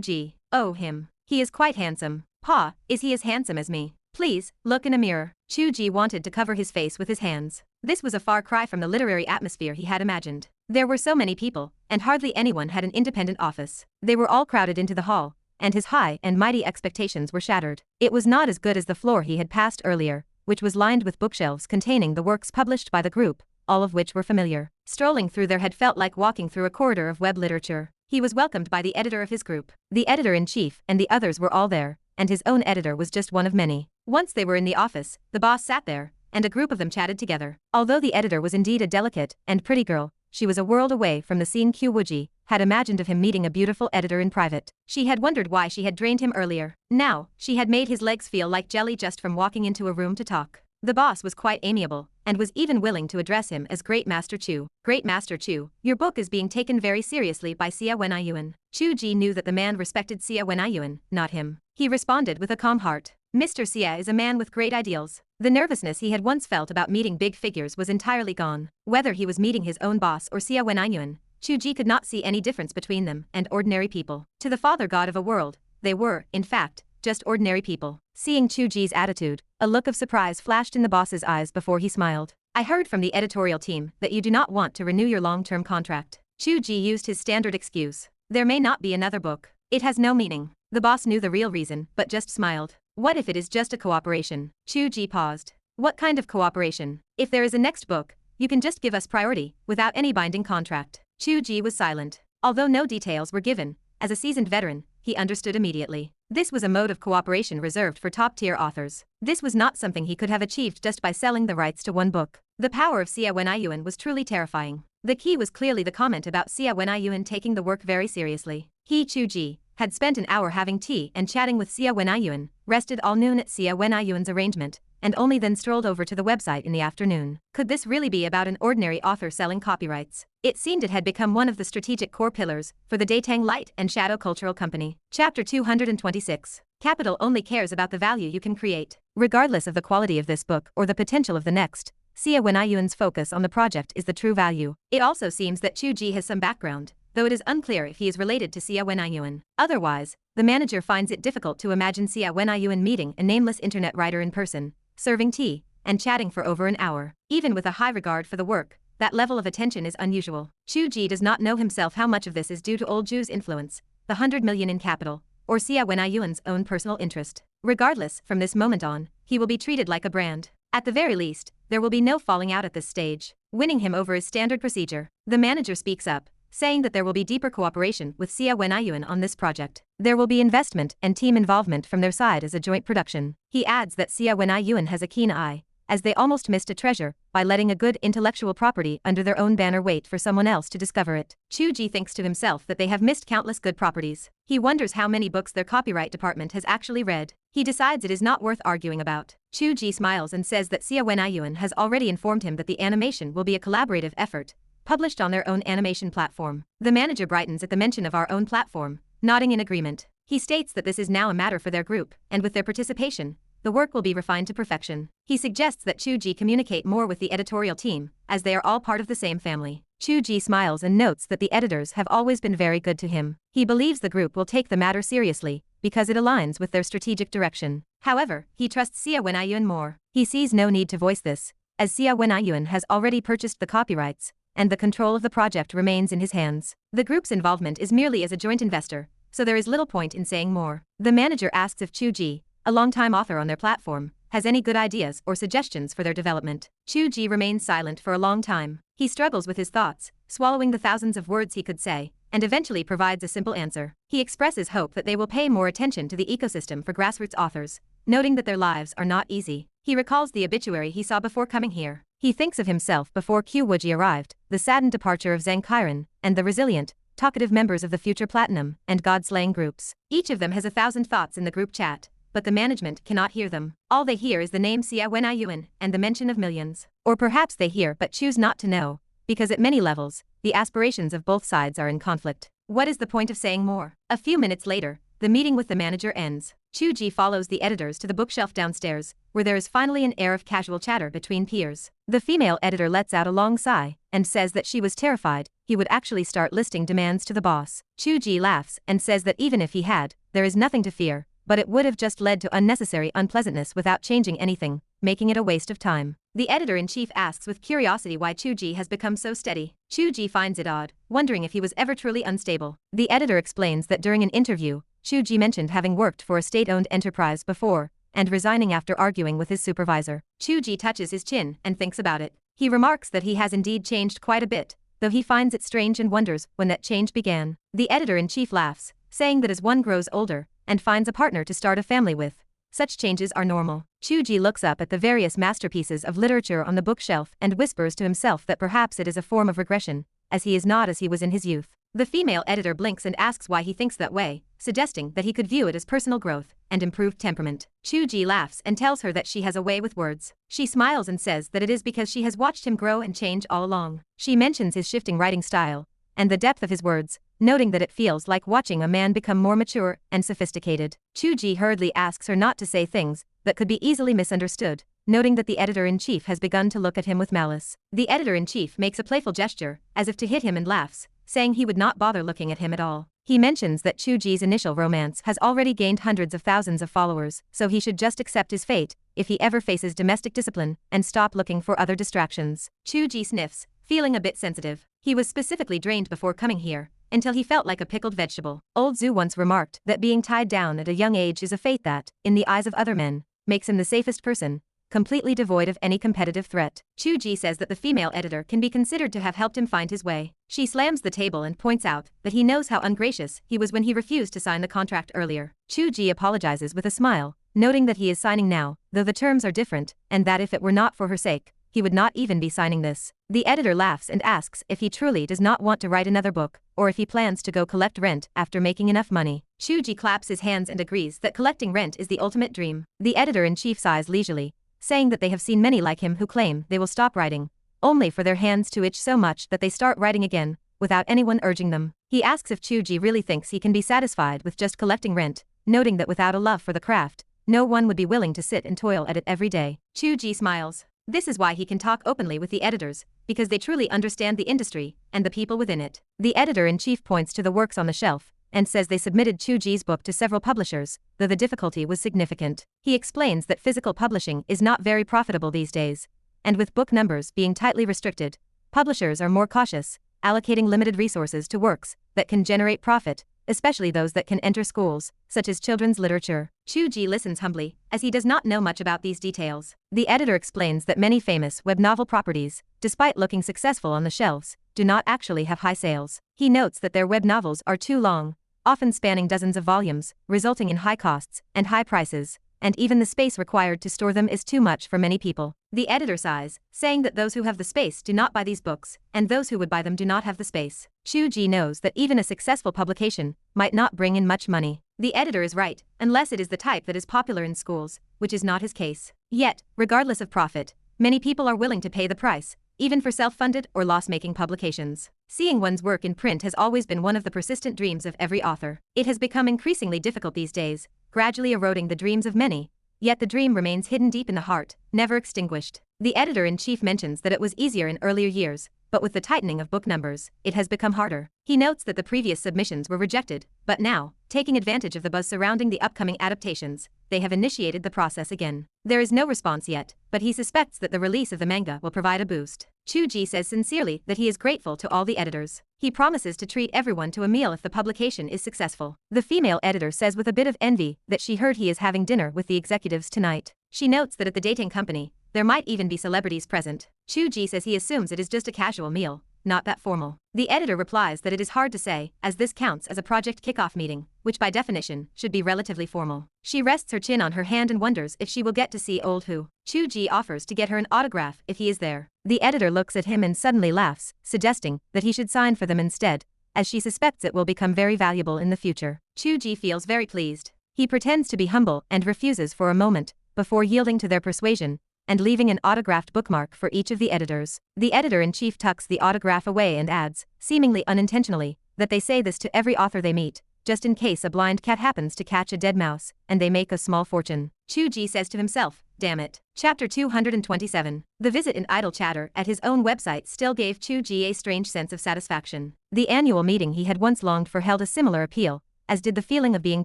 Ge. Oh, him. He is quite handsome. Pa, is he as handsome as me? Please, look in a mirror. Chu Ge wanted to cover his face with his hands. This was a far cry from the literary atmosphere he had imagined. There were so many people, and hardly anyone had an independent office. They were all crowded into the hall, and his high and mighty expectations were shattered. It was not as good as the floor he had passed earlier, which was lined with bookshelves containing the works published by the group, all of which were familiar. Strolling through there had felt like walking through a corridor of web literature. He was welcomed by the editor of his group. The editor-in-chief and the others were all there, and his own editor was just one of many. Once they were in the office, the boss sat there, and a group of them chatted together. Although the editor was indeed a delicate and pretty girl, she was a world away from the scene Qiu Wuji had imagined of him meeting a beautiful editor in private. She had wondered why she had drained him earlier. Now, she had made his legs feel like jelly just from walking into a room to talk. The boss was quite amiable, and was even willing to address him as Great Master Chu. Great Master Chu, your book is being taken very seriously by Xia Wenyuan. Chu Ge knew that the man respected Xia Wenyuan, not him. He responded with a calm heart. Mr. Xia is a man with great ideals. The nervousness he had once felt about meeting big figures was entirely gone. Whether he was meeting his own boss or Xia Wenyuan, Chu Ge could not see any difference between them and ordinary people. To the father god of a world, they were, in fact, just ordinary people. Seeing Chu Ge's attitude, a look of surprise flashed in the boss's eyes before he smiled. I heard from the editorial team that you do not want to renew your long-term contract. Chu Ge used his standard excuse. There may not be another book. It has no meaning. The boss knew the real reason, but just smiled. What if it is just a cooperation? Chu Ge paused. What kind of cooperation? If there is a next book, you can just give us priority, without any binding contract. Chu Ge was silent. Although no details were given, as a seasoned veteran, he understood immediately. This was a mode of cooperation reserved for top-tier authors. This was not something he could have achieved just by selling the rights to one book. The power of Xia Wenyuan was truly terrifying. The key was clearly the comment about Xia Wenyuan taking the work very seriously. He, Chu Ge, had spent an hour having tea and chatting with Xia Wenyuan, rested all noon at Xia Wenyuan's arrangement, and only then strolled over to the website in the afternoon. Could this really be about an ordinary author selling copyrights? It seemed it had become one of the strategic core pillars for the Datang Light and Shadow Cultural Company. Chapter 226. Capital only cares about the value you can create. Regardless of the quality of this book or the potential of the next, Xia Wenyuan's focus on the project is the true value. It also seems that Chu Ge has some background, though it is unclear if he is related to Xia Wenyuan. Otherwise, the manager finds it difficult to imagine Xia Wenyuan meeting a nameless internet writer in person, serving tea, and chatting for over an hour. Even with a high regard for the work, that level of attention is unusual. Chu Ge does not know himself how much of this is due to old Ju's influence, the 100 million in capital, or Xia Wenyuan's own personal interest. Regardless, from this moment on, he will be treated like a brand. At the very least, there will be no falling out at this stage. Winning him over is standard procedure. The manager speaks up, saying that there will be deeper cooperation with Xia Wenyuan on this project. There will be investment and team involvement from their side as a joint production. He adds that Xia Wenyuan has a keen eye, as they almost missed a treasure by letting a good intellectual property under their own banner wait for someone else to discover it. Chu Ge thinks to himself that they have missed countless good properties. He wonders how many books their copyright department has actually read. He decides it is not worth arguing about. Chu Ge smiles and says that Xia Wenyuan has already informed him that the animation will be a collaborative effort, published on their own animation platform. The manager brightens at the mention of our own platform, nodding in agreement. He states that this is now a matter for their group, and with their participation, the work will be refined to perfection. He suggests that Chu Ge communicate more with the editorial team, as they are all part of the same family. Chu Ge smiles and notes that the editors have always been very good to him. He believes the group will take the matter seriously, because it aligns with their strategic direction. However, he trusts Xia Wenyuan more. He sees no need to voice this, as Xia Wenyuan has already purchased the copyrights, and the control of the project remains in his hands. The group's involvement is merely as a joint investor, so there is little point in saying more. The manager asks if Chu Ge, a longtime author on their platform, has any good ideas or suggestions for their development. Chu Ge remains silent for a long time. He struggles with his thoughts, swallowing the thousands of words he could say, and eventually provides a simple answer. He expresses hope that they will pay more attention to the ecosystem for grassroots authors, noting that their lives are not easy. He recalls the obituary he saw before coming here. He thinks of himself before Qiu Wuji arrived, the saddened departure of Zhang Kairan, and the resilient, talkative members of the Future Platinum and God-slaying groups. Each of them has 1,000 thoughts in the group chat, but the management cannot hear them. All they hear is the name Xia Wenyuan and the mention of millions. Or perhaps they hear but choose not to know, because at many levels, the aspirations of both sides are in conflict. What is the point of saying more? A few minutes later, the meeting with the manager ends. Chu Ge follows the editors to the bookshelf downstairs, where there is finally an air of casual chatter between peers. The female editor lets out a long sigh, and says that she was terrified he would actually start listing demands to the boss. Chu Ge laughs and says that even if he had, there is nothing to fear, but it would have just led to unnecessary unpleasantness without changing anything, making it a waste of time. The editor-in-chief asks with curiosity why Chu Ge has become so steady. Chu Ge finds it odd, wondering if he was ever truly unstable. The editor explains that during an interview, Chu Ge mentioned having worked for a state-owned enterprise before, and resigning after arguing with his supervisor. Chu Ge touches his chin and thinks about it. He remarks that he has indeed changed quite a bit, though he finds it strange and wonders when that change began. The editor-in-chief laughs, saying that as one grows older, and finds a partner to start a family with, such changes are normal. Chu Ge looks up at the various masterpieces of literature on the bookshelf and whispers to himself that perhaps it is a form of regression, as he is not as he was in his youth. The female editor blinks and asks why he thinks that way, suggesting that he could view it as personal growth and improved temperament. Chu Ge laughs and tells her that she has a way with words. She smiles and says that it is because she has watched him grow and change all along. She mentions his shifting writing style, and the depth of his words, noting that it feels like watching a man become more mature and sophisticated. Chu Ge hurriedly asks her not to say things that could be easily misunderstood, noting that the editor-in-chief has begun to look at him with malice. The editor-in-chief makes a playful gesture, as if to hit him, and laughs, saying he would not bother looking at him at all. He mentions that Chu Ge's initial romance has already gained hundreds of thousands of followers, so he should just accept his fate if he ever faces domestic discipline and stop looking for other distractions. Chu Ge sniffs, feeling a bit sensitive. He was specifically drained before coming here, until he felt like a pickled vegetable. Old Zhu once remarked that being tied down at a young age is a fate that, in the eyes of other men, makes him the safest person, completely devoid of any competitive threat. Chu Ge says that the female editor can be considered to have helped him find his way. She slams the table and points out that he knows how ungracious he was when he refused to sign the contract earlier. Chu Ge apologizes with a smile, noting that he is signing now, though the terms are different, and that if it were not for her sake, he would not even be signing this. The editor laughs and asks if he truly does not want to write another book, or if he plans to go collect rent after making enough money. Chu Ge claps his hands and agrees that collecting rent is the ultimate dream. The editor-in-chief sighs leisurely, saying that they have seen many like him who claim they will stop writing, only for their hands to itch so much that they start writing again, without anyone urging them. He asks if Chu Ge really thinks he can be satisfied with just collecting rent, noting that without a love for the craft, no one would be willing to sit and toil at it every day. Chu Ge smiles. This is why he can talk openly with the editors, because they truly understand the industry and the people within it. The editor-in-chief points to the works on the shelf and says they submitted Chu Ge's book to several publishers, though the difficulty was significant. He explains that physical publishing is not very profitable these days, and with book numbers being tightly restricted, publishers are more cautious, allocating limited resources to works that can generate profit, especially those that can enter schools, such as children's literature. Chu Ge listens humbly, as he does not know much about these details. The editor explains that many famous web novel properties, despite looking successful on the shelves, do not actually have high sales. He notes that their web novels are too long, often spanning dozens of volumes, resulting in high costs and high prices, and even the space required to store them is too much for many people. The editor sighs, saying that those who have the space do not buy these books, and those who would buy them do not have the space. Chu Ge knows that even a successful publication might not bring in much money. The editor is right, unless it is the type that is popular in schools, which is not his case. Yet, regardless of profit, many people are willing to pay the price, even for self-funded or loss-making publications. Seeing one's work in print has always been one of the persistent dreams of every author. It has become increasingly difficult these days, gradually eroding the dreams of many, yet the dream remains hidden deep in the heart, never extinguished. The editor-in-chief mentions that it was easier in earlier years, but with the tightening of book numbers, it has become harder. He notes that the previous submissions were rejected, but now, taking advantage of the buzz surrounding the upcoming adaptations, they have initiated the process again. There is no response yet, but he suspects that the release of the manga will provide a boost. Chu Ge says sincerely that he is grateful to all the editors. He promises to treat everyone to a meal if the publication is successful. The female editor says with a bit of envy that she heard he is having dinner with the executives tonight. She notes that at the dating company, there might even be celebrities present. Chu Ge says he assumes it is just a casual meal, not that formal. The editor replies that it is hard to say, as this counts as a project kickoff meeting, which by definition should be relatively formal. She rests her chin on her hand and wonders if she will get to see old Hu. Chu Ge offers to get her an autograph if he is there. The editor looks at him and suddenly laughs, suggesting that he should sign for them instead, as she suspects it will become very valuable in the future. Chu Ge feels very pleased. He pretends to be humble and refuses for a moment, before yielding to their persuasion and leaving an autographed bookmark for each of the editors. The editor-in-chief tucks the autograph away and adds, seemingly unintentionally, that they say this to every author they meet, just in case a blind cat happens to catch a dead mouse, and they make a small fortune. Chu Ge says to himself, damn it. Chapter 227. The visit and idle chatter at his own website still gave Chu Ge a strange sense of satisfaction. The annual meeting he had once longed for held a similar appeal, as did the feeling of being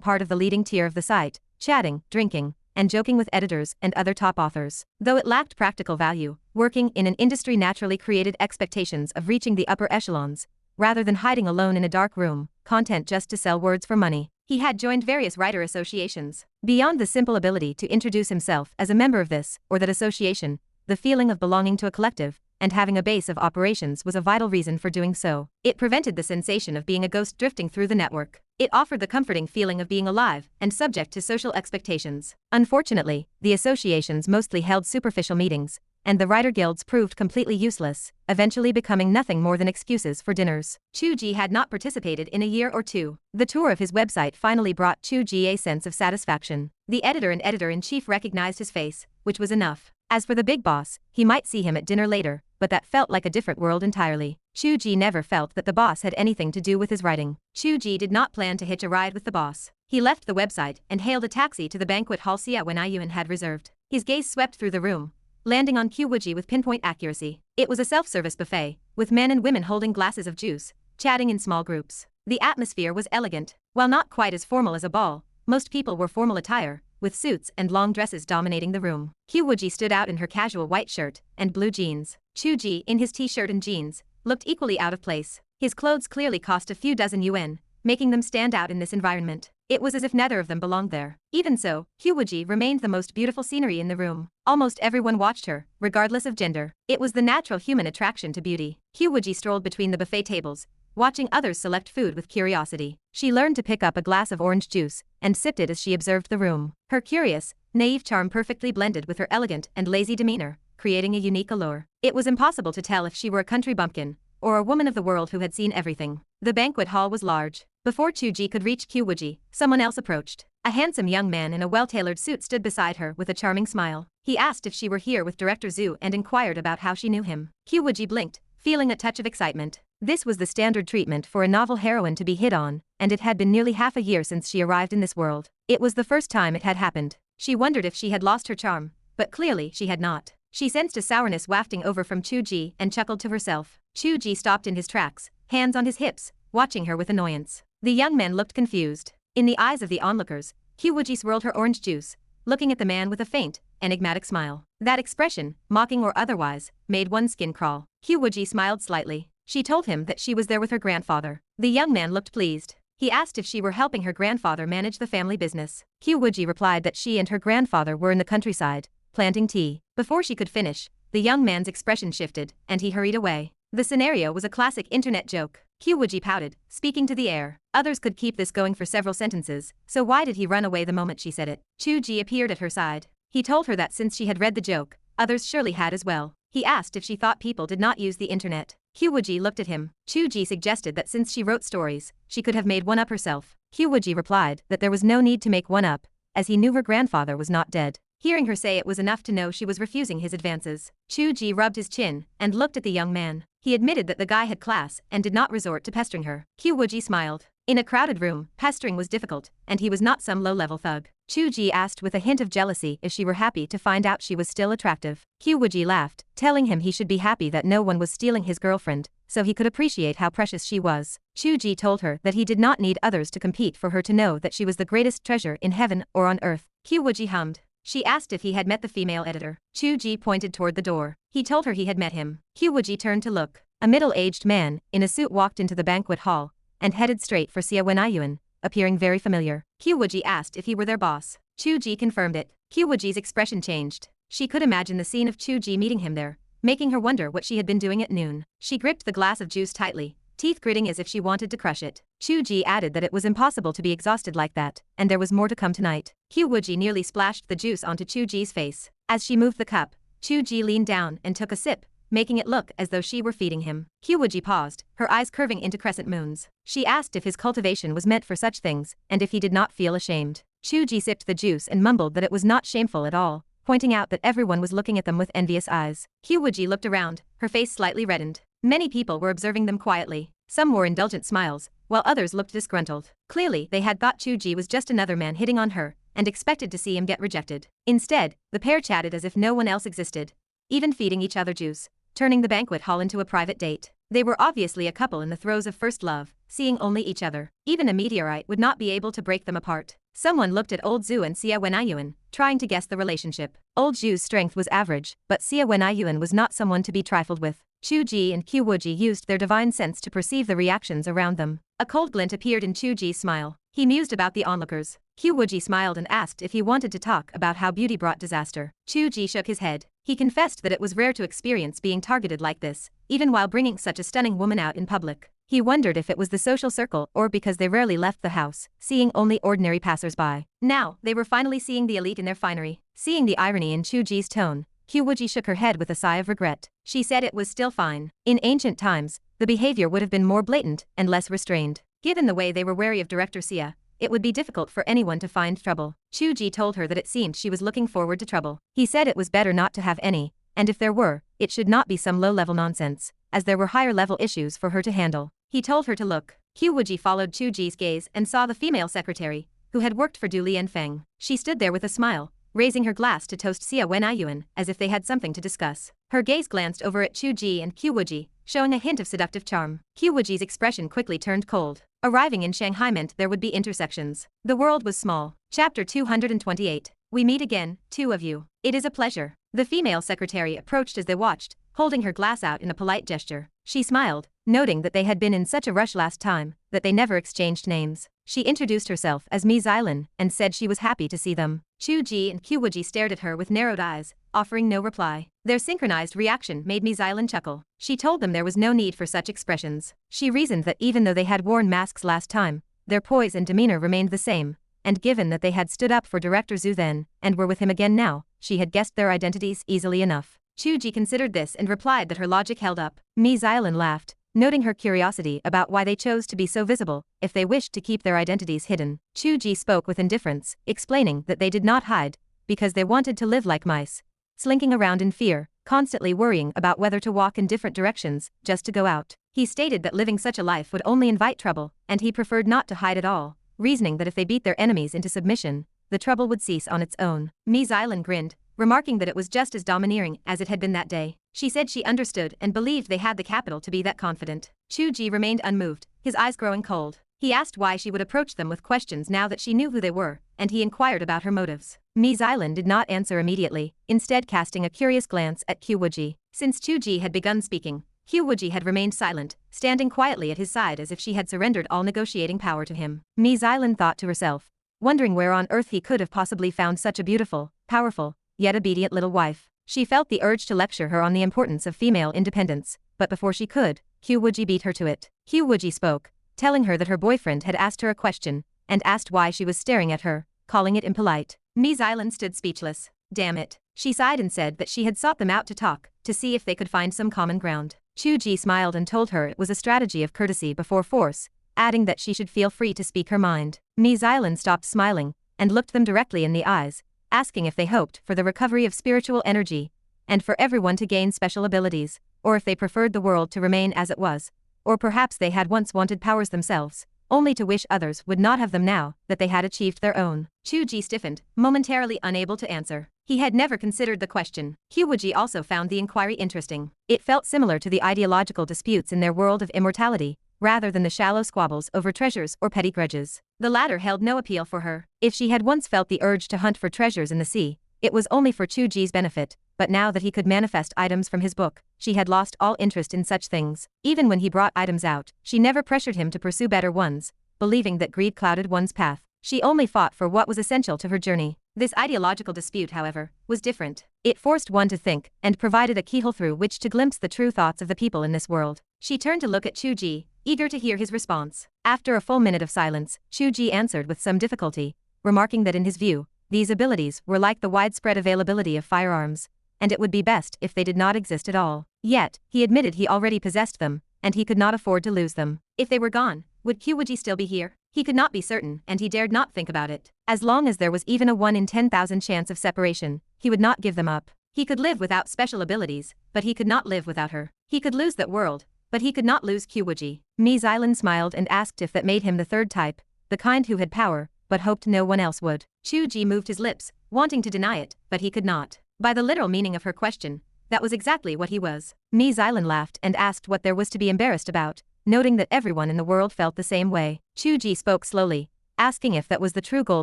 part of the leading tier of the site, chatting, drinking, and joking with editors and other top authors. Though it lacked practical value, working in an industry naturally created expectations of reaching the upper echelons, rather than hiding alone in a dark room, content just to sell words for money. He had joined various writer associations. Beyond the simple ability to introduce himself as a member of this or that association, the feeling of belonging to a collective and having a base of operations was a vital reason for doing so. It prevented the sensation of being a ghost drifting through the network. It offered the comforting feeling of being alive and subject to social expectations. Unfortunately, the associations mostly held superficial meetings, and the writer guilds proved completely useless, eventually becoming nothing more than excuses for dinners. Chu Ge had not participated in a year or two. The tour of his website finally brought Chu Ge a sense of satisfaction. The editor and editor-in-chief recognized his face, which was enough. As for the big boss, he might see him at dinner later, but that felt like a different world entirely. Chu Ge never felt that the boss had anything to do with his writing. Chu Ge did not plan to hitch a ride with the boss. He left the website and hailed a taxi to the banquet hall Xia Wenyuan had reserved. His gaze swept through the room, landing on Qiu Wuji with pinpoint accuracy. It was a self-service buffet, with men and women holding glasses of juice, chatting in small groups. The atmosphere was elegant. While not quite as formal as a ball, most people wore formal attire, with suits and long dresses dominating the room. Qiu Wuji stood out in her casual white shirt and blue jeans. Chu Ge, in his t-shirt and jeans, looked equally out of place. His clothes clearly cost a few dozen yuan, making them stand out in this environment. It was as if neither of them belonged there. Even so, Qiu Wuji remained the most beautiful scenery in the room. Almost everyone watched her, regardless of gender. It was the natural human attraction to beauty. Qiu Wuji strolled between the buffet tables, watching others select food with curiosity. She learned to pick up a glass of orange juice and sipped it as she observed the room. Her curious, naive charm perfectly blended with her elegant and lazy demeanor, creating a unique allure. It was impossible to tell if she were a country bumpkin or a woman of the world who had seen everything. The banquet hall was large. Before Chu Ge could reach Qiu Wuji, someone else approached. A handsome young man in a well-tailored suit stood beside her with a charming smile. He asked if she were here with Director Zhu and inquired about how she knew him. Qiu Wuji blinked, feeling a touch of excitement. This was the standard treatment for a novel heroine to be hit on, and it had been nearly half a year since she arrived in this world. It was the first time it had happened. She wondered if she had lost her charm, but clearly she had not. She sensed a sourness wafting over from Chu Ge and chuckled to herself. Chu Ge stopped in his tracks, hands on his hips, watching her with annoyance. The young man looked confused. In the eyes of the onlookers, Qiu Wuji swirled her orange juice, looking at the man with a faint, enigmatic smile. That expression, mocking or otherwise, made one's skin crawl. Qiu Wuji smiled slightly. She told him that she was there with her grandfather. The young man looked pleased. He asked if she were helping her grandfather manage the family business. Qiu Wuji replied that she and her grandfather were in the countryside, planting tea. Before she could finish, the young man's expression shifted, and he hurried away. The scenario was a classic internet joke. Qiu Wuji pouted, speaking to the air. Others could keep this going for several sentences, so why did he run away the moment she said it? Chu Ge appeared at her side. He told her that since she had read the joke, others surely had as well. He asked if she thought people did not use the internet. Qiu Wuji looked at him. Chu Ge suggested that since she wrote stories, she could have made one up herself. Qiu Wuji replied that there was no need to make one up, as he knew her grandfather was not dead. Hearing her say it was enough to know she was refusing his advances, Chu Ge rubbed his chin and looked at the young man. He admitted that the guy had class and did not resort to pestering her. Qiu Wuji smiled. In a crowded room, pestering was difficult, and he was not some low-level thug. Chu Ge asked with a hint of jealousy if she were happy to find out she was still attractive. Qiu Wuji laughed, telling him he should be happy that no one was stealing his girlfriend, so he could appreciate how precious she was. Chu Ge told her that he did not need others to compete for her to know that she was the greatest treasure in heaven or on earth. Qiu Wuji hummed. She asked if he had met the female editor. Chu Ge pointed toward the door. He told her he had met him. Qiu Wuji turned to look. A middle-aged man, in a suit walked into the banquet hall, and headed straight for Xia Wenyuan, appearing very familiar. Qiu Wuji asked if he were their boss. Chu Ge confirmed it. Qiu Wuji's expression changed. She could imagine the scene of Chu Ge meeting him there, making her wonder what she had been doing at noon. She gripped the glass of juice tightly, teeth gritting as if she wanted to crush it. Chu Ge added that it was impossible to be exhausted like that, and there was more to come tonight. Qiu Wuji nearly splashed the juice onto Chu Ge's face. As she moved the cup, Chu Ge leaned down and took a sip, making it look as though she were feeding him. Qiu Wuji paused, her eyes curving into crescent moons. She asked if his cultivation was meant for such things, and if he did not feel ashamed. Chu Ge sipped the juice and mumbled that it was not shameful at all, pointing out that everyone was looking at them with envious eyes. Qiu Wuji looked around, her face slightly reddened. Many people were observing them quietly. Some wore indulgent smiles, while others looked disgruntled. Clearly, they had thought Chu Ge was just another man hitting on her, and expected to see him get rejected. Instead, the pair chatted as if no one else existed, even feeding each other juice, turning the banquet hall into a private date. They were obviously a couple in the throes of first love, seeing only each other. Even a meteorite would not be able to break them apart. Someone looked at old Zhu and Xia Wenyuan, trying to guess the relationship. Old Zhu's strength was average, but Xia Wenyuan was not someone to be trifled with. Chu Ge and Qiu Wuji used their divine sense to perceive the reactions around them. A cold glint appeared in Chu Ge's smile. He mused about the onlookers. Qiu Wuji smiled and asked if he wanted to talk about how beauty brought disaster. Chu Ge shook his head. He confessed that it was rare to experience being targeted like this, even while bringing such a stunning woman out in public. He wondered if it was the social circle or because they rarely left the house, seeing only ordinary passers-by. Now, they were finally seeing the elite in their finery. Seeing the irony in Chu Ge's tone, Qiu Wuji shook her head with a sigh of regret. She said it was still fine. In ancient times, the behavior would have been more blatant and less restrained. Given the way they were wary of Director Xia, it would be difficult for anyone to find trouble. Chu Ge told her that it seemed she was looking forward to trouble. He said it was better not to have any, and if there were, it should not be some low-level nonsense, as there were higher-level issues for her to handle. He told her to look. Qiu Wuji followed Chu Ge's gaze and saw the female secretary, who had worked for Du Lianfeng. She stood there with a smile, raising her glass to toast Xia Wenyuan as if they had something to discuss. Her gaze glanced over at Chu Ge and Qiu Wuji, showing a hint of seductive charm. Qiu Wuji's expression quickly turned cold. Arriving in Shanghai meant there would be intersections. The world was small. Chapter 228. We meet again, two of you. It is a pleasure. The female secretary approached as they watched, holding her glass out in a polite gesture. She smiled, noting that they had been in such a rush last time that they never exchanged names. She introduced herself as Mi Xylan and said she was happy to see them. Chu Ge and Qiu Wuji stared at her with narrowed eyes, offering no reply. Their synchronized reaction made Mi Xylan chuckle. She told them there was no need for such expressions. She reasoned that even though they had worn masks last time, their poise and demeanor remained the same, and given that they had stood up for Director Zhu then, and were with him again now, she had guessed their identities easily enough. Chu Ge considered this and replied that her logic held up. Mi Xylan laughed, noting her curiosity about why they chose to be so visible if they wished to keep their identities hidden. Chu Ge spoke with indifference, explaining that they did not hide because they wanted to live like mice, slinking around in fear, constantly worrying about whether to walk in different directions just to go out. He stated that living such a life would only invite trouble, and he preferred not to hide at all, reasoning that if they beat their enemies into submission, the trouble would cease on its own. Mi Xylan grinned, remarking that it was just as domineering as it had been that day. She said she understood and believed they had the capital to be that confident. Chu Ge remained unmoved, his eyes growing cold. He asked why she would approach them with questions now that she knew who they were, and he inquired about her motives. Mi Xylan did not answer immediately, instead casting a curious glance at Qiu Wuji. Since Chu Ge had begun speaking, Qiu Wuji had remained silent, standing quietly at his side as if she had surrendered all negotiating power to him. Mi Xylan thought to herself, wondering where on earth he could have possibly found such a beautiful, powerful, yet obedient little wife. She felt the urge to lecture her on the importance of female independence, but before she could, Qiu Wuji beat her to it. Qiu Wuji spoke, telling her that her boyfriend had asked her a question, and asked why she was staring at her, calling it impolite. Mi Xylan stood speechless. Damn it. She sighed and said that she had sought them out to talk, to see if they could find some common ground. Chu Ge smiled and told her it was a strategy of courtesy before force, adding that she should feel free to speak her mind. Mi Xylan stopped smiling, and looked them directly in the eyes, asking if they hoped for the recovery of spiritual energy, and for everyone to gain special abilities, or if they preferred the world to remain as it was, or perhaps they had once wanted powers themselves, only to wish others would not have them now that they had achieved their own. Chu Ge stiffened, momentarily unable to answer. He had never considered the question. Qiu Wuji also found the inquiry interesting. It felt similar to the ideological disputes in their world of immortality, rather than the shallow squabbles over treasures or petty grudges. The latter held no appeal for her. If she had once felt the urge to hunt for treasures in the sea, it was only for Chu Ge's benefit, but now that he could manifest items from his book, she had lost all interest in such things. Even when he brought items out, she never pressured him to pursue better ones, believing that greed clouded one's path. She only fought for what was essential to her journey. This ideological dispute, however, was different. It forced one to think, and provided a keyhole through which to glimpse the true thoughts of the people in this world. She turned to look at Chu Ge, eager to hear his response. After a full minute of silence, Chu Ge answered with some difficulty, remarking that in his view, these abilities were like the widespread availability of firearms, and it would be best if they did not exist at all. Yet, he admitted he already possessed them, and he could not afford to lose them. If they were gone, would Qiu Wuji still be here? He could not be certain, and he dared not think about it. As long as there was even a 1 in 10,000 chance of separation, he would not give them up. He could live without special abilities, but he could not live without her. He could lose that world, but he could not lose Qiu Wuji. Mi Xylan smiled and asked if that made him the third type, the kind who had power, but hoped no one else would. Chu Ge moved his lips, wanting to deny it, but he could not. By the literal meaning of her question, that was exactly what he was. Mi Xylan laughed and asked what there was to be embarrassed about, noting that everyone in the world felt the same way. Chu Ge spoke slowly, asking if that was the true goal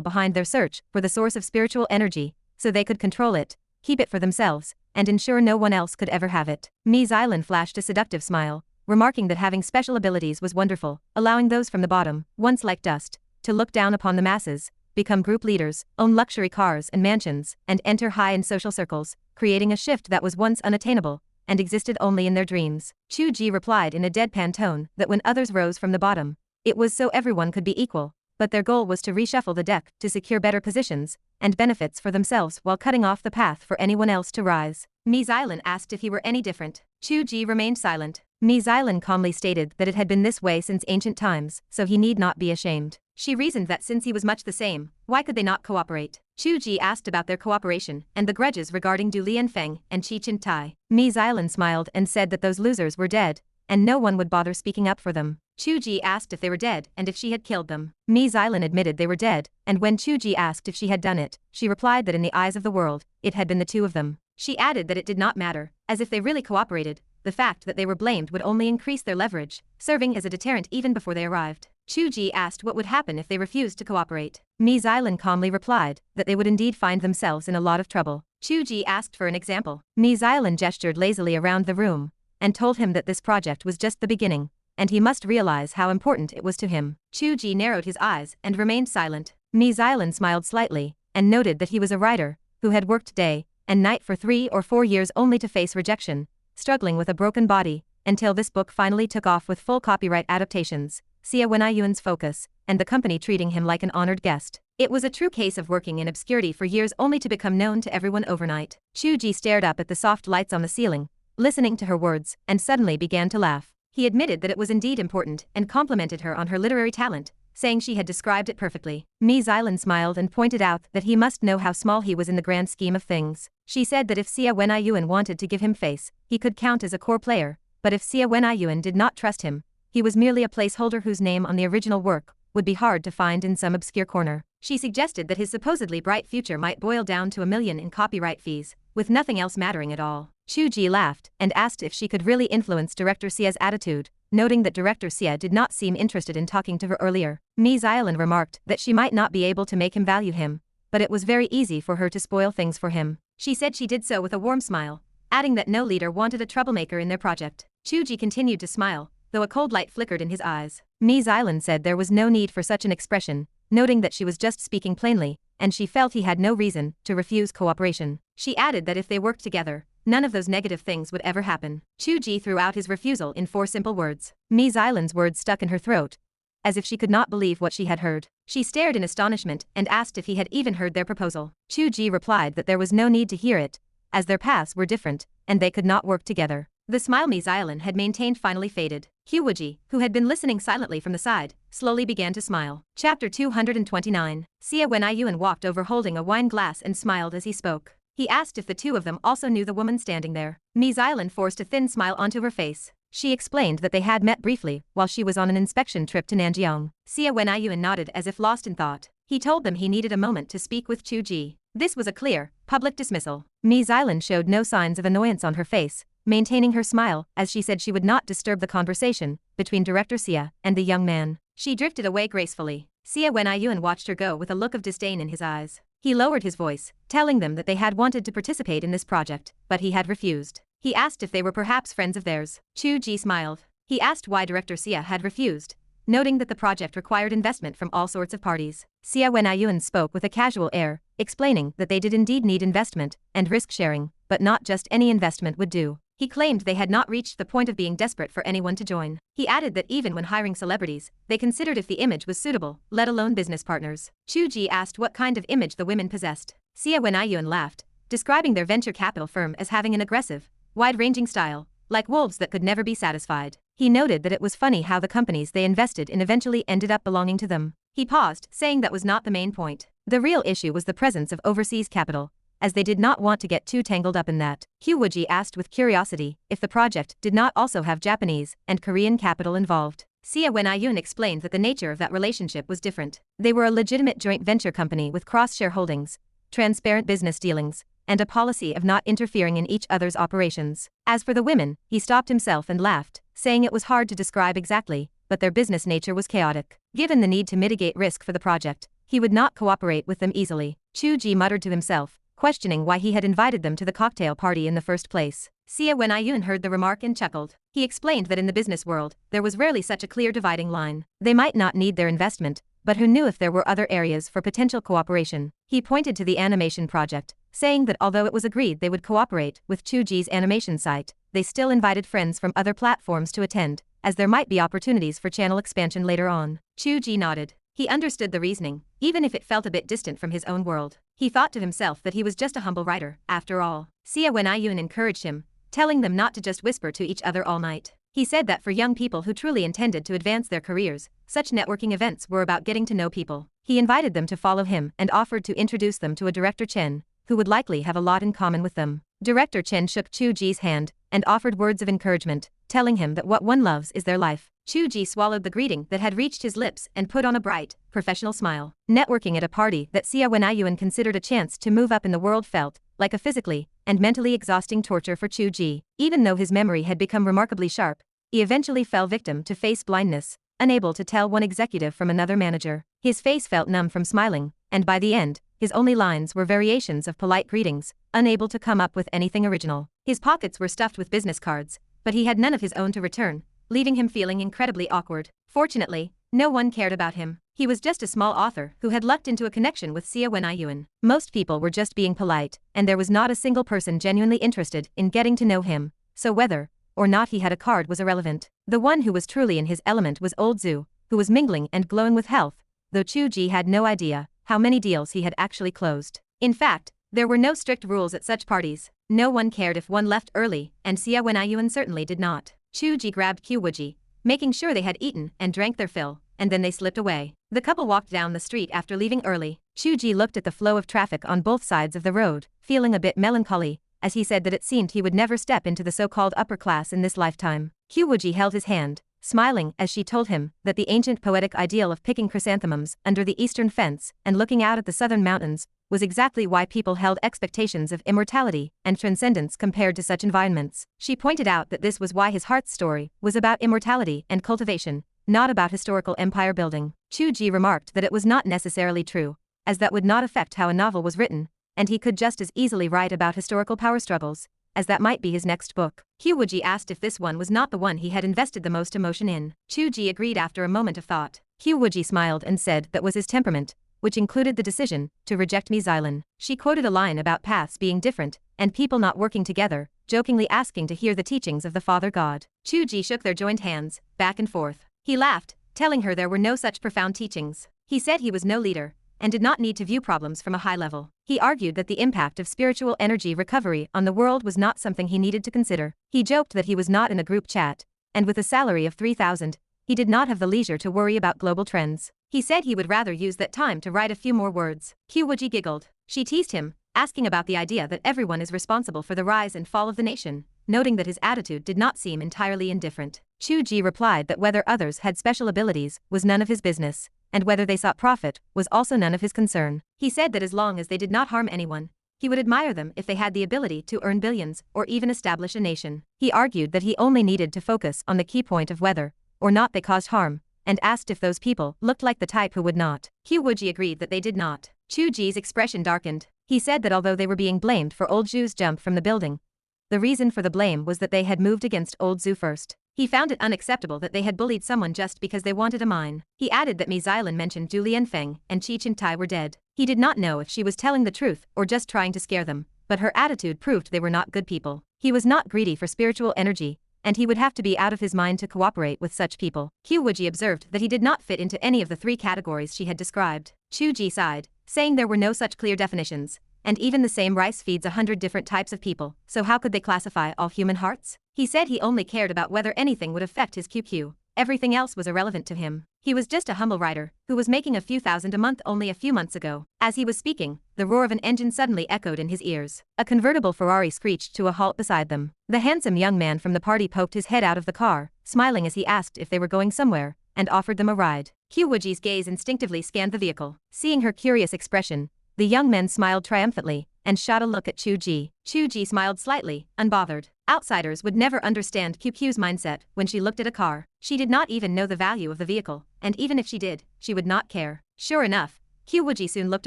behind their search for the source of spiritual energy, so they could control it, keep it for themselves, and ensure no one else could ever have it. Mi Xylan flashed a seductive smile, remarking that having special abilities was wonderful, allowing those from the bottom, once like dust, to look down upon the masses, become group leaders, own luxury cars and mansions, and enter high in social circles, creating a shift that was once unattainable, and existed only in their dreams. Chu Ge replied in a deadpan tone that when others rose from the bottom, it was so everyone could be equal, but their goal was to reshuffle the deck to secure better positions and benefits for themselves while cutting off the path for anyone else to rise. Mi Xylan asked if he were any different. Chu Ge remained silent. Mi Xylan calmly stated that it had been this way since ancient times, so he need not be ashamed. She reasoned that since he was much the same, why could they not cooperate? Chu Ge asked about their cooperation and the grudges regarding Du Lianfeng and Qi Qintai. Mi Xylan smiled and said that those losers were dead, and no one would bother speaking up for them. Chu Ge asked if they were dead and if she had killed them. Mi Xylan admitted they were dead, and when Chu Ge asked if she had done it, she replied that in the eyes of the world, it had been the two of them. She added that it did not matter, as if they really cooperated, the fact that they were blamed would only increase their leverage, serving as a deterrent even before they arrived. Chu Ge asked what would happen if they refused to cooperate. Mi Xylan calmly replied that they would indeed find themselves in a lot of trouble. Chu Ge asked for an example. Ms. Island gestured lazily around the room and told him that this project was just the beginning, and he must realize how important it was to him. Chu Ge narrowed his eyes and remained silent. Ms. Island smiled slightly and noted that he was a writer who had worked day and night for 3 or 4 years only to face rejection, struggling with a broken body, until this book finally took off with full copyright adaptations, Xia Wenyuan's focus, and the company treating him like an honored guest. It was a true case of working in obscurity for years only to become known to everyone overnight. Chu Ge stared up at the soft lights on the ceiling, listening to her words, and suddenly began to laugh. He admitted that it was indeed important and complimented her on her literary talent, saying she had described it perfectly. Ms. Island smiled and pointed out that he must know how small he was in the grand scheme of things. She said that if Xia Wenyuan wanted to give him face, he could count as a core player, but if Xia Wenyuan did not trust him, he was merely a placeholder whose name on the original work would be hard to find in some obscure corner. She suggested that his supposedly bright future might boil down to $1 million in copyright fees, with nothing else mattering at all. Chu Ge laughed and asked if she could really influence Director Xia's attitude, noting that Director Xia did not seem interested in talking to her earlier. Ms. Island remarked that she might not be able to make him value him, but it was very easy for her to spoil things for him. She said she did so with a warm smile, adding that no leader wanted a troublemaker in their project. Chu Ge continued to smile, though a cold light flickered in his eyes. Ms. Island said there was no need for such an expression, noting that she was just speaking plainly, and she felt he had no reason to refuse cooperation. She added that if they worked together, none of those negative things would ever happen. Chu Ge threw out his refusal in 4 simple words. Ms. Island's words stuck in her throat, as if she could not believe what she had heard. She stared in astonishment and asked if he had even heard their proposal. Chu Ge replied that there was no need to hear it, as their paths were different, and they could not work together. The smile Ms. Island had maintained finally faded. Qiu Wuji, who had been listening silently from the side, slowly began to smile. Chapter 229. Xia Wenyuan walked over holding a wine glass and smiled as he spoke. He asked if the two of them also knew the woman standing there. Ms. Island forced a thin smile onto her face. She explained that they had met briefly while she was on an inspection trip to Nanjiang. Xia Wenyuan nodded as if lost in thought. He told them he needed a moment to speak with Chu Ge. This was a clear, public dismissal. Ms. Island showed no signs of annoyance on her face, maintaining her smile as she said she would not disturb the conversation between Director Xia and the young man. She drifted away gracefully. Xia Wenyuan watched her go with a look of disdain in his eyes. He lowered his voice, telling them that they had wanted to participate in this project, but he had refused. He asked if they were perhaps friends of theirs. Chu Ge smiled. He asked why Director Xia had refused, noting that the project required investment from all sorts of parties. Xia Wenyuan spoke with a casual air, explaining that they did indeed need investment and risk sharing, but not just any investment would do. He claimed they had not reached the point of being desperate for anyone to join. He added that even when hiring celebrities, they considered if the image was suitable, let alone business partners. Chu Ge asked what kind of image the women possessed. Xia Wenyuan laughed, describing their venture capital firm as having an aggressive, wide-ranging style, like wolves that could never be satisfied. He noted that it was funny how the companies they invested in eventually ended up belonging to them. He paused, saying that was not the main point. The real issue was the presence of overseas capital, as they did not want to get too tangled up in that. Qiu Wuji asked with curiosity if the project did not also have Japanese and Korean capital involved. Xia Wenyuan explained that the nature of that relationship was different. They were a legitimate joint venture company with cross-shareholdings, transparent business dealings, and a policy of not interfering in each other's operations. As for the women, he stopped himself and laughed, saying it was hard to describe exactly, but their business nature was chaotic. Given the need to mitigate risk for the project, he would not cooperate with them easily. Chu Ge muttered to himself, questioning why he had invited them to the cocktail party in the first place. Xia Wenyuan heard the remark and chuckled. He explained that in the business world, there was rarely such a clear dividing line. They might not need their investment, but who knew if there were other areas for potential cooperation. He pointed to the animation project, saying that although it was agreed they would cooperate with Chu Ge's animation site, they still invited friends from other platforms to attend, as there might be opportunities for channel expansion later on. Chu Ge nodded. He understood the reasoning, even if it felt a bit distant from his own world. He thought to himself that he was just a humble writer, after all. Xia Wenyuan encouraged him, telling them not to just whisper to each other all night. He said that for young people who truly intended to advance their careers, such networking events were about getting to know people. He invited them to follow him and offered to introduce them to a Director Chen, who would likely have a lot in common with them. Director Chen shook Chu Ge's hand and offered words of encouragement, telling him that what one loves is their life. Chu Ge swallowed the greeting that had reached his lips and put on a bright, professional smile. Networking at a party that Xia Wenyuan considered a chance to move up in the world felt like a physically and mentally exhausting torture for Chu Ge. Even though his memory had become remarkably sharp, he eventually fell victim to face blindness, unable to tell one executive from another manager. His face felt numb from smiling, and by the end, his only lines were variations of polite greetings, unable to come up with anything original. His pockets were stuffed with business cards, but he had none of his own to return, leaving him feeling incredibly awkward. Fortunately, no one cared about him. He was just a small author who had lucked into a connection with Qiu Wuji. Most people were just being polite, and there was not a single person genuinely interested in getting to know him, so whether or not he had a card was irrelevant. The one who was truly in his element was old Zhu, who was mingling and glowing with health, though Chu Ge had no idea how many deals he had actually closed. In fact, there were no strict rules at such parties. No one cared if one left early, and Qiu Wuji certainly did not. Chu Ge grabbed Qiu Wuji, making sure they had eaten and drank their fill, and then they slipped away. The couple walked down the street after leaving early. Chu Ge looked at the flow of traffic on both sides of the road, feeling a bit melancholy, as he said that it seemed he would never step into the so-called upper class in this lifetime. Qiu Wuji held his hand, smiling as she told him that the ancient poetic ideal of picking chrysanthemums under the eastern fence and looking out at the southern mountains was exactly why people held expectations of immortality and transcendence compared to such environments. She pointed out that this was why his heart's story was about immortality and cultivation, not about historical empire building. Chu Ge remarked that it was not necessarily true, as that would not affect how a novel was written, and he could just as easily write about historical power struggles, as that might be his next book. Qiu Wuji asked if this one was not the one he had invested the most emotion in. Chu Ge agreed after a moment of thought. Qiu Wuji smiled and said that was his temperament, which included the decision to reject Mi Xylan. She quoted a line about paths being different, and people not working together, jokingly asking to hear the teachings of the Father God. Chu Ge shook their joined hands, back and forth. He laughed, telling her there were no such profound teachings. He said he was no leader, and did not need to view problems from a high level. He argued that the impact of spiritual energy recovery on the world was not something he needed to consider. He joked that he was not in a group chat, and with a salary of 3,000, he did not have the leisure to worry about global trends. He said he would rather use that time to write a few more words. Qiu Wuji giggled. She teased him, asking about the idea that everyone is responsible for the rise and fall of the nation, noting that his attitude did not seem entirely indifferent. Chu Ge replied that whether others had special abilities was none of his business, and whether they sought profit was also none of his concern. He said that as long as they did not harm anyone, he would admire them if they had the ability to earn billions or even establish a nation. He argued that he only needed to focus on the key point of whether or not they caused harm, and asked if those people looked like the type who would not. Qiu Wuji agreed that they did not. Chu Ge's expression darkened. He said that although they were being blamed for old Zhu's jump from the building, the reason for the blame was that they had moved against old Zhu first. He found it unacceptable that they had bullied someone just because they wanted a mine. He added that Mi Xylan mentioned Zhu Lianfeng and Qi Qingtai were dead. He did not know if she was telling the truth or just trying to scare them, but her attitude proved they were not good people. He was not greedy for spiritual energy, and he would have to be out of his mind to cooperate with such people. Qiu Wuji observed that he did not fit into any of the three categories she had described. Chu Ge sighed, saying there were no such clear definitions, and even the same rice feeds 100 different types of people, so how could they classify all human hearts? He said he only cared about whether anything would affect his QQ. Everything else was irrelevant to him. He was just a humble writer who was making a few thousand a month only a few months ago. As he was speaking, the roar of an engine suddenly echoed in his ears. A convertible Ferrari screeched to a halt beside them. The handsome young man from the party poked his head out of the car, smiling as he asked if they were going somewhere, and offered them a ride. Qiu Wuji's gaze instinctively scanned the vehicle. Seeing her curious expression, the young man smiled triumphantly and shot a look at Chu Ge. Chu Ge smiled slightly, unbothered. Outsiders would never understand QQ's mindset when she looked at a car. She did not even know the value of the vehicle, and even if she did, she would not care. Sure enough, Qiu Wuji soon looked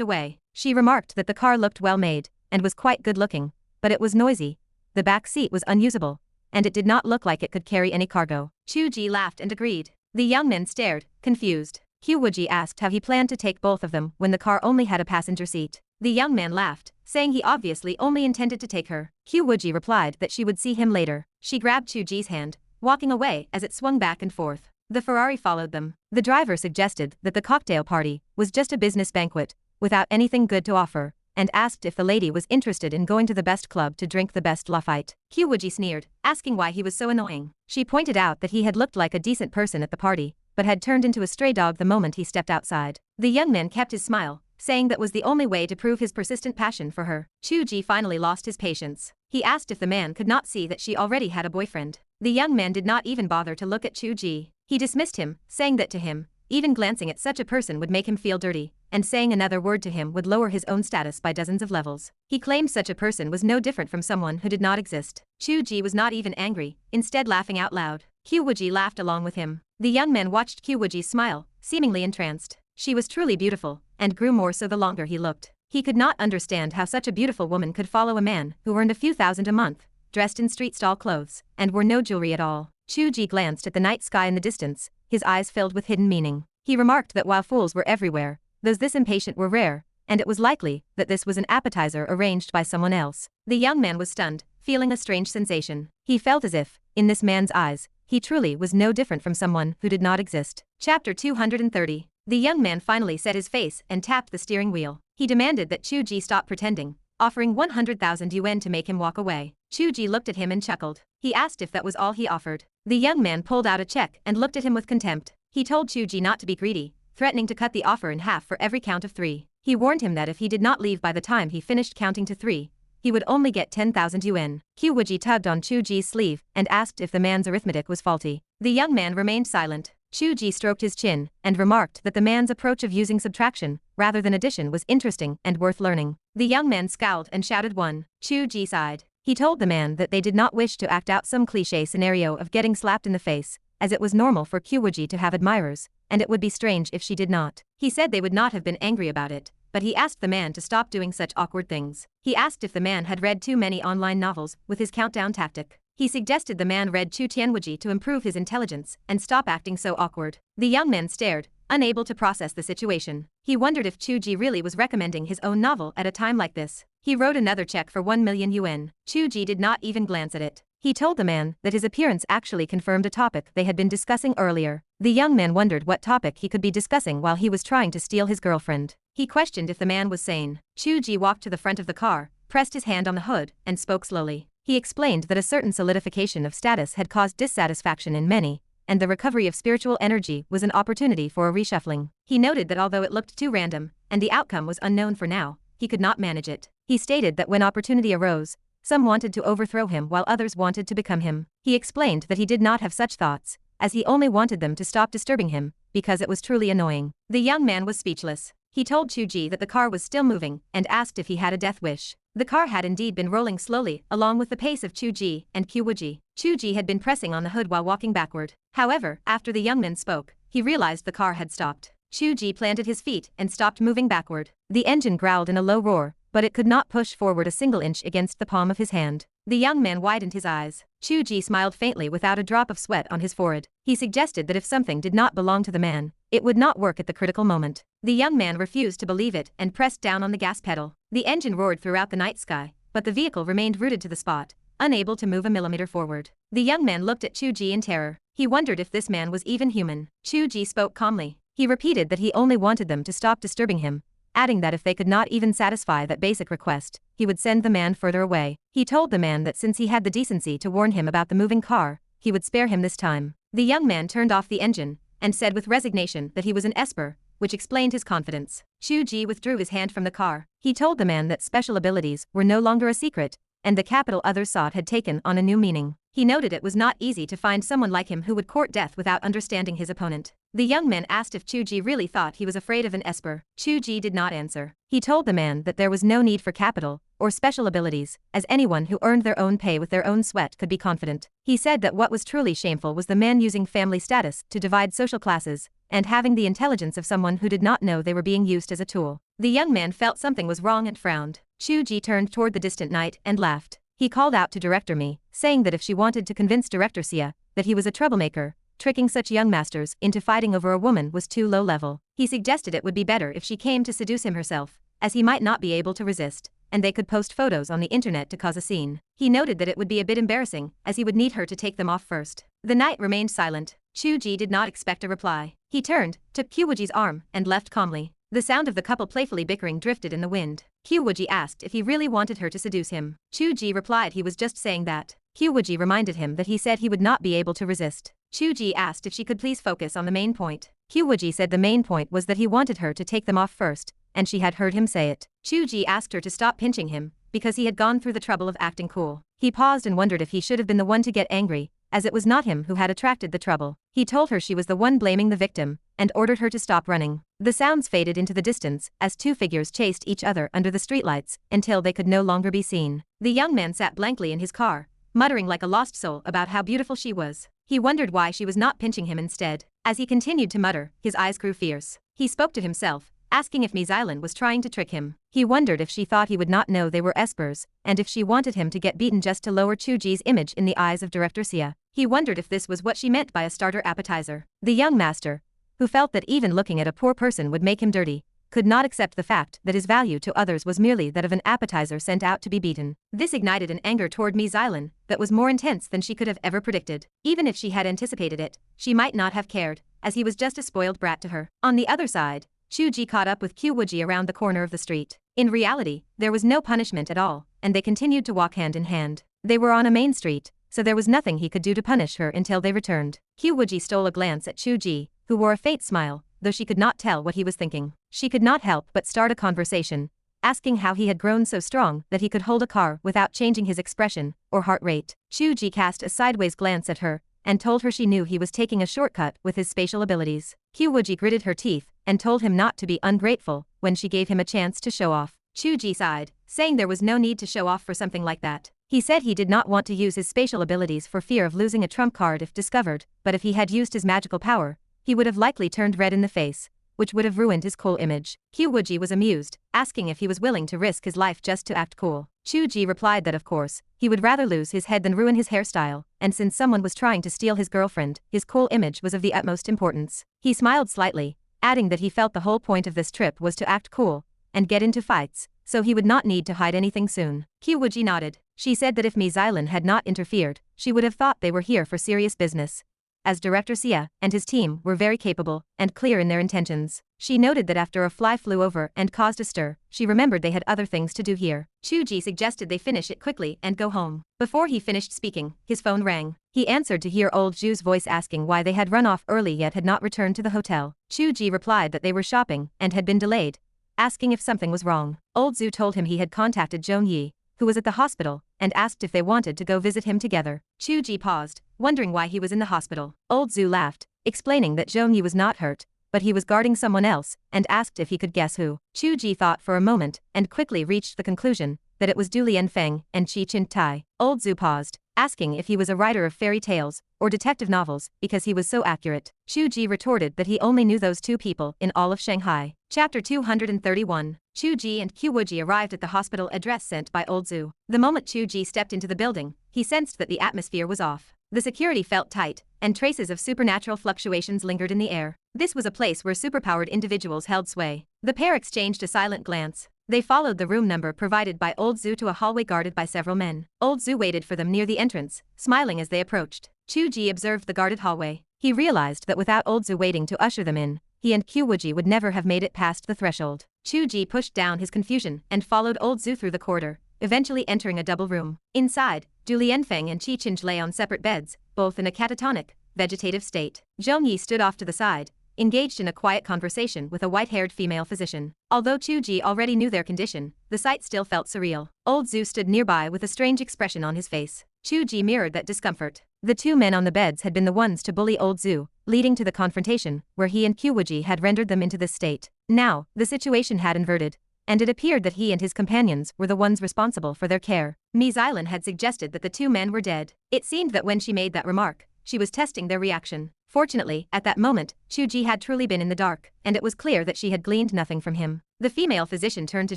away. She remarked that the car looked well made and was quite good looking, but it was noisy. The back seat was unusable, and it did not look like it could carry any cargo. Chu Ge laughed and agreed. The young men stared, confused. Qiu Wuji asked how he planned to take both of them when the car only had a passenger seat. The young man laughed, saying he obviously only intended to take her. Qiu Wuji replied that she would see him later. She grabbed Chu Ge's hand, walking away as it swung back and forth. The Ferrari followed them. The driver suggested that the cocktail party was just a business banquet, without anything good to offer, and asked if the lady was interested in going to the best club to drink the best Lafite. Qiu Wuji sneered, asking why he was so annoying. She pointed out that he had looked like a decent person at the party, but had turned into a stray dog the moment he stepped outside. The young man kept his smile, saying that was the only way to prove his persistent passion for her. Chu Ge finally lost his patience. He asked if the man could not see that she already had a boyfriend. The young man did not even bother to look at Chu Ge. He dismissed him, saying that to him, even glancing at such a person would make him feel dirty, and saying another word to him would lower his own status by dozens of levels. He claimed such a person was no different from someone who did not exist. Chu Ge was not even angry, instead laughing out loud. Qiu Wuji laughed along with him. The young man watched Qiu Wuji's smile, seemingly entranced. She was truly beautiful, and grew more so the longer he looked. He could not understand how such a beautiful woman could follow a man who earned a few thousand a month, dressed in street stall clothes, and wore no jewelry at all. Chu Ge glanced at the night sky in the distance, his eyes filled with hidden meaning. He remarked that while fools were everywhere, those this impatient were rare, and it was likely that this was an appetizer arranged by someone else. The young man was stunned, feeling a strange sensation. He felt as if, in this man's eyes, he truly was no different from someone who did not exist. Chapter 230. The young man finally set his face and tapped the steering wheel. He demanded that Chu Ge stop pretending, offering 100,000 yuan to make him walk away. Chu Ge looked at him and chuckled. He asked if that was all he offered. The young man pulled out a check and looked at him with contempt. He told Chu Ge not to be greedy, threatening to cut the offer in half for every count of 3. He warned him that if he did not leave by the time he finished counting to 3, he would only get 10,000 yuan. Qiu Wuji tugged on Chu Ge's sleeve and asked if the man's arithmetic was faulty. The young man remained silent. Chu Ge stroked his chin and remarked that the man's approach of using subtraction rather than addition was interesting and worth learning. The young man scowled and shouted 1. Chu Ge sighed. He told the man that they did not wish to act out some cliché scenario of getting slapped in the face, as it was normal for Qiu Wuji to have admirers, and it would be strange if she did not. He said they would not have been angry about it, but he asked the man to stop doing such awkward things. He asked if the man had read too many online novels with his countdown tactic. He suggested the man read Chu Tianwuji to improve his intelligence and stop acting so awkward. The young man stared, unable to process the situation. He wondered if Chu Ge really was recommending his own novel at a time like this. He wrote another check for 1 million yuan. Chu Ge did not even glance at it. He told the man that his appearance actually confirmed a topic they had been discussing earlier. The young man wondered what topic he could be discussing while he was trying to steal his girlfriend. He questioned if the man was sane. Chu Ge walked to the front of the car, pressed his hand on the hood, and spoke slowly. He explained that a certain solidification of status had caused dissatisfaction in many, and the recovery of spiritual energy was an opportunity for a reshuffling. He noted that although it looked too random, and the outcome was unknown for now, he could not manage it. He stated that when opportunity arose, some wanted to overthrow him while others wanted to become him. He explained that he did not have such thoughts, as he only wanted them to stop disturbing him, because it was truly annoying. The young man was speechless. He told Chu Ge that the car was still moving and asked if he had a death wish. The car had indeed been rolling slowly along with the pace of Chu Ge and Qiu Wuji. Chu Ge had been pressing on the hood while walking backward. However, after the young man spoke, he realized the car had stopped. Chu Ge planted his feet and stopped moving backward. The engine growled in a low roar, but it could not push forward a single inch against the palm of his hand. The young man widened his eyes. Chu Ge smiled faintly without a drop of sweat on his forehead. He suggested that if something did not belong to the man, it would not work at the critical moment. The young man refused to believe it and pressed down on the gas pedal. The engine roared throughout the night sky, but the vehicle remained rooted to the spot, unable to move a millimeter forward. The young man looked at Chu Ge in terror. He wondered if this man was even human. Chu Ge spoke calmly. He repeated that he only wanted them to stop disturbing him, adding that if they could not even satisfy that basic request, he would send the man further away. He told the man that since he had the decency to warn him about the moving car, he would spare him this time. The young man turned off the engine and said with resignation that he was an esper, which explained his confidence. Chu Ge withdrew his hand from the car. He told the man that special abilities were no longer a secret, and the capital others sought had taken on a new meaning. He noted it was not easy to find someone like him who would court death without understanding his opponent. The young man asked if Chu Ge really thought he was afraid of an esper. Chu Ge did not answer. He told the man that there was no need for capital or special abilities, as anyone who earned their own pay with their own sweat could be confident. He said that what was truly shameful was the man using family status to divide social classes, and having the intelligence of someone who did not know they were being used as a tool. The young man felt something was wrong and frowned. Chu Ge turned toward the distant night and laughed. He called out to Director Mi, saying that if she wanted to convince Director Xia that he was a troublemaker, tricking such young masters into fighting over a woman was too low level. He suggested it would be better if she came to seduce him herself, as he might not be able to resist, and they could post photos on the internet to cause a scene. He noted that it would be a bit embarrassing, as he would need her to take them off first. The night remained silent. Chu Ge did not expect a reply. He turned, took Qiu Wuji's arm, and left calmly. The sound of the couple playfully bickering drifted in the wind. Qiu Wuji asked if he really wanted her to seduce him. Chu Ge replied he was just saying that. Qiu Wuji reminded him that he said he would not be able to resist. Chu Ge asked if she could please focus on the main point. Qiu Wuji said the main point was that he wanted her to take them off first, and she had heard him say it. Chu Ge asked her to stop pinching him, because he had gone through the trouble of acting cool. He paused and wondered if he should have been the one to get angry, as it was not him who had attracted the trouble. He told her she was the one blaming the victim, and ordered her to stop running. The sounds faded into the distance as two figures chased each other under the streetlights until they could no longer be seen. The young man sat blankly in his car, muttering like a lost soul about how beautiful she was. He wondered why she was not pinching him instead. As he continued to mutter, his eyes grew fierce. He spoke to himself, asking if Ms. Island was trying to trick him. He wondered if she thought he would not know they were espers, and if she wanted him to get beaten just to lower Chu Ge's image in the eyes of Director Xia. He wondered if this was what she meant by a starter appetizer. The young master, who felt that even looking at a poor person would make him dirty, could not accept the fact that his value to others was merely that of an appetizer sent out to be beaten. This ignited an anger toward Ms. Island that was more intense than she could have ever predicted. Even if she had anticipated it, she might not have cared, as he was just a spoiled brat to her. On the other side, Chu Ge caught up with Qiu Wuji around the corner of the street. In reality, there was no punishment at all, and they continued to walk hand in hand. They were on a main street, so there was nothing he could do to punish her until they returned. Qiu Wuji stole a glance at Chu Ge, who wore a faint smile, though she could not tell what he was thinking. She could not help but start a conversation, asking how he had grown so strong that he could hold a car without changing his expression or heart rate. Chu Ge cast a sideways glance at her and told her she knew he was taking a shortcut with his spatial abilities. Qiu Wuji gritted her teeth and told him not to be ungrateful when she gave him a chance to show off. Chu Ge sighed, saying there was no need to show off for something like that. He said he did not want to use his spatial abilities for fear of losing a trump card if discovered, but if he had used his magical power, he would have likely turned red in the face, which would have ruined his cool image. Qiu Wuji was amused, asking if he was willing to risk his life just to act cool. Chu Ge replied that of course, he would rather lose his head than ruin his hairstyle, and since someone was trying to steal his girlfriend, his cool image was of the utmost importance. He smiled slightly, adding that he felt the whole point of this trip was to act cool and get into fights, so he would not need to hide anything soon. Qiu Wuji nodded. She said that if Ms. Island had not interfered, she would have thought they were here for serious business, as Director Xia and his team were very capable and clear in their intentions. She noted that after a fly flew over and caused a stir, she remembered they had other things to do here. Chu Ge suggested they finish it quickly and go home. Before he finished speaking, his phone rang. He answered to hear old Zhu's voice asking why they had run off early yet had not returned to the hotel. Chu Ge replied that they were shopping and had been delayed, asking if something was wrong. Old Zhu told him he had contacted Zhong Yi, who was at the hospital, and asked if they wanted to go visit him together. Chu Ge paused, wondering why he was in the hospital. Old Zhu laughed, explaining that Zhong Yi was not hurt, but he was guarding someone else, and asked if he could guess who. Chu Ge thought for a moment, and quickly reached the conclusion that it was Du Lianfeng and Qi Qintai. Old Zhu paused, asking if he was a writer of fairy tales or detective novels because he was so accurate. Chu Ge retorted that he only knew those two people in all of Shanghai. Chapter 231. Chu Ge and Qiu Wuji arrived at the hospital address sent by Old Zhu. The moment Chu Ge stepped into the building, he sensed that the atmosphere was off. The security felt tight, and traces of supernatural fluctuations lingered in the air. This was a place where superpowered individuals held sway. The pair exchanged a silent glance. They followed the room number provided by Old Zhu to a hallway guarded by several men. Old Zhu waited for them near the entrance, smiling as they approached. Chu Ge observed the guarded hallway. He realized that without Old Zhu waiting to usher them in, he and Qiu Wuji would never have made it past the threshold. Chu Ge pushed down his confusion and followed Old Zhu through the corridor, eventually entering a double room. Inside, Du Lianfeng and Qi Qinj lay on separate beds, both in a catatonic, vegetative state. Zhong Yi stood off to the side, engaged in a quiet conversation with a white-haired female physician. Although Chu Ge already knew their condition, the sight still felt surreal. Old Zhu stood nearby with a strange expression on his face. Chu Ge mirrored that discomfort. The two men on the beds had been the ones to bully Old Zhu, leading to the confrontation, where he and Qiu Wuji had rendered them into this state. Now, the situation had inverted, and it appeared that he and his companions were the ones responsible for their care. Ms. Island had suggested that the two men were dead. It seemed that when she made that remark, she was testing their reaction. Fortunately, at that moment, Chu Ge had truly been in the dark, and it was clear that she had gleaned nothing from him. The female physician turned to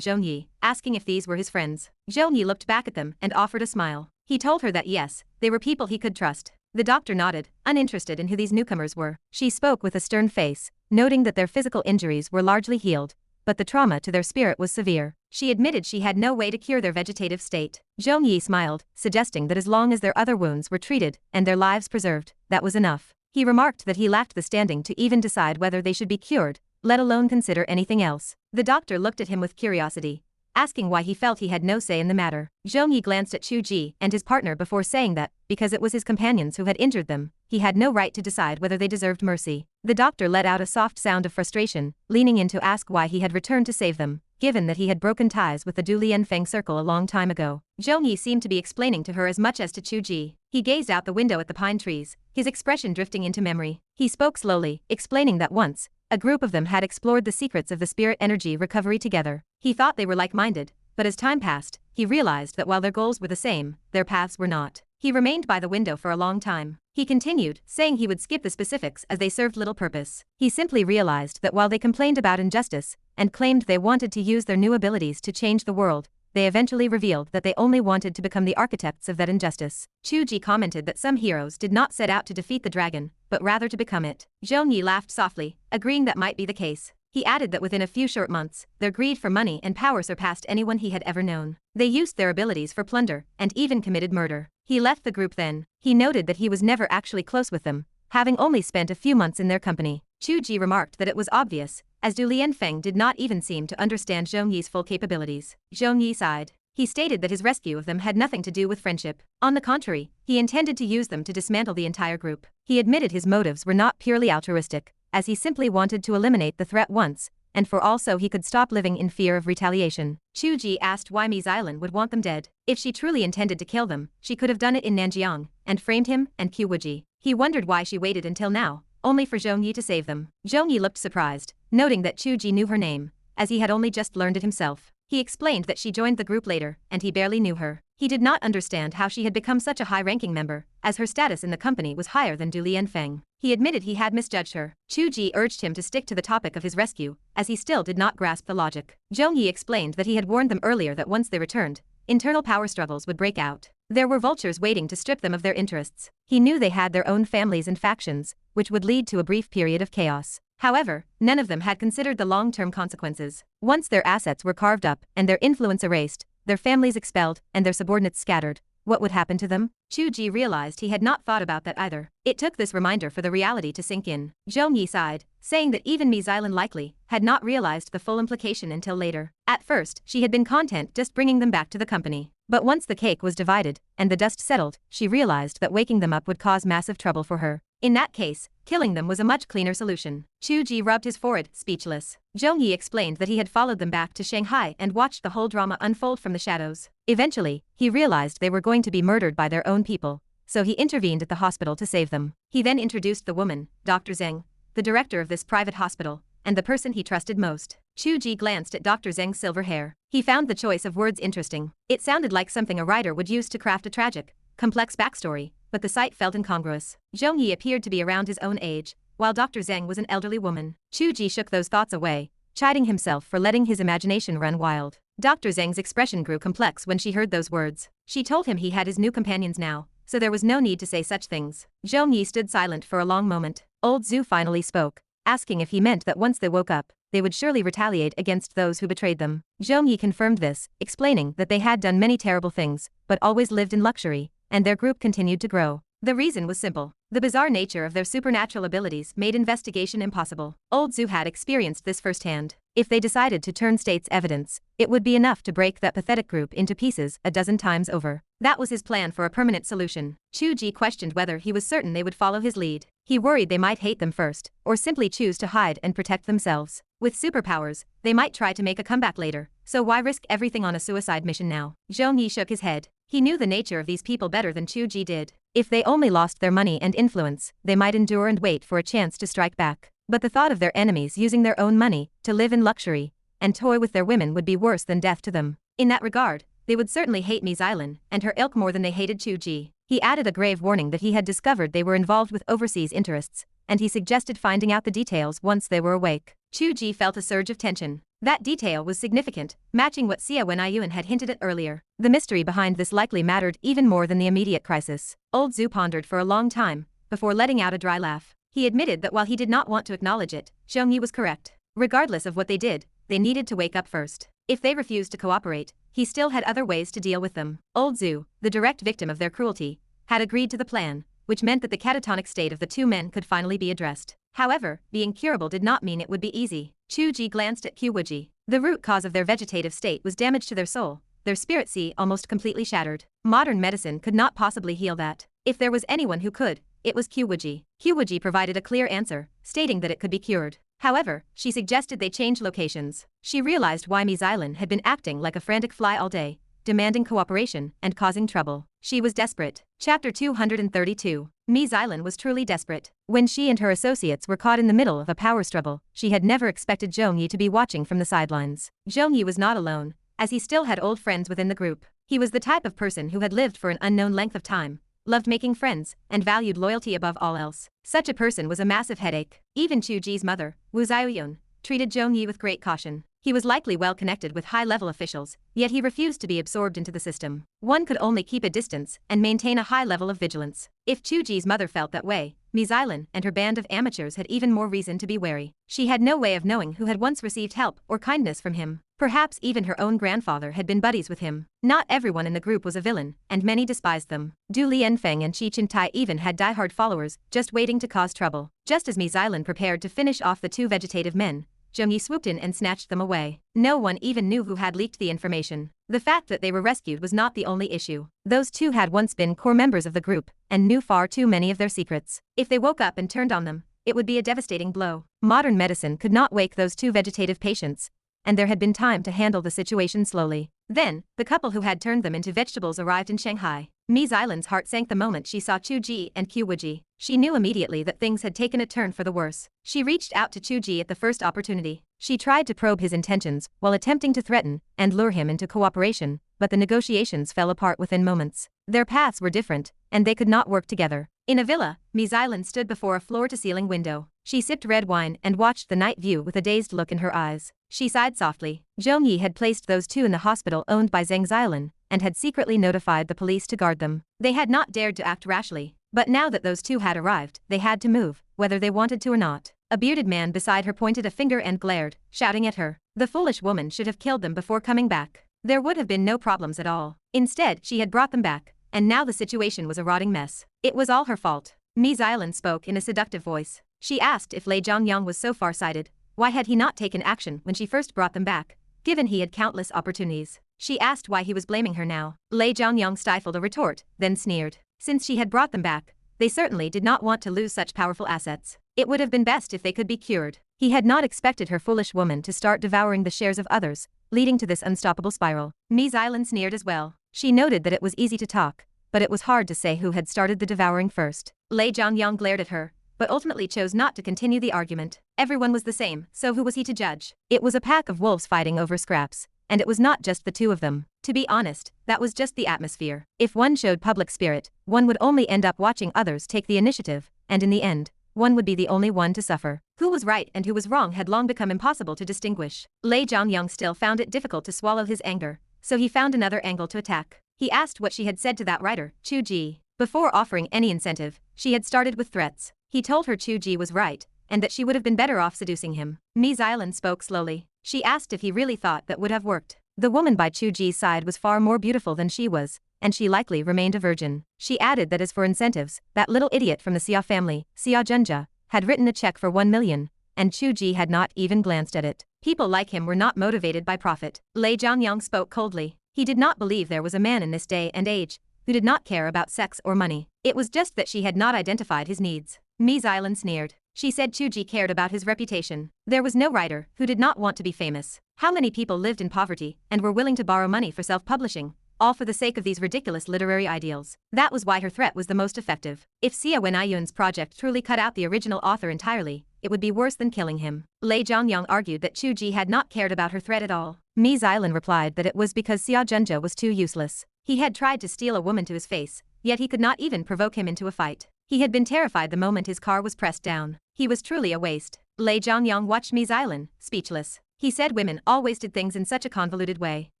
Zhong Yi, asking if these were his friends. Zhong Yi looked back at them and offered a smile. He told her that yes, they were people he could trust. The doctor nodded, uninterested in who these newcomers were. She spoke with a stern face, noting that their physical injuries were largely healed, but the trauma to their spirit was severe. She admitted she had no way to cure their vegetative state. Zhong Yi smiled, suggesting that as long as their other wounds were treated and their lives preserved, that was enough. He remarked that he lacked the standing to even decide whether they should be cured, let alone consider anything else. The doctor looked at him with curiosity, asking why he felt he had no say in the matter. Zhong Yi glanced at Chu Ge and his partner before saying that, because it was his companions who had injured them, he had no right to decide whether they deserved mercy. The doctor let out a soft sound of frustration, leaning in to ask why he had returned to save them, given that he had broken ties with the Du Lianfeng circle a long time ago. Zhong Yi seemed to be explaining to her as much as to Chu Ge. He gazed out the window at the pine trees, his expression drifting into memory. He spoke slowly, explaining that once, a group of them had explored the secrets of the spirit energy recovery together. He thought they were like-minded, but as time passed, he realized that while their goals were the same, their paths were not. He remained by the window for a long time. He continued, saying he would skip the specifics as they served little purpose. He simply realized that while they complained about injustice, and claimed they wanted to use their new abilities to change the world. They eventually revealed that they only wanted to become the architects of that injustice. Chu Ge commented that some heroes did not set out to defeat the dragon, but rather to become it. Zhong Yi laughed softly, agreeing that might be the case. He added that within a few short months, their greed for money and power surpassed anyone he had ever known. They used their abilities for plunder, and even committed murder. He left the group then. He noted that he was never actually close with them, having only spent a few months in their company. Chu Ge remarked that it was obvious, as Du Lianfeng did not even seem to understand Zhong Yi's full capabilities. Zhong Yi sighed. He stated that his rescue of them had nothing to do with friendship. On the contrary, he intended to use them to dismantle the entire group. He admitted his motives were not purely altruistic, as he simply wanted to eliminate the threat once and for all so he could stop living in fear of retaliation. Chu Ge asked why Ms. Island would want them dead. If she truly intended to kill them, she could have done it in Nanjiang and framed him and Qiu Wuji. He wondered why she waited until now, only for Zhong Yi to save them. Zhong Yi looked surprised, noting that Chu Ge knew her name, as he had only just learned it himself. He explained that she joined the group later, and he barely knew her. He did not understand how she had become such a high-ranking member, as her status in the company was higher than Du Lianfeng. He admitted he had misjudged her. Chu Ge urged him to stick to the topic of his rescue, as he still did not grasp the logic. Zhong Yi explained that he had warned them earlier that once they returned, internal power struggles would break out. There were vultures waiting to strip them of their interests. He knew they had their own families and factions, which would lead to a brief period of chaos. However, none of them had considered the long-term consequences. Once their assets were carved up and their influence erased, their families expelled and their subordinates scattered, what would happen to them? Chu Ge realized he had not thought about that either. It took this reminder for the reality to sink in. Zhong Yi sighed, saying that even Ms. Island likely had not realized the full implication until later. At first, she had been content just bringing them back to the company. But once the cake was divided and the dust settled, she realized that waking them up would cause massive trouble for her. In that case, killing them was a much cleaner solution. Chu Ge rubbed his forehead, speechless. Zhong Yi explained that he had followed them back to Shanghai and watched the whole drama unfold from the shadows. Eventually, he realized they were going to be murdered by their own people, so he intervened at the hospital to save them. He then introduced the woman, Dr. Zheng, the director of this private hospital, and the person he trusted most. Chu Ge glanced at Dr. Zheng's silver hair. He found the choice of words interesting. It sounded like something a writer would use to craft a tragic, complex backstory, but the sight felt incongruous. Zhong Yi appeared to be around his own age, while Dr. Zheng was an elderly woman. Chu Ge shook those thoughts away, chiding himself for letting his imagination run wild. Dr. Zheng's expression grew complex when she heard those words. She told him he had his new companions now, so there was no need to say such things. Zhong Yi stood silent for a long moment. Old Zhu finally spoke, asking if he meant that once they woke up, they would surely retaliate against those who betrayed them. Zhong Yi confirmed this, explaining that they had done many terrible things, but always lived in luxury, and their group continued to grow. The reason was simple. The bizarre nature of their supernatural abilities made investigation impossible. Old Zhu had experienced this firsthand. If they decided to turn state's evidence, it would be enough to break that pathetic group into pieces a dozen times over. That was his plan for a permanent solution. Chu Ge questioned whether he was certain they would follow his lead. He worried they might hate them first, or simply choose to hide and protect themselves. With superpowers, they might try to make a comeback later, so why risk everything on a suicide mission now? Zhong Yi shook his head. He knew the nature of these people better than Chu Ge did. If they only lost their money and influence, they might endure and wait for a chance to strike back. But the thought of their enemies using their own money to live in luxury and toy with their women would be worse than death to them. In that regard, they would certainly hate Ms. Island and her ilk more than they hated Chu Ge. He added a grave warning that he had discovered they were involved with overseas interests, and he suggested finding out the details once they were awake. Chu Ge felt a surge of tension. That detail was significant, matching what Xia Wenyuan had hinted at earlier. The mystery behind this likely mattered even more than the immediate crisis. Old Zhu pondered for a long time, before letting out a dry laugh. He admitted that while he did not want to acknowledge it, Zhong Yi was correct. Regardless of what they did, they needed to wake up first. If they refused to cooperate, he still had other ways to deal with them. Old Zhu, the direct victim of their cruelty, had agreed to the plan, which meant that the catatonic state of the two men could finally be addressed. However, being curable did not mean it would be easy. Chu Ge glanced at Qiu Wuji. The root cause of their vegetative state was damage to their soul, their spirit sea almost completely shattered. Modern medicine could not possibly heal that. If there was anyone who could, it was Qiu Wuji. Qiu Wuji provided a clear answer, stating that it could be cured. However, she suggested they change locations. She realized why Ms. Island had been acting like a frantic fly all day, demanding cooperation and causing trouble. She was desperate. Chapter 232. Ms. Island was truly desperate. When she and her associates were caught in the middle of a power struggle, she had never expected Zhong Yi to be watching from the sidelines. Zhong Yi was not alone, as he still had old friends within the group. He was the type of person who had lived for an unknown length of time, loved making friends, and valued loyalty above all else. Such a person was a massive headache. Even Chu Ge's mother, Wu Xiaoyun, treated Zhong Yi with great caution. He was likely well connected with high-level officials, yet he refused to be absorbed into the system. One could only keep a distance and maintain a high level of vigilance. If Chu Ge's mother felt that way, Ms. Ailan and her band of amateurs had even more reason to be wary. She had no way of knowing who had once received help or kindness from him. Perhaps even her own grandfather had been buddies with him. Not everyone in the group was a villain, and many despised them. Du Lianfeng and Qi Qintai even had diehard followers, just waiting to cause trouble. Just as Ms. Ailan prepared to finish off the two vegetative men, Zhong Yi swooped in and snatched them away. No one even knew who had leaked the information. The fact that they were rescued was not the only issue. Those two had once been core members of the group, and knew far too many of their secrets. If they woke up and turned on them, it would be a devastating blow. Modern medicine could not wake those two vegetative patients, and there had been time to handle the situation slowly. Then, the couple who had turned them into vegetables arrived in Shanghai. Ms. Ailan's heart sank the moment she saw Chu Ge and Qiu Wuji. She knew immediately that things had taken a turn for the worse. She reached out to Chu Ge at the first opportunity. She tried to probe his intentions while attempting to threaten and lure him into cooperation, but the negotiations fell apart within moments. Their paths were different, and they could not work together. In a villa, Ms. Ailan stood before a floor-to-ceiling window. She sipped red wine and watched the night view with a dazed look in her eyes. She sighed softly. Zhong Yi had placed those two in the hospital owned by Zhang Xiaolin, and had secretly notified the police to guard them. They had not dared to act rashly, but now that those two had arrived, they had to move, whether they wanted to or not. A bearded man beside her pointed a finger and glared, shouting at her. The foolish woman should have killed them before coming back. There would have been no problems at all. Instead, she had brought them back, and now the situation was a rotting mess. It was all her fault. Ms. Ailan spoke in a seductive voice. She asked if Lei Zhongyang was so far-sighted. Why had he not taken action when she first brought them back, given he had countless opportunities? She asked why he was blaming her now. Lei Zhongyang stifled a retort, then sneered. Since she had brought them back, they certainly did not want to lose such powerful assets. It would have been best if they could be cured. He had not expected her foolish woman to start devouring the shares of others, leading to this unstoppable spiral. Ms. Ailan sneered as well. She noted that it was easy to talk, but it was hard to say who had started the devouring first. Lei Zhongyang glared at her, but ultimately chose not to continue the argument. Everyone was the same, so who was he to judge? It was a pack of wolves fighting over scraps, and it was not just the two of them. To be honest, that was just the atmosphere. If one showed public spirit, one would only end up watching others take the initiative, and in the end, one would be the only one to suffer. Who was right and who was wrong had long become impossible to distinguish. Lei Zhongyang still found it difficult to swallow his anger, so he found another angle to attack. He asked what she had said to that writer, Chu Ge. Before offering any incentive, she had started with threats. He told her Chu Ge was right, and that she would have been better off seducing him. Ms. Ailan spoke slowly. She asked if he really thought that would have worked. The woman by Chu Ge's side was far more beautiful than she was, and she likely remained a virgin. She added that as for incentives, that little idiot from the Xia family, Xia Zhenjia, had written a check for 1 million, and Chu Ge had not even glanced at it. People like him were not motivated by profit. Lei Zhongyang spoke coldly. He did not believe there was a man in this day and age who did not care about sex or money. It was just that she had not identified his needs. Ms. Ailan sneered. She said Chu Ge cared about his reputation. There was no writer who did not want to be famous. How many people lived in poverty and were willing to borrow money for self-publishing, all for the sake of these ridiculous literary ideals? That was why her threat was the most effective. If Xia Wenyun's project truly cut out the original author entirely, it would be worse than killing him. Lei Zhongyang argued that Chu Ge had not cared about her threat at all. Ms. Ailan replied that it was because Xia Zhenjia was too useless. He had tried to steal a woman to his face, yet he could not even provoke him into a fight. He had been terrified the moment his car was pressed down. He was truly a waste. Lei Zhongyang watched Ms. Ailan, speechless. He said women always did things in such a convoluted way.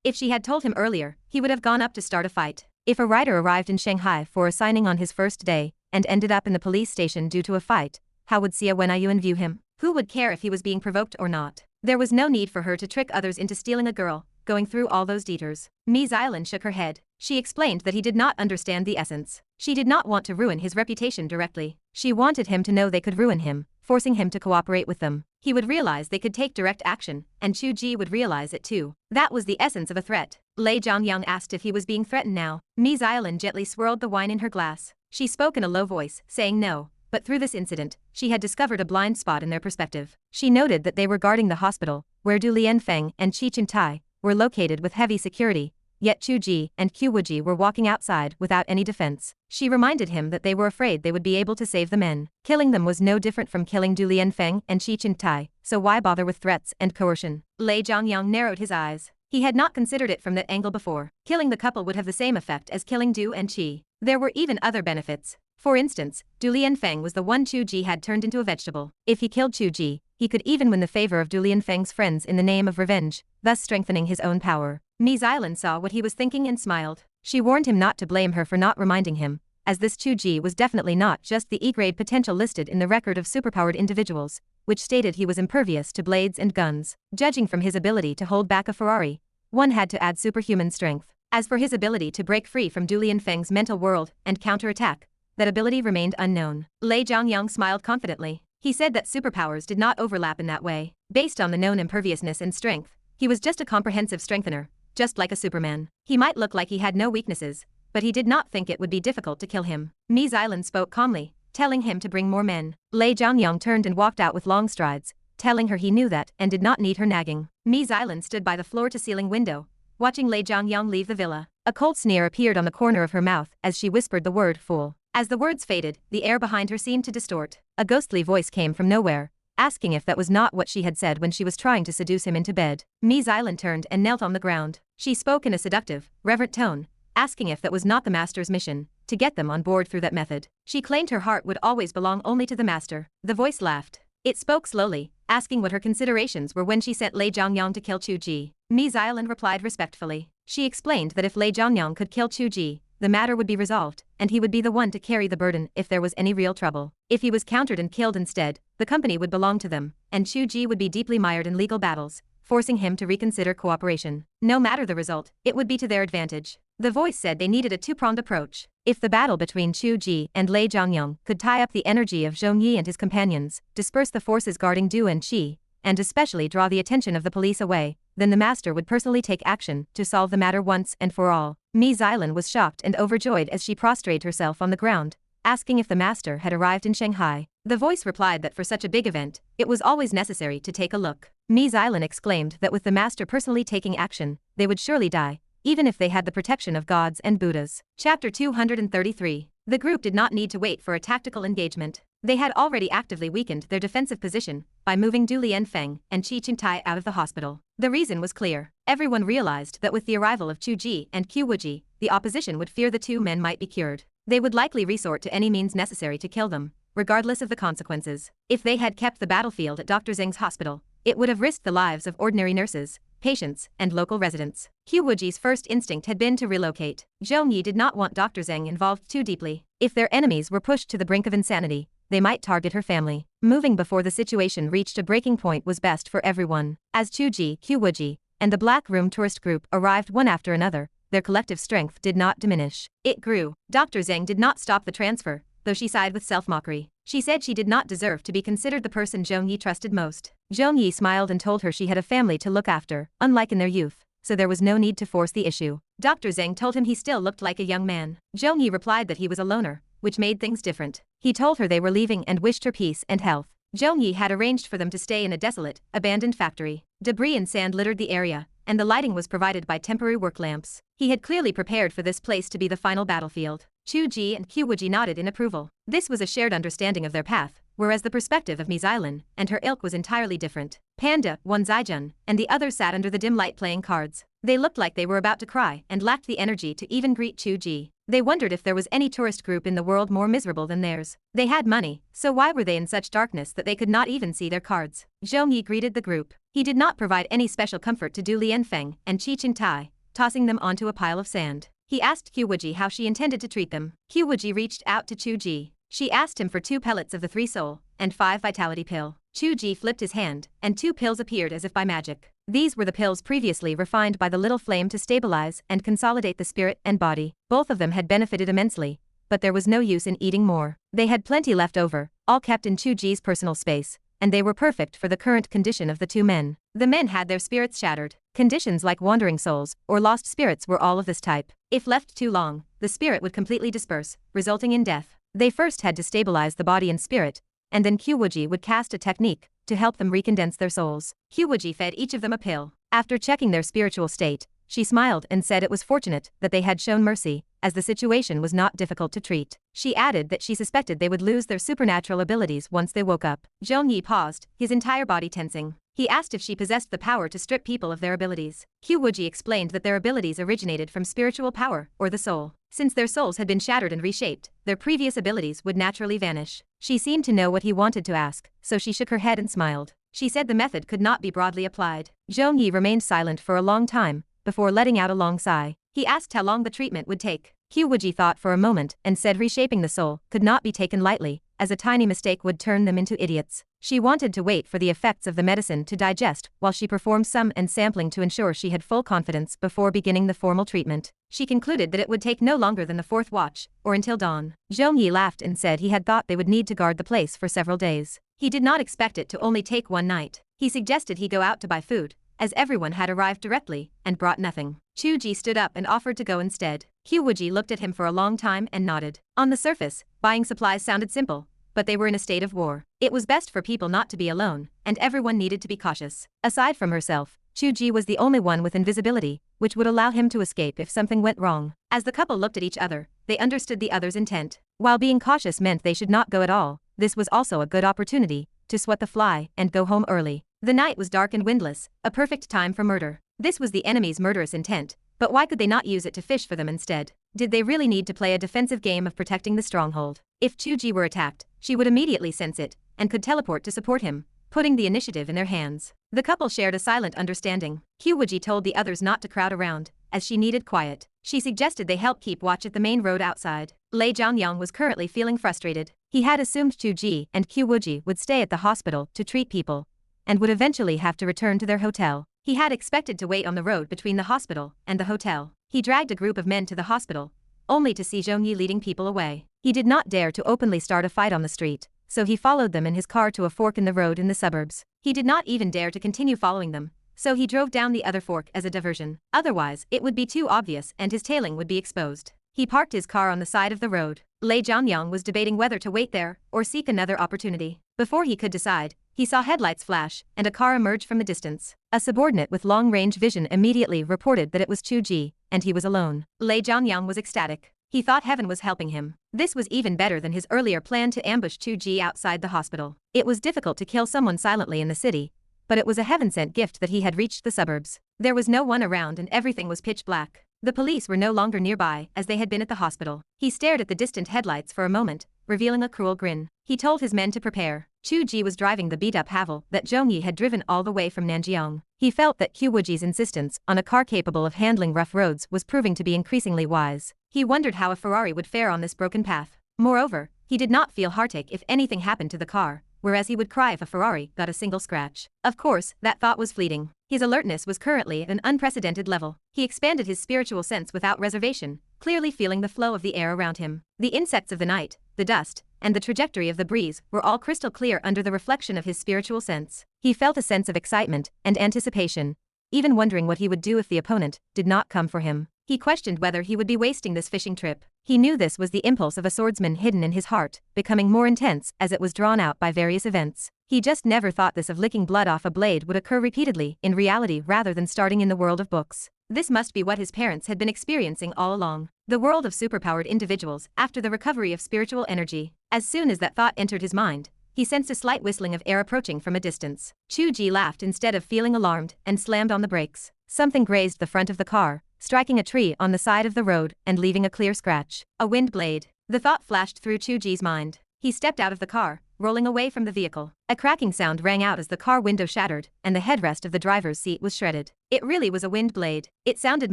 If she had told him earlier, he would have gone up to start a fight. If a writer arrived in Shanghai for a signing on his first day, and ended up in the police station due to a fight, how would Xia Wenyun view him? Who would care if he was being provoked or not? There was no need for her to trick others into stealing a girl, going through all those detours. Ms. Ailan shook her head. She explained that he did not understand the essence. She did not want to ruin his reputation directly. She wanted him to know they could ruin him, forcing him to cooperate with them. He would realize they could take direct action, and Chu Ge would realize it too. That was the essence of a threat. Lei Zhongyang asked if he was being threatened now. Ms. Ailan gently swirled the wine in her glass. She spoke in a low voice, saying no. But through this incident, she had discovered a blind spot in their perspective. She noted that they were guarding the hospital, where Du Lianfeng and Qi Qintai were located with heavy security, yet Chu Ge and Qiu Wuji were walking outside without any defense. She reminded him that they were afraid they would be able to save the men. Killing them was no different from killing Du Lianfeng and Qi Qintai, so why bother with threats and coercion? Lei Zhongyang narrowed his eyes. He had not considered it from that angle before. Killing the couple would have the same effect as killing Du and Qi. There were even other benefits. For instance, Du Lianfeng was the one Chu Ge had turned into a vegetable. If he killed Chu Ge, he could even win the favor of Du Lianfeng's friends in the name of revenge, thus strengthening his own power. Mi Xilan saw what he was thinking and smiled. She warned him not to blame her for not reminding him, as this Chu Ge was definitely not just the E-grade potential listed in the record of superpowered individuals, which stated he was impervious to blades and guns. Judging from his ability to hold back a Ferrari, one had to add superhuman strength. As for his ability to break free from Du Lianfeng's mental world and counterattack, that ability remained unknown. Lei Zhongyang smiled confidently. He said that superpowers did not overlap in that way. Based on the known imperviousness and strength, he was just a comprehensive strengthener, just like a Superman. He might look like he had no weaknesses, but he did not think it would be difficult to kill him. Mi Xilan spoke calmly, telling him to bring more men. Lei Zhongyang turned and walked out with long strides, telling her he knew that and did not need her nagging. Mi Xilan stood by the floor-to-ceiling window, watching Lei Zhongyang leave the villa. A cold sneer appeared on the corner of her mouth as she whispered the word fool. As the words faded, the air behind her seemed to distort. A ghostly voice came from nowhere, asking if that was not what she had said when she was trying to seduce him into bed. Mi Xilan turned and knelt on the ground. She spoke in a seductive, reverent tone, asking if that was not the master's mission, to get them on board through that method. She claimed her heart would always belong only to the master. The voice laughed. It spoke slowly, asking what her considerations were when she sent Lei Zhongyang to kill Chu Ge. Mi Xilan replied respectfully. She explained that if Lei Zhongyang could kill Chu Ge, the matter would be resolved, and he would be the one to carry the burden if there was any real trouble. If he was countered and killed instead, the company would belong to them, and Chu Ge would be deeply mired in legal battles, forcing him to reconsider cooperation. No matter the result, it would be to their advantage. The voice said they needed a two-pronged approach. If the battle between Chu Ge and Lei Zhongyang could tie up the energy of Zhong Yi and his companions, disperse the forces guarding Du and Qi, and especially draw the attention of the police away, then the master would personally take action to solve the matter once and for all. Mi Xilan was shocked and overjoyed as she prostrated herself on the ground, asking if the master had arrived in Shanghai. The voice replied that for such a big event, it was always necessary to take a look. Mi Xilan exclaimed that with the master personally taking action, they would surely die, even if they had the protection of gods and Buddhas. Chapter 233. The group did not need to wait for a tactical engagement. They had already actively weakened their defensive position by moving Du Lianfeng and Qi Qingtai out of the hospital. The reason was clear. Everyone realized that with the arrival of Chu Ge and Qiu Wuji, the opposition would fear the two men might be cured. They would likely resort to any means necessary to kill them, regardless of the consequences. If they had kept the battlefield at Dr. Zeng's hospital, it would have risked the lives of ordinary nurses, patients, and local residents. Qiu Wuji's first instinct had been to relocate. Zhong Yi did not want Dr. Zeng involved too deeply. If their enemies were pushed to the brink of insanity, they might target her family. Moving before the situation reached a breaking point was best for everyone. As Chu Ge, Qiu Wuji, and the Black Room tourist group arrived one after another, their collective strength did not diminish. It grew. Dr. Zeng did not stop the transfer, though she sighed with self-mockery. She said she did not deserve to be considered the person Zhong Yi trusted most. Zhong Yi smiled and told her she had a family to look after, unlike in their youth, so there was no need to force the issue. Dr. Zeng told him he still looked like a young man. Zhong Yi replied that he was a loner, which made things different. He told her they were leaving and wished her peace and health. Zhong Yi had arranged for them to stay in a desolate, abandoned factory. Debris and sand littered the area, and the lighting was provided by temporary work lamps. He had clearly prepared for this place to be the final battlefield. Chu Ge and Qiu Wuji nodded in approval. This was a shared understanding of their path, whereas the perspective of Mi Xilan and her ilk was entirely different. Panda, one Zaijun, and the others sat under the dim light playing cards. They looked like they were about to cry and lacked the energy to even greet Chu Ge. They wondered if there was any tourist group in the world more miserable than theirs. They had money, so why were they in such darkness that they could not even see their cards? Zhong Yi greeted the group. He did not provide any special comfort to Du Lianfeng and Qi Qingtai, tossing them onto a pile of sand. He asked Qiu Wuji how she intended to treat them. Qiu Wuji reached out to Chu Ge. She asked him for 2 pellets of the 3 soul and 5 vitality pill. Chu Ge flipped his hand, and 2 pills appeared as if by magic. These were the pills previously refined by the little flame to stabilize and consolidate the spirit and body. Both of them had benefited immensely, but there was no use in eating more. They had plenty left over, all kept in Chu Ge's personal space, and they were perfect for the current condition of the 2 men. The men had their spirits shattered. Conditions like wandering souls or lost spirits were all of this type. If left too long, the spirit would completely disperse, resulting in death. They first had to stabilize the body and spirit, and then Qiu Wuji would cast a technique to help them recondense their souls. Qiu Wuji fed each of them a pill. After checking their spiritual state, she smiled and said it was fortunate that they had shown mercy, as the situation was not difficult to treat. She added that she suspected they would lose their supernatural abilities once they woke up. Zhong Yi paused, his entire body tensing. He asked if she possessed the power to strip people of their abilities. Qiu Wuji explained that their abilities originated from spiritual power, or the soul. Since their souls had been shattered and reshaped, their previous abilities would naturally vanish. She seemed to know what he wanted to ask, so she shook her head and smiled. She said the method could not be broadly applied. Zhong Yi remained silent for a long time, before letting out a long sigh. He asked how long the treatment would take. Qiu Wuji thought for a moment and said reshaping the soul could not be taken lightly, as a tiny mistake would turn them into idiots. She wanted to wait for the effects of the medicine to digest while she performed some and sampling to ensure she had full confidence before beginning the formal treatment. She concluded that it would take no longer than the 4th watch, or until dawn. Zhong Yi laughed and said he had thought they would need to guard the place for several days. He did not expect it to only take one night. He suggested he go out to buy food, as everyone had arrived directly and brought nothing. Chu Ge stood up and offered to go instead. Qiu Wuji looked at him for a long time and nodded. On the surface, buying supplies sounded simple, but they were in a state of war. It was best for people not to be alone, and everyone needed to be cautious. Aside from herself, Chu Ge was the only one with invisibility, which would allow him to escape if something went wrong. As the couple looked at each other, they understood the other's intent. While being cautious meant they should not go at all, this was also a good opportunity to swat the fly and go home early. The night was dark and windless, a perfect time for murder. This was the enemy's murderous intent, but why could they not use it to fish for them instead? Did they really need to play a defensive game of protecting the stronghold? If Chu Ge were attacked, she would immediately sense it, and could teleport to support him, putting the initiative in their hands. The couple shared a silent understanding. Qiu Wuji told the others not to crowd around, as she needed quiet. She suggested they help keep watch at the main road outside. Lei Zhangyang was currently feeling frustrated. He had assumed Chu Ge and Qiu Wuji would stay at the hospital to treat people, and would eventually have to return to their hotel. He had expected to wait on the road between the hospital and the hotel. He dragged a group of men to the hospital, only to see Zhong Yi leading people away. He did not dare to openly start a fight on the street, so he followed them in his car to a fork in the road in the suburbs. He did not even dare to continue following them, so he drove down the other fork as a diversion. Otherwise, it would be too obvious and his tailing would be exposed. He parked his car on the side of the road. Lei Zhangyang was debating whether to wait there or seek another opportunity. Before he could decide, he saw headlights flash and a car emerge from the distance. A subordinate with long-range vision immediately reported that it was Chu Ge, and he was alone. Lei Zhangyang was ecstatic. He thought heaven was helping him. This was even better than his earlier plan to ambush Chu Ge outside the hospital. It was difficult to kill someone silently in the city, but it was a heaven-sent gift that he had reached the suburbs. There was no one around and everything was pitch black. The police were no longer nearby as they had been at the hospital. He stared at the distant headlights for a moment, revealing a cruel grin. He told his men to prepare. Chu Ge was driving the beat-up Havel that Zhong Yi had driven all the way from Nanjiang. He felt that Qiu Wuji's insistence on a car capable of handling rough roads was proving to be increasingly wise. He wondered how a Ferrari would fare on this broken path. Moreover, he did not feel heartache if anything happened to the car, whereas he would cry if a Ferrari got a single scratch. Of course, that thought was fleeting. His alertness was currently at an unprecedented level. He expanded his spiritual sense without reservation, clearly feeling the flow of the air around him. The insects of the night, the dust, and the trajectory of the breeze were all crystal clear under the reflection of his spiritual sense. He felt a sense of excitement and anticipation, even wondering what he would do if the opponent did not come for him. He questioned whether he would be wasting this fishing trip. He knew this was the impulse of a swordsman hidden in his heart, becoming more intense as it was drawn out by various events. He just never thought this of licking blood off a blade would occur repeatedly in reality rather than starting in the world of books. This must be what his parents had been experiencing all along. The world of superpowered individuals after the recovery of spiritual energy. As soon as that thought entered his mind, he sensed a slight whistling of air approaching from a distance. Chu Ge laughed instead of feeling alarmed and slammed on the brakes. Something grazed the front of the car, striking a tree on the side of the road and leaving a clear scratch. A wind blade. The thought flashed through Chu Ge's mind. He stepped out of the car, rolling away from the vehicle. A cracking sound rang out as the car window shattered and the headrest of the driver's seat was shredded. It really was a wind blade. It sounded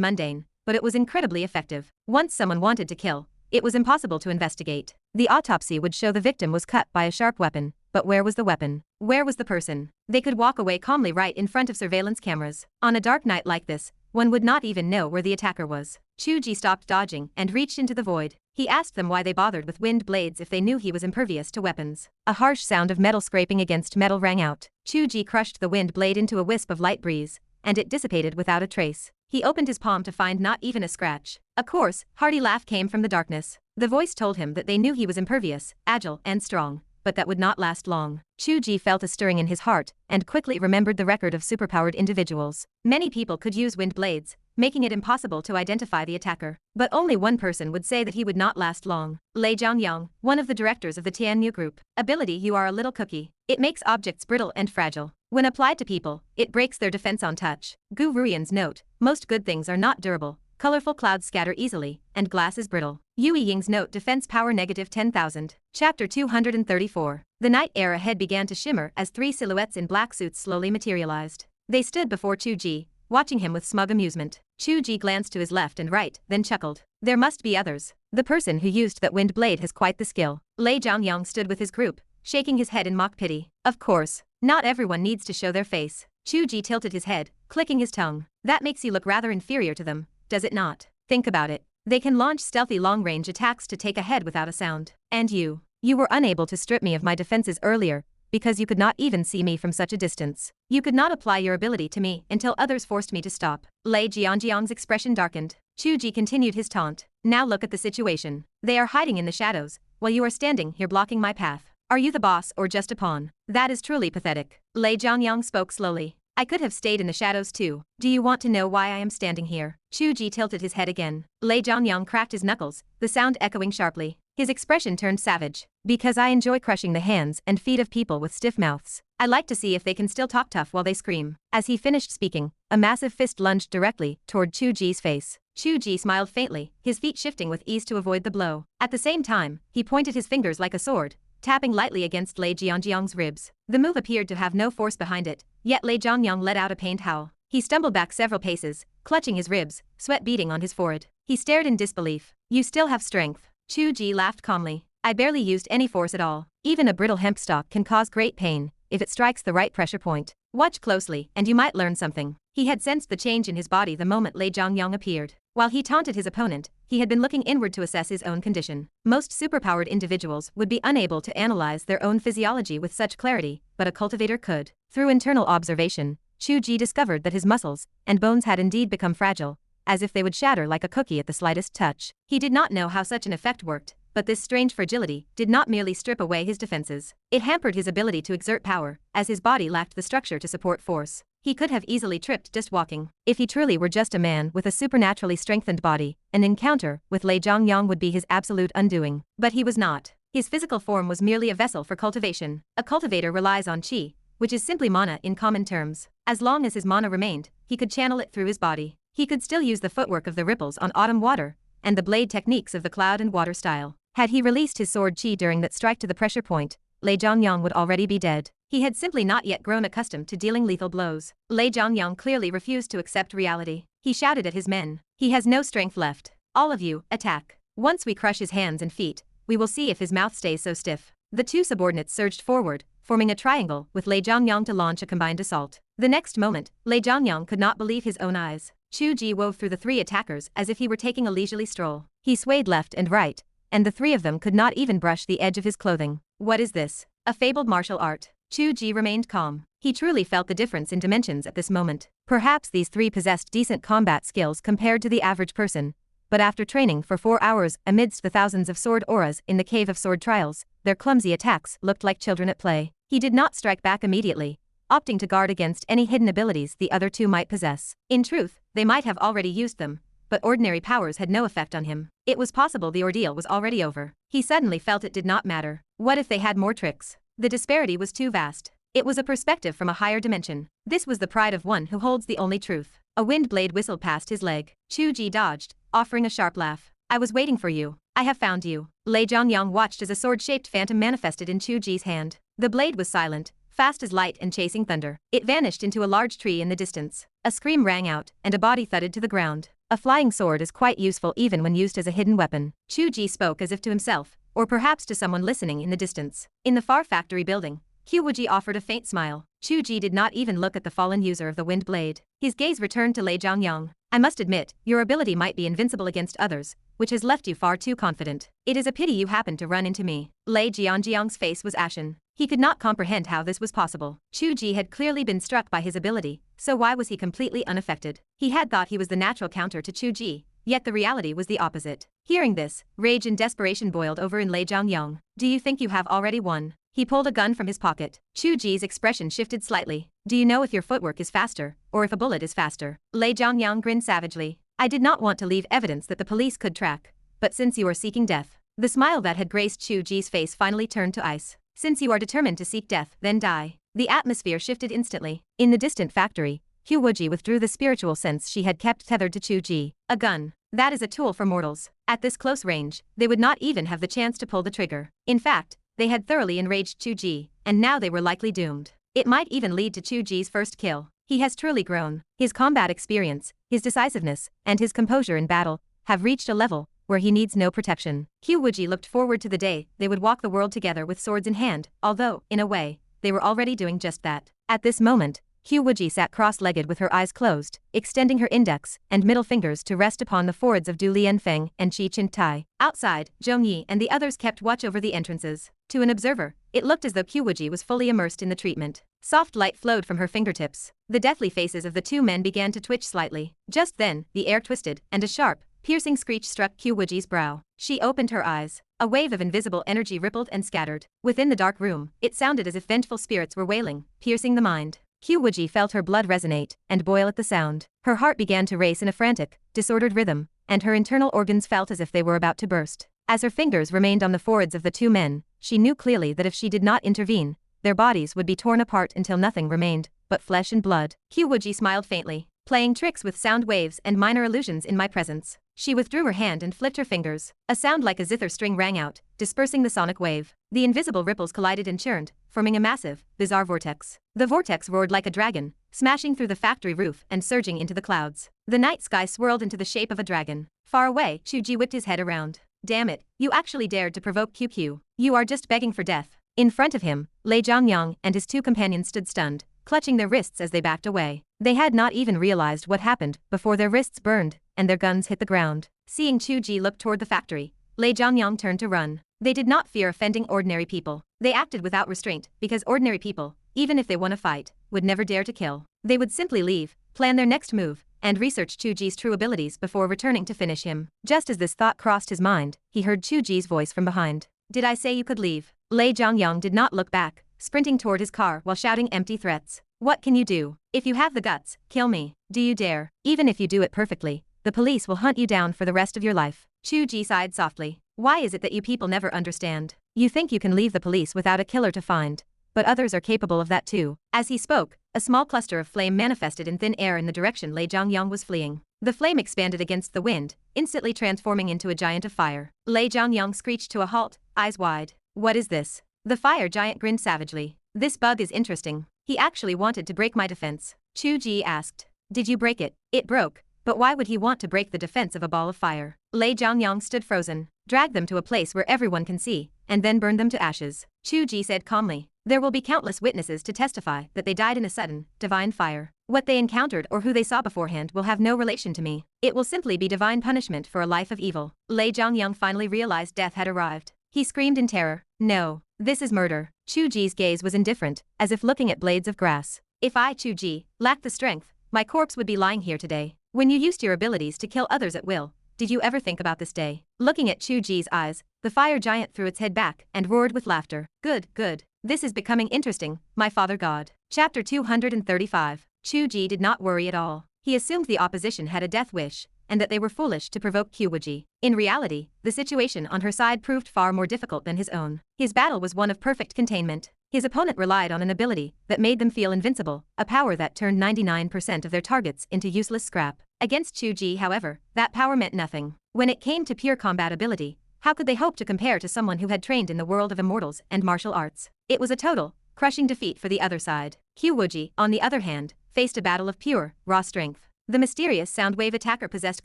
mundane, but it was incredibly effective. Once someone wanted to kill, it was impossible to investigate. The autopsy would show the victim was cut by a sharp weapon, but where was the weapon? Where was the person? They could walk away calmly right in front of surveillance cameras. On a dark night like this, one would not even know where the attacker was. Chu Ge stopped dodging and reached into the void. He asked them why they bothered with wind blades if they knew he was impervious to weapons. A harsh sound of metal scraping against metal rang out. Chu Ge crushed the wind blade into a wisp of light breeze, and it dissipated without a trace. He opened his palm to find not even a scratch. A coarse, hearty laugh came from the darkness. The voice told him that they knew he was impervious, agile, and strong, but that would not last long. Chu Ge felt a stirring in his heart, and quickly remembered the record of superpowered individuals. Many people could use wind blades, making it impossible to identify the attacker. But only one person would say that he would not last long. Lei Zhangyang, one of the directors of the Tianyu group. Ability: you are a little cookie. It makes objects brittle and fragile. When applied to people, it breaks their defense on touch. Gu Ruyan's note: most good things are not durable. Colorful clouds scatter easily, and glass is brittle. Yue Ying's note: defense power -10,000. Chapter 234. The night air ahead began to shimmer as 3 silhouettes in black suits slowly materialized. They stood before Chu Ge, watching him with smug amusement. Chu Ge glanced to his left and right, then chuckled. There must be others. The person who used that wind blade has quite the skill. Lei Zhangyang stood with his group, shaking his head in mock pity. Of course, not everyone needs to show their face. Chu Ge tilted his head, clicking his tongue. That makes you look rather inferior to them, does it not? Think about it. They can launch stealthy long-range attacks to take a head without a sound. And you were unable to strip me of my defenses earlier, because you could not even see me from such a distance. You could not apply your ability to me until others forced me to stop. Lei Jianjiang's expression darkened. Chu Ge continued his taunt. Now look at the situation. They are hiding in the shadows, while you are standing here blocking my path. Are you the boss or just a pawn? That is truly pathetic. Lei Zhangyang spoke slowly. I could have stayed in the shadows too. Do you want to know why I am standing here? Chu Ge tilted his head again. Lei Zhangyang cracked his knuckles, the sound echoing sharply. His expression turned savage. Because I enjoy crushing the hands and feet of people with stiff mouths. I like to see if they can still talk tough while they scream. As he finished speaking, a massive fist lunged directly toward Chu Ge's face. Chu Ge smiled faintly, his feet shifting with ease to avoid the blow. At the same time, he pointed his fingers like a sword, tapping lightly against Lei Jianjiang's ribs. The move appeared to have no force behind it, yet Lei Zhangyang let out a pained howl. He stumbled back several paces, clutching his ribs, sweat beading on his forehead. He stared in disbelief. You still have strength. Chu Ge laughed calmly. I barely used any force at all. Even a brittle hemp stalk can cause great pain if it strikes the right pressure point. Watch closely, and you might learn something. He had sensed the change in his body the moment Lei Zhangyang appeared. While he taunted his opponent, he had been looking inward to assess his own condition. Most superpowered individuals would be unable to analyze their own physiology with such clarity, but a cultivator could. Through internal observation, Chu Ge discovered that his muscles and bones had indeed become fragile, as if they would shatter like a cookie at the slightest touch. He did not know how such an effect worked, but this strange fragility did not merely strip away his defenses. It hampered his ability to exert power, as his body lacked the structure to support force. He could have easily tripped just walking. If he truly were just a man with a supernaturally strengthened body, an encounter with Lei Zhangyang would be his absolute undoing. But he was not. His physical form was merely a vessel for cultivation. A cultivator relies on qi, which is simply mana in common terms. As long as his mana remained, he could channel it through his body. He could still use the footwork of the ripples on autumn water, and the blade techniques of the cloud and water style. Had he released his sword qi during that strike to the pressure point, Lei Zhangyang would already be dead. He had simply not yet grown accustomed to dealing lethal blows. Lei Zhangyang clearly refused to accept reality. He shouted at his men. He has no strength left. All of you, attack. Once we crush his hands and feet, we will see if his mouth stays so stiff. The two subordinates surged forward, forming a triangle with Lei Zhangyang to launch a combined assault. The next moment, Lei Zhangyang could not believe his own eyes. Chu Ge wove through the 3 attackers as if he were taking a leisurely stroll. He swayed left and right, and the 3 of them could not even brush the edge of his clothing. What is this? A fabled martial art? Chu Ge remained calm. He truly felt the difference in dimensions at this moment. Perhaps these 3 possessed decent combat skills compared to the average person, but after training for 4 hours amidst the thousands of sword auras in the Cave of Sword Trials, their clumsy attacks looked like children at play. He did not strike back immediately, opting to guard against any hidden abilities the other 2 might possess. In truth, they might have already used them, but ordinary powers had no effect on him. It was possible the ordeal was already over. He suddenly felt it did not matter. What if they had more tricks? The disparity was too vast. It was a perspective from a higher dimension. This was the pride of one who holds the only truth. A wind blade whistled past his leg. Chu Ge dodged, offering a sharp laugh. I was waiting for you. I have found you. Lei Zhangyang watched as a sword-shaped phantom manifested in Chu Ge's hand. The blade was silent, fast as light and chasing thunder. It vanished into a large tree in the distance. A scream rang out, and a body thudded to the ground. A flying sword is quite useful even when used as a hidden weapon. Chu Ge spoke as if to himself, or perhaps to someone listening in the distance. In the far factory building, Qiu Wuji offered a faint smile. Chu Ge did not even look at the fallen user of the wind blade. His gaze returned to Lei Zhangyang. I must admit, your ability might be invincible against others, which has left you far too confident. It is a pity you happened to run into me. Lei Jianjiang's face was ashen. He could not comprehend how this was possible. Chu Ge had clearly been struck by his ability, so why was he completely unaffected? He had thought he was the natural counter to Chu Ge, yet the reality was the opposite. Hearing this, rage and desperation boiled over in Lei Zhangyang. Do you think you have already won? He pulled a gun from his pocket. Chu Ge's expression shifted slightly. Do you know if your footwork is faster, or if a bullet is faster? Lei Zhangyang grinned savagely. I did not want to leave evidence that the police could track, but since you are seeking death. The smile that had graced Chu Ge's face finally turned to ice. Since you are determined to seek death, then die. The atmosphere shifted instantly. In the distant factory, Qiu Wuji withdrew the spiritual sense she had kept tethered to Chu Ge. A gun. That is a tool for mortals. At this close range, they would not even have the chance to pull the trigger. In fact, They had thoroughly enraged Chu Ge, and now they were likely doomed. It might even lead to Chu Ge's first kill. He has truly grown. His combat experience, his decisiveness, and his composure in battle have reached a level where he needs no protection. Qiu Wuji looked forward to the day they would walk the world together with swords in hand, although, in a way, they were already doing just that. At this moment, Qiu Wuji sat cross-legged with her eyes closed, extending her index and middle fingers to rest upon the foreheads of Du Lianfeng and Qi Qingtai. Outside, Zhong Yi and the others kept watch over the entrances. To an observer, it looked as though Qiu Wuji was fully immersed in the treatment. Soft light flowed from her fingertips. The deathly faces of the two men began to twitch slightly. Just then, the air twisted, and a sharp, piercing screech struck Qiu Wuji's brow. She opened her eyes. A wave of invisible energy rippled and scattered. Within the dark room, it sounded as if vengeful spirits were wailing, piercing the mind. Qiu Wuji felt her blood resonate and boil at the sound. Her heart began to race in a frantic, disordered rhythm, and her internal organs felt as if they were about to burst. As her fingers remained on the foreheads of the two men, she knew clearly that if she did not intervene, their bodies would be torn apart until nothing remained but flesh and blood. Qiu Wuji smiled faintly, playing tricks with sound waves and minor illusions in my presence. She withdrew her hand and flipped her fingers. A sound like a zither string rang out, dispersing the sonic wave. The invisible ripples collided and churned, forming a massive, bizarre vortex. The vortex roared like a dragon, smashing through the factory roof and surging into the clouds. The night sky swirled into the shape of a dragon. Far away, Chu Ge whipped his head around. Damn it, you actually dared to provoke QQ. You are just begging for death. In front of him, Lei Zhangyang and his two companions stood stunned, clutching their wrists as they backed away. They had not even realized what happened before their wrists burned and their guns hit the ground. Seeing Chu Ge look toward the factory, Lei Zhangyang turned to run. They did not fear offending ordinary people. They acted without restraint because ordinary people, even if they won a fight, would never dare to kill. They would simply leave, plan their next move, and research Chu Ge's true abilities before returning to finish him. Just as this thought crossed his mind, he heard Chu Ge's voice from behind. Did I say you could leave? Lei Zhangyang did not look back, sprinting toward his car while shouting empty threats. What can you do? If you have the guts, kill me. Do you dare? Even if you do it perfectly, the police will hunt you down for the rest of your life. Chu Ge sighed softly. Why is it that you people never understand? You think you can leave the police without a killer to find, but others are capable of that too. As he spoke, a small cluster of flame manifested in thin air in the direction Lei Zhangyang was fleeing. The flame expanded against the wind, instantly transforming into a giant of fire. Lei Zhangyang screeched to a halt, eyes wide. What is this? The fire giant grinned savagely. This bug is interesting. He actually wanted to break my defense. Chu Ge asked. Did you break it? It broke. But why would he want to break the defense of a ball of fire? Lei Zhangyang stood frozen. Drag them to a place where everyone can see, and then burn them to ashes. Chu Ge said calmly. There will be countless witnesses to testify that they died in a sudden, divine fire. What they encountered or who they saw beforehand will have no relation to me. It will simply be divine punishment for a life of evil. Lei Zhangyang finally realized death had arrived. He screamed in terror. No, this is murder. Chu Ge's gaze was indifferent, as if looking at blades of grass. If I, Chu Ge, lacked the strength, my corpse would be lying here today. When you used your abilities to kill others at will, did you ever think about this day? Looking at Chu Ge's eyes, the fire giant threw its head back and roared with laughter. Good, good. This is becoming interesting, my father god. Chapter 235. Chu Ge did not worry at all. He assumed the opposition had a death wish, and that they were foolish to provoke Qiu Wuji. In reality, the situation on her side proved far more difficult than his own. His battle was one of perfect containment. His opponent relied on an ability that made them feel invincible, a power that turned 99% of their targets into useless scrap. Against Chu Ge, however, that power meant nothing. When it came to pure combat ability, how could they hope to compare to someone who had trained in the world of immortals and martial arts? It was a total, crushing defeat for the other side. Qiu Wuji, on the other hand, faced a battle of pure, raw strength. The mysterious soundwave attacker possessed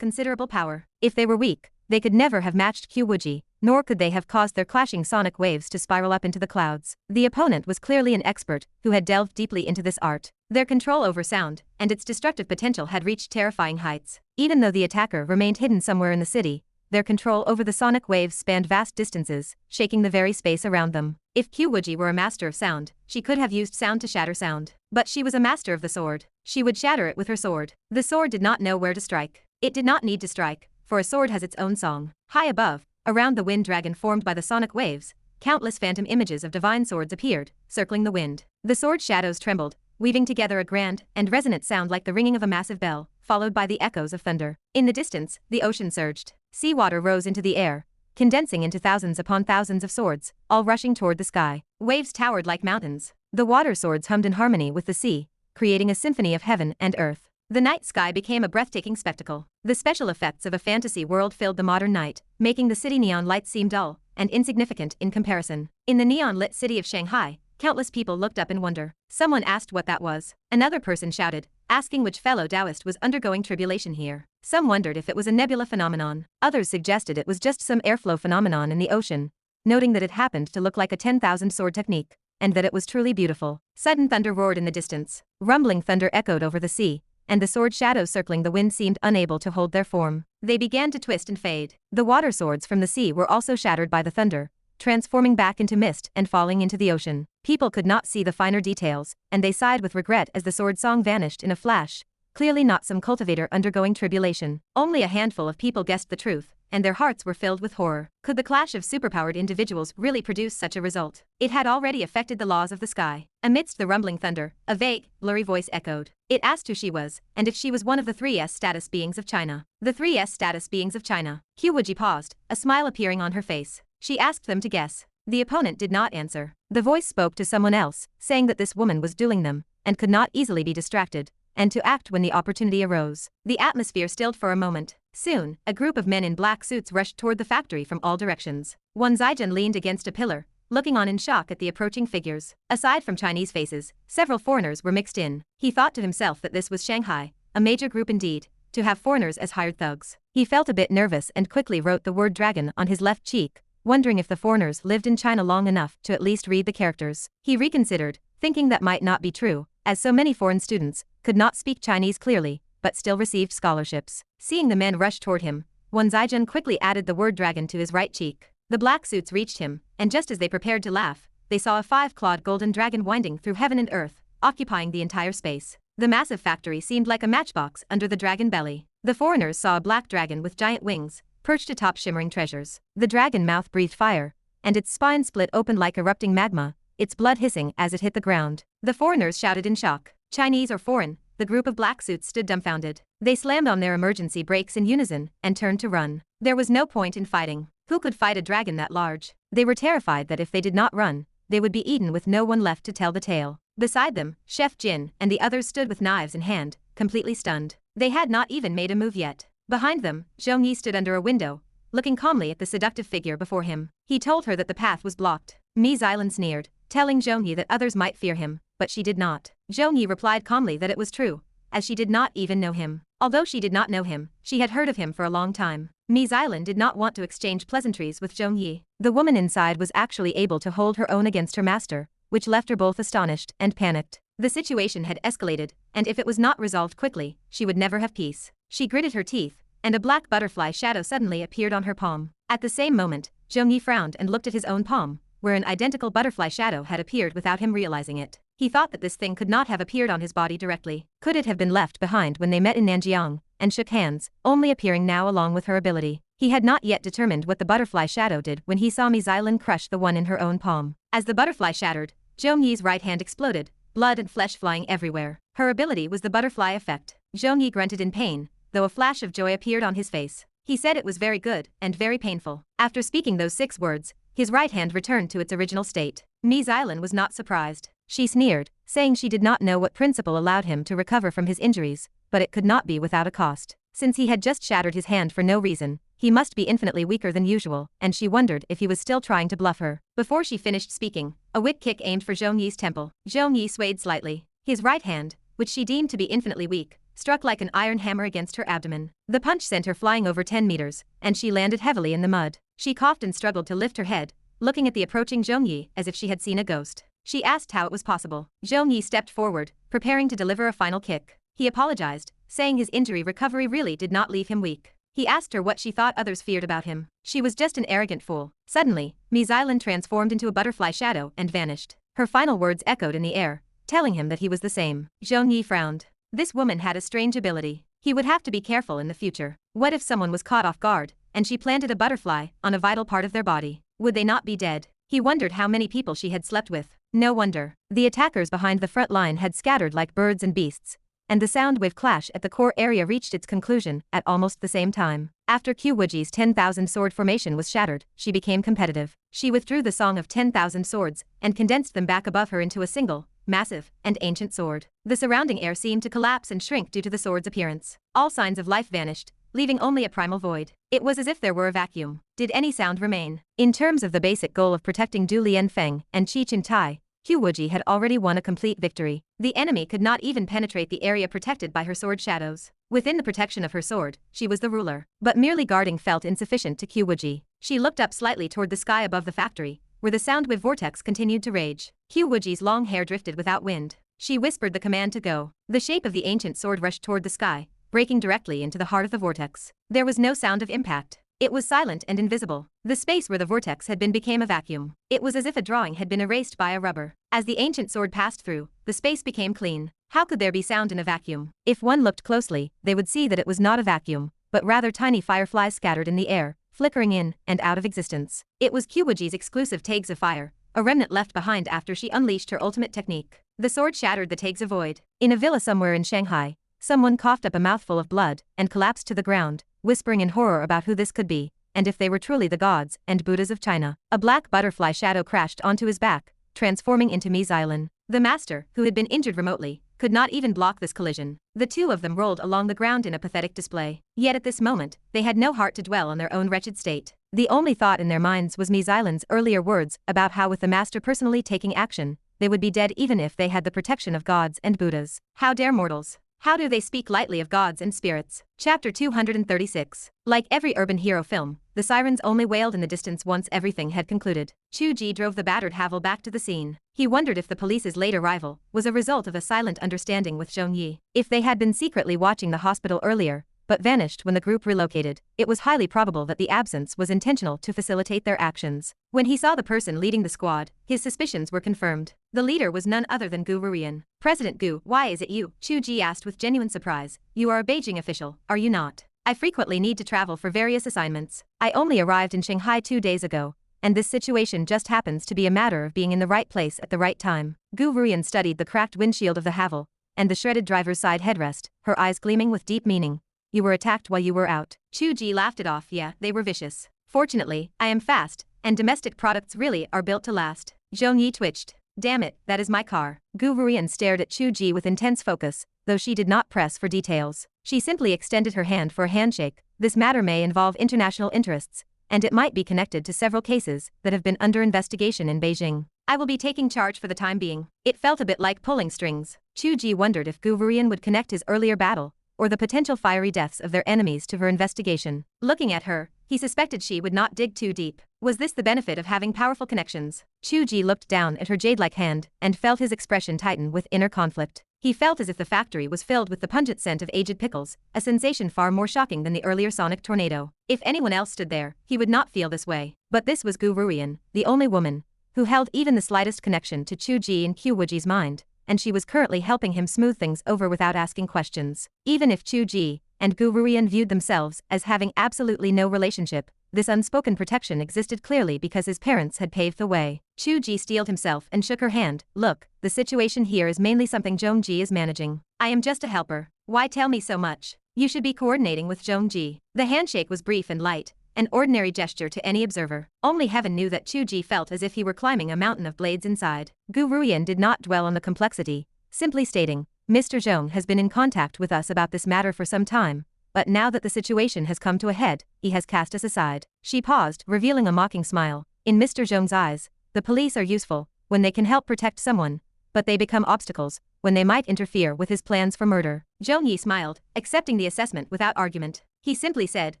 considerable power. If they were weak, they could never have matched Qiu Wuji, nor could they have caused their clashing sonic waves to spiral up into the clouds. The opponent was clearly an expert who had delved deeply into this art. Their control over sound and its destructive potential had reached terrifying heights. Even though the attacker remained hidden somewhere in the city, their control over the sonic waves spanned vast distances, shaking the very space around them. If Qiu Wuji were a master of sound, she could have used sound to shatter sound. But she was a master of the sword. She would shatter it with her sword. The sword did not know where to strike. It did not need to strike, for a sword has its own song. High above, around the wind dragon formed by the sonic waves, countless phantom images of divine swords appeared, circling the wind. The sword shadows trembled, weaving together a grand and resonant sound like the ringing of a massive bell, followed by the echoes of thunder. In the distance, the ocean surged. Seawater rose into the air, condensing into thousands upon thousands of swords, all rushing toward the sky. Waves towered like mountains. The water swords hummed in harmony with the sea, creating a symphony of heaven and earth. The night sky became a breathtaking spectacle. The special effects of a fantasy world filled the modern night, making the city neon lights seem dull, and insignificant in comparison. In the neon-lit city of Shanghai, countless people looked up in wonder. Someone asked what that was. Another person shouted, asking which fellow Taoist was undergoing tribulation here. Some wondered if it was a nebula phenomenon. Others suggested it was just some airflow phenomenon in the ocean, noting that it happened to look like a 10,000 sword technique, and that it was truly beautiful. Sudden thunder roared in the distance. Rumbling thunder echoed over the sea, and the sword shadows circling the wind seemed unable to hold their form. They began to twist and fade. The water swords from the sea were also shattered by the thunder, transforming back into mist and falling into the ocean. People could not see the finer details, and they sighed with regret as the sword song vanished in a flash, clearly not some cultivator undergoing tribulation. Only a handful of people guessed the truth, and their hearts were filled with horror. Could the clash of superpowered individuals really produce such a result? It had already affected the laws of the sky. Amidst the rumbling thunder, a vague, blurry voice echoed. It asked who she was, and if she was one of the 3S status beings of China. The 3S status beings of China. Qiu Wuji paused, a smile appearing on her face. She asked them to guess. The opponent did not answer. The voice spoke to someone else, saying that this woman was dueling them, and could not easily be distracted, and to act when the opportunity arose. The atmosphere stilled for a moment. Soon, a group of men in black suits rushed toward the factory from all directions. Wan Zaijian leaned against a pillar, looking on in shock at the approaching figures. Aside from Chinese faces, several foreigners were mixed in. He thought to himself that this was Shanghai, a major group indeed, to have foreigners as hired thugs. He felt a bit nervous and quickly wrote the word dragon on his left cheek, wondering if the foreigners lived in China long enough to at least read the characters. He reconsidered, thinking that might not be true, as so many foreign students could not speak Chinese clearly, but still received scholarships. Seeing the men rush toward him, Wan Zaijian quickly added the word dragon to his right cheek. The black suits reached him, and just as they prepared to laugh, they saw a 5-clawed golden dragon winding through heaven and earth, occupying the entire space. The massive factory seemed like a matchbox under the dragon belly. The foreigners saw a black dragon with giant wings, perched atop shimmering treasures. The dragon mouth breathed fire, and its spine split open like erupting magma, its blood hissing as it hit the ground. The foreigners shouted in shock. Chinese or foreign, the group of black suits stood dumbfounded. They slammed on their emergency brakes in unison and turned to run. There was no point in fighting. Who could fight a dragon that large? They were terrified that if they did not run, they would be eaten with no one left to tell the tale. Beside them, Chef Jin and the others stood with knives in hand, completely stunned. They had not even made a move yet. Behind them, Zhong Yi stood under a window, looking calmly at the seductive figure before him. He told her that the path was blocked. Mi Xilan sneered, telling Zhong Yi that others might fear him, but she did not. Zhong Yi replied calmly that it was true, as she did not even know him. Although she did not know him, she had heard of him for a long time. Mi Xilan did not want to exchange pleasantries with Zhong Yi. The woman inside was actually able to hold her own against her master, which left her both astonished and panicked. The situation had escalated, and if it was not resolved quickly, she would never have peace. She gritted her teeth, and a black butterfly shadow suddenly appeared on her palm. At the same moment, Zhong Yi frowned and looked at his own palm, where an identical butterfly shadow had appeared without him realizing it. He thought that this thing could not have appeared on his body directly. Could it have been left behind when they met in Nanjiang, and shook hands, only appearing now along with her ability? He had not yet determined what the butterfly shadow did when he saw Mi Xilan crush the one in her own palm. As the butterfly shattered, Zhong Yi's right hand exploded, blood and flesh flying everywhere. Her ability was the butterfly effect. Zhong Yi grunted in pain, though a flash of joy appeared on his face. He said it was very good and very painful. After speaking those 6 words, his right hand returned to its original state. Mi Xilan was not surprised. She sneered, saying she did not know what principle allowed him to recover from his injuries, but it could not be without a cost. Since he had just shattered his hand for no reason, he must be infinitely weaker than usual, and she wondered if he was still trying to bluff her. Before she finished speaking, a wick kick aimed for Zhong Yi's temple. Zhong Yi swayed slightly. His right hand, which she deemed to be infinitely weak, struck like an iron hammer against her abdomen. The punch sent her flying over 10 meters, and she landed heavily in the mud. She coughed and struggled to lift her head, looking at the approaching Zhong Yi as if she had seen a ghost. She asked how it was possible. Zhong Yi stepped forward, preparing to deliver a final kick. He apologized, saying his injury recovery really did not leave him weak. He asked her what she thought others feared about him. She was just an arrogant fool. Suddenly, Mi Xilan transformed into a butterfly shadow and vanished. Her final words echoed in the air, telling him that he was the same. Zhong Yi frowned. This woman had a strange ability. He would have to be careful in the future. What if someone was caught off guard, and she planted a butterfly on a vital part of their body? Would they not be dead? He wondered how many people she had slept with. No wonder. The attackers behind the front line had scattered like birds and beasts, and the sound wave clash at the core area reached its conclusion at almost the same time. After Qiu Wuji's 10,000 sword formation was shattered, she became competitive. She withdrew the Song of 10,000 Swords and condensed them back above her into a single, massive, and ancient sword. The surrounding air seemed to collapse and shrink due to the sword's appearance. All signs of life vanished, leaving only a primal void. It was as if there were a vacuum. Did any sound remain? In terms of the basic goal of protecting Du Lianfeng and Qi Qintai, Qiu Wuji had already won a complete victory. The enemy could not even penetrate the area protected by her sword shadows. Within the protection of her sword, she was the ruler. But merely guarding felt insufficient to Qiu Wuji. She looked up slightly toward the sky above the factory, where the sound wave vortex continued to rage. Qiu Wuji's long hair drifted without wind. She whispered the command to go. The shape of the ancient sword rushed toward the sky, breaking directly into the heart of the vortex. There was no sound of impact. It was silent and invisible. The space where the vortex had been became a vacuum. It was as if a drawing had been erased by a rubber. As the ancient sword passed through, the space became clean. How could there be sound in a vacuum? If one looked closely, they would see that it was not a vacuum, but rather tiny fireflies scattered in the air, flickering in and out of existence. It was Qiu Wuji's exclusive tags of fire, a remnant left behind after she unleashed her ultimate technique. The sword shattered the tags of void. In a villa somewhere in Shanghai, someone coughed up a mouthful of blood and collapsed to the ground, whispering in horror about who this could be, and if they were truly the gods and Buddhas of China. A black butterfly shadow crashed onto his back, transforming into Mi Xilan. The master, who had been injured remotely, could not even block this collision. The two of them rolled along the ground in a pathetic display. Yet at this moment, they had no heart to dwell on their own wretched state. The only thought in their minds was Mi Xilan's earlier words about how with the master personally taking action, they would be dead even if they had the protection of gods and Buddhas. How dare mortals? How do they speak lightly of gods and spirits? Chapter 236. Like every urban hero film, the sirens only wailed in the distance once everything had concluded. Chu Ge drove the battered Havel back to the scene. He wondered if the police's late arrival was a result of a silent understanding with Zhong Yi. If they had been secretly watching the hospital earlier, but vanished when the group relocated, it was highly probable that the absence was intentional to facilitate their actions. When he saw the person leading the squad, his suspicions were confirmed. The leader was none other than Gu Ruian. "President Gu, why is it you?" Chu Ge asked with genuine surprise. "You are a Beijing official, are you not? I frequently need to travel for various assignments. I only arrived in Shanghai 2 days ago, and this situation just happens to be a matter of being in the right place at the right time." Gu Ruian studied the cracked windshield of the Havel and the shredded driver's side headrest, her eyes gleaming with deep meaning. "You were attacked while you were out." Chu Ge laughed it off. "Yeah, they were vicious. Fortunately, I am fast, and domestic products really are built to last." Zhong Yi twitched. "Damn it, that is my car." Gu Ruian stared at Chu Ge with intense focus, though she did not press for details. She simply extended her hand for a handshake. "This matter may involve international interests, and it might be connected to several cases that have been under investigation in Beijing. I will be taking charge for the time being." It felt a bit like pulling strings. Chu Ge wondered if Gu Ruian would connect his earlier battle, or the potential fiery deaths of their enemies to her investigation. Looking at her, he suspected she would not dig too deep. Was this the benefit of having powerful connections? Chu Ge looked down at her jade-like hand and felt his expression tighten with inner conflict. He felt as if the factory was filled with the pungent scent of aged pickles, a sensation far more shocking than the earlier sonic tornado. If anyone else stood there, he would not feel this way. But this was Gu Ruian, the only woman who held even the slightest connection to Chu Ge and Qiu Wuji's mind, and she was currently helping him smooth things over without asking questions. Even if Chu Ge and Gu Ruian viewed themselves as having absolutely no relationship, this unspoken protection existed clearly because his parents had paved the way. Chu Ge steeled himself and shook her hand. "Look, the situation here is mainly something Zhong Ji is managing. I am just a helper. Why tell me so much? You should be coordinating with Zhong Ji." The handshake was brief and light, an ordinary gesture to any observer. Only heaven knew that Chu Ge felt as if he were climbing a mountain of blades inside. Gu Ruian did not dwell on the complexity, simply stating, "Mr. Zhong has been in contact with us about this matter for some time, but now that the situation has come to a head, he has cast us aside." She paused, revealing a mocking smile. In Mr. Zhong's eyes, the police are useful when they can help protect someone, but they become obstacles when they might interfere with his plans for murder. Zhong Yi smiled, accepting the assessment without argument. He simply said,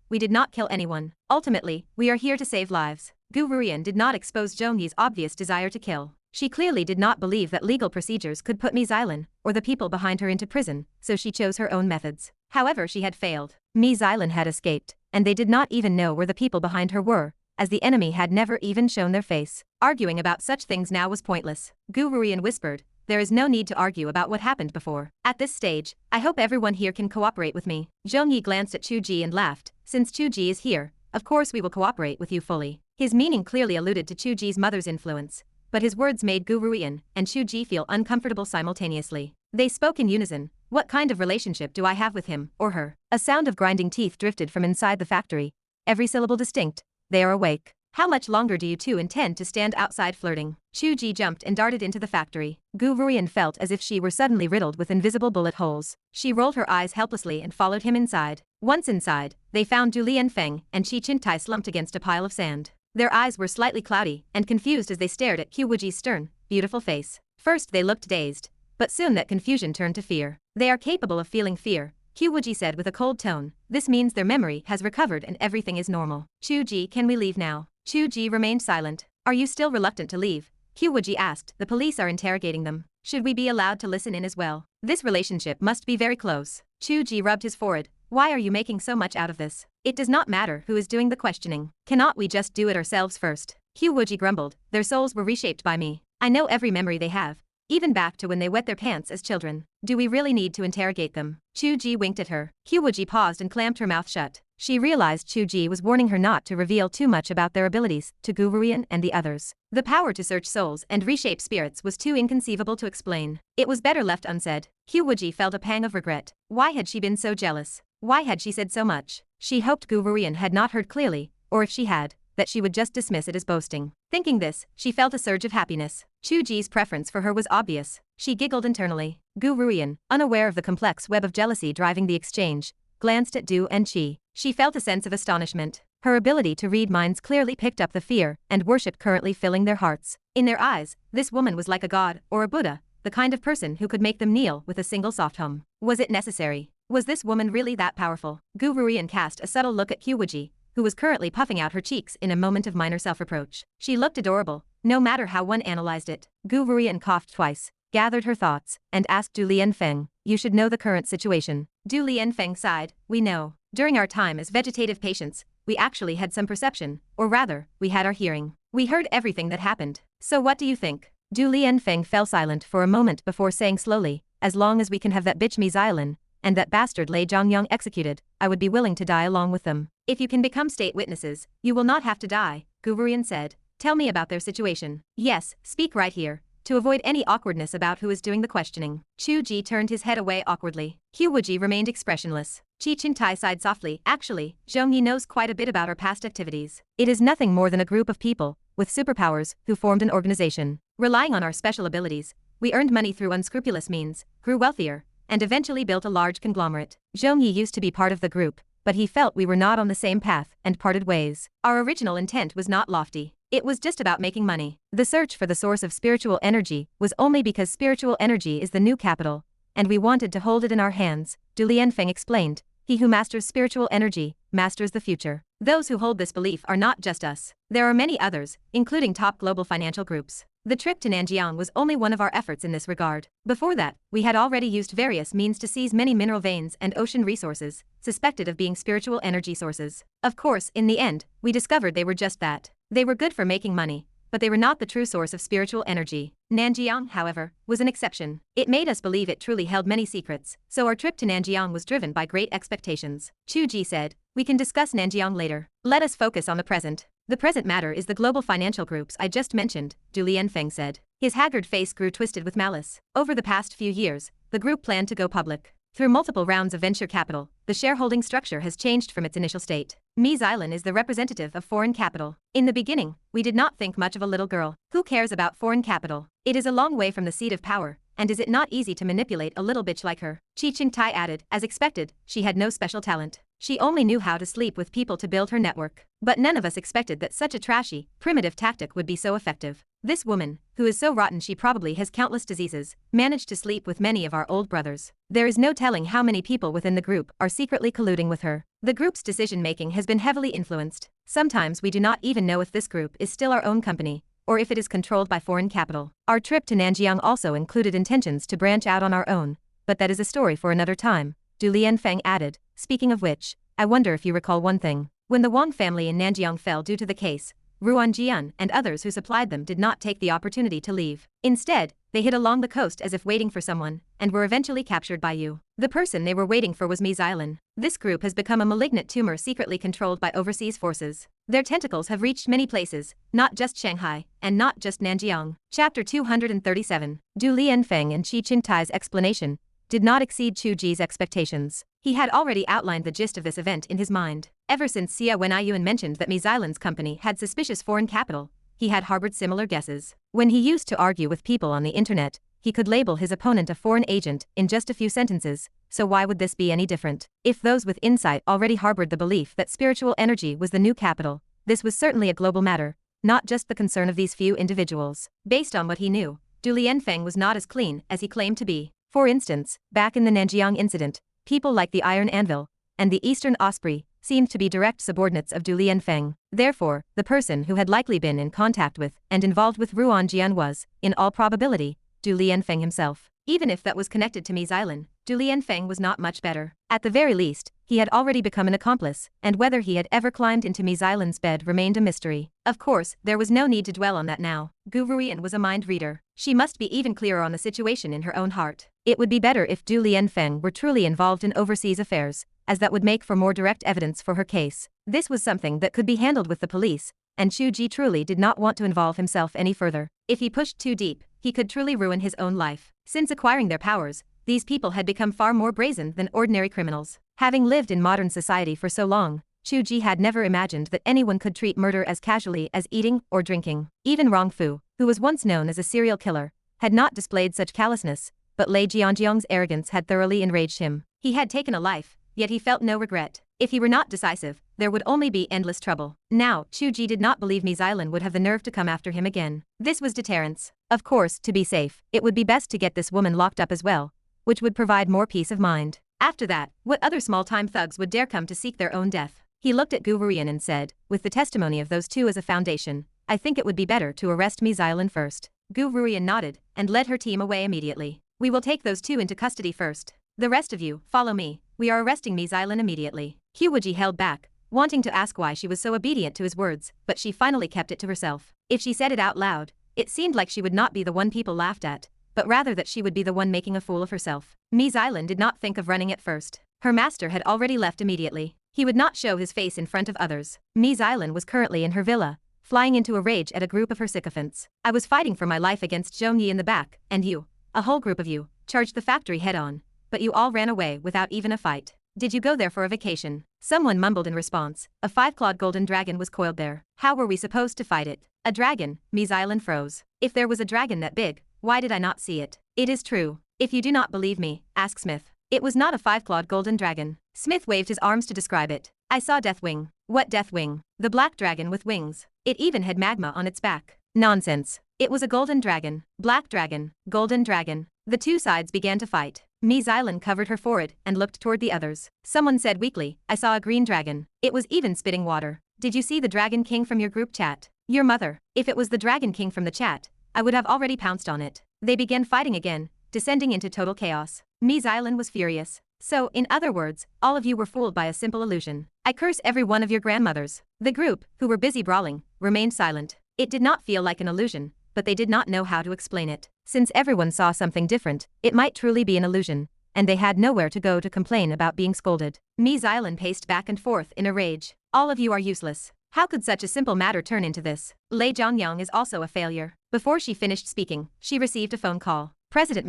"We did not kill anyone. Ultimately, we are here to save lives." Gu Ruian did not expose Zhong Yi's obvious desire to kill. She clearly did not believe that legal procedures could put Mi Xilan or the people behind her into prison, so she chose her own methods. However, she had failed. Mi Xilan had escaped, and they did not even know where the people behind her were, as the enemy had never even shown their face. Arguing about such things now was pointless. Gu Ruian whispered, "There is no need to argue about what happened before. At this stage, I hope everyone here can cooperate with me." Zhong Yi glanced at Chu Ge and laughed. "Since Chu Ge is here, of course we will cooperate with you fully." His meaning clearly alluded to Chu Ge's mother's influence, but his words made Gu Ruian and Chu Ge feel uncomfortable simultaneously. They spoke in unison. "What kind of relationship do I have with him, or her?" A sound of grinding teeth drifted from inside the factory, every syllable distinct. "They are awake." How much longer do you two intend to stand outside flirting? Chu Ge jumped and darted into the factory. Qiu Wuji felt as if she were suddenly riddled with invisible bullet holes. She rolled her eyes helplessly and followed him inside. Once inside, they found Du Lianfeng and Qi Qintai slumped against a pile of sand. Their eyes were slightly cloudy and confused as they stared at Qiu Wuji's stern, beautiful face. First they looked dazed, but soon that confusion turned to fear. They are capable of feeling fear, Qiu Wuji said with a cold tone. This means their memory has recovered and everything is normal. Chu Ge, can we leave now? Chu Ge remained silent. Are you still reluctant to leave? Qiu Wuji asked. The police are interrogating them. Should we be allowed to listen in as well? This relationship must be very close. Chu Ge rubbed his forehead. Why are you making so much out of this? It does not matter who is doing the questioning. Cannot we just do it ourselves first? Qiu Wuji grumbled. Their souls were reshaped by me. I know every memory they have, even back to when they wet their pants as children. Do we really need to interrogate them? Chu Ge winked at her. Qiu Wuji paused and clamped her mouth shut. She realized Chu Ge was warning her not to reveal too much about their abilities to Qiu Wuji and the others. The power to search souls and reshape spirits was too inconceivable to explain. It was better left unsaid. Qiu Wuji felt a pang of regret. Why had she been so jealous? Why had she said so much? She hoped Qiu Wuji had not heard clearly, or if she had, that she would just dismiss it as boasting. Thinking this, she felt a surge of happiness. Chu Ge's preference for her was obvious. She giggled internally. Qiu Wuji, unaware of the complex web of jealousy driving the exchange, glanced at Du and Qi. She felt a sense of astonishment. Her ability to read minds clearly picked up the fear and worship currently filling their hearts. In their eyes, this woman was like a god or a Buddha, the kind of person who could make them kneel with a single soft hum. Was it necessary? Was this woman really that powerful? Qiu Wuji cast a subtle look at Qiu Wuji, who was currently puffing out her cheeks in a moment of minor self-reproach. She looked adorable, no matter how one analyzed it. Qiu Wuji coughed twice, gathered her thoughts, and asked Du Lianfeng, you should know the current situation. Du Lianfeng sighed, we know. During our time as vegetative patients, we actually had some perception, or rather, we had our hearing. We heard everything that happened. So what do you think? Du Lianfeng fell silent for a moment before saying slowly, as long as we can have that bitch Mi Xiaolin and that bastard Lei Zhongyang executed, I would be willing to die along with them. If you can become state witnesses, you will not have to die, Qiu Wuji said. Tell me about their situation. Yes, speak right here, to avoid any awkwardness about who is doing the questioning. Chu Ge turned his head away awkwardly. Qiu Wuji remained expressionless. Qi Qintai sighed softly. Actually, Zhongyi knows quite a bit about our past activities. It is nothing more than a group of people with superpowers who formed an organization. Relying on our special abilities, we earned money through unscrupulous means, grew wealthier, and eventually built a large conglomerate. Zhongyi used to be part of the group, but he felt we were not on the same path and parted ways. Our original intent was not lofty. It was just about making money. The search for the source of spiritual energy was only because spiritual energy is the new capital, and we wanted to hold it in our hands, Du Lianfeng explained. He who masters spiritual energy, masters the future. Those who hold this belief are not just us. There are many others, including top global financial groups. The trip to Nanjiang was only one of our efforts in this regard. Before that, we had already used various means to seize many mineral veins and ocean resources, suspected of being spiritual energy sources. Of course, in the end, we discovered they were just that. They were good for making money, but they were not the true source of spiritual energy. Nanjiang, however, was an exception. It made us believe it truly held many secrets, so our trip to Nanjiang was driven by great expectations. Chu Ge said, we can discuss Nanjiang later. Let us focus on the present. The present matter is the global financial groups I just mentioned, Du Lianfeng said. His haggard face grew twisted with malice. Over the past few years, the group planned to go public. Through multiple rounds of venture capital, the shareholding structure has changed from its initial state. Mi Xiaolin is the representative of foreign capital. In the beginning, we did not think much of a little girl. Who cares about foreign capital? It is a long way from the seat of power, and is it not easy to manipulate a little bitch like her? Qi Qingtai added, as expected, she had no special talent. She only knew how to sleep with people to build her network. But none of us expected that such a trashy, primitive tactic would be so effective. This woman, who is so rotten she probably has countless diseases, managed to sleep with many of our old brothers. There is no telling how many people within the group are secretly colluding with her. The group's decision-making has been heavily influenced. Sometimes we do not even know if this group is still our own company, or if it is controlled by foreign capital. Our trip to Nanjiang also included intentions to branch out on our own, but that is a story for another time, Du Lianfeng added. Speaking of which, I wonder if you recall one thing. When the Wang family in Nanjiang fell due to the case, Ruan Jian and others who supplied them did not take the opportunity to leave. Instead, they hid along the coast as if waiting for someone, and were eventually captured by you. The person they were waiting for was Mi Xiaolin. This group has become a malignant tumor secretly controlled by overseas forces. Their tentacles have reached many places, not just Shanghai, and not just Nanjiang. Chapter 237. Du Lianfeng and Qi Qingtai's explanation did not exceed Chu Ge's expectations. He had already outlined the gist of this event in his mind. Ever since Xia Wenyuan mentioned that Mi Xilan's company had suspicious foreign capital, he had harbored similar guesses. When he used to argue with people on the internet, he could label his opponent a foreign agent in just a few sentences, so why would this be any different? If those with insight already harbored the belief that spiritual energy was the new capital, this was certainly a global matter, not just the concern of these few individuals. Based on what he knew, Du Lianfeng was not as clean as he claimed to be. For instance, back in the Nanjiang incident, people like the Iron Anvil and the Eastern Osprey seemed to be direct subordinates of Du Lianfeng. Therefore, the person who had likely been in contact with and involved with Ruan Jian was, in all probability, Du Lianfeng himself. Even if that was connected to Mi Xilan, Du Lianfeng was not much better. At the very least, he had already become an accomplice, and whether he had ever climbed into Mi Xilan's bed remained a mystery. Of course, there was no need to dwell on that now. Qiu Wuji was a mind reader. She must be even clearer on the situation in her own heart. It would be better if Du Lianfeng were truly involved in overseas affairs, as that would make for more direct evidence for her case. This was something that could be handled with the police, and Chu Ge truly did not want to involve himself any further. If he pushed too deep, he could truly ruin his own life. Since acquiring their powers, these people had become far more brazen than ordinary criminals. Having lived in modern society for so long, Chu Ge had never imagined that anyone could treat murder as casually as eating or drinking. Even Rong Fu, who was once known as a serial killer, had not displayed such callousness, but Lei Jianjiang's arrogance had thoroughly enraged him. He had taken a life, yet he felt no regret. If he were not decisive, there would only be endless trouble. Now, Chu Ge did not believe Mi Xilan would have the nerve to come after him again. This was deterrence. Of course, to be safe, it would be best to get this woman locked up as well, which would provide more peace of mind. After that, what other small-time thugs would dare come to seek their own death? He looked at Qiu Wuji and said, with the testimony of those two as a foundation, I think it would be better to arrest Mi Xilan first. Qiu Wuji nodded, and led her team away immediately. We will take those two into custody first. The rest of you, follow me. We are arresting Mi Xilan immediately. Qiu Wuji held back, wanting to ask why she was so obedient to his words, but she finally kept it to herself. If she said it out loud, it seemed like she would not be the one people laughed at, but rather that she would be the one making a fool of herself. Mi Xilan did not think of running at first. Her master had already left immediately. He would not show his face in front of others. Mi Xilan was currently in her villa, flying into a rage at a group of her sycophants. I was fighting for my life against Zhongyi in the back, and you, a whole group of you, charged the factory head-on, but you all ran away without even a fight. Did you go there for a vacation? Someone mumbled in response. A 5-clawed golden dragon was coiled there. How were we supposed to fight it? A dragon? Mi Xilan froze. If there was a dragon that big, why did I not see it? It is true. If you do not believe me, ask Smith. It was not a 5-clawed golden dragon. Smith waved his arms to describe it. I saw Deathwing. What Deathwing? The black dragon with wings. It even had magma on its back. Nonsense. It was a golden dragon. Black dragon. Golden dragon. The two sides began to fight. Mi Xilan covered her forehead and looked toward the others. Someone said weakly, I saw a green dragon. It was even spitting water. Did you see the Dragon King from your group chat? Your mother. If it was the Dragon King from the chat, I would have already pounced on it. They began fighting again, descending into total chaos. Mi Xilan was furious. So, in other words, all of you were fooled by a simple illusion. I curse every one of your grandmothers. The group, who were busy brawling, remained silent. It did not feel like an illusion, but they did not know how to explain it. Since everyone saw something different, it might truly be an illusion, and they had nowhere to go to complain about being scolded. Mi Xilan paced back and forth in a rage. All of you are useless. How could such a simple matter turn into this? Lei Zhongyang is also a failure. Before she finished speaking, she received a phone call. President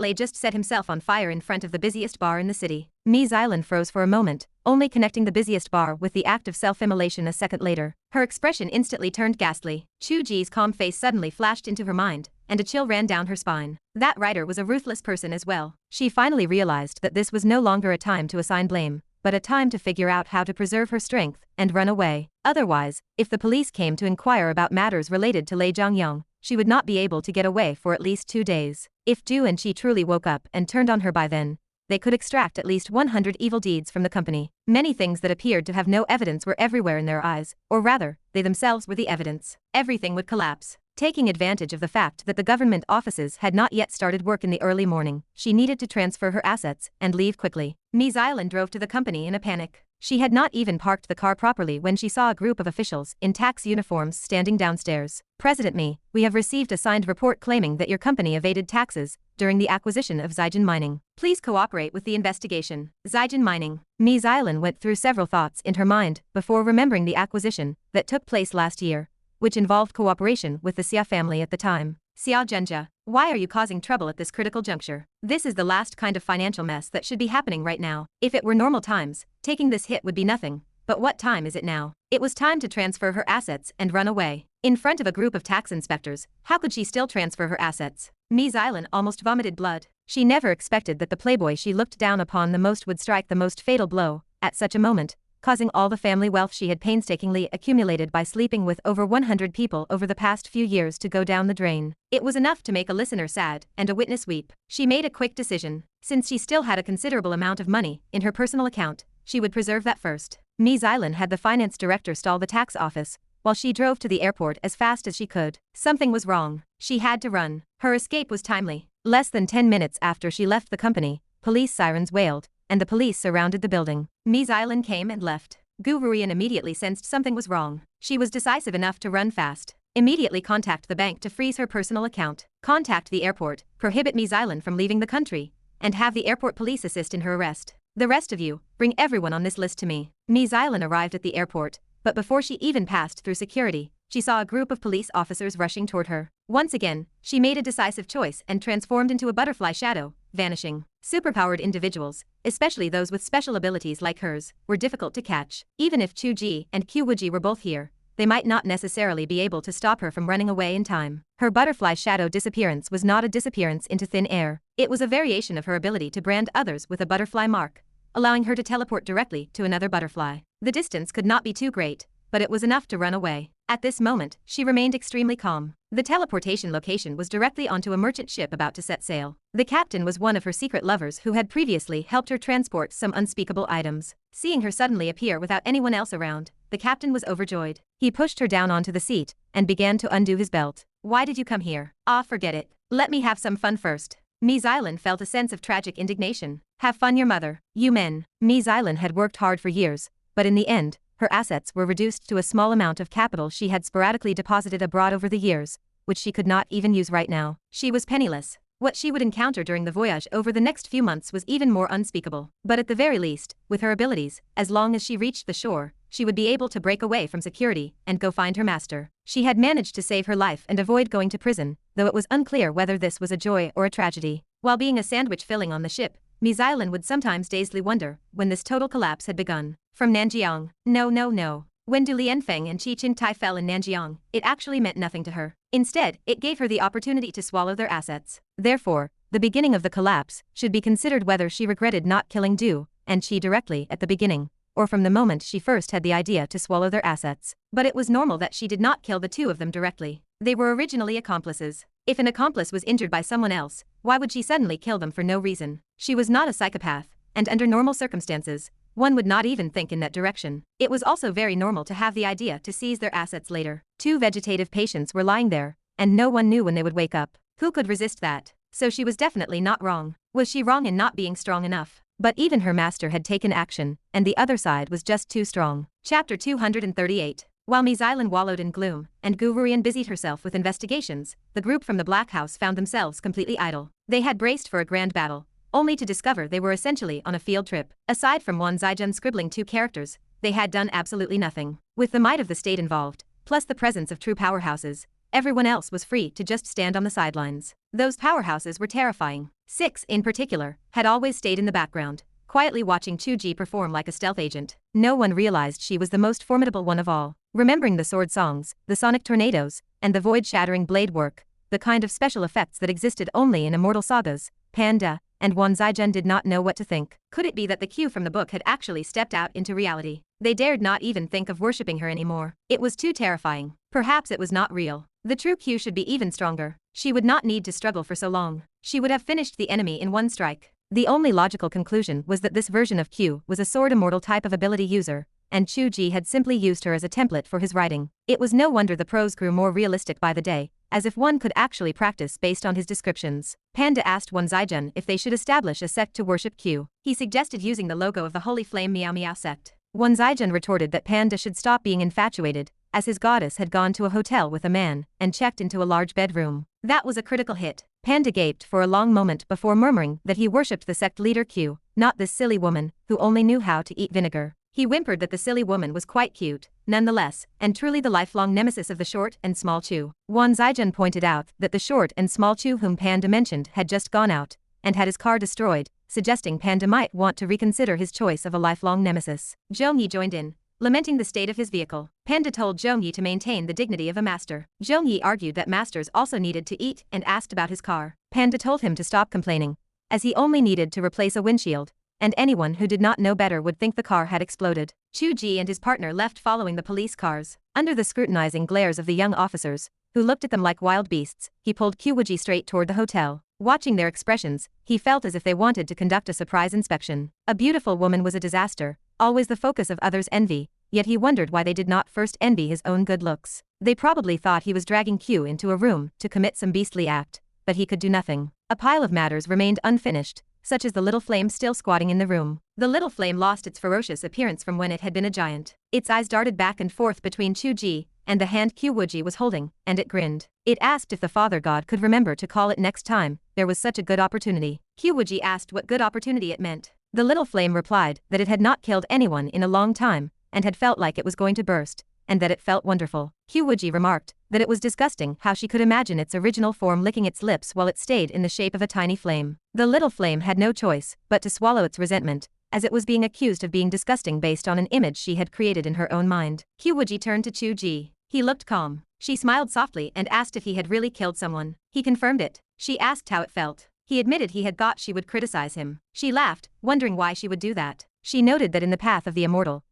Lei just set himself on fire in front of the busiest bar in the city. Mi Xilan froze for a moment, only connecting the busiest bar with the act of self-immolation a second later. Her expression instantly turned ghastly. Chu Ge's calm face suddenly flashed into her mind, and a chill ran down her spine. That writer was a ruthless person as well. She finally realized that this was no longer a time to assign blame, but a time to figure out how to preserve her strength and run away. Otherwise, if the police came to inquire about matters related to Lei Zhongyang, she would not be able to get away for at least 2 days. If Du and Qi truly woke up and turned on her by then, they could extract at least 100 evil deeds from the company. Many things that appeared to have no evidence were everywhere in their eyes, or rather, they themselves were the evidence. Everything would collapse. Taking advantage of the fact that the government offices had not yet started work in the early morning, she needed to transfer her assets and leave quickly. Mi Xilan drove to the company in a panic. She had not even parked the car properly when she saw a group of officials in tax uniforms standing downstairs. President Mi, we have received a signed report claiming that your company evaded taxes during the acquisition of Zijin Mining. Please cooperate with the investigation. Zijin Mining. Mi Xilan went through several thoughts in her mind before remembering the acquisition that took place last year, which involved cooperation with the Xia family at the time. Xia Zhenjia. Why are you causing trouble at this critical juncture? This is the last kind of financial mess that should be happening right now. If it were normal times, taking this hit would be nothing. But what time is it now? It was time to transfer her assets and run away. In front of a group of tax inspectors, how could she still transfer her assets? Ms. Island almost vomited blood. She never expected that the playboy she looked down upon the most would strike the most fatal blow at such a moment, causing all the family wealth she had painstakingly accumulated by sleeping with over 100 people over the past few years to go down the drain. It was enough to make a listener sad and a witness weep. She made a quick decision. Since she still had a considerable amount of money in her personal account, she would preserve that first. Ms. Island had the finance director stall the tax office, while she drove to the airport as fast as she could. Something was wrong. She had to run. Her escape was timely. Less than 10 minutes after she left the company, police sirens wailed, and the police surrounded the building. Ms. Island came and left. Qiu Wuji immediately sensed something was wrong. She was decisive enough to run fast. Immediately contact the bank to freeze her personal account. Contact the airport, prohibit Ms. Island from leaving the country, and have the airport police assist in her arrest. The rest of you, bring everyone on this list to me. Ms. Island arrived at the airport, but before she even passed through security, she saw a group of police officers rushing toward her. Once again, she made a decisive choice and transformed into a butterfly shadow, vanishing. Superpowered individuals, especially those with special abilities like hers, were difficult to catch. Even if Chu Ge and Qiu Wuji were both here, they might not necessarily be able to stop her from running away in time. Her butterfly shadow disappearance was not a disappearance into thin air. It was a variation of her ability to brand others with a butterfly mark, allowing her to teleport directly to another butterfly. The distance could not be too great, but it was enough to run away. At this moment, she remained extremely calm. The teleportation location was directly onto a merchant ship about to set sail. The captain was one of her secret lovers who had previously helped her transport some unspeakable items. Seeing her suddenly appear without anyone else around, the captain was overjoyed. He pushed her down onto the seat and began to undo his belt. Why did you come here? Ah, forget it. Let me have some fun first. Ms. Island felt a sense of tragic indignation. Have fun, your mother. You men. Ms. Island had worked hard for years, but in the end, her assets were reduced to a small amount of capital she had sporadically deposited abroad over the years, which she could not even use right now. She was penniless. What she would encounter during the voyage over the next few months was even more unspeakable. But at the very least, with her abilities, as long as she reached the shore, she would be able to break away from security and go find her master. She had managed to save her life and avoid going to prison, though it was unclear whether this was a joy or a tragedy. While being a sandwich filling on the ship, Ms. Island would sometimes dazedly wonder when this total collapse had begun. From Nanjiang. No. When Du Lianfeng and Qi Qingtai fell in Nanjiang, it actually meant nothing to her. Instead, it gave her the opportunity to swallow their assets. Therefore, the beginning of the collapse should be considered whether she regretted not killing Du and Qi directly at the beginning, or from the moment she first had the idea to swallow their assets. But it was normal that she did not kill the two of them directly. They were originally accomplices. If an accomplice was injured by someone else, why would she suddenly kill them for no reason? She was not a psychopath, and under normal circumstances, one would not even think in that direction. It was also very normal to have the idea to seize their assets later. Two vegetative patients were lying there, and no one knew when they would wake up. Who could resist that? So she was definitely not wrong. Was she wrong in not being strong enough? But even her master had taken action, and the other side was just too strong. Chapter 238. While Ms. Island wallowed in gloom, and Qiu Wuji busied herself with investigations, the group from the Black House found themselves completely idle. They had braced for a grand battle, only to discover they were essentially on a field trip. Aside from Wan Zijun scribbling 2 characters, they had done absolutely nothing. With the might of the state involved, plus the presence of true powerhouses, everyone else was free to just stand on the sidelines. Those powerhouses were terrifying. 6, in particular, had always stayed in the background, quietly watching Chu Ge perform like a stealth agent. No one realized she was the most formidable one of all. Remembering the sword songs, the sonic tornadoes, and the void-shattering blade work, the kind of special effects that existed only in immortal sagas, Panda and Wan Zijun did not know what to think. Could it be that the Q from the book had actually stepped out into reality? They dared not even think of worshipping her anymore. It was too terrifying. Perhaps it was not real. The true Q should be even stronger. She would not need to struggle for so long. She would have finished the enemy in one strike. The only logical conclusion was that this version of Q was a sword immortal type of ability user, and Chu Ge had simply used her as a template for his writing. It was no wonder the prose grew more realistic by the day, as if one could actually practice based on his descriptions. Panda asked Wan Zijun if they should establish a sect to worship Q. He suggested using the logo of the Holy Flame Meow Meow sect. Wan Zijun retorted that Panda should stop being infatuated, as his goddess had gone to a hotel with a man and checked into a large bedroom. That was a critical hit. Panda gaped for a long moment before murmuring that he worshipped the sect leader Q, not this silly woman who only knew how to eat vinegar. He whimpered that the silly woman was quite cute, nonetheless, and truly the lifelong nemesis of the short and small Chu. Wan Zijian pointed out that the short and small Chu whom Panda mentioned had just gone out, and had his car destroyed, suggesting Panda might want to reconsider his choice of a lifelong nemesis. Zhongyi joined in, lamenting the state of his vehicle. Panda told Zhongyi to maintain the dignity of a master. Zhongyi argued that masters also needed to eat and asked about his car. Panda told him to stop complaining, as he only needed to replace a windshield, and anyone who did not know better would think the car had exploded. Chu Ge and his partner left following the police cars. Under the scrutinizing glares of the young officers, who looked at them like wild beasts, he pulled Qiu Wuji straight toward the hotel. Watching their expressions, he felt as if they wanted to conduct a surprise inspection. A beautiful woman was a disaster, always the focus of others' envy, yet he wondered why they did not first envy his own good looks. They probably thought he was dragging Qiu into a room to commit some beastly act, but he could do nothing. A pile of matters remained unfinished, such as the little flame still squatting in the room. The little flame lost its ferocious appearance from when it had been a giant. Its eyes darted back and forth between Chu Ge and the hand Qiu Wuji was holding, and it grinned. It asked if the Father God could remember to call it next time there was such a good opportunity. Qiu Wuji asked what good opportunity it meant. The little flame replied that it had not killed anyone in a long time, and had felt like it was going to burst, and that it felt wonderful. Qiu Wuji remarked that it was disgusting how she could imagine its original form licking its lips while it stayed in the shape of a tiny flame. The little flame had no choice but to swallow its resentment, as it was being accused of being disgusting based on an image she had created in her own mind. Qiu Wuji turned to Chu Ge. He looked calm. She smiled softly and asked if he had really killed someone. He confirmed it. She asked how it felt. He admitted he had thought she would criticize him. She laughed, wondering why she would do that. She noted that in the path of the immortal,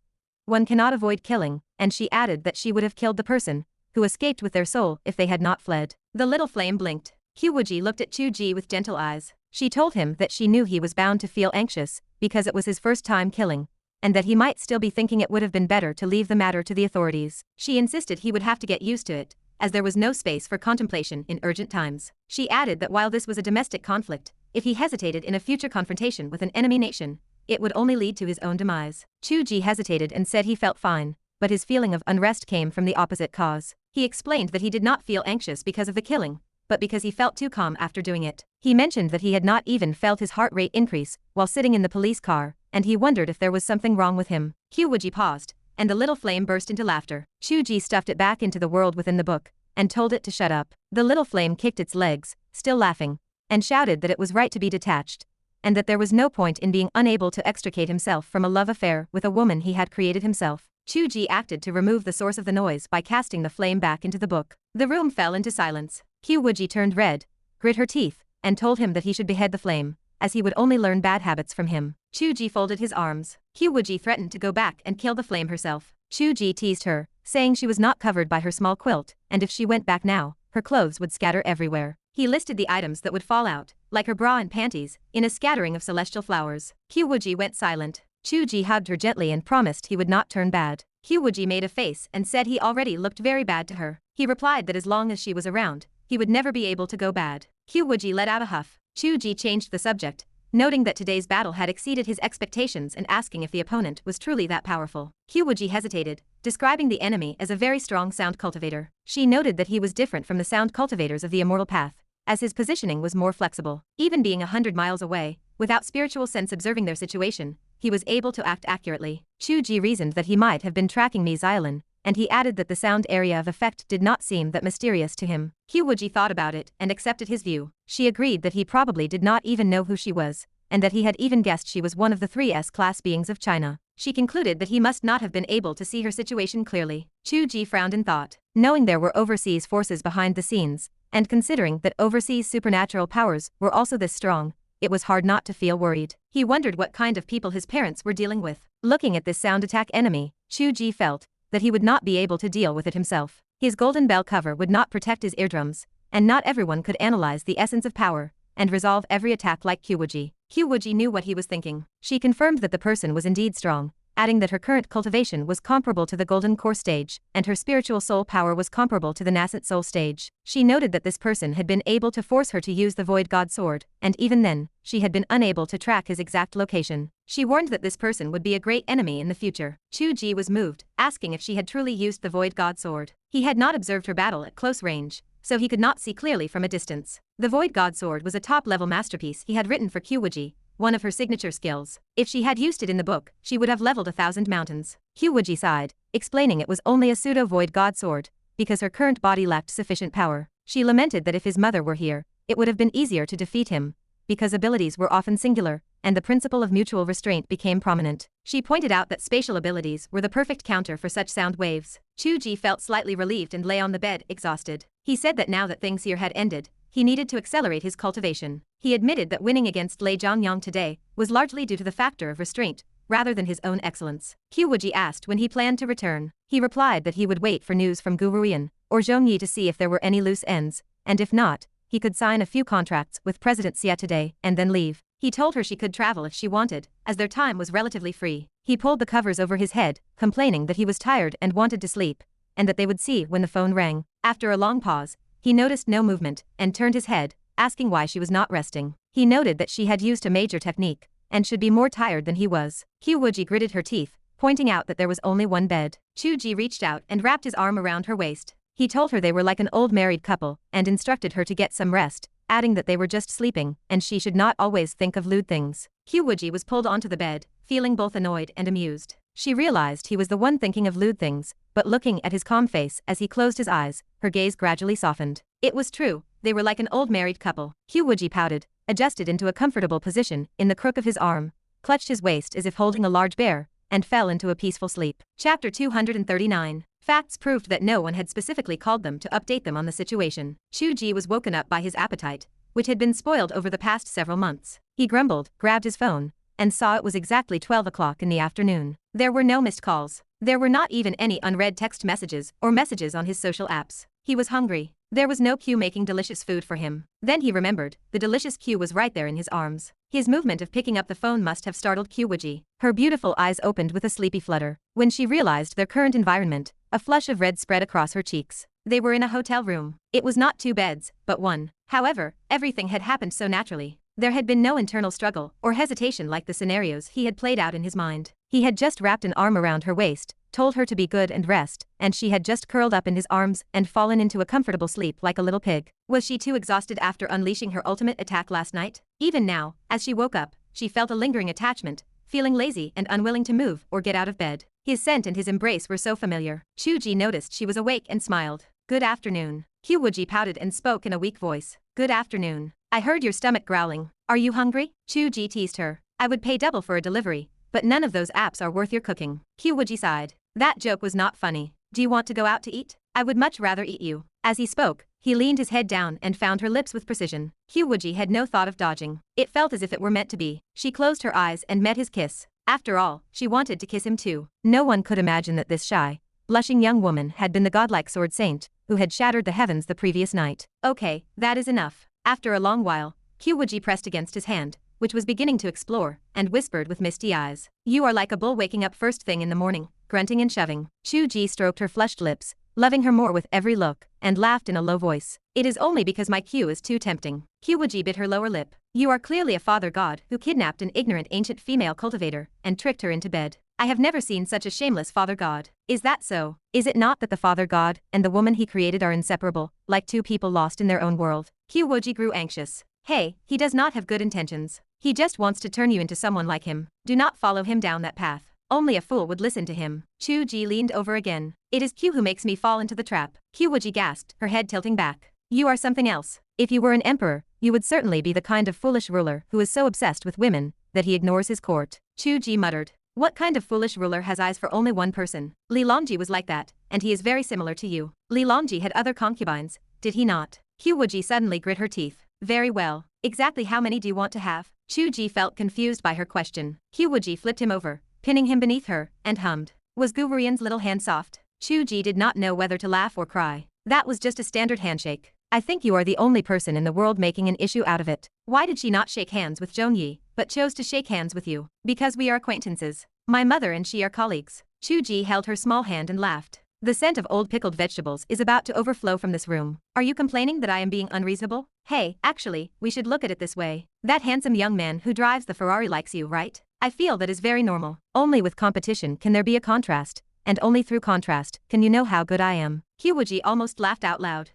one cannot avoid killing, and she added that she would have killed the person who escaped with their soul if they had not fled. The little flame blinked. Qiu Wuji looked at Chu Ge with gentle eyes. She told him that she knew he was bound to feel anxious because it was his first time killing, and that he might still be thinking it would have been better to leave the matter to the authorities. She insisted he would have to get used to it, as there was no space for contemplation in urgent times. She added that while this was a domestic conflict, if he hesitated in a future confrontation with an enemy nation, it would only lead to his own demise. Chu Ge hesitated and said he felt fine, but his feeling of unrest came from the opposite cause. He explained that he did not feel anxious because of the killing, but because he felt too calm after doing it. He mentioned that he had not even felt his heart rate increase while sitting in the police car, and he wondered if there was something wrong with him. Qiu Wuji paused, and the little flame burst into laughter. Chu Ge stuffed it back into the world within the book, and told it to shut up. The little flame kicked its legs, still laughing, and shouted that it was right to be detached, and that there was no point in being unable to extricate himself from a love affair with a woman he had created himself. Chu Ge acted to remove the source of the noise by casting the flame back into the book. The room fell into silence. Qiu Wuji turned red, grit her teeth, and told him that he should behead the flame, as he would only learn bad habits from him. Chu Ge folded his arms. Qiu Wuji threatened to go back and kill the flame herself. Chu Ge teased her, saying she was not covered by her small quilt, and if she went back now, her clothes would scatter everywhere. He listed the items that would fall out, like her bra and panties, in a scattering of celestial flowers. Qiu Wuji went silent. Chu Ge hugged her gently and promised he would not turn bad. Qiu Wuji made a face and said he already looked very bad to her. He replied that as long as she was around, he would never be able to go bad. Qiu Wuji let out a huff. Chu Ge changed the subject, noting that today's battle had exceeded his expectations and asking if the opponent was truly that powerful. Qiu Wuji hesitated, describing the enemy as a very strong sound cultivator. She noted that he was different from the sound cultivators of the immortal path, as his positioning was more flexible. Even being 100 miles away, without spiritual sense observing their situation, he was able to act accurately. Chu Ge reasoned that he might have been tracking Mi Xiaolin, and he added that the sound area of effect did not seem that mysterious to him. Qiu Wuji thought about it and accepted his view. She agreed that he probably did not even know who she was, and that he had even guessed she was one of the 3S class beings of China. She concluded that he must not have been able to see her situation clearly. Chu Ge frowned in thought. Knowing there were overseas forces behind the scenes, and considering that overseas supernatural powers were also this strong, it was hard not to feel worried. He wondered what kind of people his parents were dealing with. Looking at this sound attack enemy, Chu Ge felt that he would not be able to deal with it himself. His golden bell cover would not protect his eardrums, and not everyone could analyze the essence of power and resolve every attack like Qiu Wuji. Qiu Wuji knew what he was thinking. She confirmed that the person was indeed strong, adding that her current cultivation was comparable to the golden core stage, and her spiritual soul power was comparable to the nascent soul stage. She noted that this person had been able to force her to use the void god sword, and even then, she had been unable to track his exact location. She warned that this person would be a great enemy in the future. Chu Ge was moved, asking if she had truly used the void god sword. He had not observed her battle at close range, so he could not see clearly from a distance. The void god sword was a top-level masterpiece he had written for Qiu Wuji, one of her signature skills. If she had used it in the book, she would have leveled 1,000 mountains. Qiu Wuji sighed, explaining it was only a pseudo-void god sword, because her current body lacked sufficient power. She lamented that if his mother were here, it would have been easier to defeat him, because abilities were often singular, and the principle of mutual restraint became prominent. She pointed out that spatial abilities were the perfect counter for such sound waves. Chu Ge felt slightly relieved and lay on the bed, exhausted. He said that now that things here had ended, he needed to accelerate his cultivation. He admitted that winning against Lei Zhongyang today was largely due to the factor of restraint, rather than his own excellence. Qiu Wuji asked when he planned to return. He replied that he would wait for news from Gu Ruiyan or Zhong Yi to see if there were any loose ends, and if not, he could sign a few contracts with President Xia today and then leave. He told her she could travel if she wanted, as their time was relatively free. He pulled the covers over his head, complaining that he was tired and wanted to sleep, and that they would see when the phone rang. After a long pause, he noticed no movement and turned his head, asking why she was not resting. He noted that she had used a major technique and should be more tired than he was. Qiu Wuji gritted her teeth, pointing out that there was only one bed. Chu Ge reached out and wrapped his arm around her waist. He told her they were like an old married couple and instructed her to get some rest, adding that they were just sleeping and she should not always think of lewd things. Qiu Wuji was pulled onto the bed, feeling both annoyed and amused. She realized he was the one thinking of lewd things, but looking at his calm face as he closed his eyes, her gaze gradually softened. It was true, they were like an old married couple. Qiu Wuji pouted, adjusted into a comfortable position in the crook of his arm, clutched his waist as if holding a large bear, and fell into a peaceful sleep. Chapter 239. Facts proved that no one had specifically called them to update them on the situation. Chu Ge was woken up by his appetite, which had been spoiled over the past several months. He grumbled, grabbed his phone, and saw it was exactly 12 o'clock in the afternoon. There were no missed calls. There were not even any unread text messages or messages on his social apps. He was hungry. There was no Qiu making delicious food for him. Then he remembered, the delicious Qiu was right there in his arms. His movement of picking up the phone must have startled Qiu Wuji. Her beautiful eyes opened with a sleepy flutter. When she realized their current environment, a flush of red spread across her cheeks. They were in a hotel room. It was not 2 beds, but 1. However, everything had happened so naturally. There had been no internal struggle or hesitation like the scenarios he had played out in his mind. He had just wrapped an arm around her waist, told her to be good and rest, and she had just curled up in his arms and fallen into a comfortable sleep like a little pig. Was she too exhausted after unleashing her ultimate attack last night? Even now, as she woke up, she felt a lingering attachment, feeling lazy and unwilling to move or get out of bed. His scent and his embrace were so familiar. Chu Ge noticed she was awake and smiled. Good afternoon. Qiu Wuji pouted and spoke in a weak voice. Good afternoon. I heard your stomach growling. Are you hungry? Chu Ge teased her. I would pay double for a delivery, but none of those apps are worth your cooking. Qiu Wuji sighed. That joke was not funny. Do you want to go out to eat? I would much rather eat you. As he spoke, he leaned his head down and found her lips with precision. Qiu Wuji had no thought of dodging. It felt as if it were meant to be. She closed her eyes and met his kiss. After all, she wanted to kiss him too. No one could imagine that this shy, blushing young woman had been the godlike sword saint who had shattered the heavens the previous night. Okay, that is enough. After a long while, Qiu Wuji pressed against his hand, which was beginning to explore, and whispered with misty eyes. You are like a bull waking up first thing in the morning, grunting and shoving. Chu Ge stroked her flushed lips, loving her more with every look, and laughed in a low voice. It is only because my Qiu is too tempting. Qiu Wuji bit her lower lip. You are clearly a father god who kidnapped an ignorant ancient female cultivator and tricked her into bed. I have never seen such a shameless father god. Is that so? Is it not that the father god and the woman he created are inseparable, like two people lost in their own world? Qiu Wuji grew anxious. Hey, he does not have good intentions. He just wants to turn you into someone like him. Do not follow him down that path. Only a fool would listen to him. Chu Ge leaned over again. It is Qiu who makes me fall into the trap. Qiu Wuji gasped, her head tilting back. You are something else. If you were an emperor, you would certainly be the kind of foolish ruler who is so obsessed with women that he ignores his court. Chu Ge muttered. What kind of foolish ruler has eyes for only one person? Li Longji was like that, and he is very similar to you. Li Longji had other concubines, did he not? Qiu Wuji suddenly grit her teeth. Very well. Exactly how many do you want to have? Chu Ge felt confused by her question. Qiu Wuji flipped him over, pinning him beneath her, and hummed. Was Gu Ruiyan's little hand soft? Chu Ge did not know whether to laugh or cry. That was just a standard handshake. I think you are the only person in the world making an issue out of it. Why did she not shake hands with Zhong Yi, but chose to shake hands with you? Because we are acquaintances. My mother and she are colleagues. Chu Ge held her small hand and laughed. The scent of old pickled vegetables is about to overflow from this room. Are you complaining that I am being unreasonable? Hey, actually, we should look at it this way. That handsome young man who drives the Ferrari likes you, right? I feel that is very normal. Only with competition can there be a contrast, and only through contrast can you know how good I am. Qiu Wuji almost laughed out loud.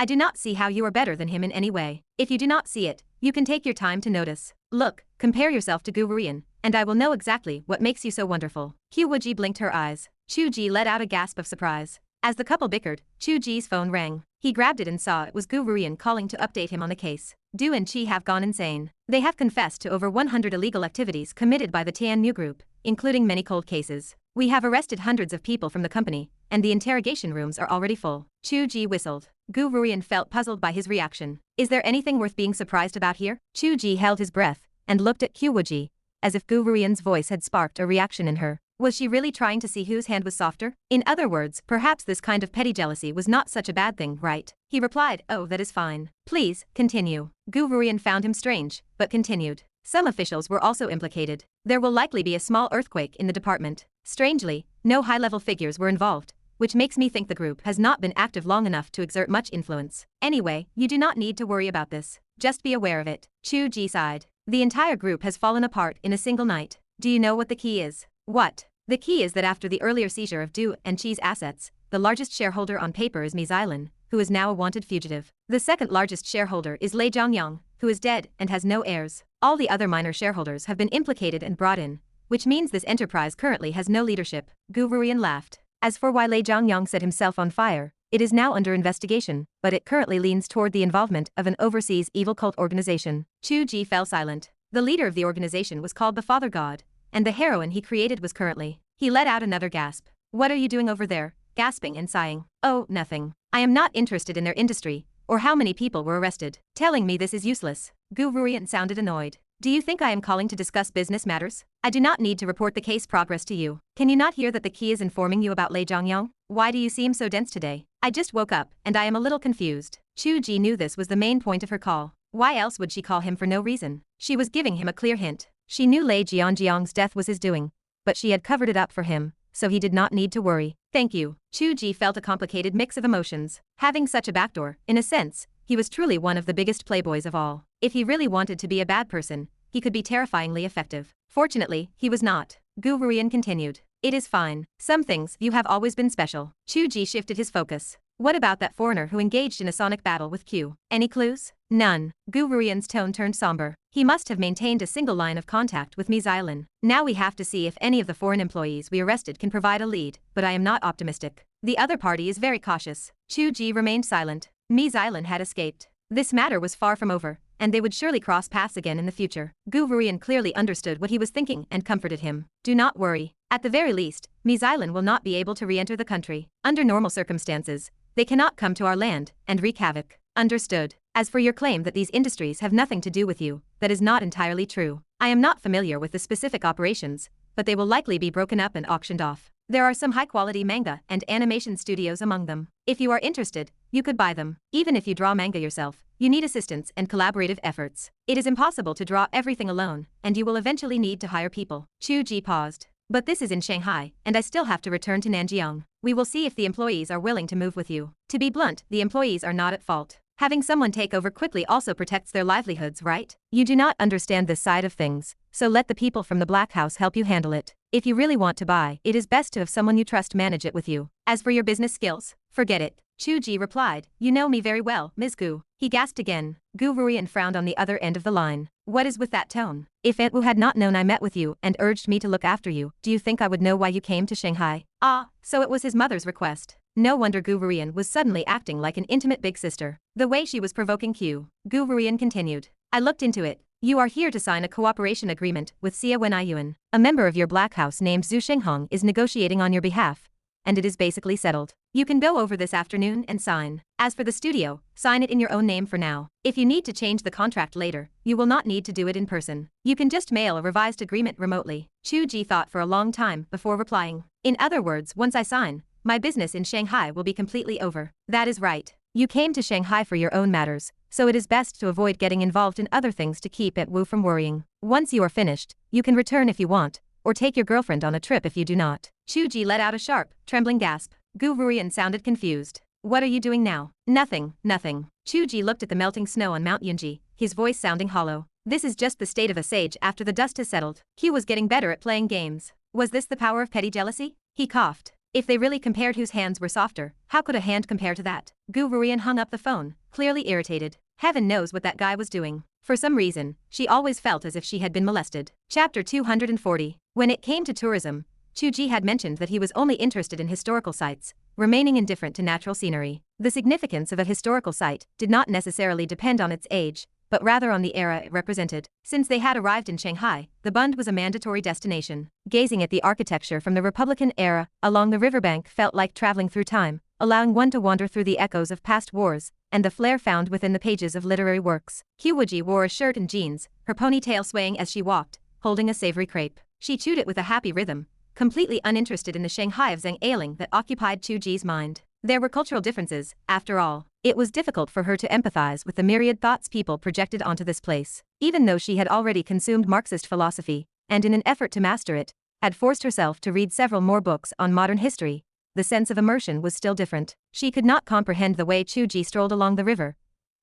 I do not see how you are better than him in any way. If you do not see it, you can take your time to notice. Look, compare yourself to Qiu Wuji, and I will know exactly what makes you so wonderful. Qiu Wuji blinked her eyes. Chu Ge let out a gasp of surprise. As the couple bickered, Chu Ge's phone rang. He grabbed it and saw it was Qiu Wuji calling to update him on the case. Du and Qi have gone insane. They have confessed to over 100 illegal activities committed by the Tian Mu Group, including many cold cases. We have arrested hundreds of people from the company, and the interrogation rooms are already full. Chu Ge whistled. Qiu Wuji felt puzzled by his reaction. Is there anything worth being surprised about here? Chu Ge held his breath and looked at Qiu Wuji, as if Qiu Wuji's voice had sparked a reaction in her. Was she really trying to see whose hand was softer? In other words, perhaps this kind of petty jealousy was not such a bad thing, right? He replied, oh, that is fine. Please, continue. Qiu Wuji found him strange, but continued. Some officials were also implicated. There will likely be a small earthquake in the department. Strangely, no high-level figures were involved, which makes me think the group has not been active long enough to exert much influence. Anyway, you do not need to worry about this. Just be aware of it. Chu Ge sighed. The entire group has fallen apart in a single night. Do you know what the key is? What? The key is that after the earlier seizure of Du and Qi's assets, the largest shareholder on paper is Ms. Ailan, who is now a wanted fugitive. The second largest shareholder is Lei Zhongyang, who is dead and has no heirs. All the other minor shareholders have been implicated and brought in, which means this enterprise currently has no leadership. Qiu Wuji laughed. As for why Lei Zhongyang set himself on fire, it is now under investigation, but it currently leans toward the involvement of an overseas evil cult organization. Chu Ge fell silent. The leader of the organization was called the Father God, and the heroine he created was currently. He let out another gasp. What are you doing over there? Gasping and sighing. Oh, nothing. I am not interested in their industry, or how many people were arrested. Telling me this is useless. Qiu Wuji sounded annoyed. Do you think I am calling to discuss business matters? I do not need to report the case progress to you. Can you not hear that the key is informing you about Lei Zhongyang? Why do you seem so dense today? I just woke up, and I am a little confused. Chu Ge knew this was the main point of her call. Why else would she call him for no reason? She was giving him a clear hint. She knew Lei Zhongyang's death was his doing, but she had covered it up for him, so he did not need to worry. Thank you. Chu Ge felt a complicated mix of emotions. Having such a backdoor, in a sense, he was truly one of the biggest playboys of all. If he really wanted to be a bad person, he could be terrifyingly effective. Fortunately, he was not. Qiu Wuji continued. It is fine. Some things, you have always been special. Chu Ge shifted his focus. What about that foreigner who engaged in a sonic battle with Q? Any clues? None. Qiu Wuji's tone turned somber. He must have maintained a single line of contact with Ms. Ailan. Now we have to see if any of the foreign employees we arrested can provide a lead, but I am not optimistic. The other party is very cautious. Chu Ge remained silent. Ms. Ailan had escaped. This matter was far from over, and they would surely cross paths again in the future. Qiu Wuji clearly understood what he was thinking and comforted him. Do not worry. At the very least, Ms. Ailan will not be able to re-enter the country. Under normal circumstances, they cannot come to our land and wreak havoc. Understood. As for your claim that these industries have nothing to do with you, that is not entirely true. I am not familiar with the specific operations, but they will likely be broken up and auctioned off. There are some high-quality manga and animation studios among them. If you are interested, you could buy them. Even if you draw manga yourself, you need assistance and collaborative efforts. It is impossible to draw everything alone, and you will eventually need to hire people. Chu Ge paused. But this is in Shanghai, and I still have to return to Nanjiang. We will see if the employees are willing to move with you. To be blunt, the employees are not at fault. Having someone take over quickly also protects their livelihoods, right? You do not understand this side of things, so let the people from the Black House help you handle it. If you really want to buy, it is best to have someone you trust manage it with you. As for your business skills, forget it. Chu Ge replied, you know me very well, Ms. Gu. He gasped again. Qiu Wuji frowned on the other end of the line. What is with that tone? If Aunt Wu had not known I met with you and urged me to look after you, do you think I would know why you came to Shanghai? Ah, so it was his mother's request. No wonder Qiu Wuji was suddenly acting like an intimate big sister. The way she was provoking Qiu Wuji continued. I looked into it. You are here to sign a cooperation agreement with Xia Wenyuan. A member of your Black House named Zhu Shenghong is negotiating on your behalf, and it is basically settled. You can go over this afternoon and sign. As for the studio, sign it in your own name for now. If you need to change the contract later, you will not need to do it in person. You can just mail a revised agreement remotely. Chu Ge thought for a long time before replying. In other words, once I sign, my business in Shanghai will be completely over. That is right. You came to Shanghai for your own matters, so it is best to avoid getting involved in other things to keep Aunt Wu from worrying. Once you are finished, you can return if you want, or take your girlfriend on a trip if you do not. Chu Ge let out a sharp, trembling gasp. Qiu Wuji sounded confused. What are you doing now? Nothing, nothing. Chu Ge looked at the melting snow on Mount Yunji, his voice sounding hollow. This is just the state of a sage after the dust has settled. Qiu was getting better at playing games. Was this the power of petty jealousy? He coughed. If they really compared whose hands were softer, how could a hand compare to that? Qiu Wuji hung up the phone, clearly irritated. Heaven knows what that guy was doing. For some reason, she always felt as if she had been molested. Chapter 240. When it came to tourism, Chu Ge had mentioned that he was only interested in historical sites, remaining indifferent to natural scenery. The significance of a historical site did not necessarily depend on its age, but rather on the era it represented. Since they had arrived in Shanghai, the Bund was a mandatory destination. Gazing at the architecture from the Republican era along the riverbank felt like traveling through time, allowing one to wander through the echoes of past wars and the flair found within the pages of literary works. Qiu Wuji wore a shirt and jeans, her ponytail swaying as she walked, holding a savory crepe. She chewed it with a happy rhythm, completely uninterested in the Shanghai of Zhang Ailing that occupied Chu Ge's mind. There were cultural differences, after all. It was difficult for her to empathize with the myriad thoughts people projected onto this place. Even though she had already consumed Marxist philosophy, and in an effort to master it, had forced herself to read several more books on modern history, the sense of immersion was still different. She could not comprehend the way Chu Ge strolled along the river,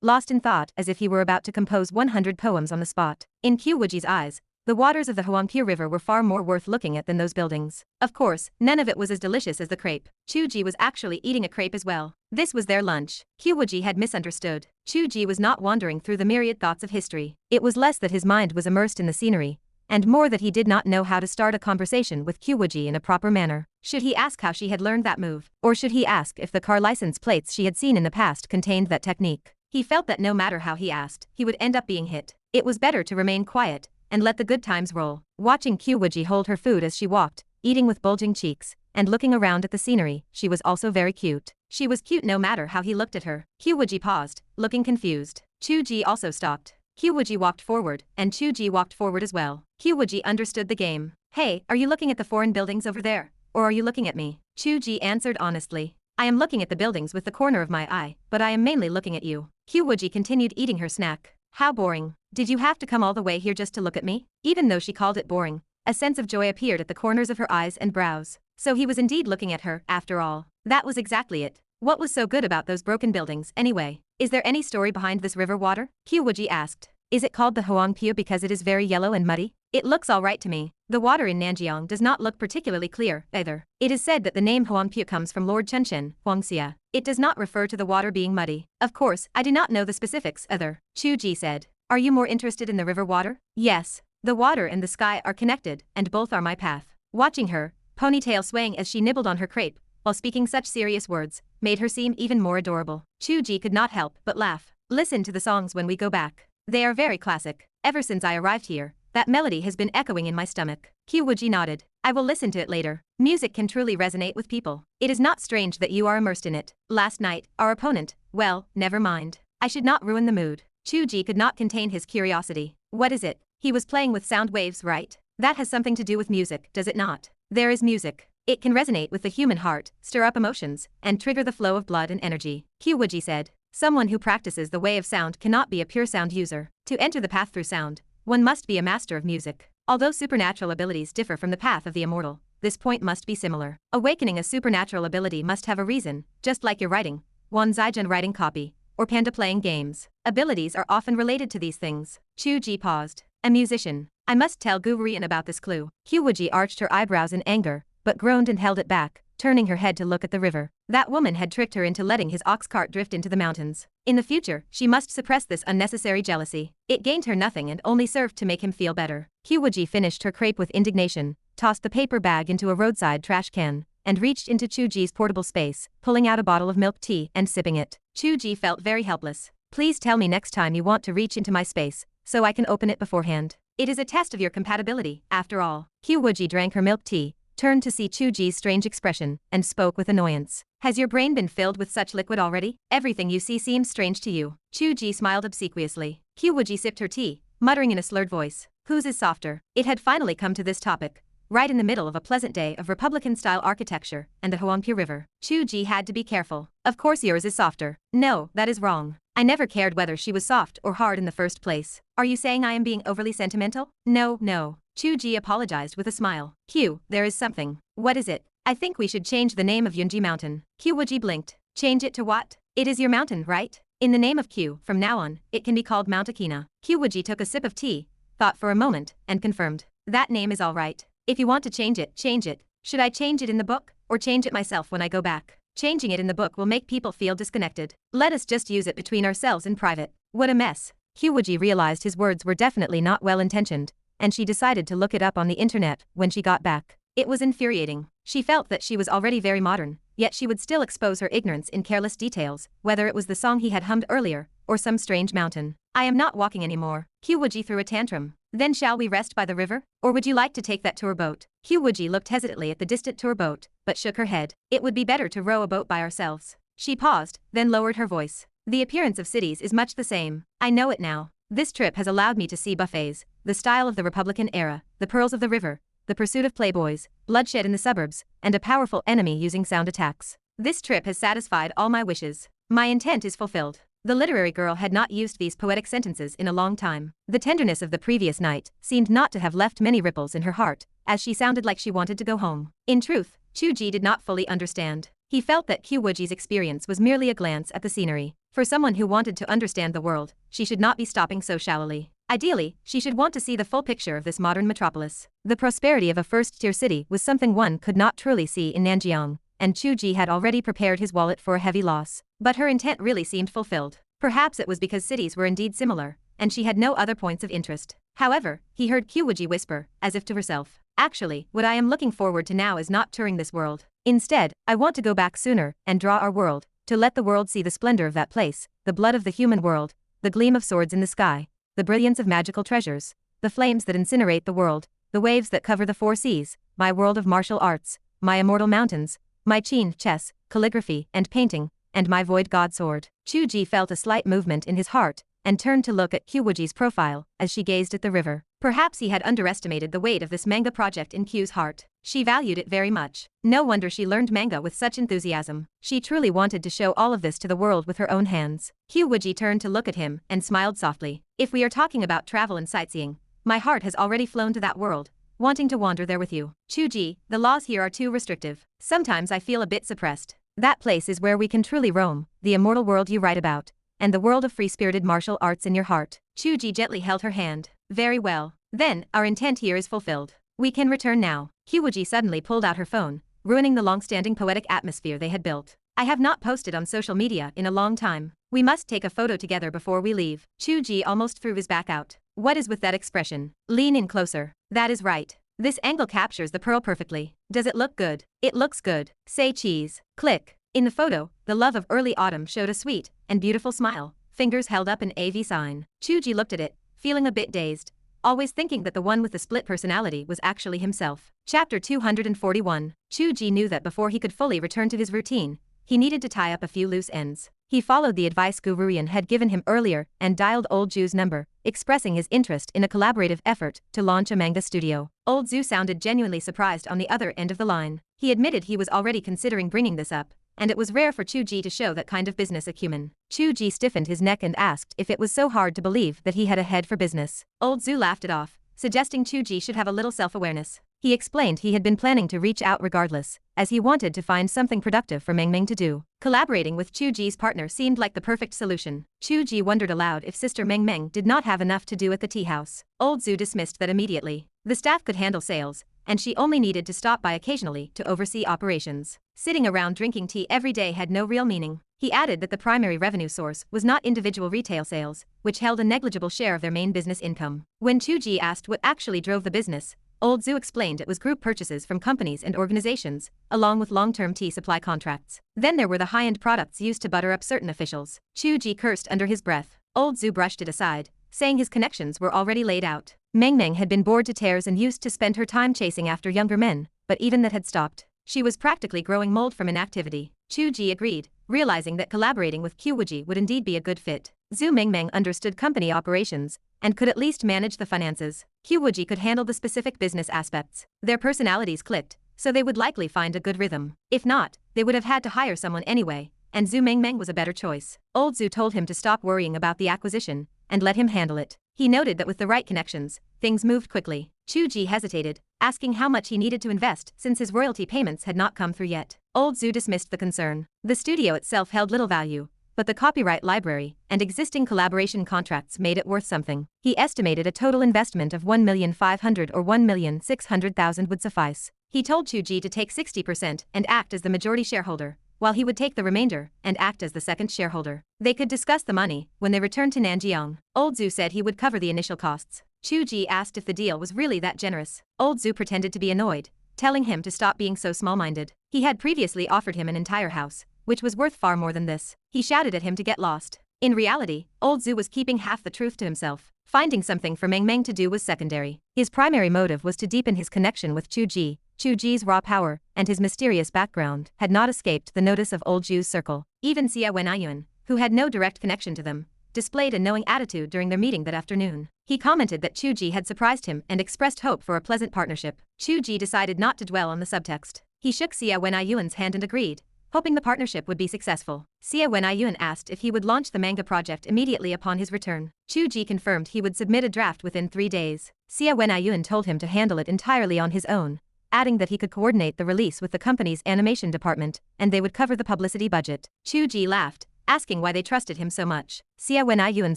lost in thought as if he were about to compose 100 poems on the spot. In Qiu Wuji's eyes, the waters of the Huangpu River were far more worth looking at than those buildings. Of course, none of it was as delicious as the crepe. Chu Ge was actually eating a crepe as well. This was their lunch. Qiu Wuji had misunderstood. Chu Ge was not wandering through the myriad thoughts of history. It was less that his mind was immersed in the scenery, and more that he did not know how to start a conversation with Qiu Wuji in a proper manner. Should he ask how she had learned that move, or should he ask if the car license plates she had seen in the past contained that technique? He felt that no matter how he asked, he would end up being hit. It was better to remain quiet and let the good times roll. Watching Qiu Wuji hold her food as she walked, eating with bulging cheeks, and looking around at the scenery, she was also very cute. She was cute no matter how he looked at her. Qiu Wuji paused, looking confused. Chu Ge also stopped. Qiu Wuji walked forward, and Chu Ge walked forward as well. Qiu Wuji understood the game. Hey, are you looking at the foreign buildings over there? Or are you looking at me? Chu Ge answered honestly. I am looking at the buildings with the corner of my eye, but I am mainly looking at you. Qiu Wuji continued eating her snack. How boring. Did you have to come all the way here just to look at me? Even though she called it boring, a sense of joy appeared at the corners of her eyes and brows. So he was indeed looking at her, after all. That was exactly it. What was so good about those broken buildings, anyway? Is there any story behind this river water? Qiu Wuji asked. Is it called the Huangpu because it is very yellow and muddy? It looks alright to me. The water in Nanjiang does not look particularly clear, either. It is said that the name Huangpu comes from Lord Chenshen, Huangxia. It does not refer to the water being muddy. Of course, I do not know the specifics, either. Chu Ge said. Are you more interested in the river water? Yes. The water and the sky are connected, and both are my path. Watching her, ponytail swaying as she nibbled on her crepe, while speaking such serious words, made her seem even more adorable. Chu Ge could not help but laugh. Listen to the songs when we go back. They are very classic. Ever since I arrived here, that melody has been echoing in my stomach. Qiu Wuji nodded. I will listen to it later. Music can truly resonate with people. It is not strange that you are immersed in it. Last night, our opponent, well, never mind. I should not ruin the mood. Chu Ge could not contain his curiosity. What is it? He was playing with sound waves, right? That has something to do with music, does it not? There is music. It can resonate with the human heart, stir up emotions, and trigger the flow of blood and energy. Qiu Wuji said. Someone who practices the way of sound cannot be a pure sound user. To enter the path through sound, one must be a master of music. Although supernatural abilities differ from the path of the immortal, this point must be similar. Awakening a supernatural ability must have a reason, just like your writing, Wan Zaijian writing copy, or Panda playing games. Abilities are often related to these things. Chu Ge paused. A musician. I must tell Gu Rian about this clue. Qiu Wuji arched her eyebrows in anger, but groaned and held it back, turning her head to look at the river. That woman had tricked her into letting his ox cart drift into the mountains. In the future, she must suppress this unnecessary jealousy. It gained her nothing and only served to make him feel better. Qiu Wuji finished her crepe with indignation, tossed the paper bag into a roadside trash can, and reached into Chu Ge's portable space, pulling out a bottle of milk tea and sipping it. Chu Ge felt very helpless. Please tell me next time you want to reach into my space, so I can open it beforehand. It is a test of your compatibility, after all. Qiu Wuji drank her milk tea, turned to see Chu Ge's strange expression, and spoke with annoyance. Has your brain been filled with such liquid already? Everything you see seems strange to you. Chu Ge smiled obsequiously. Qiu Wuji sipped her tea, muttering in a slurred voice. Whose is softer? It had finally come to this topic, right in the middle of a pleasant day of Republican-style architecture and the Huangpu River. Chu Ge had to be careful. Of course yours is softer. No, that is wrong. I never cared whether she was soft or hard in the first place. Are you saying I am being overly sentimental? No. Chu Ge apologized with a smile. Q, there is something. What is it? I think we should change the name of Yunji Mountain. Qiu Wuji blinked. Change it to what? It is your mountain, right? In the name of Q, from now on, it can be called Mount Akina. Qiu Wuji took a sip of tea, thought for a moment, and confirmed. That name is all right. If you want to change it, change it. Should I change it in the book, or change it myself when I go back? Changing it in the book will make people feel disconnected. Let us just use it between ourselves in private. What a mess. Qiu Wuji realized his words were definitely not well-intentioned, and she decided to look it up on the internet when she got back. It was infuriating. She felt that she was already very modern, yet she would still expose her ignorance in careless details, whether it was the song he had hummed earlier, or some strange mountain. I am not walking anymore. Qiu Wuji threw a tantrum. Then shall we rest by the river? Or would you like to take that tour boat? Qiu Wuji looked hesitantly at the distant tour boat, but shook her head. It would be better to row a boat by ourselves. She paused, then lowered her voice. The appearance of cities is much the same. I know it now. This trip has allowed me to see buffets, the style of the Republican era, the pearls of the river, the pursuit of playboys, bloodshed in the suburbs, and a powerful enemy using sound attacks. This trip has satisfied all my wishes. My intent is fulfilled. The literary girl had not used these poetic sentences in a long time. The tenderness of the previous night seemed not to have left many ripples in her heart, as she sounded like she wanted to go home. In truth, Chu Ge did not fully understand. He felt that Qiu Wuji's experience was merely a glance at the scenery. For someone who wanted to understand the world, she should not be stopping so shallowly. Ideally, she should want to see the full picture of this modern metropolis. The prosperity of a first-tier city was something one could not truly see in Nanjiang, and Chu Ge had already prepared his wallet for a heavy loss. But her intent really seemed fulfilled. Perhaps it was because cities were indeed similar, and she had no other points of interest. However, he heard Qiu Wuji whisper, as if to herself, "Actually, what I am looking forward to now is not touring this world. Instead, I want to go back sooner and draw our world, to let the world see the splendor of that place, the blood of the human world, the gleam of swords in the sky, the brilliance of magical treasures, the flames that incinerate the world, the waves that cover the four seas, my world of martial arts, my immortal mountains, my qin, chess, calligraphy, and painting, and my void god sword." Chu Ge felt a slight movement in his heart, and turned to look at Qiu Wuji's profile as she gazed at the river. Perhaps he had underestimated the weight of this manga project in Qiu's heart. She valued it very much. No wonder she learned manga with such enthusiasm. She truly wanted to show all of this to the world with her own hands. Qiu Wuji turned to look at him and smiled softly. "If we are talking about travel and sightseeing, my heart has already flown to that world, wanting to wander there with you. Chu Ge, the laws here are too restrictive. Sometimes I feel a bit suppressed. That place is where we can truly roam, the immortal world you write about, and the world of free-spirited martial arts in your heart." Chu Ge gently held her hand. "Very well. Then, our intent here is fulfilled. We can return now." Qiu Wuji suddenly pulled out her phone, ruining the long-standing poetic atmosphere they had built. "I have not posted on social media in a long time. We must take a photo together before we leave." Chu Ge almost threw his back out. "What is with that expression? Lean in closer. That is right. This angle captures the pearl perfectly. Does it look good? It looks good. Say cheese." Click. In the photo, the love of early autumn showed a sweet and beautiful smile, fingers held up an AV sign. Chu Ge looked at it, feeling a bit dazed, always thinking that the one with the split personality was actually himself. Chapter 241. Chu Ge knew that before he could fully return to his routine, he needed to tie up a few loose ends. He followed the advice Gu Ruyan had given him earlier and dialed Old Zhu's number, expressing his interest in a collaborative effort to launch a manga studio. Old Zhu sounded genuinely surprised on the other end of the line. He admitted he was already considering bringing this up, and it was rare for Chu Ge to show that kind of business acumen. Chu Ge stiffened his neck and asked if it was so hard to believe that he had a head for business. Old Zhu laughed it off, suggesting Chu Ge should have a little self-awareness. He explained he had been planning to reach out regardless, as he wanted to find something productive for Meng Meng to do. Collaborating with Chu Ge's partner seemed like the perfect solution. Chu Ge wondered aloud if Sister Meng Meng did not have enough to do at the tea house. Old Zhu dismissed that immediately. The staff could handle sales, and she only needed to stop by occasionally to oversee operations. Sitting around drinking tea every day had no real meaning. He added that the primary revenue source was not individual retail sales, which held a negligible share of their main business income. When Chu Ge asked what actually drove the business, Old Zhu explained it was group purchases from companies and organizations, along with long-term tea supply contracts. Then there were the high-end products used to butter up certain officials. Chu Ge cursed under his breath. Old Zhu brushed it aside, saying his connections were already laid out. Meng Meng had been bored to tears and used to spend her time chasing after younger men, but even that had stopped. She was practically growing mold from inactivity. Chu Ge agreed, realizing that collaborating with Qiu Wuji would indeed be a good fit. Zhu Mengmeng understood company operations, and could at least manage the finances. Qiu Wuji could handle the specific business aspects. Their personalities clicked, so they would likely find a good rhythm. If not, they would have had to hire someone anyway, and Zhu Mengmeng was a better choice. Old Zhu told him to stop worrying about the acquisition, and let him handle it. He noted that with the right connections, things moved quickly. Chu Ge hesitated, asking how much he needed to invest since his royalty payments had not come through yet. Old Zhu dismissed the concern. The studio itself held little value, but the copyright library and existing collaboration contracts made it worth something. He estimated a total investment of 1,500,000 or 1,600,000 would suffice. He told Chu Ge to take 60% and act as the majority shareholder, while he would take the remainder and act as the second shareholder. They could discuss the money when they returned to Nanjiang. Old Zhu said he would cover the initial costs. Chu Ge asked if the deal was really that generous. Old Zhu pretended to be annoyed, telling him to stop being so small-minded. He had previously offered him an entire house, which was worth far more than this. He shouted at him to get lost. In reality, Old Zhu was keeping half the truth to himself. Finding something for Meng Meng to do was secondary. His primary motive was to deepen his connection with Chu Ge. Chu Ge's raw power and his mysterious background had not escaped the notice of Old Zhu's circle. Even Xia Wenyuan, who had no direct connection to them, displayed a knowing attitude during their meeting that afternoon. He commented that Chu Ge had surprised him and expressed hope for a pleasant partnership. Chu Ge decided not to dwell on the subtext. He shook Xia Wenyuan's hand and agreed, hoping the partnership would be successful. Xia Wenyuan asked if he would launch the manga project immediately upon his return. Chu Ge confirmed he would submit a draft within 3 days. Xia Wenyuan told him to handle it entirely on his own, adding that he could coordinate the release with the company's animation department, and they would cover the publicity budget. Chu Ge laughed, asking why they trusted him so much. Xia Wenyuan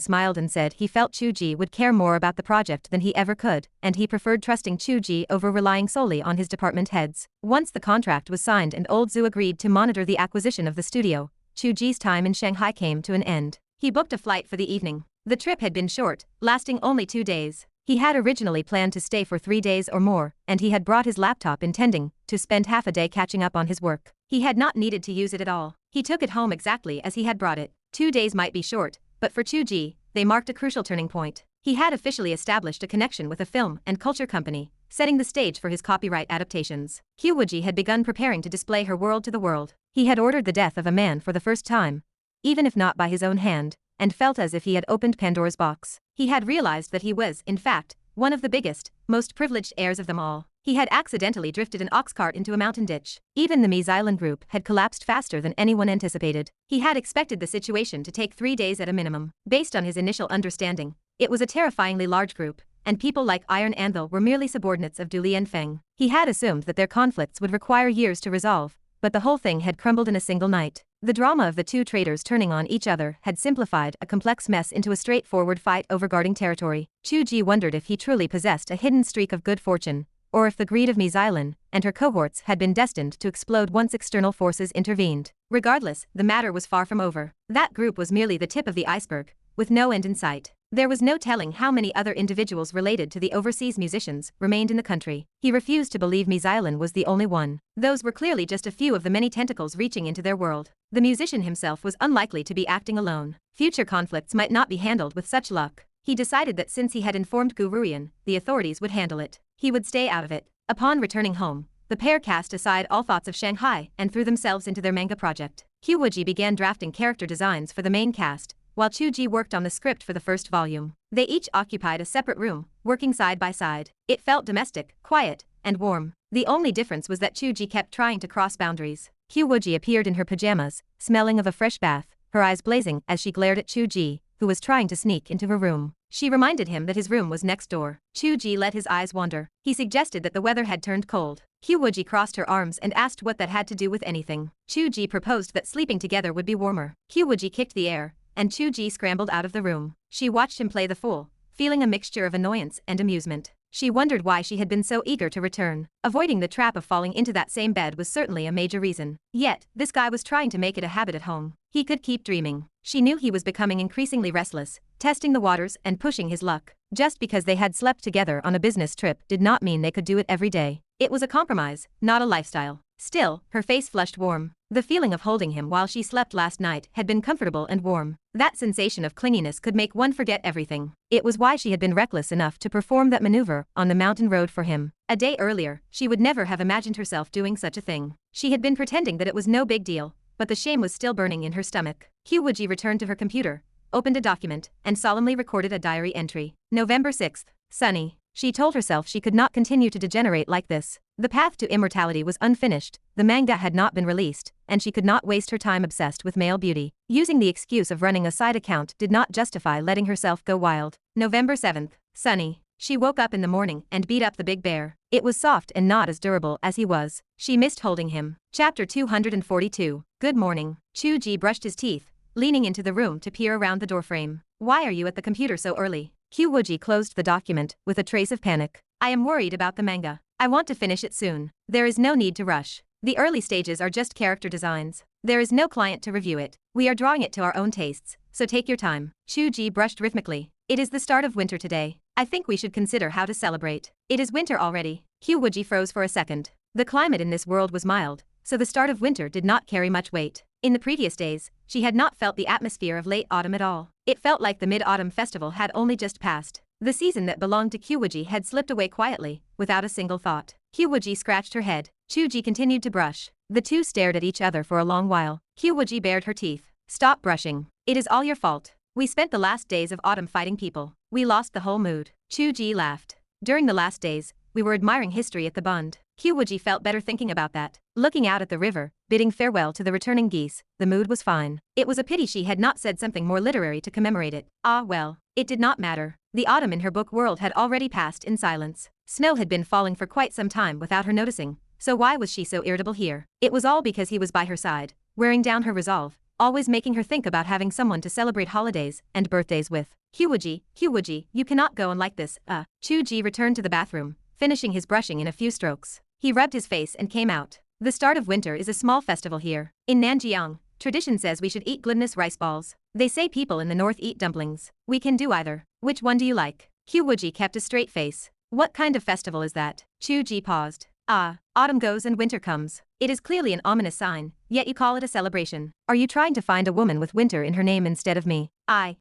smiled and said he felt Chu Ge would care more about the project than he ever could, and he preferred trusting Chu Ge over relying solely on his department heads. Once the contract was signed and Old Zhu agreed to monitor the acquisition of the studio, Chu Ge's time in Shanghai came to an end. He booked a flight for the evening. The trip had been short, lasting only 2 days. He had originally planned to stay for 3 days or more, and he had brought his laptop intending to spend half a day catching up on his work. He had not needed to use it at all. He took it home exactly as he had brought it. 2 days might be short, but for Chu Ge, they marked a crucial turning point. He had officially established a connection with a film and culture company, setting the stage for his copyright adaptations. Qiu Wuji had begun preparing to display her world to the world. He had ordered the death of a man for the first time, even if not by his own hand, and felt as if he had opened Pandora's box. He had realized that he was, in fact, one of the biggest, most privileged heirs of them all. He had accidentally drifted an ox cart into a mountain ditch. Even the Mies Island group had collapsed faster than anyone anticipated. He had expected the situation to take 3 days at a minimum. Based on his initial understanding, it was a terrifyingly large group, and people like Iron Anvil were merely subordinates of Du Lianfeng. He had assumed that their conflicts would require years to resolve, but the whole thing had crumbled in a single night. The drama of the two traitors turning on each other had simplified a complex mess into a straightforward fight over guarding territory. Chu Ge wondered if he truly possessed a hidden streak of good fortune, or if the greed of Mies Island and her cohorts had been destined to explode once external forces intervened. Regardless, the matter was far from over. That group was merely the tip of the iceberg, with no end in sight. There was no telling how many other individuals related to the overseas musicians remained in the country. He refused to believe Mies Island was the only one. Those were clearly just a few of the many tentacles reaching into their world. The musician himself was unlikely to be acting alone. Future conflicts might not be handled with such luck. He decided that since he had informed Gu Ruyan, the authorities would handle it. He would stay out of it. Upon returning home, the pair cast aside all thoughts of Shanghai and threw themselves into their manga project. Qiu Wuji began drafting character designs for the main cast, while Chu Ge worked on the script for the first volume. They each occupied a separate room, working side by side. It felt domestic, quiet, and warm. The only difference was that Chu Ge kept trying to cross boundaries. Qiu Wuji appeared in her pajamas, smelling of a fresh bath, her eyes blazing as she glared at Chu Ge, who was trying to sneak into her room. She reminded him that his room was next door. Chu Ge let his eyes wander. He suggested that the weather had turned cold. Qiu Wuji crossed her arms and asked what that had to do with anything. Chu Ge proposed that sleeping together would be warmer. Qiu Wuji kicked the air, and Chu Ge scrambled out of the room. She watched him play the fool, feeling a mixture of annoyance and amusement. She wondered why she had been so eager to return. Avoiding the trap of falling into that same bed was certainly a major reason. Yet, this guy was trying to make it a habit at home. He could keep dreaming. She knew he was becoming increasingly restless, testing the waters and pushing his luck. Just because they had slept together on a business trip did not mean they could do it every day. It was a compromise, not a lifestyle. Still, her face flushed warm. The feeling of holding him while she slept last night had been comfortable and warm. That sensation of clinginess could make one forget everything. It was why she had been reckless enough to perform that maneuver on the mountain road for him. A day earlier, she would never have imagined herself doing such a thing. She had been pretending that it was no big deal, but the shame was still burning in her stomach. Qiu Wuji returned to her computer, opened a document, and solemnly recorded a diary entry. November 6th. Sunny. She told herself she could not continue to degenerate like this. The path to immortality was unfinished, the manga had not been released, and she could not waste her time obsessed with male beauty. Using the excuse of running a side account did not justify letting herself go wild. November 7th. Sunny. She woke up in the morning and beat up the big bear. It was soft and not as durable as he was. She missed holding him. Chapter 242. Good morning. Chu Ge brushed his teeth, leaning into the room to peer around the doorframe. Why are you at the computer so early? Qiu Wuji closed the document with a trace of panic. I am worried about the manga. I want to finish it soon. There is no need to rush. The early stages are just character designs. There is no client to review it. We are drawing it to our own tastes, so take your time. Chu Ge brushed rhythmically. It is the start of winter today. I think we should consider how to celebrate. It is winter already. Qiu Wuji froze for a second. The climate in this world was mild, so the start of winter did not carry much weight. In the previous days, she had not felt the atmosphere of late autumn at all. It felt like the mid-autumn festival had only just passed. The season that belonged to Qiu Wuji had slipped away quietly, without a single thought. Qiu Wuji scratched her head. Chu Ge continued to brush. The two stared at each other for a long while. Qiu Wuji bared her teeth. Stop brushing. It is all your fault. We spent the last days of autumn fighting people. We lost the whole mood. Chu Ge laughed. During the last days, we were admiring history at the Bund. Qiu Wuji felt better thinking about that. Looking out at the river, bidding farewell to the returning geese, the mood was fine. It was a pity she had not said something more literary to commemorate it. Ah well, it did not matter. The autumn in her book world had already passed in silence. Snow had been falling for quite some time without her noticing, so why was she so irritable here? It was all because he was by her side, wearing down her resolve, always making her think about having someone to celebrate holidays and birthdays with. Qiu Wuji, you cannot go on like this. Chu Ge returned to the bathroom, finishing his brushing in a few strokes. He rubbed his face and came out. The start of winter is a small festival here. In Nanjiang, tradition says we should eat glutinous rice balls. They say people in the north eat dumplings. We can do either. Which one do you like? Qiu Wuji kept a straight face. What kind of festival is that? Chu Ge paused. Autumn goes and winter comes. It is clearly an ominous sign, yet you call it a celebration. Are you trying to find a woman with winter in her name instead of me?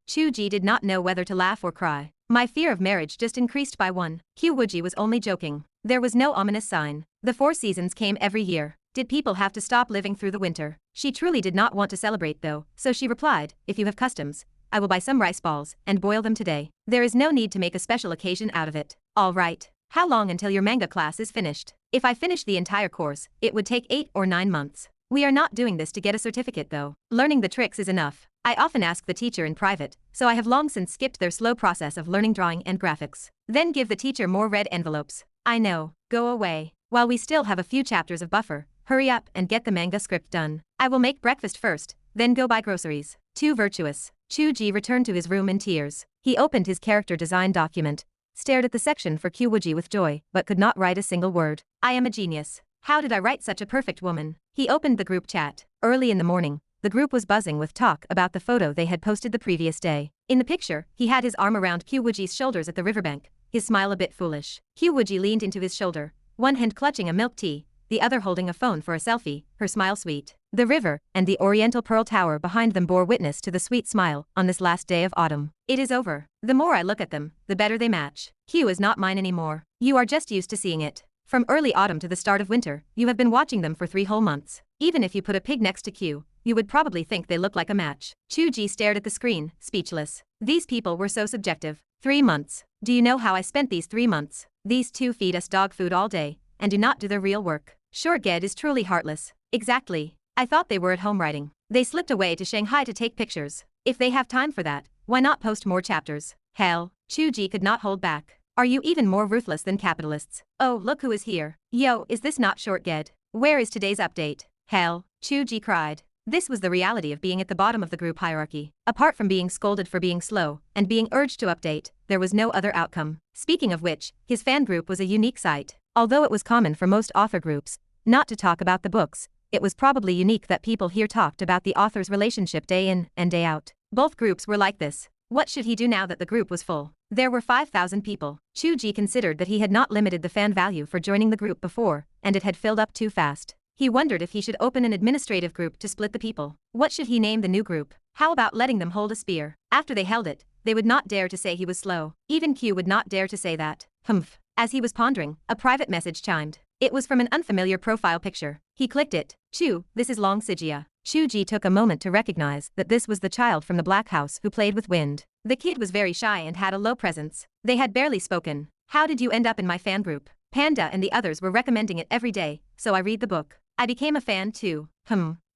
Chu Ge did not know whether to laugh or cry. My fear of marriage just increased by one. Qiu Wuji was only joking. There was no ominous sign. The 4 seasons came every year. Did people have to stop living through the winter? She truly did not want to celebrate though, so she replied, if you have customs, I will buy some rice balls and boil them today. There is no need to make a special occasion out of it. All right. How long until your manga class is finished? If I finish the entire course, it would take 8 or 9 months. We are not doing this to get a certificate though. Learning the tricks is enough. I often ask the teacher in private, so I have long since skipped their slow process of learning drawing and graphics. Then give the teacher more red envelopes. I know. Go away. While we still have a few chapters of buffer, hurry up and get the manga script done. I will make breakfast first, then go buy groceries. Too virtuous. Chu Ge returned to his room in tears. He opened his character design document, stared at the section for Qiu Wuji with joy, but could not write a single word. I am a genius. How did I write such a perfect woman? He opened the group chat. Early in the morning, the group was buzzing with talk about the photo they had posted the previous day. In the picture, he had his arm around Qiu Wuji's shoulders at the riverbank, his smile a bit foolish. Qiu Wuji leaned into his shoulder, one hand clutching a milk tea, the other holding a phone for a selfie, her smile sweet. The river and the Oriental Pearl Tower behind them bore witness to the sweet smile on this last day of autumn. It is over. The more I look at them, the better they match. Qiu is not mine anymore. You are just used to seeing it. From early autumn to the start of winter, you have been watching them for 3 whole months. Even if you put a pig next to Qiu, you would probably think they look like a match. Chu Ge stared at the screen, speechless. These people were so subjective. 3 months. Do you know how I spent these 3 months? These two feed us dog food all day, and do not do their real work. Short Ged is truly heartless. Exactly. I thought they were at home writing. They slipped away to Shanghai to take pictures. If they have time for that, why not post more chapters? Hell, Chu Ge could not hold back. Are you even more ruthless than capitalists? Oh, look who is here. Yo, is this not Short Ged? Where is today's update? Hell, Chu Ge cried. This was the reality of being at the bottom of the group hierarchy. Apart from being scolded for being slow and being urged to update, there was no other outcome. Speaking of which, his fan group was a unique sight. Although it was common for most author groups not to talk about the books, it was probably unique that people here talked about the author's relationship day in and day out. Both groups were like this. What should he do now that the group was full? There were 5,000 people. Chu Ge considered that he had not limited the fan value for joining the group before, and it had filled up too fast. He wondered if he should open an administrative group to split the people. What should he name the new group? How about letting them hold a spear? After they held it, they would not dare to say he was slow. Even Qiu would not dare to say that. Humph. As he was pondering, a private message chimed. It was from an unfamiliar profile picture. He clicked it. Chu, this is Long Sijia. Chu Ge took a moment to recognize that this was the child from the Black House who played with wind. The kid was very shy and had a low presence. They had barely spoken. How did you end up in my fan group? Panda and the others were recommending it every day, so I read the book. I became a fan too.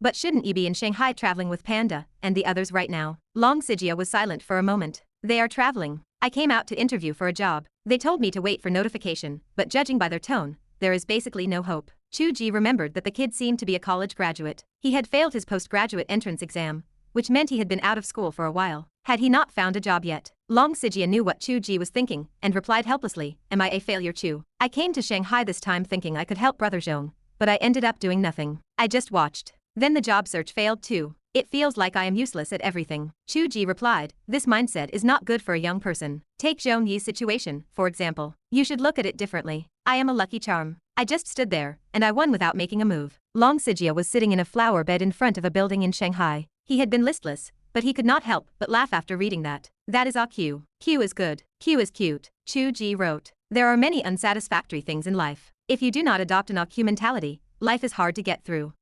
But shouldn't you be in Shanghai traveling with Panda and the others right now? Long Sijia was silent for a moment. They are traveling. I came out to interview for a job. They told me to wait for notification, but judging by their tone, there is basically no hope. Chu Ge remembered that the kid seemed to be a college graduate. He had failed his postgraduate entrance exam, which meant he had been out of school for a while. Had he not found a job yet? Long Sijia knew what Chu Ge was thinking, and replied helplessly, Am I a failure, Chu? I came to Shanghai this time thinking I could help Brother Zhong, but I ended up doing nothing. I just watched. Then the job search failed too. It feels like I am useless at everything. Chu Ge replied, this mindset is not good for a young person. Take Zhong Yi's situation, for example. You should look at it differently. I am a lucky charm. I just stood there, and I won without making a move. Long Sijia was sitting in a flower bed in front of a building in Shanghai. He had been listless, but he could not help but laugh after reading that. That is Qiu. Qiu is good. Qiu is cute. Chu Ge wrote. There are many unsatisfactory things in life. If you do not adopt an Qiu mentality, life is hard to get through.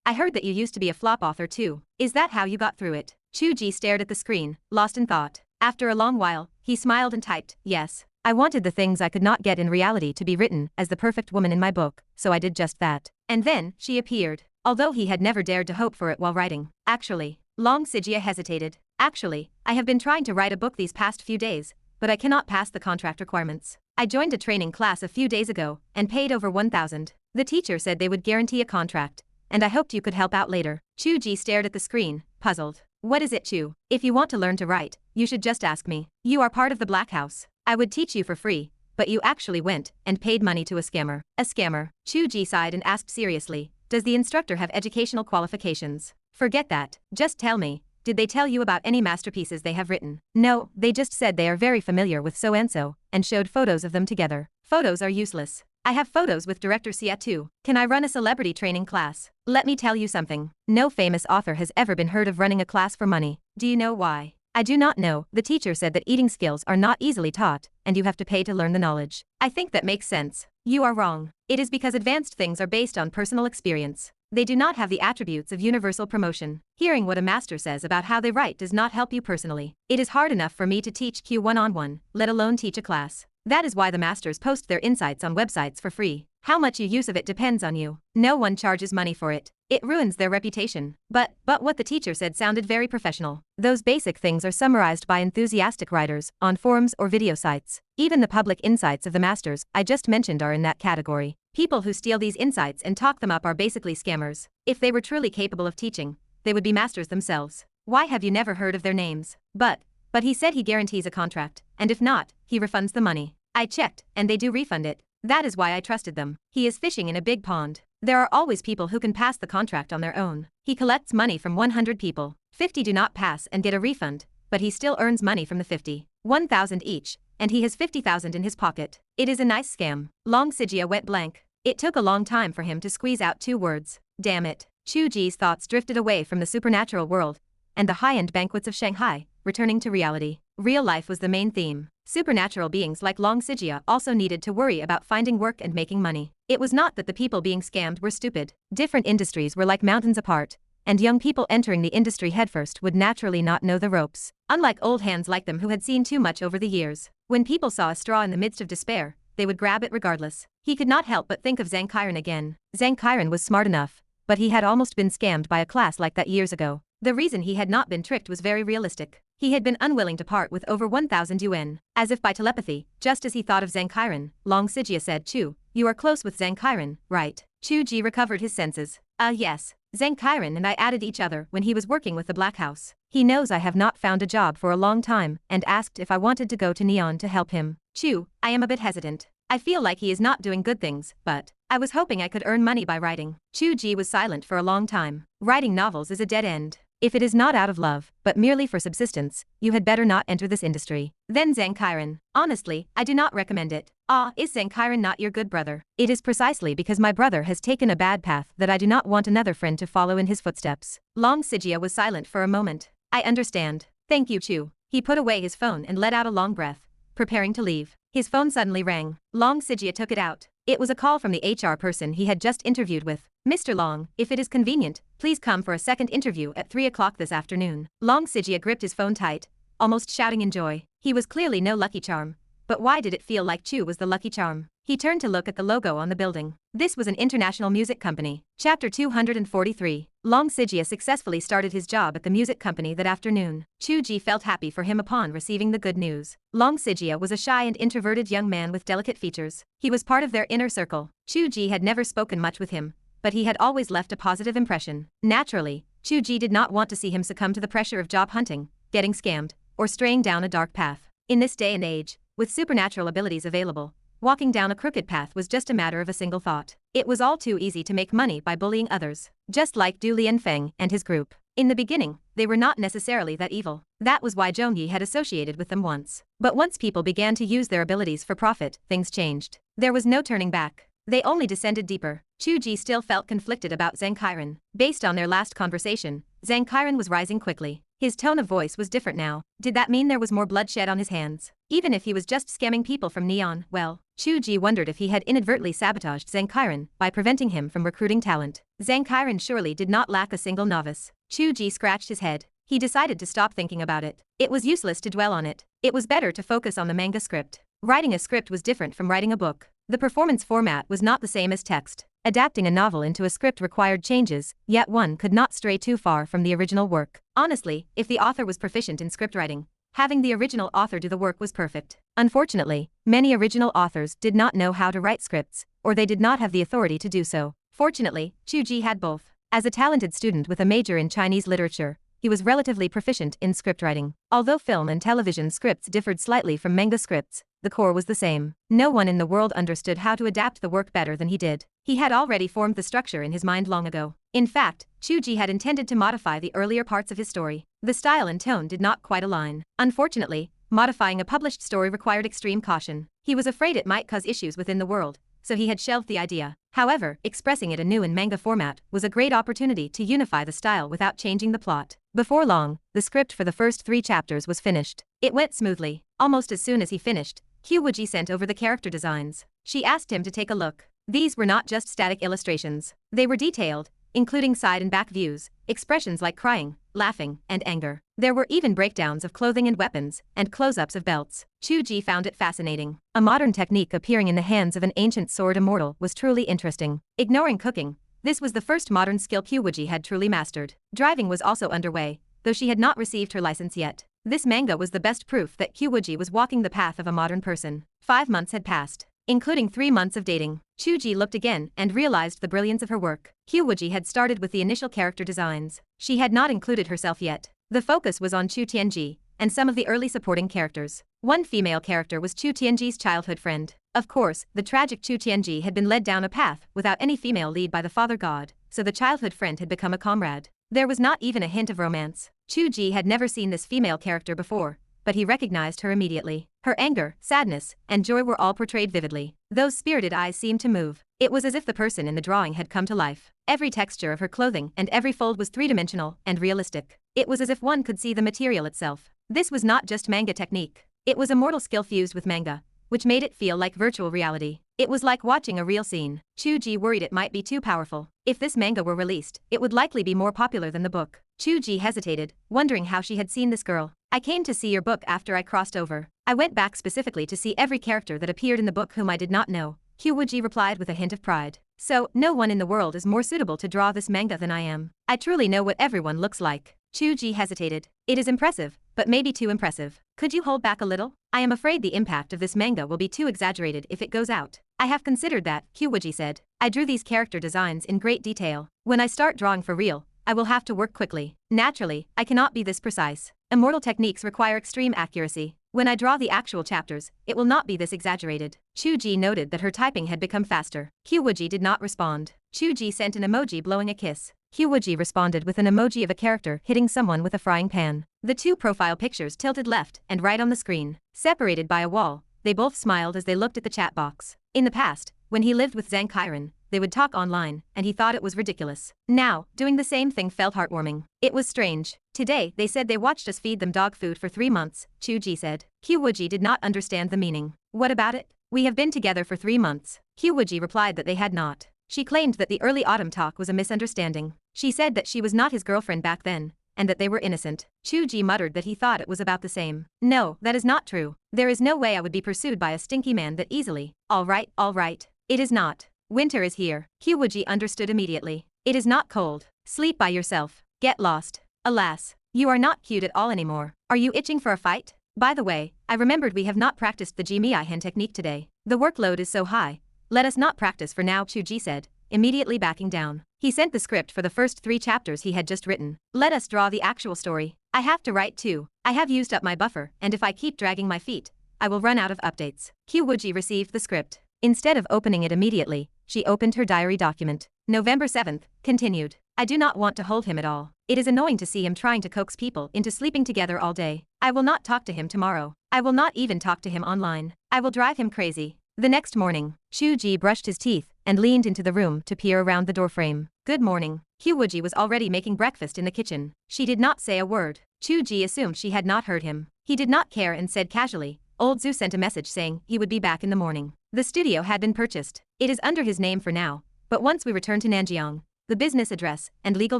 I heard that you used to be a flop author too. Is that how you got through it? Chu Ge stared at the screen, lost in thought. After a long while, he smiled and typed, yes. I wanted the things I could not get in reality to be written as the perfect woman in my book, so I did just that. And then, she appeared. Although he had never dared to hope for it while writing. Actually, Long Sijia hesitated. Actually, I have been trying to write a book these past few days, but I cannot pass the contract requirements. I joined a training class a few days ago and paid over 1,000. The teacher said they would guarantee a contract, and I hoped you could help out later. Chu Ge stared at the screen, puzzled. What is it, Chu? If you want to learn to write, you should just ask me. You are part of the Black House. I would teach you for free, but you actually went and paid money to a scammer. A scammer. Chu Ge sighed and asked seriously, does the instructor have educational qualifications? Forget that. Just tell me, did they tell you about any masterpieces they have written? No, they just said they are very familiar with so-and-so, and showed photos of them together. Photos are useless. I have photos with director Xia too. Can I run a celebrity training class? Let me tell you something. No famous author has ever been heard of running a class for money. Do you know why? I do not know. The teacher said that eating skills are not easily taught, and you have to pay to learn the knowledge. I think that makes sense. You are wrong. It is because advanced things are based on personal experience. They do not have the attributes of universal promotion. Hearing what a master says about how they write does not help you personally. It is hard enough for me to teach Q one-on-one, let alone teach a class. That is why the masters post their insights on websites for free. How much you use of it depends on you. No one charges money for it. It ruins their reputation. But what the teacher said sounded very professional. Those basic things are summarized by enthusiastic writers on forums or video sites. Even the public insights of the masters I just mentioned are in that category. People who steal these insights and talk them up are basically scammers. If they were truly capable of teaching, they would be masters themselves. Why have you never heard of their names? But he said he guarantees a contract, and if not, he refunds the money. I checked, and they do refund it. That is why I trusted them. He is fishing in a big pond. There are always people who can pass the contract on their own. He collects money from 100 people. 50 do not pass and get a refund, but he still earns money from the 50. 1,000 each, and he has 50,000 in his pocket. It is a nice scam. Long Sijia went blank. It took a long time for him to squeeze out 2 words. Damn it. Chu Ge's thoughts drifted away from the supernatural world and the high-end banquets of Shanghai, returning to reality. Real life was the main theme. Supernatural beings like Long Sijia also needed to worry about finding work and making money. It was not that the people being scammed were stupid. Different industries were like mountains apart, and young people entering the industry headfirst would naturally not know the ropes. Unlike old hands like them who had seen too much over the years. When people saw a straw in the midst of despair, they would grab it regardless. He could not help but think of Zhang Qiren again. Zhang Qiren was smart enough, but he had almost been scammed by a class like that years ago. The reason he had not been tricked was very realistic. He had been unwilling to part with over 1,000 yuan. As if by telepathy, just as he thought of Zhang Qiren, Long Sijia said, Chu, you are close with Zhang Qiren, right? Chu Ge recovered his senses. Yes. Zhang Qiren and I added each other when he was working with the Black House. He knows I have not found a job for a long time and asked if I wanted to go to Neon to help him. Chu, I am a bit hesitant. I feel like he is not doing good things, but I was hoping I could earn money by writing. Chu Ge was silent for a long time. Writing novels is a dead end. If it is not out of love, but merely for subsistence, you had better not enter this industry. Then Zhang Qiren. Honestly, I do not recommend it. Is Zhang Qiren not your good brother? It is precisely because my brother has taken a bad path that I do not want another friend to follow in his footsteps. Long Sijia was silent for a moment. I understand. Thank you, Chu. He put away his phone and let out a long breath, preparing to leave. His phone suddenly rang. Long Sijia took it out. It was a call from the HR person he had just interviewed with. Mr. Long, if it is convenient, please come for a second interview at 3 o'clock this afternoon. Long Sijia gripped his phone tight, almost shouting in joy. He was clearly no lucky charm. But why did it feel like Chu was the lucky charm? He turned to look at the logo on the building. This was an international music company. Chapter 243. Long Sijia successfully started his job at the music company that afternoon. Chu Ge felt happy for him upon receiving the good news. Long Sijia was a shy and introverted young man with delicate features. He was part of their inner circle. Chu Ge had never spoken much with him, but he had always left a positive impression. Naturally, Chu Ge did not want to see him succumb to the pressure of job hunting, getting scammed, or straying down a dark path. In this day and age, with supernatural abilities available, walking down a crooked path was just a matter of a single thought. It was all too easy to make money by bullying others, just like Du Lianfeng and his group. In the beginning, they were not necessarily that evil. That was why Zhongyi had associated with them once. But once people began to use their abilities for profit, things changed. There was no turning back. They only descended deeper. Chu Ge still felt conflicted about Zhang Qiren. Based on their last conversation, Zhang Qiren was rising quickly. His tone of voice was different now. Did that mean there was more bloodshed on his hands? Even if he was just scamming people from Neon, well, Chu Ge wondered if he had inadvertently sabotaged Zhang Qiren by preventing him from recruiting talent. Zhang Qiren surely did not lack a single novice. Chu Ge scratched his head. He decided to stop thinking about it. It was useless to dwell on it. It was better to focus on the manga script. Writing a script was different from writing a book. The performance format was not the same as text. Adapting a novel into a script required changes, yet one could not stray too far from the original work. Honestly, if the author was proficient in script writing, having the original author do the work was perfect. Unfortunately, many original authors did not know how to write scripts, or they did not have the authority to do so. Fortunately, Chu Ge had both. As a talented student with a major in Chinese literature, he was relatively proficient in scriptwriting. Although film and television scripts differed slightly from manga scripts, the core was the same. No one in the world understood how to adapt the work better than he did. He had already formed the structure in his mind long ago. In fact, Chu Ge had intended to modify the earlier parts of his story. The style and tone did not quite align. Unfortunately, modifying a published story required extreme caution. He was afraid it might cause issues within the world, so he had shelved the idea. However, expressing it anew in manga format was a great opportunity to unify the style without changing the plot. Before long, the script for the first 3 chapters was finished. It went smoothly. Almost as soon as he finished, Qiu Wuji sent over the character designs. She asked him to take a look. These were not just static illustrations. They were detailed, including side and back views, expressions like crying, laughing, and anger. There were even breakdowns of clothing and weapons, and close-ups of belts. Chu Ge found it fascinating. A modern technique appearing in the hands of an ancient sword immortal was truly interesting. Ignoring cooking, this was the first modern skill Qiu Wuji had truly mastered. Driving was also underway, though she had not received her license yet. This manga was the best proof that Qiu Wuji was walking the path of a modern person. 5 months had passed, including 3 months of dating. Chu Ge looked again and realized the brilliance of her work. Qiu Wuji had started with the initial character designs. She had not included herself yet. The focus was on Chu Tianji and some of the early supporting characters. One female character was Chu Tianji's childhood friend. Of course, the tragic Chu Tianji had been led down a path without any female lead by the father god, so the childhood friend had become a comrade. There was not even a hint of romance. Chu Ge had never seen this female character before, but he recognized her immediately. Her anger, sadness, and joy were all portrayed vividly. Those spirited eyes seemed to move. It was as if the person in the drawing had come to life. Every texture of her clothing and every fold was three-dimensional and realistic. It was as if one could see the material itself. This was not just manga technique. It was immortal skill fused with manga, which made it feel like virtual reality. It was like watching a real scene. Chu Ge worried it might be too powerful. If this manga were released, it would likely be more popular than the book. Chu Ge hesitated, wondering how she had seen this girl. I came to see your book after I crossed over. I went back specifically to see every character that appeared in the book whom I did not know. Qiu Wuji replied with a hint of pride. So, no one in the world is more suitable to draw this manga than I am. I truly know what everyone looks like. Chu Ge hesitated. It is impressive, but maybe too impressive. Could you hold back a little? I am afraid the impact of this manga will be too exaggerated if it goes out. I have considered that, Qiu Wuji said. I drew these character designs in great detail. When I start drawing for real, I will have to work quickly. Naturally, I cannot be this precise. Immortal techniques require extreme accuracy. When I draw the actual chapters, it will not be this exaggerated. Chu Ge noted that her typing had become faster. Qiu Wuji did not respond. Chu Ge sent an emoji blowing a kiss. Qiu Wuji responded with an emoji of a character hitting someone with a frying pan. The two profile pictures tilted left and right on the screen. Separated by a wall, they both smiled as they looked at the chat box. In the past, when he lived with Zhang Qiren, they would talk online, and he thought it was ridiculous. Now, doing the same thing felt heartwarming. It was strange. Today, they said they watched us feed them dog food for 3 months, Chu Ge said. Qiu Wuji did not understand the meaning. What about it? We have been together for 3 months. Qiu Wuji replied that they had not. She claimed that the early autumn talk was a misunderstanding. She said that she was not his girlfriend back then, and that they were innocent. Chu Ge muttered that he thought it was about the same. No, that is not true. There is no way I would be pursued by a stinky man that easily. All right. It is not. Winter is here. Qiu Wuji understood immediately. It is not cold. Sleep by yourself. Get lost. Alas, you are not cute at all anymore. Are you itching for a fight? By the way, I remembered we have not practiced the Jimiai-hen technique today. The workload is so high. Let us not practice for now, Chu Ge said, immediately backing down. He sent the script for the first 3 chapters he had just written. Let us draw the actual story. I have to write too. I have used up my buffer, and if I keep dragging my feet, I will run out of updates. Qiu Wuji received the script. Instead of opening it immediately, she opened her diary document. November 7th, continued. I do not want to hold him at all. It is annoying to see him trying to coax people into sleeping together all day. I will not talk to him tomorrow. I will not even talk to him online. I will drive him crazy. The next morning, Chu Ge brushed his teeth and leaned into the room to peer around the doorframe. Good morning. Qiu Wuji was already making breakfast in the kitchen. She did not say a word. Chu Ge assumed she had not heard him. He did not care and said casually, Old Zhu sent a message saying he would be back in the morning. The studio had been purchased. It is under his name for now, but once we return to Nanjiang, the business address and legal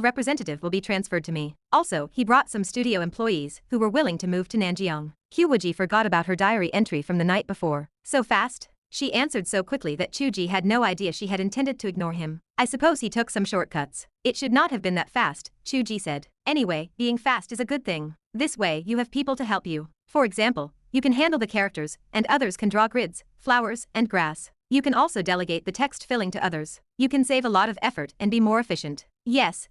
representative will be transferred to me. Also, he brought some studio employees who were willing to move to Nanjiang. Qiu Wuji forgot about her diary entry from the night before. So fast? She answered so quickly that Chu Ge had no idea she had intended to ignore him. I suppose he took some shortcuts. It should not have been that fast, Chu Ge said. Anyway, being fast is a good thing. This way you have people to help you. For example, you can handle the characters, and others can draw grids, flowers, and grass. You can also delegate the text filling to others. You can save a lot of effort and be more efficient. Yes.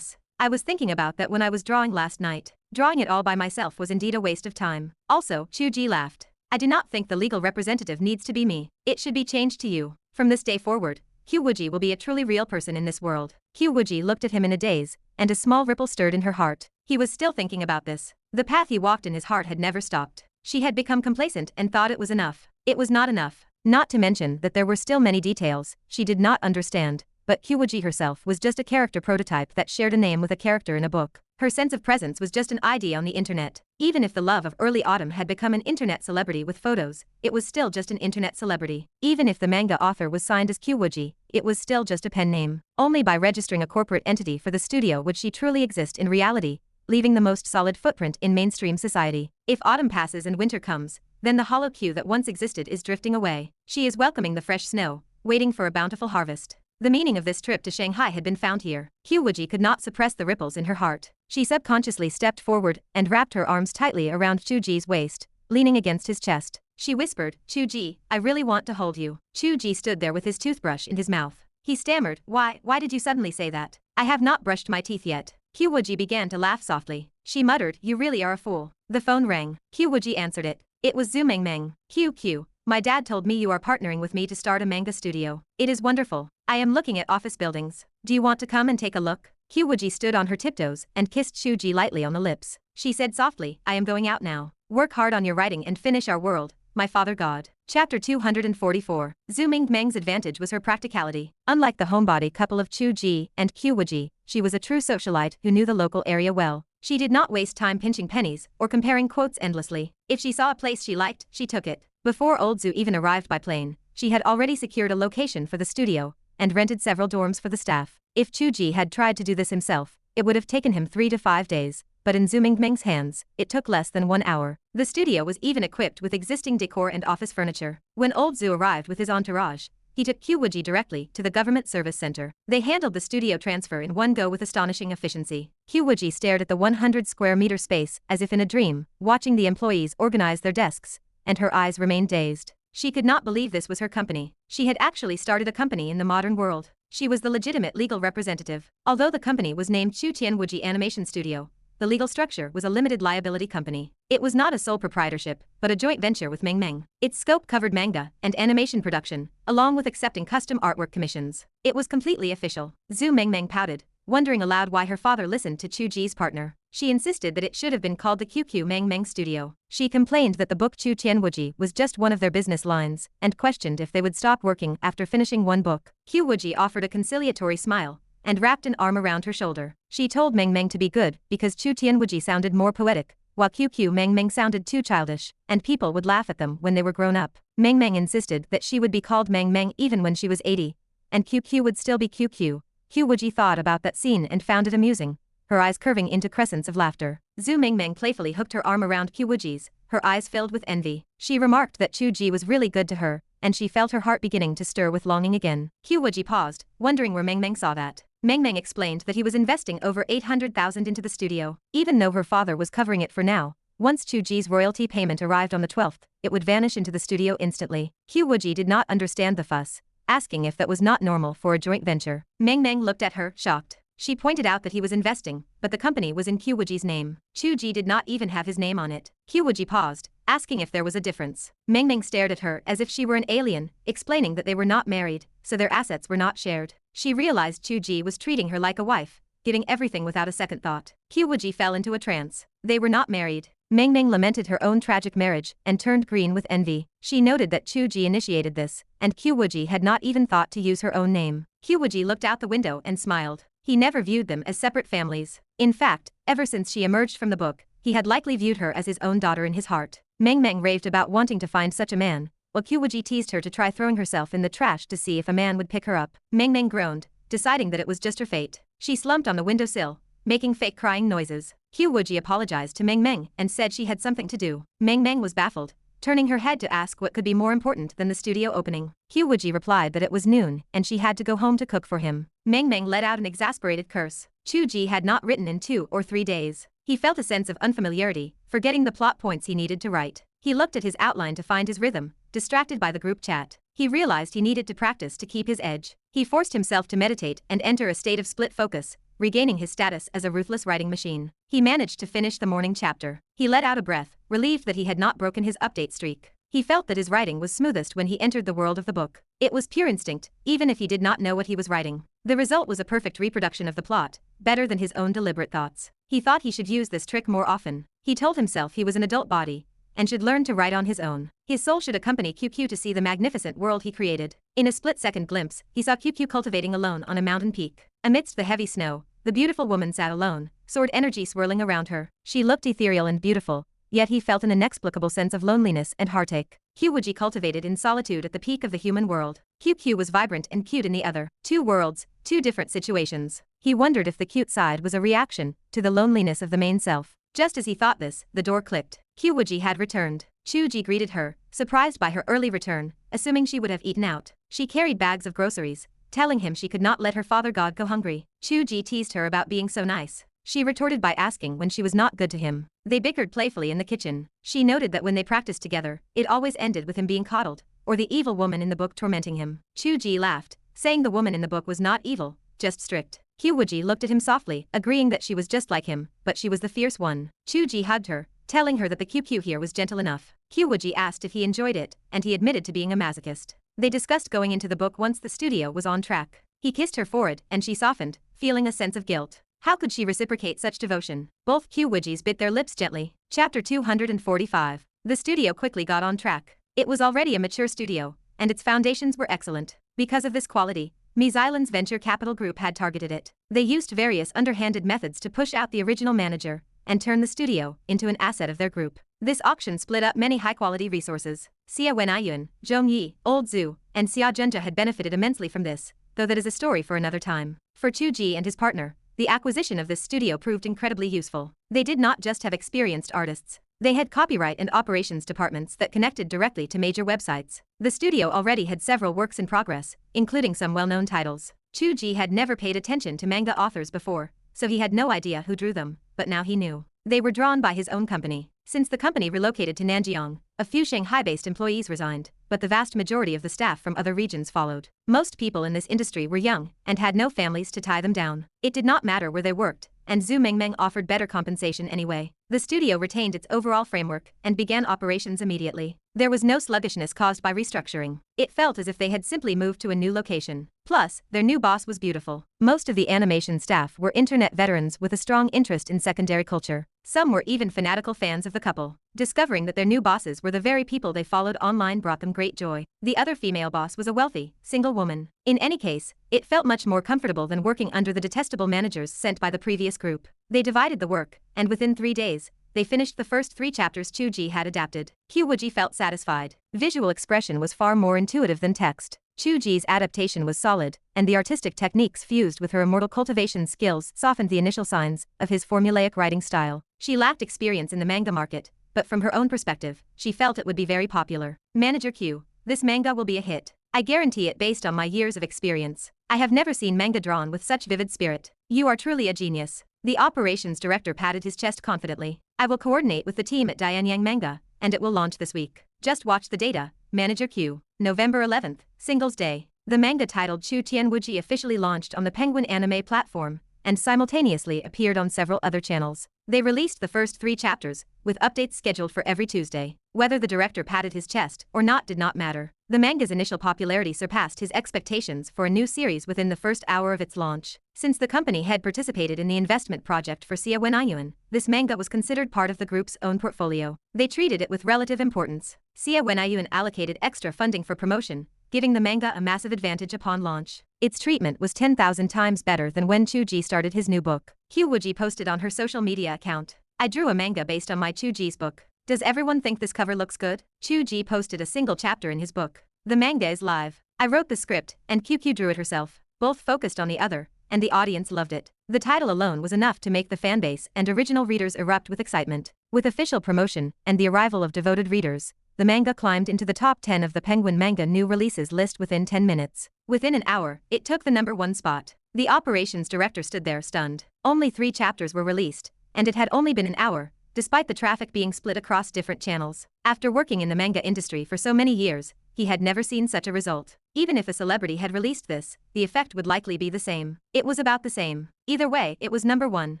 I was thinking about that when I was drawing last night. Drawing it all by myself was indeed a waste of time. Also, Chu Ge laughed. I do not think the legal representative needs to be me. It should be changed to you. From this day forward, Qiu Wuji will be a truly real person in this world. Qiu Wuji looked at him in a daze, and a small ripple stirred in her heart. He was still thinking about this. The path he walked in his heart had never stopped. She had become complacent and thought it was enough. It was not enough. Not to mention that there were still many details she did not understand, but Qiu Wuji herself was just a character prototype that shared a name with a character in a book. Her sense of presence was just an ID on the internet. Even if the love of early autumn had become an internet celebrity with photos, it was still just an internet celebrity. Even if the manga author was signed as Qiu Wuji, it was still just a pen name. Only by registering a corporate entity for the studio would she truly exist in reality, leaving the most solid footprint in mainstream society. If autumn passes and winter comes, then the hollow Q that once existed is drifting away. She is welcoming the fresh snow, waiting for a bountiful harvest. The meaning of this trip to Shanghai had been found here. Qiu Wuji could not suppress the ripples in her heart. She subconsciously stepped forward and wrapped her arms tightly around Chu Ge's waist, leaning against his chest. She whispered, Chu Ge, I really want to hold you. Chu Ge stood there with his toothbrush in his mouth. He stammered, Why did you suddenly say that? I have not brushed my teeth yet. Qiu Wuji began to laugh softly. She muttered, You really are a fool. The phone rang. Qiu Wuji answered it. It was Zhu Mengmeng. Q. My dad told me you are partnering with me to start a manga studio. It is wonderful. I am looking at office buildings. Do you want to come and take a look? Qiu Wuji stood on her tiptoes and kissed Chu Ge lightly on the lips. She said softly, I am going out now. Work hard on your writing and finish our world, my father god. Chapter 244. Zhu Mingmeng's advantage was her practicality. Unlike the homebody couple of Chu Ge and Qiu Wuji, she was a true socialite who knew the local area well. She did not waste time pinching pennies or comparing quotes endlessly. If she saw a place she liked, she took it. Before Old Zhu even arrived by plane, she had already secured a location for the studio and rented several dorms for the staff. If Chu Ge had tried to do this himself, it would have taken him 3 to 5 days, but in Zhu Mingmeng's hands, it took less than 1 hour. The studio was even equipped with existing decor and office furniture. When Old Zhu arrived with his entourage, he took Qiu Wuji directly to the government service center. They handled the studio transfer in one go with astonishing efficiency. Qiu Wuji stared at the 100 square meter space as if in a dream, watching the employees organize their desks, and her eyes remained dazed. She could not believe this was her company. She had actually started a company in the modern world. She was the legitimate legal representative. Although the company was named Chu Wuji Animation Studio, the legal structure was a limited liability company. It was not a sole proprietorship, but a joint venture with Mengmeng. Its scope covered manga and animation production, along with accepting custom artwork commissions. It was completely official. Zhu Mengmeng pouted, wondering aloud why her father listened to Chu Ge's partner. She insisted that it should have been called the QQ Mengmeng Studio. She complained that the book Chu Wuji was just one of their business lines, and questioned if they would stop working after finishing one book. Qiu Wuji offered a conciliatory smile, and wrapped an arm around her shoulder. She told Mengmeng to be good, because Chu Wuji sounded more poetic, while QQ Mengmeng sounded too childish, and people would laugh at them when they were grown up. Mengmeng insisted that she would be called Mengmeng even when she was 80, and QQ would still be QQ. Qiu Wuji thought about that scene and found it amusing, her eyes curving into crescents of laughter. Zhu Mingmeng playfully hooked her arm around Qiu Wuji's, her eyes filled with envy. She remarked that Chu Ge was really good to her, and she felt her heart beginning to stir with longing again. Qiu Wuji paused, wondering where Mengmeng saw that. Mengmeng explained that he was investing over 800,000 into the studio. Even though her father was covering it for now, once Chu Ge's royalty payment arrived on the 12th, it would vanish into the studio instantly. Qiu Wuji did not understand the fuss, asking if that was not normal for a joint venture. Mengmeng looked at her, shocked. She pointed out that he was investing, but the company was in Qiu Wuji's name. Chu Ge did not even have his name on it. Qiu Wuji paused, asking if there was a difference. Meng Meng stared at her as if she were an alien, explaining that they were not married, so their assets were not shared. She realized Chu Ge was treating her like a wife, giving everything without a second thought. Qiu Wuji fell into a trance. They were not married. Meng Meng lamented her own tragic marriage and turned green with envy. She noted that Chu Ge initiated this, and Qiu Wuji had not even thought to use her own name. Qiu Wuji looked out the window and smiled. He never viewed them as separate families. In fact, ever since she emerged from the book, he had likely viewed her as his own daughter in his heart. Meng Meng raved about wanting to find such a man, while Qiu Wuji teased her to try throwing herself in the trash to see if a man would pick her up. Meng Meng groaned, deciding that it was just her fate. She slumped on the windowsill, making fake crying noises. Qiu Wuji apologized to Meng Meng and said she had something to do. Meng Meng was baffled, turning her head to ask what could be more important than the studio opening. Qiu Wuji replied that it was noon and she had to go home to cook for him. Meng Meng let out an exasperated curse. Chu Ge had not written in 2 or 3 days. He felt a sense of unfamiliarity, forgetting the plot points he needed to write. He looked at his outline to find his rhythm, distracted by the group chat. He realized he needed to practice to keep his edge. He forced himself to meditate and enter a state of split focus, regaining his status as a ruthless writing machine. He managed to finish the morning chapter. He let out a breath, relieved that he had not broken his update streak. He felt that his writing was smoothest when he entered the world of the book. It was pure instinct, even if he did not know what he was writing. The result was a perfect reproduction of the plot, better than his own deliberate thoughts. He thought he should use this trick more often. He told himself he was an adult body, and should learn to write on his own. His soul should accompany QQ to see the magnificent world he created. In a split-second glimpse, he saw QQ cultivating alone on a mountain peak. Amidst the heavy snow, the beautiful woman sat alone, sword energy swirling around her. She looked ethereal and beautiful, yet he felt an inexplicable sense of loneliness and heartache. Qiu Wuji cultivated in solitude at the peak of the human world. QQ was vibrant and cute in the other. 2 worlds, 2 different situations. He wondered if the cute side was a reaction to the loneliness of the main self. Just as he thought this, the door clicked. Qiu Wuji had returned. Chu Ge greeted her, surprised by her early return, assuming she would have eaten out. She carried bags of groceries, telling him she could not let her father god go hungry. Chu Ge teased her about being so nice. She retorted by asking when she was not good to him. They bickered playfully in the kitchen. She noted that when they practiced together, it always ended with him being coddled, or the evil woman in the book tormenting him. Chu Ge laughed, saying the woman in the book was not evil, just strict. Qiu Wuji looked at him softly, agreeing that she was just like him, but she was the fierce one. Chu Ge hugged her, telling her that the QQ here was gentle enough. Qiu Wuji asked if he enjoyed it, and he admitted to being a masochist. They discussed going into the book once the studio was on track. He kissed her forehead, and she softened, feeling a sense of guilt. How could she reciprocate such devotion? Both Qiu Wujis bit their lips gently. Chapter 245. The studio quickly got on track. It was already a mature studio, and its foundations were excellent. Because of this quality, Mies Island's venture capital group had targeted it. They used various underhanded methods to push out the original manager and turn the studio into an asset of their group. This auction split up many high-quality resources. Xia Wenaiyun, Zhong Yi, Old Zhu, and Xia Zhenjia had benefited immensely from this, though that is a story for another time. For Chu Ge and his partner, the acquisition of this studio proved incredibly useful. They did not just have experienced artists. They had copyright and operations departments that connected directly to major websites. The studio already had several works in progress, including some well-known titles. Chu Ge had never paid attention to manga authors before, so he had no idea who drew them, but now he knew. They were drawn by his own company. Since the company relocated to Nanjiang, a few Shanghai-based employees resigned, but the vast majority of the staff from other regions followed. Most people in this industry were young and had no families to tie them down. It did not matter where they worked, and Zhu Mengmeng offered better compensation anyway. The studio retained its overall framework and began operations immediately. There was no sluggishness caused by restructuring. It felt as if they had simply moved to a new location. Plus, their new boss was beautiful. Most of the animation staff were internet veterans with a strong interest in secondary culture. Some were even fanatical fans of the couple. Discovering that their new bosses were the very people they followed online brought them great joy. The other female boss was a wealthy, single woman. In any case, it felt much more comfortable than working under the detestable managers sent by the previous group. They divided the work, and within 3 days, they finished the first 3 chapters Chu Ge had adapted. Qiu Wuji felt satisfied. Visual expression was far more intuitive than text. Chu Ge's adaptation was solid, and the artistic techniques fused with her immortal cultivation skills softened the initial signs of his formulaic writing style. She lacked experience in the manga market, but from her own perspective, she felt it would be very popular. Manager Q, this manga will be a hit. I guarantee it based on my years of experience. I have never seen manga drawn with such vivid spirit. You are truly a genius. The operations director patted his chest confidently. I will coordinate with the team at Dianyang Manga, and it will launch this week. Just watch the data. Manager Q. November 11th, Singles Day. The manga titled Chu Tian Wuji officially launched on the Penguin anime platform, and simultaneously appeared on several other channels. They released the first 3 chapters, with updates scheduled for every Tuesday. Whether the director patted his chest or not did not matter. The manga's initial popularity surpassed his expectations for a new series within the first hour of its launch. Since the company had participated in the investment project for Qiu Wuji, this manga was considered part of the group's own portfolio. They treated it with relative importance. Qiu Wuji allocated extra funding for promotion, giving the manga a massive advantage upon launch. Its treatment was 10,000 times better than when Chu Ge started his new book. Qiu Wuji posted on her social media account, "I drew a manga based on my Chu Ge's book. Does everyone think this cover looks good?" Chu Ge posted a single chapter in his book. "The manga is live. I wrote the script, and QQ drew it herself. Both focused on the other, and the audience loved it." The title alone was enough to make the fanbase and original readers erupt with excitement. With official promotion and the arrival of devoted readers, the manga climbed into the top 10 of the Penguin Manga new releases list within 10 minutes. Within an hour, it took the #1 spot. The operations director stood there stunned. Only 3 chapters were released, and it had only been an hour, despite the traffic being split across different channels. After working in the manga industry for so many years, he had never seen such a result. Even if a celebrity had released this, the effect would likely be the same. It was about the same. Either way, it was #1.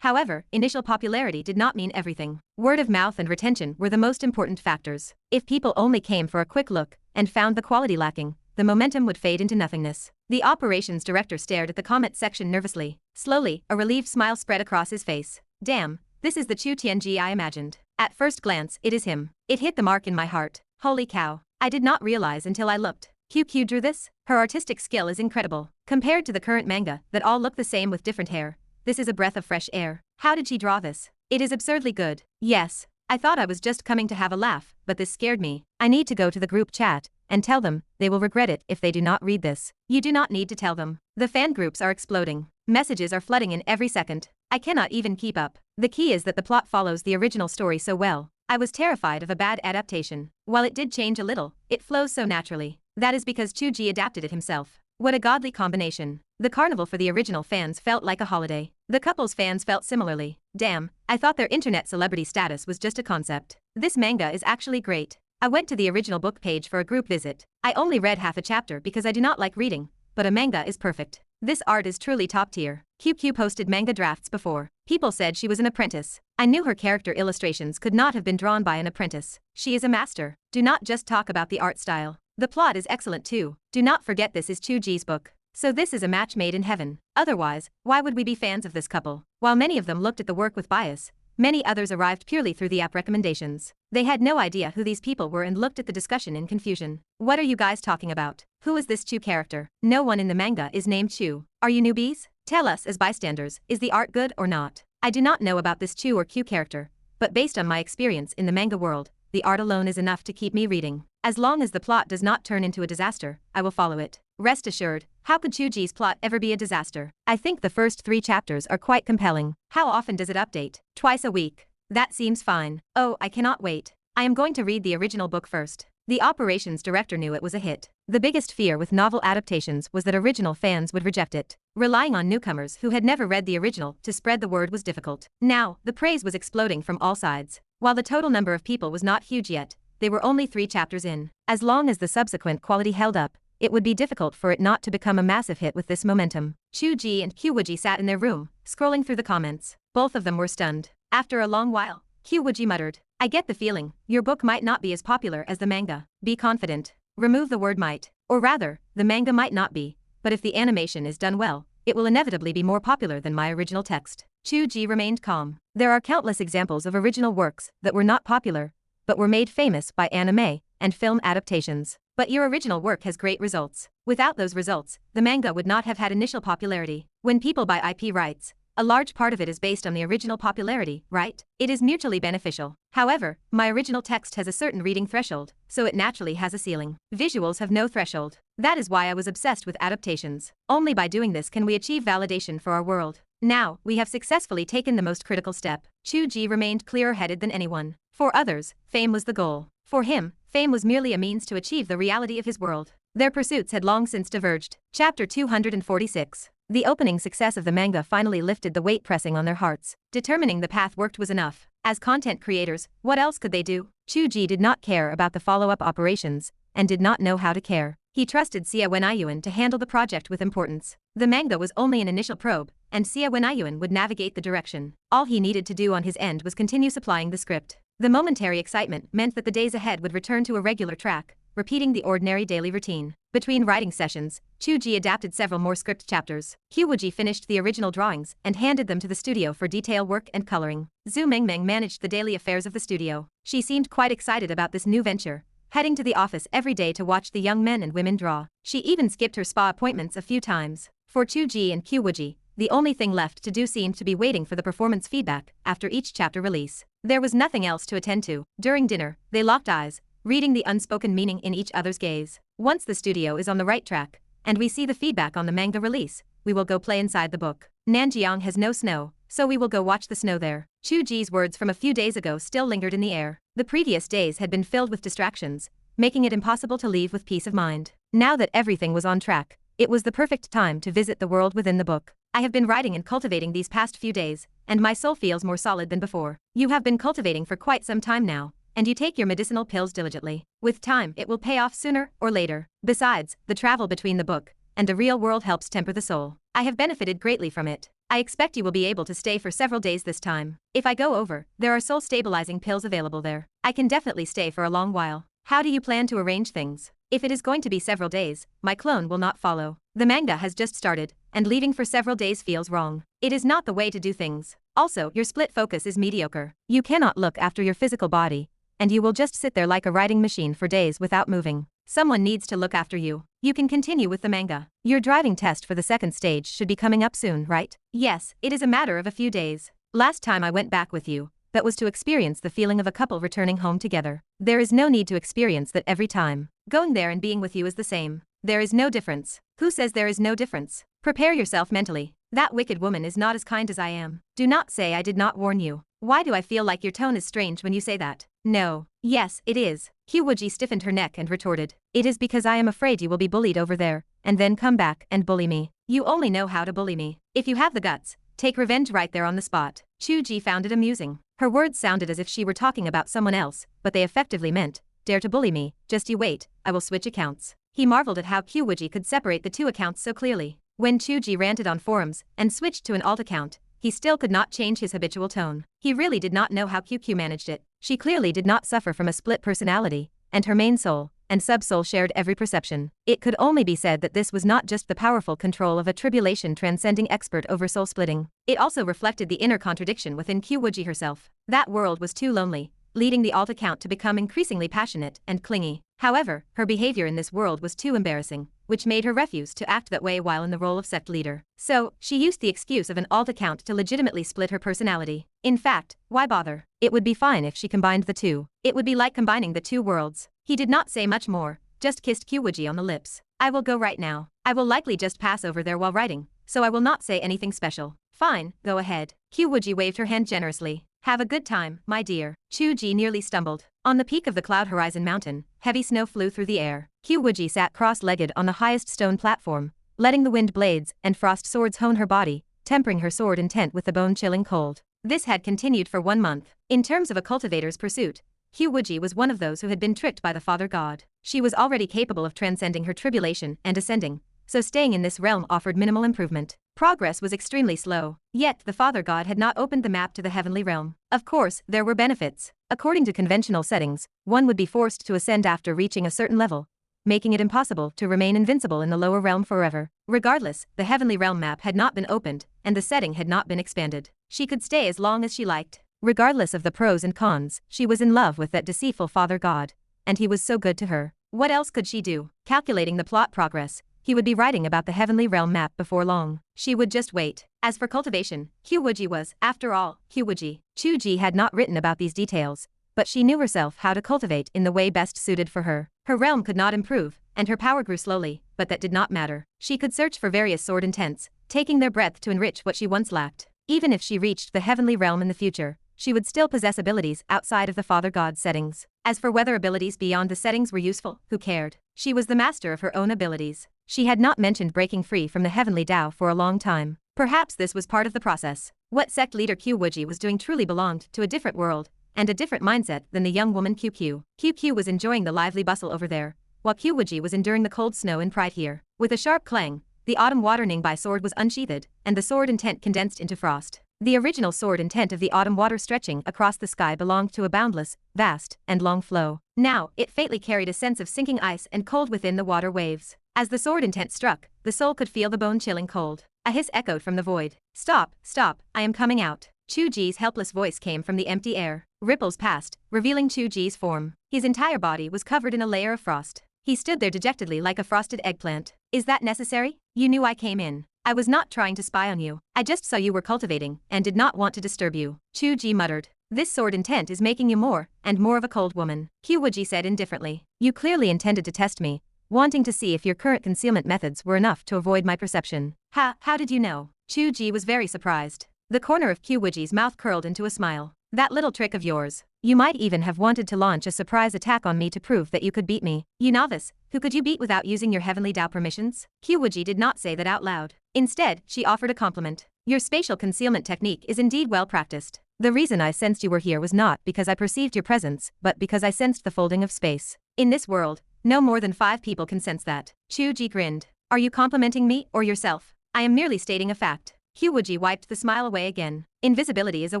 However, initial popularity did not mean everything. Word of mouth and retention were the most important factors. If people only came for a quick look and found the quality lacking, the momentum would fade into nothingness. The operations director stared at the comment section nervously. Slowly, a relieved smile spread across his face. "Damn, this is the Chu Tianji I imagined. At first glance, it is him. It hit the mark in my heart. Holy cow. I did not realize until I looked. QQ drew this? Her artistic skill is incredible. Compared to the current manga that all look the same with different hair, this is a breath of fresh air. How did she draw this? It is absurdly good. Yes, I thought I was just coming to have a laugh, but this scared me. I need to go to the group chat and tell them they will regret it if they do not read this." You do not need to tell them. The fan groups are exploding. Messages are flooding in every second. I cannot even keep up. The key is that the plot follows the original story so well. I was terrified of a bad adaptation. While it did change a little, it flows so naturally. That is because Chu Ge adapted it himself. What a godly combination. The carnival for the original fans felt like a holiday. The couple's fans felt similarly. Damn, I thought their internet celebrity status was just a concept. This manga is actually great. I went to the original book page for a group visit. I only read half a chapter because I do not like reading, but a manga is perfect. This art is truly top tier. QQ posted manga drafts before. People said she was an apprentice. I knew her character illustrations could not have been drawn by an apprentice. She is a master. Do not just talk about the art style. The plot is excellent too. Do not forget this is Chu Ge's book. So this is a match made in heaven. Otherwise, why would we be fans of this couple? While many of them looked at the work with bias, many others arrived purely through the app recommendations. They had no idea who these people were and looked at the discussion in confusion. What are you guys talking about? Who is this Chu character? No one in the manga is named Chu. Are you newbies? Tell us as bystanders, is the art good or not? I do not know about this Chu or Q character, but based on my experience in the manga world, the art alone is enough to keep me reading. As long as the plot does not turn into a disaster, I will follow it. Rest assured, how could Chu Ge's plot ever be a disaster? I think the first 3 chapters are quite compelling. How often does it update? Twice a week. That seems fine. Oh, I cannot wait. I am going to read the original book first. The operations director knew it was a hit. The biggest fear with novel adaptations was that original fans would reject it. Relying on newcomers who had never read the original to spread the word was difficult. Now, the praise was exploding from all sides. While the total number of people was not huge yet, they were only 3 chapters in. As long as the subsequent quality held up, it would be difficult for it not to become a massive hit with this momentum. Chu Ge and Qiu Wuji sat in their room, scrolling through the comments. Both of them were stunned. After a long while, Qiu Wuji muttered, "I get the feeling, your book might not be as popular as the manga. Be confident. Remove the word might. Or rather, the manga might not be, but if the animation is done well, it will inevitably be more popular than my original text." Chu Ge remained calm. There are countless examples of original works that were not popular, but were made famous by anime and film adaptations. But your original work has great results. Without those results, the manga would not have had initial popularity. When people buy IP rights, a large part of it is based on the original popularity, right? It is mutually beneficial. However, my original text has a certain reading threshold, so it naturally has a ceiling. Visuals have no threshold. That is why I was obsessed with adaptations. Only by doing this can we achieve validation for our world. Now, we have successfully taken the most critical step. Chu Ge remained clearer-headed than anyone. For others, fame was the goal. For him, fame was merely a means to achieve the reality of his world. Their pursuits had long since diverged. Chapter 246. The opening success of the manga finally lifted the weight pressing on their hearts. Determining the path worked was enough. As content creators, what else could they do? Chu Ge did not care about the follow-up operations, and did not know how to care. He trusted Qiu Wuji to handle the project with importance. The manga was only an initial probe, and Xia Wenyuan would navigate the direction. All he needed to do on his end was continue supplying the script. The momentary excitement meant that the days ahead would return to a regular track, repeating the ordinary daily routine. Between writing sessions, Chu Ge adapted several more script chapters. Qiu Wuji finished the original drawings and handed them to the studio for detail work and coloring. Zhu Mengmeng managed the daily affairs of the studio. She seemed quite excited about this new venture, heading to the office every day to watch the young men and women draw. She even skipped her spa appointments a few times. For Chu Ge and Qiu Wuji, the only thing left to do seemed to be waiting for the performance feedback after each chapter release. There was nothing else to attend to. During dinner, they locked eyes, reading the unspoken meaning in each other's gaze. Once the studio is on the right track, and we see the feedback on the manga release, we will go play inside the book. Nanjiang has no snow, so we will go watch the snow there. Chu Ge's words from a few days ago still lingered in the air. The previous days had been filled with distractions, making it impossible to leave with peace of mind. Now that everything was on track, it was the perfect time to visit the world within the book. I have been writing and cultivating these past few days, and my soul feels more solid than before. You have been cultivating for quite some time now, and you take your medicinal pills diligently. With time, it will pay off sooner or later. Besides, the travel between the book and the real world helps temper the soul. I have benefited greatly from it. I expect you will be able to stay for several days this time. If I go over, there are soul-stabilizing pills available there. I can definitely stay for a long while. How do you plan to arrange things? If it is going to be several days, my clone will not follow. The manga has just started, and leaving for several days feels wrong. It is not the way to do things. Also, your split focus is mediocre. You cannot look after your physical body, and you will just sit there like a writing machine for days without moving. Someone needs to look after you. You can continue with the manga. Your driving test for the second stage should be coming up soon, right? Yes, it is a matter of a few days. Last time I went back with you, that was to experience the feeling of a couple returning home together. There is no need to experience that every time. Going there and being with you is the same. There is no difference. Who says there is no difference? Prepare yourself mentally. That wicked woman is not as kind as I am. Do not say I did not warn you. Why do I feel like your tone is strange when you say that? No. Yes, it is. Qiu Wuji stiffened her neck and retorted. It is because I am afraid you will be bullied over there, and then come back and bully me. You only know how to bully me. If you have the guts, take revenge right there on the spot. Chu Ge found it amusing. Her words sounded as if she were talking about someone else, but they effectively meant, dare to bully me, just you wait, I will switch accounts. He marveled at how Qiu Wuji could separate the two accounts so clearly. When Chu Ge ranted on forums and switched to an alt account, he still could not change his habitual tone. He really did not know how QQ managed it. She clearly did not suffer from a split personality, and her main soul and sub-soul shared every perception. It could only be said that this was not just the powerful control of a tribulation-transcending expert over soul-splitting. It also reflected the inner contradiction within Qiu Wuji herself. That world was too lonely, leading the alt account to become increasingly passionate and clingy. However, her behavior in this world was too embarrassing, which made her refuse to act that way while in the role of sect leader. So, she used the excuse of an alt account to legitimately split her personality. In fact, why bother? It would be fine if she combined the two. It would be like combining the two worlds. He did not say much more, just kissed Qiu Wuji on the lips. I will go right now. I will likely just pass over there while writing, so I will not say anything special. Fine, go ahead. Qiu Wuji waved her hand generously. Have a good time, my dear. Chu Ge nearly stumbled. On the peak of the Cloud Horizon mountain, heavy snow flew through the air. Qiu Wuji sat cross-legged on the highest stone platform, letting the wind blades and frost swords hone her body, tempering her sword intent with the bone-chilling cold. This had continued for 1 month. In terms of a cultivator's pursuit, Qiu Wuji was one of those who had been tricked by the Father God. She was already capable of transcending her tribulation and ascending, so staying in this realm offered minimal improvement. Progress was extremely slow, yet the Father God had not opened the map to the heavenly realm. Of course, there were benefits. According to conventional settings, one would be forced to ascend after reaching a certain level, making it impossible to remain invincible in the lower realm forever. Regardless, the heavenly realm map had not been opened, and the setting had not been expanded. She could stay as long as she liked. Regardless of the pros and cons, she was in love with that deceitful Father God, and he was so good to her. What else could she do? Calculating the plot progress, he would be writing about the heavenly realm map before long. She would just wait. As for cultivation, Qiu Wuji was, after all, Qiu Wuji. Chu Ge had not written about these details, but she knew herself how to cultivate in the way best suited for her. Her realm could not improve, and her power grew slowly, but that did not matter. She could search for various sword intents, taking their breadth to enrich what she once lacked. Even if she reached the heavenly realm in the future, she would still possess abilities outside of the Father God's settings. As for whether abilities beyond the settings were useful, who cared? She was the master of her own abilities. She had not mentioned breaking free from the heavenly Tao for a long time. Perhaps this was part of the process. What sect leader Qiu Wuji was doing truly belonged to a different world, and a different mindset than the young woman QQ. QQ was enjoying the lively bustle over there, while Qiu Wuji was enduring the cold snow in pride here. With a sharp clang, the autumn watering by sword was unsheathed, and the sword intent condensed into frost. The original sword intent of the autumn water stretching across the sky belonged to a boundless, vast, and long flow. Now, it faintly carried a sense of sinking ice and cold within the water waves. As the sword intent struck, the soul could feel the bone-chilling cold. A hiss echoed from the void. Stop, stop, I am coming out. Chu Ge's helpless voice came from the empty air. Ripples passed, revealing Chu Ge's form. His entire body was covered in a layer of frost. He stood there dejectedly like a frosted eggplant. Is that necessary? You knew I came in. I was not trying to spy on you. I just saw you were cultivating and did not want to disturb you. Chu Ge muttered. This sword intent is making you more and more of a cold woman. Qiu Wuji said indifferently. You clearly intended to test me, wanting to see if your current concealment methods were enough to avoid my perception. How did you know? Chu Ge was very surprised. The corner of Qiu Wuji's mouth curled into a smile. That little trick of yours. You might even have wanted to launch a surprise attack on me to prove that you could beat me. You novice, who could you beat without using your heavenly Dao permissions? Qiu Wuji did not say that out loud. Instead, she offered a compliment. Your spatial concealment technique is indeed well practiced. The reason I sensed you were here was not because I perceived your presence, but because I sensed the folding of space. In this world, no more than 5 people can sense that. Chu Ge grinned. Are you complimenting me or yourself? I am merely stating a fact. Qiu Wuji wiped the smile away again. Invisibility is a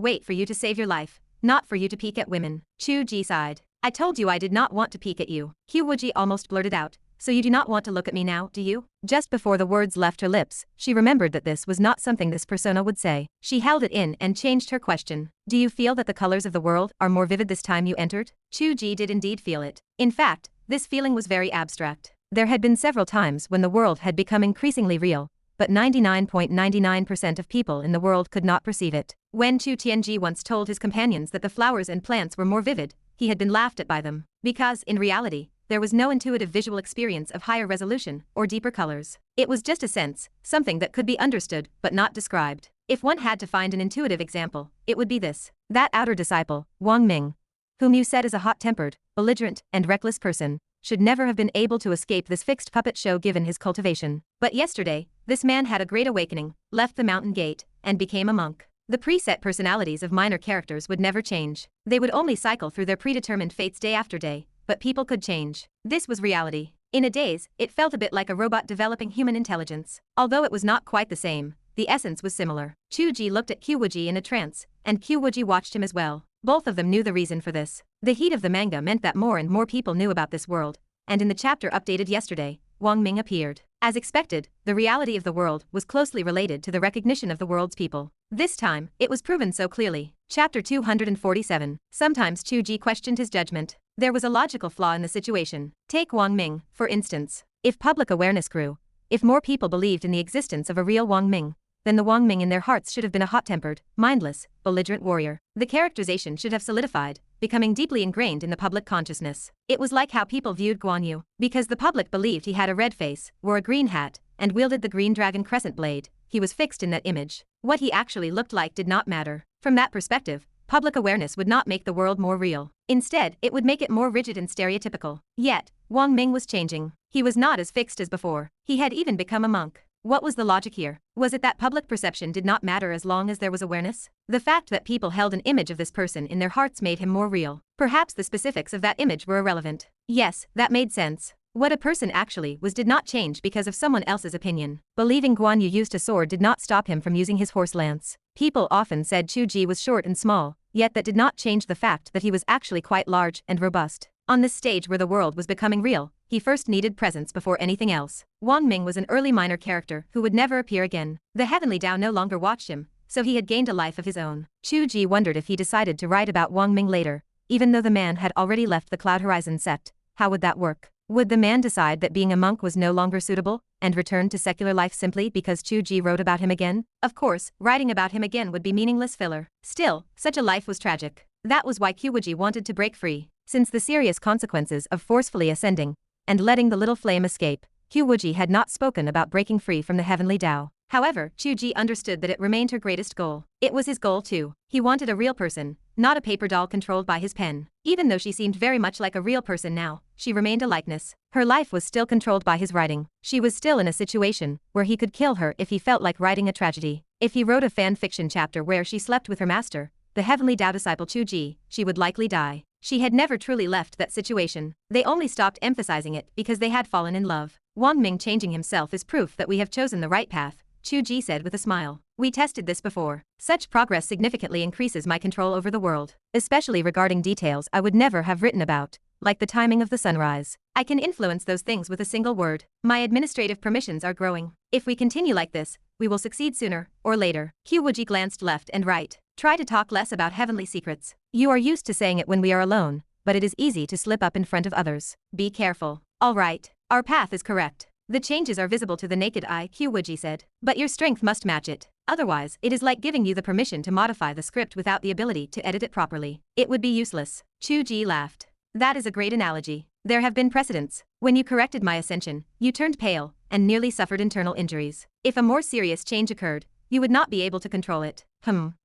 weight for you to save your life, not for you to peek at women. Chu Ge sighed. I told you I did not want to peek at you. Qiu Wuji almost blurted out. So you do not want to look at me now, do you? Just before the words left her lips, she remembered that this was not something this persona would say. She held it in and changed her question. Do you feel that the colors of the world are more vivid this time you entered? Chu Ge did indeed feel it. In fact, this feeling was very abstract. There had been several times when the world had become increasingly real, but 99.99% of people in the world could not perceive it. When Chu Tianji once told his companions that the flowers and plants were more vivid, he had been laughed at by them, because, in reality, there was no intuitive visual experience of higher resolution or deeper colors. It was just a sense, something that could be understood but not described. If one had to find an intuitive example, it would be this. That outer disciple, Wang Ming, whom you said is a hot-tempered, belligerent, and reckless person, should never have been able to escape this fixed puppet show given his cultivation. But yesterday, this man had a great awakening, left the mountain gate, and became a monk. The preset personalities of minor characters would never change. They would only cycle through their predetermined fates day after day, but people could change. This was reality. In a daze, it felt a bit like a robot developing human intelligence. Although it was not quite the same, the essence was similar. Chu Ge looked at Qiu Wuji in a trance, and Qiu Wuji watched him as well. Both of them knew the reason for this. The heat of the manga meant that more and more people knew about this world, and in the chapter updated yesterday, Wang Ming appeared. As expected, the reality of the world was closely related to the recognition of the world's people. This time, it was proven so clearly. Chapter 247. Sometimes Chu Ge questioned his judgment. There was a logical flaw in the situation. Take Wang Ming, for instance. If public awareness grew, if more people believed in the existence of a real Wang Ming, then the Wang Ming in their hearts should have been a hot-tempered, mindless, belligerent warrior. The characterization should have solidified, becoming deeply ingrained in the public consciousness. It was like how people viewed Guan Yu. Because the public believed he had a red face, wore a green hat, and wielded the green dragon crescent blade, he was fixed in that image. What he actually looked like did not matter. From that perspective, public awareness would not make the world more real. Instead, it would make it more rigid and stereotypical. Yet, Wang Ming was changing. He was not as fixed as before. He had even become a monk. What was the logic here? Was it that public perception did not matter as long as there was awareness? The fact that people held an image of this person in their hearts made him more real. Perhaps the specifics of that image were irrelevant. Yes, that made sense. What a person actually was did not change because of someone else's opinion. Believing Guan Yu used a sword did not stop him from using his horse lance. People often said Chu Ge was short and small, yet that did not change the fact that he was actually quite large and robust. On this stage where the world was becoming real, he first needed presence before anything else. Wang Ming was an early minor character who would never appear again. The heavenly Dao no longer watched him, so he had gained a life of his own. Chu Ge wondered if he decided to write about Wang Ming later, even though the man had already left the Cloud Horizon sect. How would that work? Would the man decide that being a monk was no longer suitable, and return to secular life simply because Chu Ge wrote about him again? Of course, writing about him again would be meaningless filler. Still, such a life was tragic. That was why Qiu Wuji wanted to break free. Since the serious consequences of forcefully ascending and letting the little flame escape, Qiu Wuji had not spoken about breaking free from the heavenly Dao. However, Chu Ge understood that it remained her greatest goal. It was his goal too. He wanted a real person, not a paper doll controlled by his pen. Even though she seemed very much like a real person now, she remained a likeness. Her life was still controlled by his writing. She was still in a situation where he could kill her if he felt like writing a tragedy. If he wrote a fan fiction chapter where she slept with her master, the heavenly Dao disciple Chu Ge, she would likely die. She had never truly left that situation. They only stopped emphasizing it because they had fallen in love. Wang Ming changing himself is proof that we have chosen the right path, Chu Ge said with a smile. We tested this before. Such progress significantly increases my control over the world, especially regarding details I would never have written about, like the timing of the sunrise. I can influence those things with a single word. My administrative permissions are growing. If we continue like this, we will succeed sooner or later. Qiu Wuji glanced left and right. Try to talk less about heavenly secrets. You are used to saying it when we are alone, but it is easy to slip up in front of others. Be careful. All right, our path is correct. The changes are visible to the naked eye, Qiu Wuji said. But your strength must match it. Otherwise, it is like giving you the permission to modify the script without the ability to edit it properly. It would be useless. Chu Ge laughed. That is a great analogy. There have been precedents. When you corrected my ascension, you turned pale and nearly suffered internal injuries. If a more serious change occurred, you would not be able to control it.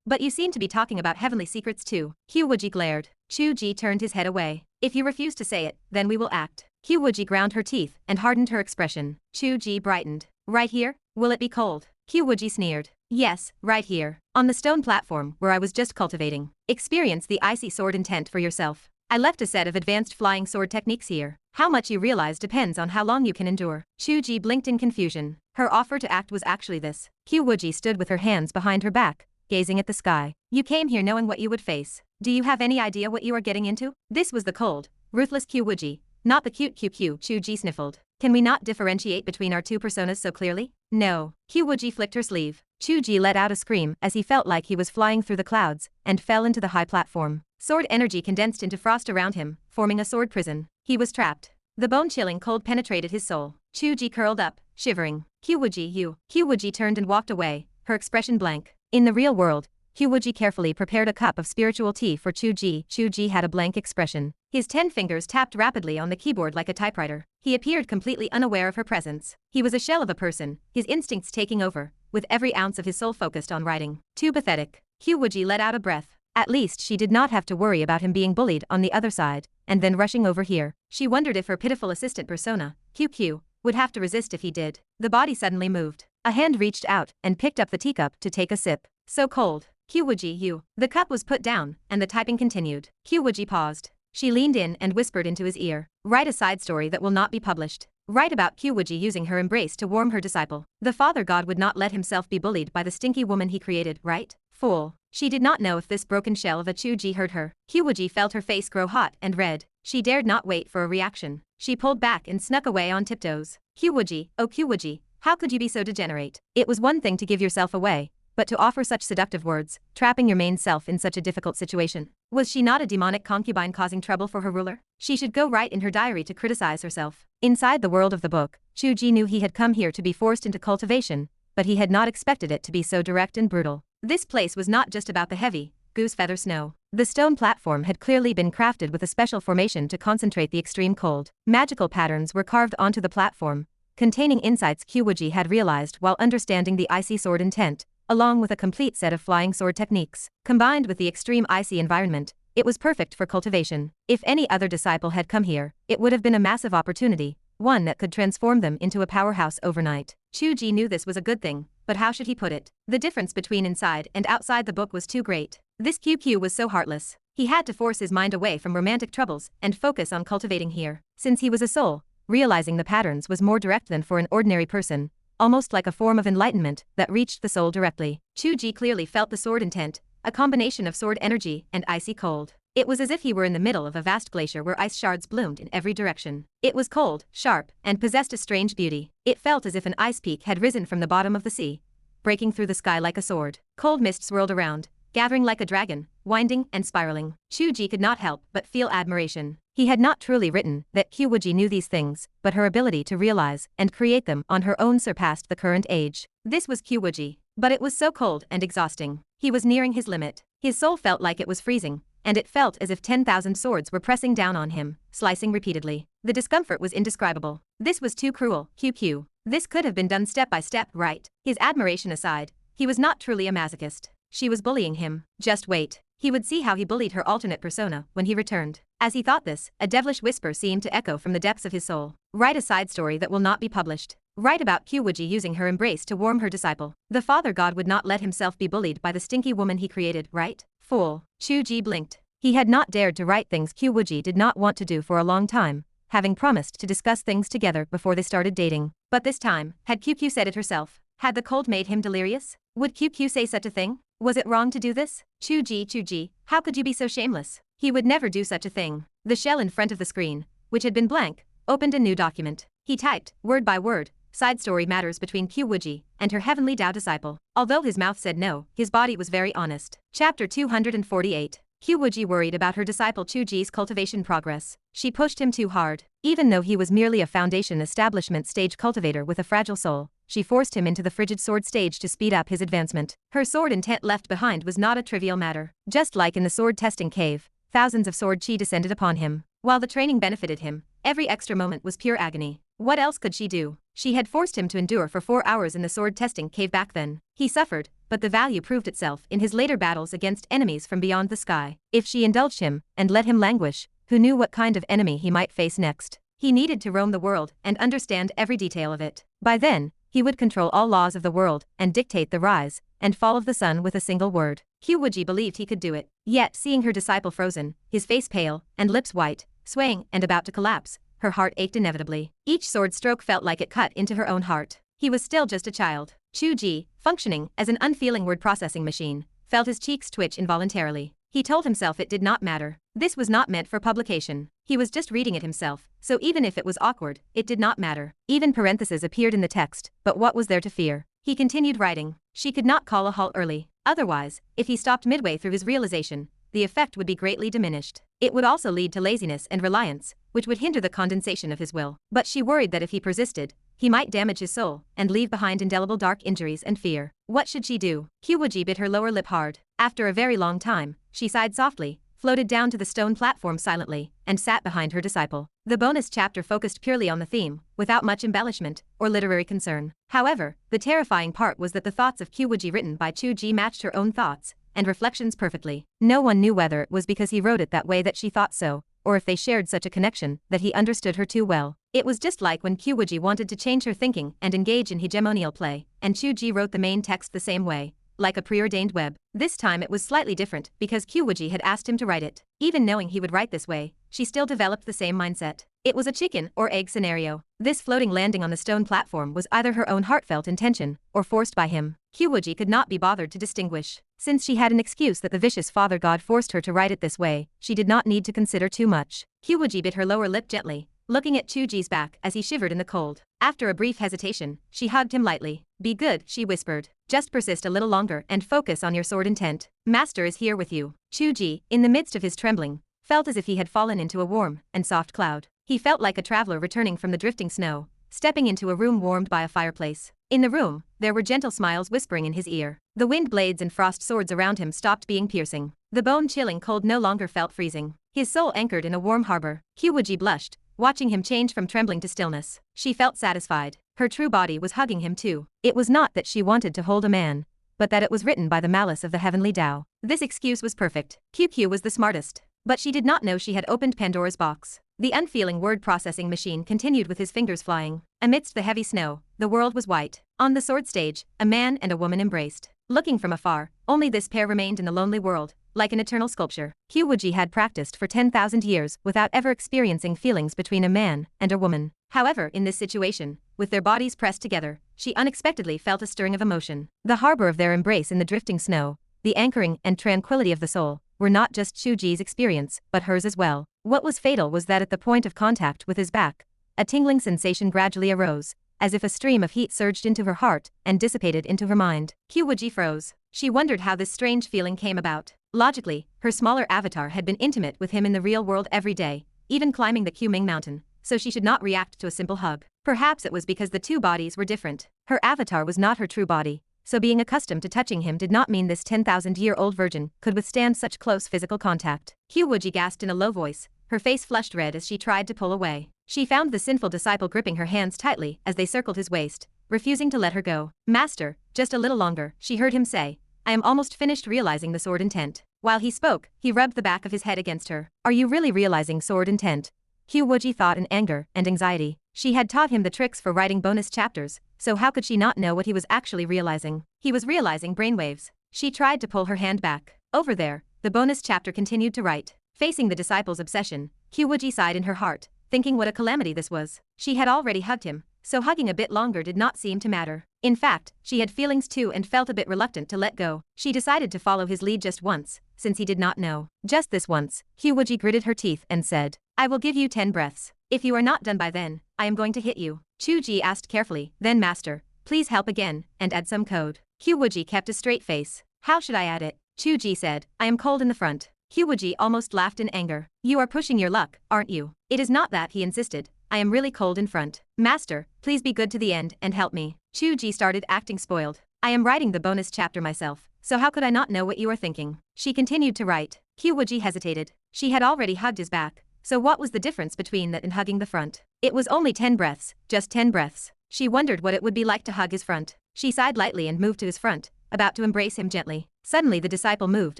But you seem to be talking about heavenly secrets too. Qiu Wuji glared. Chu Ge turned his head away. If you refuse to say it, then we will act. Qiu Wuji ground her teeth and hardened her expression. Chu Ge brightened. Right here? Will it be cold? Qiu Wuji sneered. Yes, right here. On the stone platform where I was just cultivating. Experience the icy sword intent for yourself. I left a set of advanced flying sword techniques here. How much you realize depends on how long you can endure. Chu Ge blinked in confusion. Her offer to act was actually this. Qiu Wuji stood with her hands behind her back, gazing at the sky. You came here knowing what you would face. Do you have any idea what you are getting into? This was the cold, ruthless Qiu Wuji, not the cute QQ. Chu Ge sniffled. Can we not differentiate between our two personas so clearly? No. Qiu Wuji flicked her sleeve. Chu Ge let out a scream as he felt like he was flying through the clouds and fell into the high platform. Sword energy condensed into frost around him, forming a sword prison. He was trapped. The bone-chilling cold penetrated his soul. Chu Ge curled up, shivering. Qiu Wuji, you. Qiu Wuji turned and walked away, her expression blank. In the real world, Qiu Wuji carefully prepared a cup of spiritual tea for Chu Ge. Chu Ge had a blank expression. His 10 fingers tapped rapidly on the keyboard like a typewriter. He appeared completely unaware of her presence. He was a shell of a person, his instincts taking over, with every ounce of his soul focused on writing. Too pathetic. Qiu Wuji let out a breath. At least she did not have to worry about him being bullied on the other side, and then rushing over here. She wondered if her pitiful assistant persona, QQ, would have to resist if he did. The body suddenly moved. A hand reached out and picked up the teacup to take a sip. So cold. Qiu Wuji, you. The cup was put down, and the typing continued. Qiu Wuji paused. She leaned in and whispered into his ear. Write a side story that will not be published. Write about Qiu Wuji using her embrace to warm her disciple. The father god would not let himself be bullied by the stinky woman he created, right? Fool. She did not know if this broken shell of a Chu Ge hurt her. Qiu Wuji felt her face grow hot and red. She dared not wait for a reaction. She pulled back and snuck away on tiptoes. Qiu Wuji, oh Qiu Wuji, how could you be so degenerate? It was one thing to give yourself away, but to offer such seductive words, trapping your main self in such a difficult situation. Was she not a demonic concubine causing trouble for her ruler? She should go write in her diary to criticize herself. Inside the world of the book, Chu Ge knew he had come here to be forced into cultivation, but he had not expected it to be so direct and brutal. This place was not just about the heavy, goose feather snow. The stone platform had clearly been crafted with a special formation to concentrate the extreme cold. Magical patterns were carved onto the platform, containing insights Qiu Wuji had realized while understanding the icy sword intent, along with a complete set of flying sword techniques. Combined with the extreme icy environment, it was perfect for cultivation. If any other disciple had come here, it would have been a massive opportunity, one that could transform them into a powerhouse overnight. Chu Ge knew this was a good thing, but how should he put it? The difference between inside and outside the book was too great. This QQ was so heartless. He had to force his mind away from romantic troubles and focus on cultivating here. Since he was a soul, realizing the patterns was more direct than for an ordinary person, almost like a form of enlightenment that reached the soul directly. Chu Ge clearly felt the sword intent, a combination of sword energy and icy cold. It was as if he were in the middle of a vast glacier where ice shards bloomed in every direction. It was cold, sharp, and possessed a strange beauty. It felt as if an ice peak had risen from the bottom of the sea, breaking through the sky like a sword. Cold mist swirled around, gathering like a dragon, winding and spiraling. Chu Ge could not help but feel admiration. He had not truly written that Qiu Wuji knew these things, but her ability to realize and create them on her own surpassed the current age. This was Qiu Wuji, but it was so cold and exhausting. He was nearing his limit. His soul felt like it was freezing, and it felt as if 10,000 swords were pressing down on him, slicing repeatedly. The discomfort was indescribable. This was too cruel. QQ. This could have been done step by step, right? His admiration aside, he was not truly a masochist. She was bullying him. Just wait. He would see how he bullied her alternate persona when he returned. As he thought this, a devilish whisper seemed to echo from the depths of his soul. Write a side story that will not be published. Write about Qiu Wuji using her embrace to warm her disciple. The father god would not let himself be bullied by the stinky woman he created, right? Fool. Chu Ge blinked. He had not dared to write things Qiu Wuji did not want to do for a long time, having promised to discuss things together before they started dating. But this time, had Qiu said it herself? Had the cold made him delirious? Would Qiu say such a thing? Was it wrong to do this? Chu Ge, how could you be so shameless? He would never do such a thing. The shell in front of the screen, which had been blank, opened a new document. He typed, word by word, side story matters between Qiu Wuji and her heavenly Tao disciple. Although his mouth said no, his body was very honest. Chapter 248. Qiu Wuji worried about her disciple Chu Ge's cultivation progress. She pushed him too hard. Even though he was merely a foundation establishment stage cultivator with a fragile soul, she forced him into the frigid sword stage to speed up his advancement. Her sword intent left behind was not a trivial matter. Just like in the sword testing cave, thousands of sword chi descended upon him. While the training benefited him, every extra moment was pure agony. What else could she do? She had forced him to endure for 4 hours in the sword testing cave back then. He suffered, but the value proved itself in his later battles against enemies from beyond the sky. If she indulged him and let him languish, who knew what kind of enemy he might face next? He needed to roam the world and understand every detail of it. By then, he would control all laws of the world and dictate the rise and fall of the sun with a single word. Qiu Wuji believed he could do it. Yet, seeing her disciple frozen, his face pale and lips white, swaying and about to collapse, her heart ached inevitably. Each sword stroke felt like it cut into her own heart. He was still just a child. Chu Ge, functioning as an unfeeling word processing machine, felt his cheeks twitch involuntarily. He told himself it did not matter. This was not meant for publication. He was just reading it himself, so even if it was awkward, it did not matter. Even parentheses appeared in the text, but what was there to fear? He continued writing. She could not call a halt early. Otherwise, if he stopped midway through his realization, the effect would be greatly diminished. It would also lead to laziness and reliance, which would hinder the condensation of his will. But she worried that if he persisted, he might damage his soul and leave behind indelible dark injuries and fear. What should she do? Qiu Wuji bit her lower lip hard. After a very long time, she sighed softly, floated down to the stone platform silently, and sat behind her disciple. The bonus chapter focused purely on the theme, without much embellishment or literary concern. However, the terrifying part was that the thoughts of Qiu Wuji written by Chu Ge matched her own thoughts and reflections perfectly. No one knew whether it was because he wrote it that way that she thought so, or if they shared such a connection that he understood her too well. It was just like when Qiu Wuji wanted to change her thinking and engage in hegemonial play, and Chu Ge wrote the main text the same way, like a preordained web. This time it was slightly different because Qiu Wuji had asked him to write it. Even knowing he would write this way, she still developed the same mindset. It was a chicken or egg scenario. This floating landing on the stone platform was either her own heartfelt intention or forced by him. Qiu Wuji could not be bothered to distinguish. Since she had an excuse that the vicious father god forced her to write it this way, she did not need to consider too much. Qiu Wuji bit her lower lip gently, looking at Chu Ge's back as he shivered in the cold. After a brief hesitation, she hugged him lightly. Be good, she whispered. Just persist a little longer and focus on your sword intent. Master is here with you. Chu Ge, in the midst of his trembling, felt as if he had fallen into a warm and soft cloud. He felt like a traveler returning from the drifting snow, stepping into a room warmed by a fireplace. In the room, there were gentle smiles whispering in his ear. The wind blades and frost swords around him stopped being piercing. The bone-chilling cold no longer felt freezing. His soul anchored in a warm harbor. Qiu Wuji blushed, watching him change from trembling to stillness. She felt satisfied. Her true body was hugging him too. It was not that she wanted to hold a man, but that it was written by the malice of the heavenly Tao. This excuse was perfect. Qiu was the smartest. But she did not know she had opened Pandora's box. The unfeeling word processing machine continued with his fingers flying. Amidst the heavy snow, the world was white. On the sword stage, a man and a woman embraced. Looking from afar, only this pair remained in the lonely world, like an eternal sculpture. Qiu Wuji had practiced for 10,000 years without ever experiencing feelings between a man and a woman. However, in this situation, with their bodies pressed together, she unexpectedly felt a stirring of emotion. The harbor of their embrace in the drifting snow, the anchoring and tranquility of the soul, were not just Chu Ge's experience, but hers as well. What was fatal was that at the point of contact with his back, a tingling sensation gradually arose, as if a stream of heat surged into her heart and dissipated into her mind. Qiu Wuji froze. She wondered how this strange feeling came about. Logically, her smaller avatar had been intimate with him in the real world every day, even climbing the Quming mountain, so she should not react to a simple hug. Perhaps it was because the two bodies were different. Her avatar was not her true body, so being accustomed to touching him did not mean this 10,000-year-old virgin could withstand such close physical contact. Qiu Wuji gasped in a low voice, her face flushed red as she tried to pull away. She found the sinful disciple gripping her hands tightly as they circled his waist, refusing to let her go. Master, just a little longer, she heard him say. I am almost finished realizing the sword intent. While he spoke, he rubbed the back of his head against her. Are you really realizing sword intent? Qiu Wuji thought in anger and anxiety. She had taught him the tricks for writing bonus chapters, so how could she not know what he was actually realizing? He was realizing brainwaves. She tried to pull her hand back. Over there, the bonus chapter continued to write. Facing the disciple's obsession, Qiu Wuji sighed in her heart, thinking what a calamity this was. She had already hugged him, so hugging a bit longer did not seem to matter. In fact, she had feelings too and felt a bit reluctant to let go. She decided to follow his lead just once, since he did not know. Just this once, Qiu Wuji gritted her teeth and said, I will give you 10 breaths. If you are not done by then, I am going to hit you. Chu Ge asked carefully, then Master, please help again, and add some code. Qiu Wuji kept a straight face. How should I add it? Chu Ge said, I am cold in the front. Qiu Wuji almost laughed in anger. You are pushing your luck, aren't you? It is not that, he insisted. I am really cold in front. Master, please be good to the end and help me. Chu Ge started acting spoiled. I am writing the bonus chapter myself, so how could I not know what you are thinking? She continued to write. Qiu Wuji hesitated. She had already hugged his back, so what was the difference between that and hugging the front? It was only 10 breaths, just 10 breaths. She wondered what it would be like to hug his front. She sighed lightly and moved to his front, about to embrace him gently. Suddenly the disciple moved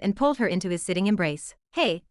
and pulled her into his sitting embrace. Hey,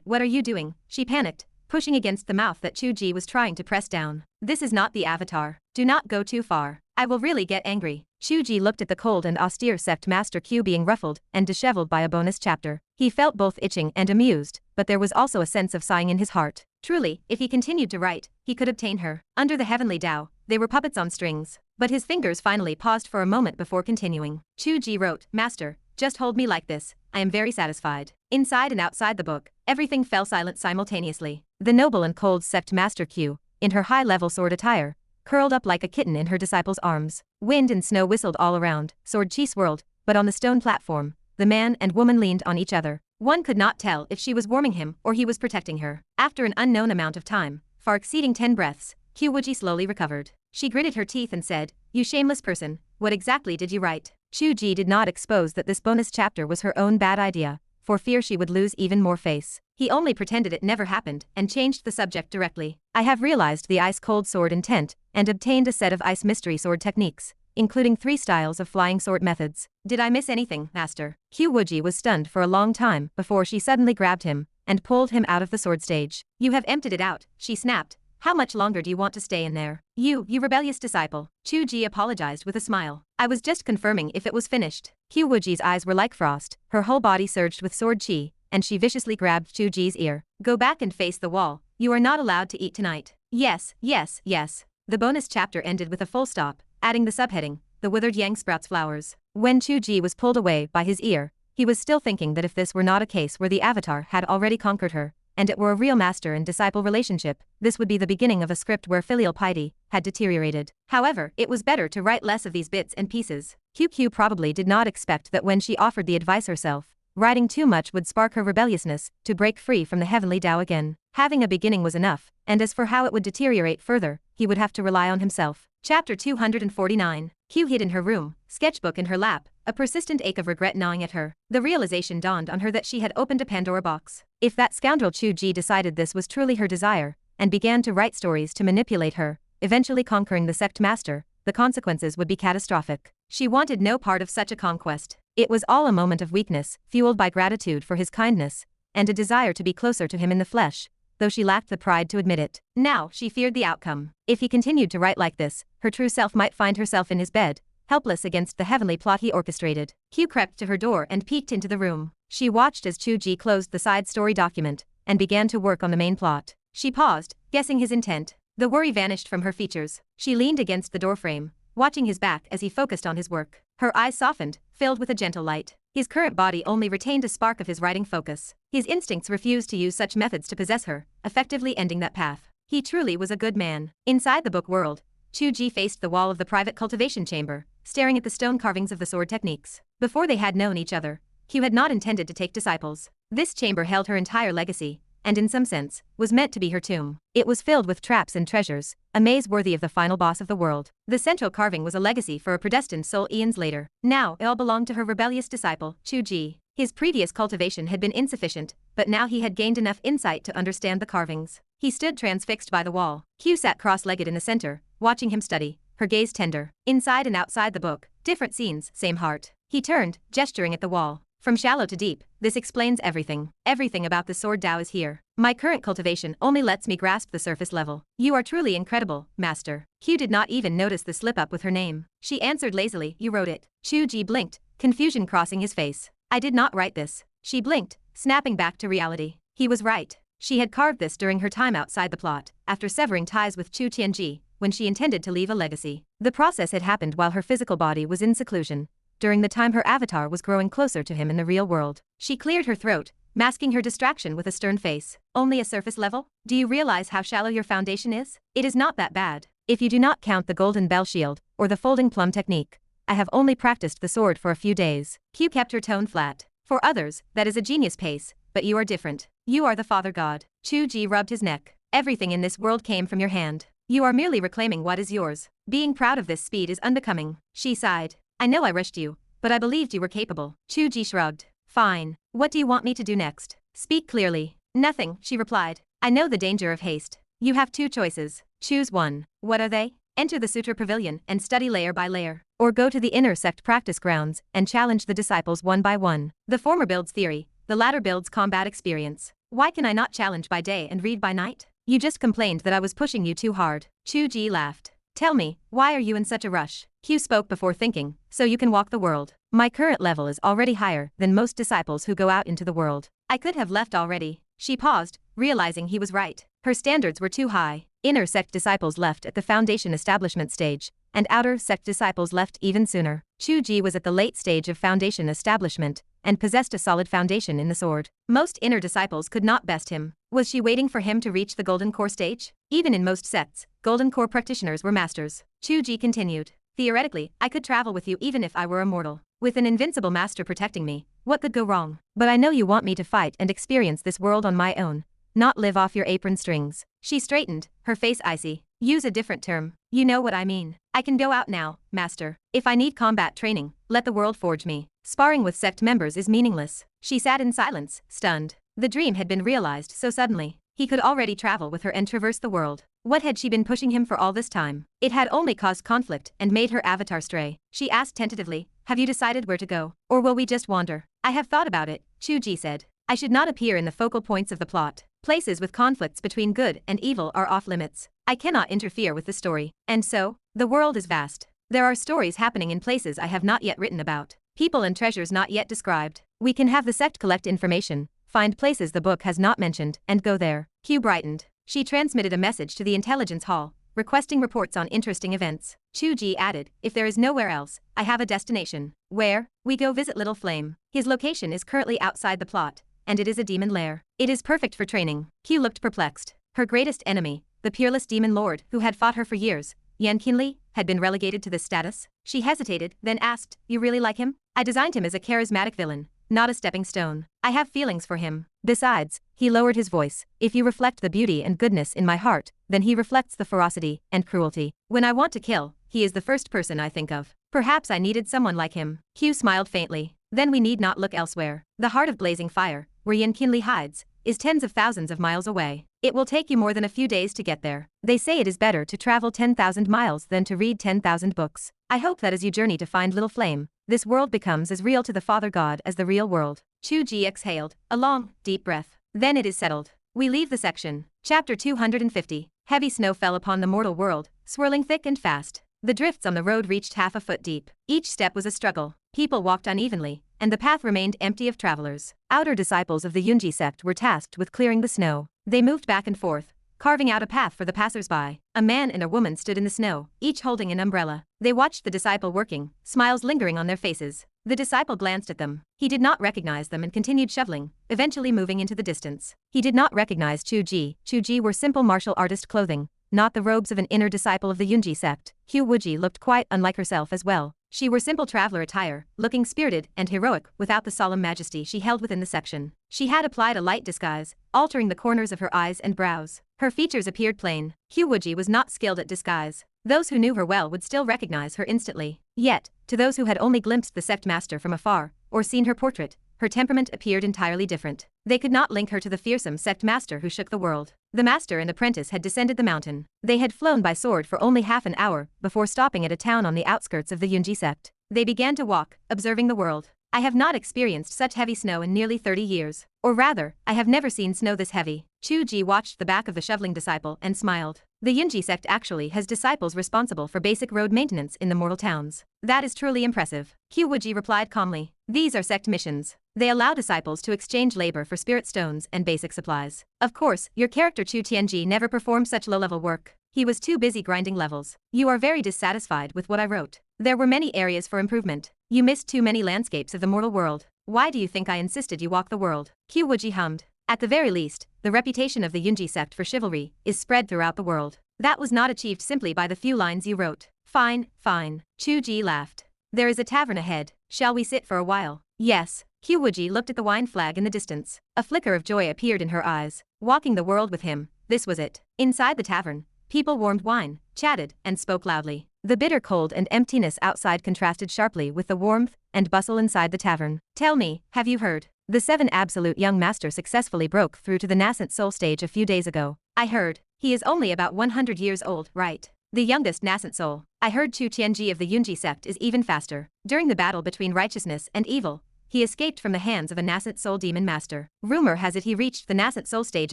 what are you doing? She panicked, pushing against the mouth that Chu Ge was trying to press down. This is not the avatar. Do not go too far. I will really get angry. Chu Ge looked at the cold and austere Sect Master Qiu being ruffled and disheveled by a bonus chapter. He felt both itching and amused, but there was also a sense of sighing in his heart. Truly, if he continued to write, he could obtain her. Under the heavenly Tao, they were puppets on strings. But his fingers finally paused for a moment before continuing. Chu Ge wrote, Master, just hold me like this, I am very satisfied. Inside and outside the book, everything fell silent simultaneously. The noble and cold Sect Master Qiu, in her high-level sword attire, curled up like a kitten in her disciple's arms. Wind and snow whistled all around, sword chi swirled, but on the stone platform, the man and woman leaned on each other. One could not tell if she was warming him or he was protecting her. After an unknown amount of time, far exceeding 10 breaths, Qiu Wuji slowly recovered. She gritted her teeth and said, You shameless person, what exactly did you write? Chu Ge did not expose that this bonus chapter was her own bad idea, for fear she would lose even more face. He only pretended it never happened and changed the subject directly. I have realized the ice-cold sword intent and obtained a set of ice mystery sword techniques, including 3 styles of flying sword methods. Did I miss anything, Master? Qiu Wuji was stunned for a long time before she suddenly grabbed him and pulled him out of the sword stage. You have emptied it out, she snapped. How much longer do you want to stay in there? You rebellious disciple. Chu Ge apologized with a smile. I was just confirming if it was finished. Qiu Wuji's eyes were like frost, her whole body surged with sword chi, and she viciously grabbed Chu Ge's ear. Go back and face the wall. You are not allowed to eat tonight. Yes. The bonus chapter ended with a full stop, adding the subheading, The Withered Yang Sprouts Flowers. When Chu Ge was pulled away by his ear, he was still thinking that if this were not a case where the avatar had already conquered her, and it were a real master and disciple relationship, this would be the beginning of a script where filial piety had deteriorated. However, it was better to write less of these bits and pieces. QQ probably did not expect that when she offered the advice herself, writing too much would spark her rebelliousness to break free from the heavenly Tao again. Having a beginning was enough, and as for how it would deteriorate further, he would have to rely on himself. Chapter 249. Qiu hid in her room, sketchbook in her lap, a persistent ache of regret gnawing at her. The realization dawned on her that she had opened a Pandora box. If that scoundrel Chu Ge decided this was truly her desire, and began to write stories to manipulate her, eventually conquering the Sect Master, the consequences would be catastrophic. She wanted no part of such a conquest. It was all a moment of weakness, fueled by gratitude for his kindness, and a desire to be closer to him in the flesh, though she lacked the pride to admit it. Now, she feared the outcome. If he continued to write like this, her true self might find herself in his bed, helpless against the heavenly plot he orchestrated. Qiu crept to her door and peeked into the room. She watched as Chu Ge closed the side story document and began to work on the main plot. She paused, guessing his intent. The worry vanished from her features. She leaned against the doorframe, watching his back as he focused on his work. Her eyes softened, filled with a gentle light. His current body only retained a spark of his writing focus. His instincts refused to use such methods to possess her, effectively ending that path. He truly was a good man. Inside the book world, Chu Ge faced the wall of the private cultivation chamber, staring at the stone carvings of the sword techniques. Before they had known each other, Qiu had not intended to take disciples. This chamber held her entire legacy, and in some sense, was meant to be her tomb. It was filled with traps and treasures, a maze worthy of the final boss of the world. The central carving was a legacy for a predestined soul eons later. Now, it all belonged to her rebellious disciple, Chu Ge. His previous cultivation had been insufficient, but now he had gained enough insight to understand the carvings. He stood transfixed by the wall. Qiu sat cross-legged in the center, watching him study, her gaze tender. Inside and outside the book, different scenes, same heart. He turned, gesturing at the wall. From shallow to deep, this explains everything. Everything about the sword Tao is here. My current cultivation only lets me grasp the surface level. You are truly incredible, Master. Qiu did not even notice the slip-up with her name. She answered lazily, You wrote it. Chu Ge blinked, confusion crossing his face. I did not write this. She blinked, snapping back to reality. He was right. She had carved this during her time outside the plot, after severing ties with Chu Tianji, when she intended to leave a legacy. The process had happened while her physical body was in seclusion, during the time her avatar was growing closer to him in the real world. She cleared her throat, masking her distraction with a stern face. Only a surface level? Do you realize how shallow your foundation is? It is not that bad. If you do not count the golden bell shield, or the folding plum technique, I have only practiced the sword for a few days. Qiu kept her tone flat. For others, that is a genius pace, but you are different. You are the father god. Chu Ge rubbed his neck. Everything in this world came from your hand. You are merely reclaiming what is yours. Being proud of this speed is unbecoming. She sighed. I know I rushed you, but I believed you were capable. Chu Ge shrugged. Fine. What do you want me to do next? Speak clearly. Nothing, she replied. I know the danger of haste. You have two choices. Choose one. What are they? Enter the Sutra Pavilion and study layer by layer, or go to the inner sect practice grounds and challenge the disciples one by one. The former builds theory, the latter builds combat experience. Why can I not challenge by day and read by night? You just complained that I was pushing you too hard. Chu Ge laughed. Tell me, why are you in such a rush? Qiu spoke before thinking, so you can walk the world. My current level is already higher than most disciples who go out into the world. I could have left already. She paused, realizing he was right. Her standards were too high. Inner sect disciples left at the foundation establishment stage, and outer sect disciples left even sooner. Chu Ge was at the late stage of foundation establishment, and possessed a solid foundation in the sword. Most inner disciples could not best him. Was she waiting for him to reach the golden core stage? Even in most sects, golden core practitioners were masters. Chu Ge continued. Theoretically, I could travel with you even if I were immortal. With an invincible master protecting me, what could go wrong? But I know you want me to fight and experience this world on my own, not live off your apron strings. She straightened, her face icy. Use a different term. You know what I mean. I can go out now, master. If I need combat training, let the world forge me. Sparring with sect members is meaningless. She sat in silence, stunned. The dream had been realized so suddenly. He could already travel with her and traverse the world. What had she been pushing him for all this time? It had only caused conflict and made her avatar stray. She asked tentatively, have you decided where to go? Or will we just wander? I have thought about it, Chu Ge said. I should not appear in the focal points of the plot. Places with conflicts between good and evil are off limits. I cannot interfere with the story. And so, the world is vast. There are stories happening in places I have not yet written about. People and treasures not yet described. We can have the sect collect information, find places the book has not mentioned, and go there. Qiu brightened. She transmitted a message to the intelligence hall, requesting reports on interesting events. Chu Ge added, if there is nowhere else, I have a destination. Where? We go visit Little Flame. His location is currently outside the plot, and it is a demon lair. It is perfect for training. Qiu looked perplexed. Her greatest enemy, the peerless demon lord who had fought her for years, Yan Qinli, had been relegated to this status. She hesitated, then asked, you really like him? I designed him as a charismatic villain, not a stepping stone. I have feelings for him. Besides, he lowered his voice, if you reflect the beauty and goodness in my heart, then he reflects the ferocity and cruelty. When I want to kill, he is the first person I think of. Perhaps I needed someone like him. Qiu smiled faintly. Then we need not look elsewhere. The heart of blazing fire, where Yan Qinli hides, is tens of thousands of miles away. It will take you more than a few days to get there. They say it is better to travel 10,000 miles than to read 10,000 books. I hope that as you journey to find Little Flame, this world becomes as real to the Father God as the real world. Chu Ge exhaled, a long, deep breath. Then it is settled. We leave the section. Chapter 250. Heavy snow fell upon the mortal world, swirling thick and fast. The drifts on the road reached half a foot deep. Each step was a struggle. People walked unevenly, and the path remained empty of travelers. Outer disciples of the Yunji sect were tasked with clearing the snow. They moved back and forth, carving out a path for the passers-by. A man and a woman stood in the snow, each holding an umbrella. They watched the disciple working, smiles lingering on their faces. The disciple glanced at them. He did not recognize them and continued shoveling, eventually moving into the distance. He did not recognize Chu Ge. Chu Ge wore simple martial artist clothing, not the robes of an inner disciple of the Yunji sect. Qiu Wuji looked quite unlike herself as well. She wore simple traveler attire, looking spirited and heroic without the solemn majesty she held within the section. She had applied a light disguise, altering the corners of her eyes and brows. Her features appeared plain. Qiu Wuji was not skilled at disguise. Those who knew her well would still recognize her instantly. Yet, to those who had only glimpsed the Sect Master from afar, or seen her portrait, her temperament appeared entirely different. They could not link her to the fearsome Sect Master who shook the world. The master and apprentice had descended the mountain. They had flown by sword for only half an hour before stopping at a town on the outskirts of the Yunji sect. They began to walk, observing the world. I have not experienced such heavy snow in nearly 30 years. Or rather, I have never seen snow this heavy. Chu Ge watched the back of the shoveling disciple and smiled. The Yunji sect actually has disciples responsible for basic road maintenance in the mortal towns. That is truly impressive. Qiu Wuji replied calmly. These are sect missions. They allow disciples to exchange labor for spirit stones and basic supplies. Of course, your character Chu Tianji never performed such low-level work. He was too busy grinding levels. You are very dissatisfied with what I wrote. There were many areas for improvement. You missed too many landscapes of the mortal world. Why do you think I insisted you walk the world? Qiu Wuji hummed. At the very least, the reputation of the Yunji sect for chivalry is spread throughout the world. That was not achieved simply by the few lines you wrote. Fine, fine. Chu Ge laughed. There is a tavern ahead. Shall we sit for a while? Yes. Qiu Wuji looked at the wine flag in the distance. A flicker of joy appeared in her eyes. Walking the world with him, this was it. Inside the tavern, people warmed wine, chatted, and spoke loudly. The bitter cold and emptiness outside contrasted sharply with the warmth and bustle inside the tavern. Tell me, have you heard? The 7 absolute young master successfully broke through to the nascent soul stage a few days ago. I heard. He is only about 100 years old, right? The youngest nascent soul. I heard Chu Tianji of the Yunji sect is even faster. During the battle between righteousness and evil, he escaped from the hands of a nascent soul demon master. Rumor has it he reached the nascent soul stage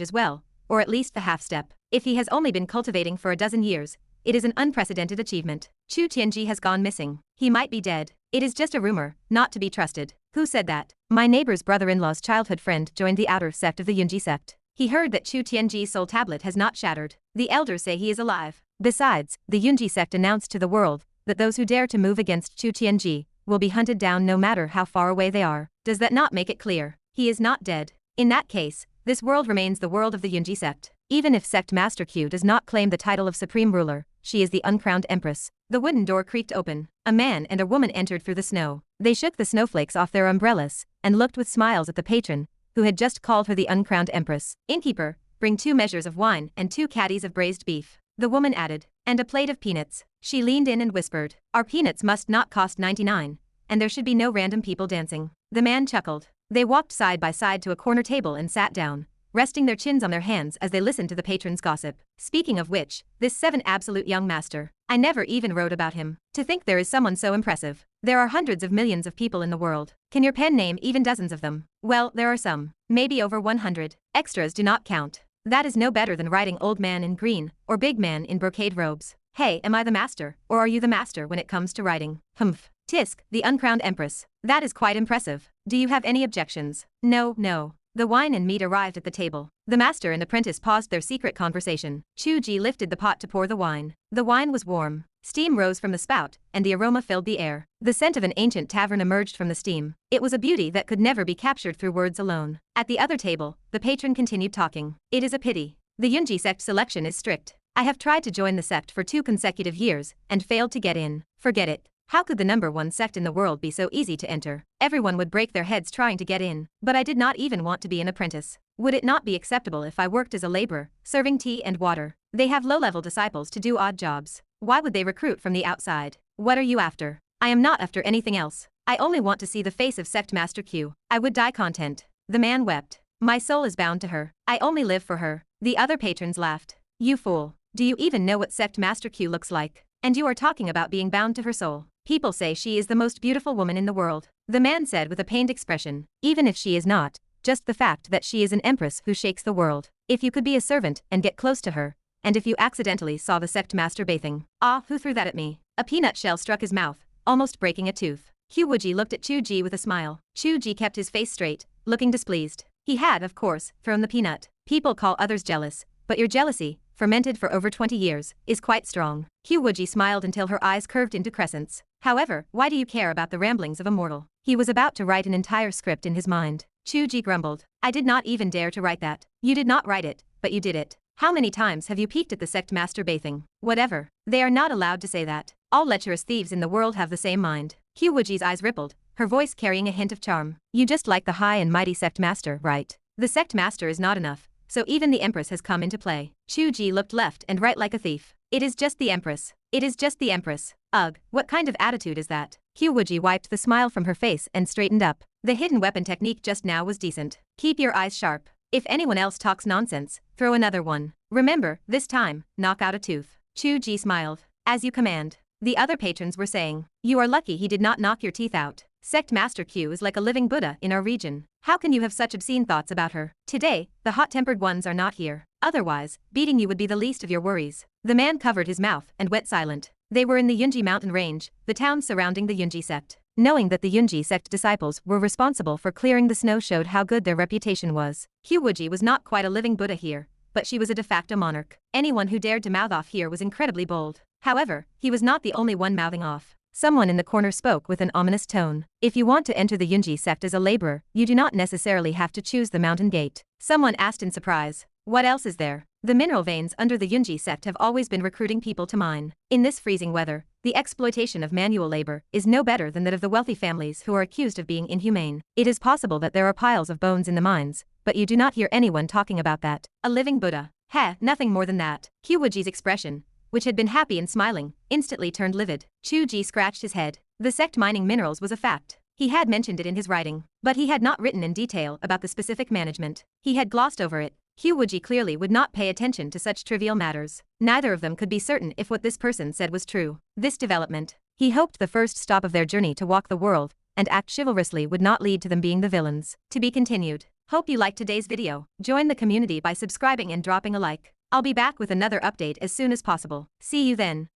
as well, or at least the half step. If he has only been cultivating for a dozen years, it is an unprecedented achievement. Chu Tianji has gone missing. He might be dead. It is just a rumor, not to be trusted. Who said that? My neighbor's brother-in-law's childhood friend joined the outer sect of the Yunji sect. He heard that Chu Tianji's soul tablet has not shattered. The elders say he is alive. Besides, the Yunji sect announced to the world that those who dare to move against Chu Tianji will be hunted down no matter how far away they are. Does that not make it clear? He is not dead. In that case, this world remains the world of the Yunji sect. Even if Sect Master Qiu does not claim the title of Supreme Ruler, she is the uncrowned Empress. The wooden door creaked open. A man and a woman entered through the snow. They shook the snowflakes off their umbrellas and looked with smiles at the patron, who had just called her the uncrowned Empress. Innkeeper, bring 2 measures of wine and 2 caddies of braised beef. The woman added, and a plate of peanuts. She leaned in and whispered, our peanuts must not cost 99, and there should be no random people dancing. The man chuckled. They walked side by side to a corner table and sat down, resting their chins on their hands as they listened to the patron's gossip. Speaking of which, this 7 absolute young master, I never even wrote about him. To think there is someone so impressive. There are hundreds of millions of people in the world. Can your pen name even dozens of them? Well, there are some. Maybe over 100. Extras do not count. That is no better than writing old man in green, or big man in brocade robes. Hey, am I the master, or are you the master when it comes to writing? Humph. Tisk, the uncrowned empress. That is quite impressive. Do you have any objections? No, no. The wine and meat arrived at the table. The master and apprentice paused their secret conversation. Chu Ge lifted the pot to pour the wine. The wine was warm. Steam rose from the spout, and the aroma filled the air. The scent of an ancient tavern emerged from the steam. It was a beauty that could never be captured through words alone. At the other table, the patron continued talking. It is a pity. The Yunji sect selection is strict. I have tried to join the sect for 2 consecutive years, and failed to get in. Forget it. How could the #1 sect in the world be so easy to enter? Everyone would break their heads trying to get in. But I did not even want to be an apprentice. Would it not be acceptable if I worked as a laborer, serving tea and water? They have low-level disciples to do odd jobs. Why would they recruit from the outside? What are you after? I am not after anything else. I only want to see the face of Sect Master Qiu. I would die content. The man wept. My soul is bound to her. I only live for her. The other patrons laughed. You fool. Do you even know what Sect Master Qiu looks like? And you are talking about being bound to her soul. People say she is the most beautiful woman in the world. The man said with a pained expression. Even if she is not, just the fact that she is an empress who shakes the world. If you could be a servant and get close to her, and if you accidentally saw the sect master bathing. Ah, who threw that at me? A peanut shell struck his mouth, almost breaking a tooth. Qiu Wuji looked at Chu Ge with a smile. Chu Ge kept his face straight, looking displeased. He had, of course, thrown the peanut. People call others jealous, but your jealousy, fermented for over 20 years, is quite strong. Qiu Wuji smiled until her eyes curved into crescents. However, why do you care about the ramblings of a mortal? He was about to write an entire script in his mind. Chu Ge grumbled. I did not even dare to write that. You did not write it, but you did it. How many times have you peeked at the sect master bathing? Whatever. They are not allowed to say that. All lecherous thieves in the world have the same mind. Qiu Wuji's eyes rippled, her voice carrying a hint of charm. You just like the high and mighty sect master, right? The sect master is not enough, so even the empress has come into play. Chu Ge looked left and right like a thief. It is just the empress. It is just the empress. Ugh, what kind of attitude is that? Qiu Wuji wiped the smile from her face and straightened up. The hidden weapon technique just now was decent. Keep your eyes sharp. If anyone else talks nonsense, throw another one. Remember, this time, knock out a tooth. Chu Ge smiled. As you command. The other patrons were saying. You are lucky he did not knock your teeth out. Sect Master Qiu is like a living Buddha in our region. How can you have such obscene thoughts about her? Today, the hot-tempered ones are not here. Otherwise, beating you would be the least of your worries. The man covered his mouth and went silent. They were in the Yunji mountain range, the town surrounding the Yunji sect. Knowing that the Yunji sect disciples were responsible for clearing the snow showed how good their reputation was. Qiu Wuji was not quite a living Buddha here, but she was a de facto monarch. Anyone who dared to mouth off here was incredibly bold. However, he was not the only one mouthing off. Someone in the corner spoke with an ominous tone. If you want to enter the Yunji sect as a laborer, you do not necessarily have to choose the mountain gate. Someone asked in surprise. What else is there? The mineral veins under the Yunji sect have always been recruiting people to mine. In this freezing weather, the exploitation of manual labor is no better than that of the wealthy families who are accused of being inhumane. It is possible that there are piles of bones in the mines, but you do not hear anyone talking about that. A living Buddha. Heh, nothing more than that. Qiu Wuji's expression, which had been happy and smiling, instantly turned livid. Chu Ge scratched his head. The sect mining minerals was a fact. He had mentioned it in his writing, but he had not written in detail about the specific management. He had glossed over it. Qiu Wuji clearly would not pay attention to such trivial matters. Neither of them could be certain if what this person said was true. This development, he hoped the first stop of their journey to walk the world and act chivalrously would not lead to them being the villains. To be continued. Hope you liked today's video. Join the community by subscribing and dropping a like. I'll be back with another update as soon as possible. See you then.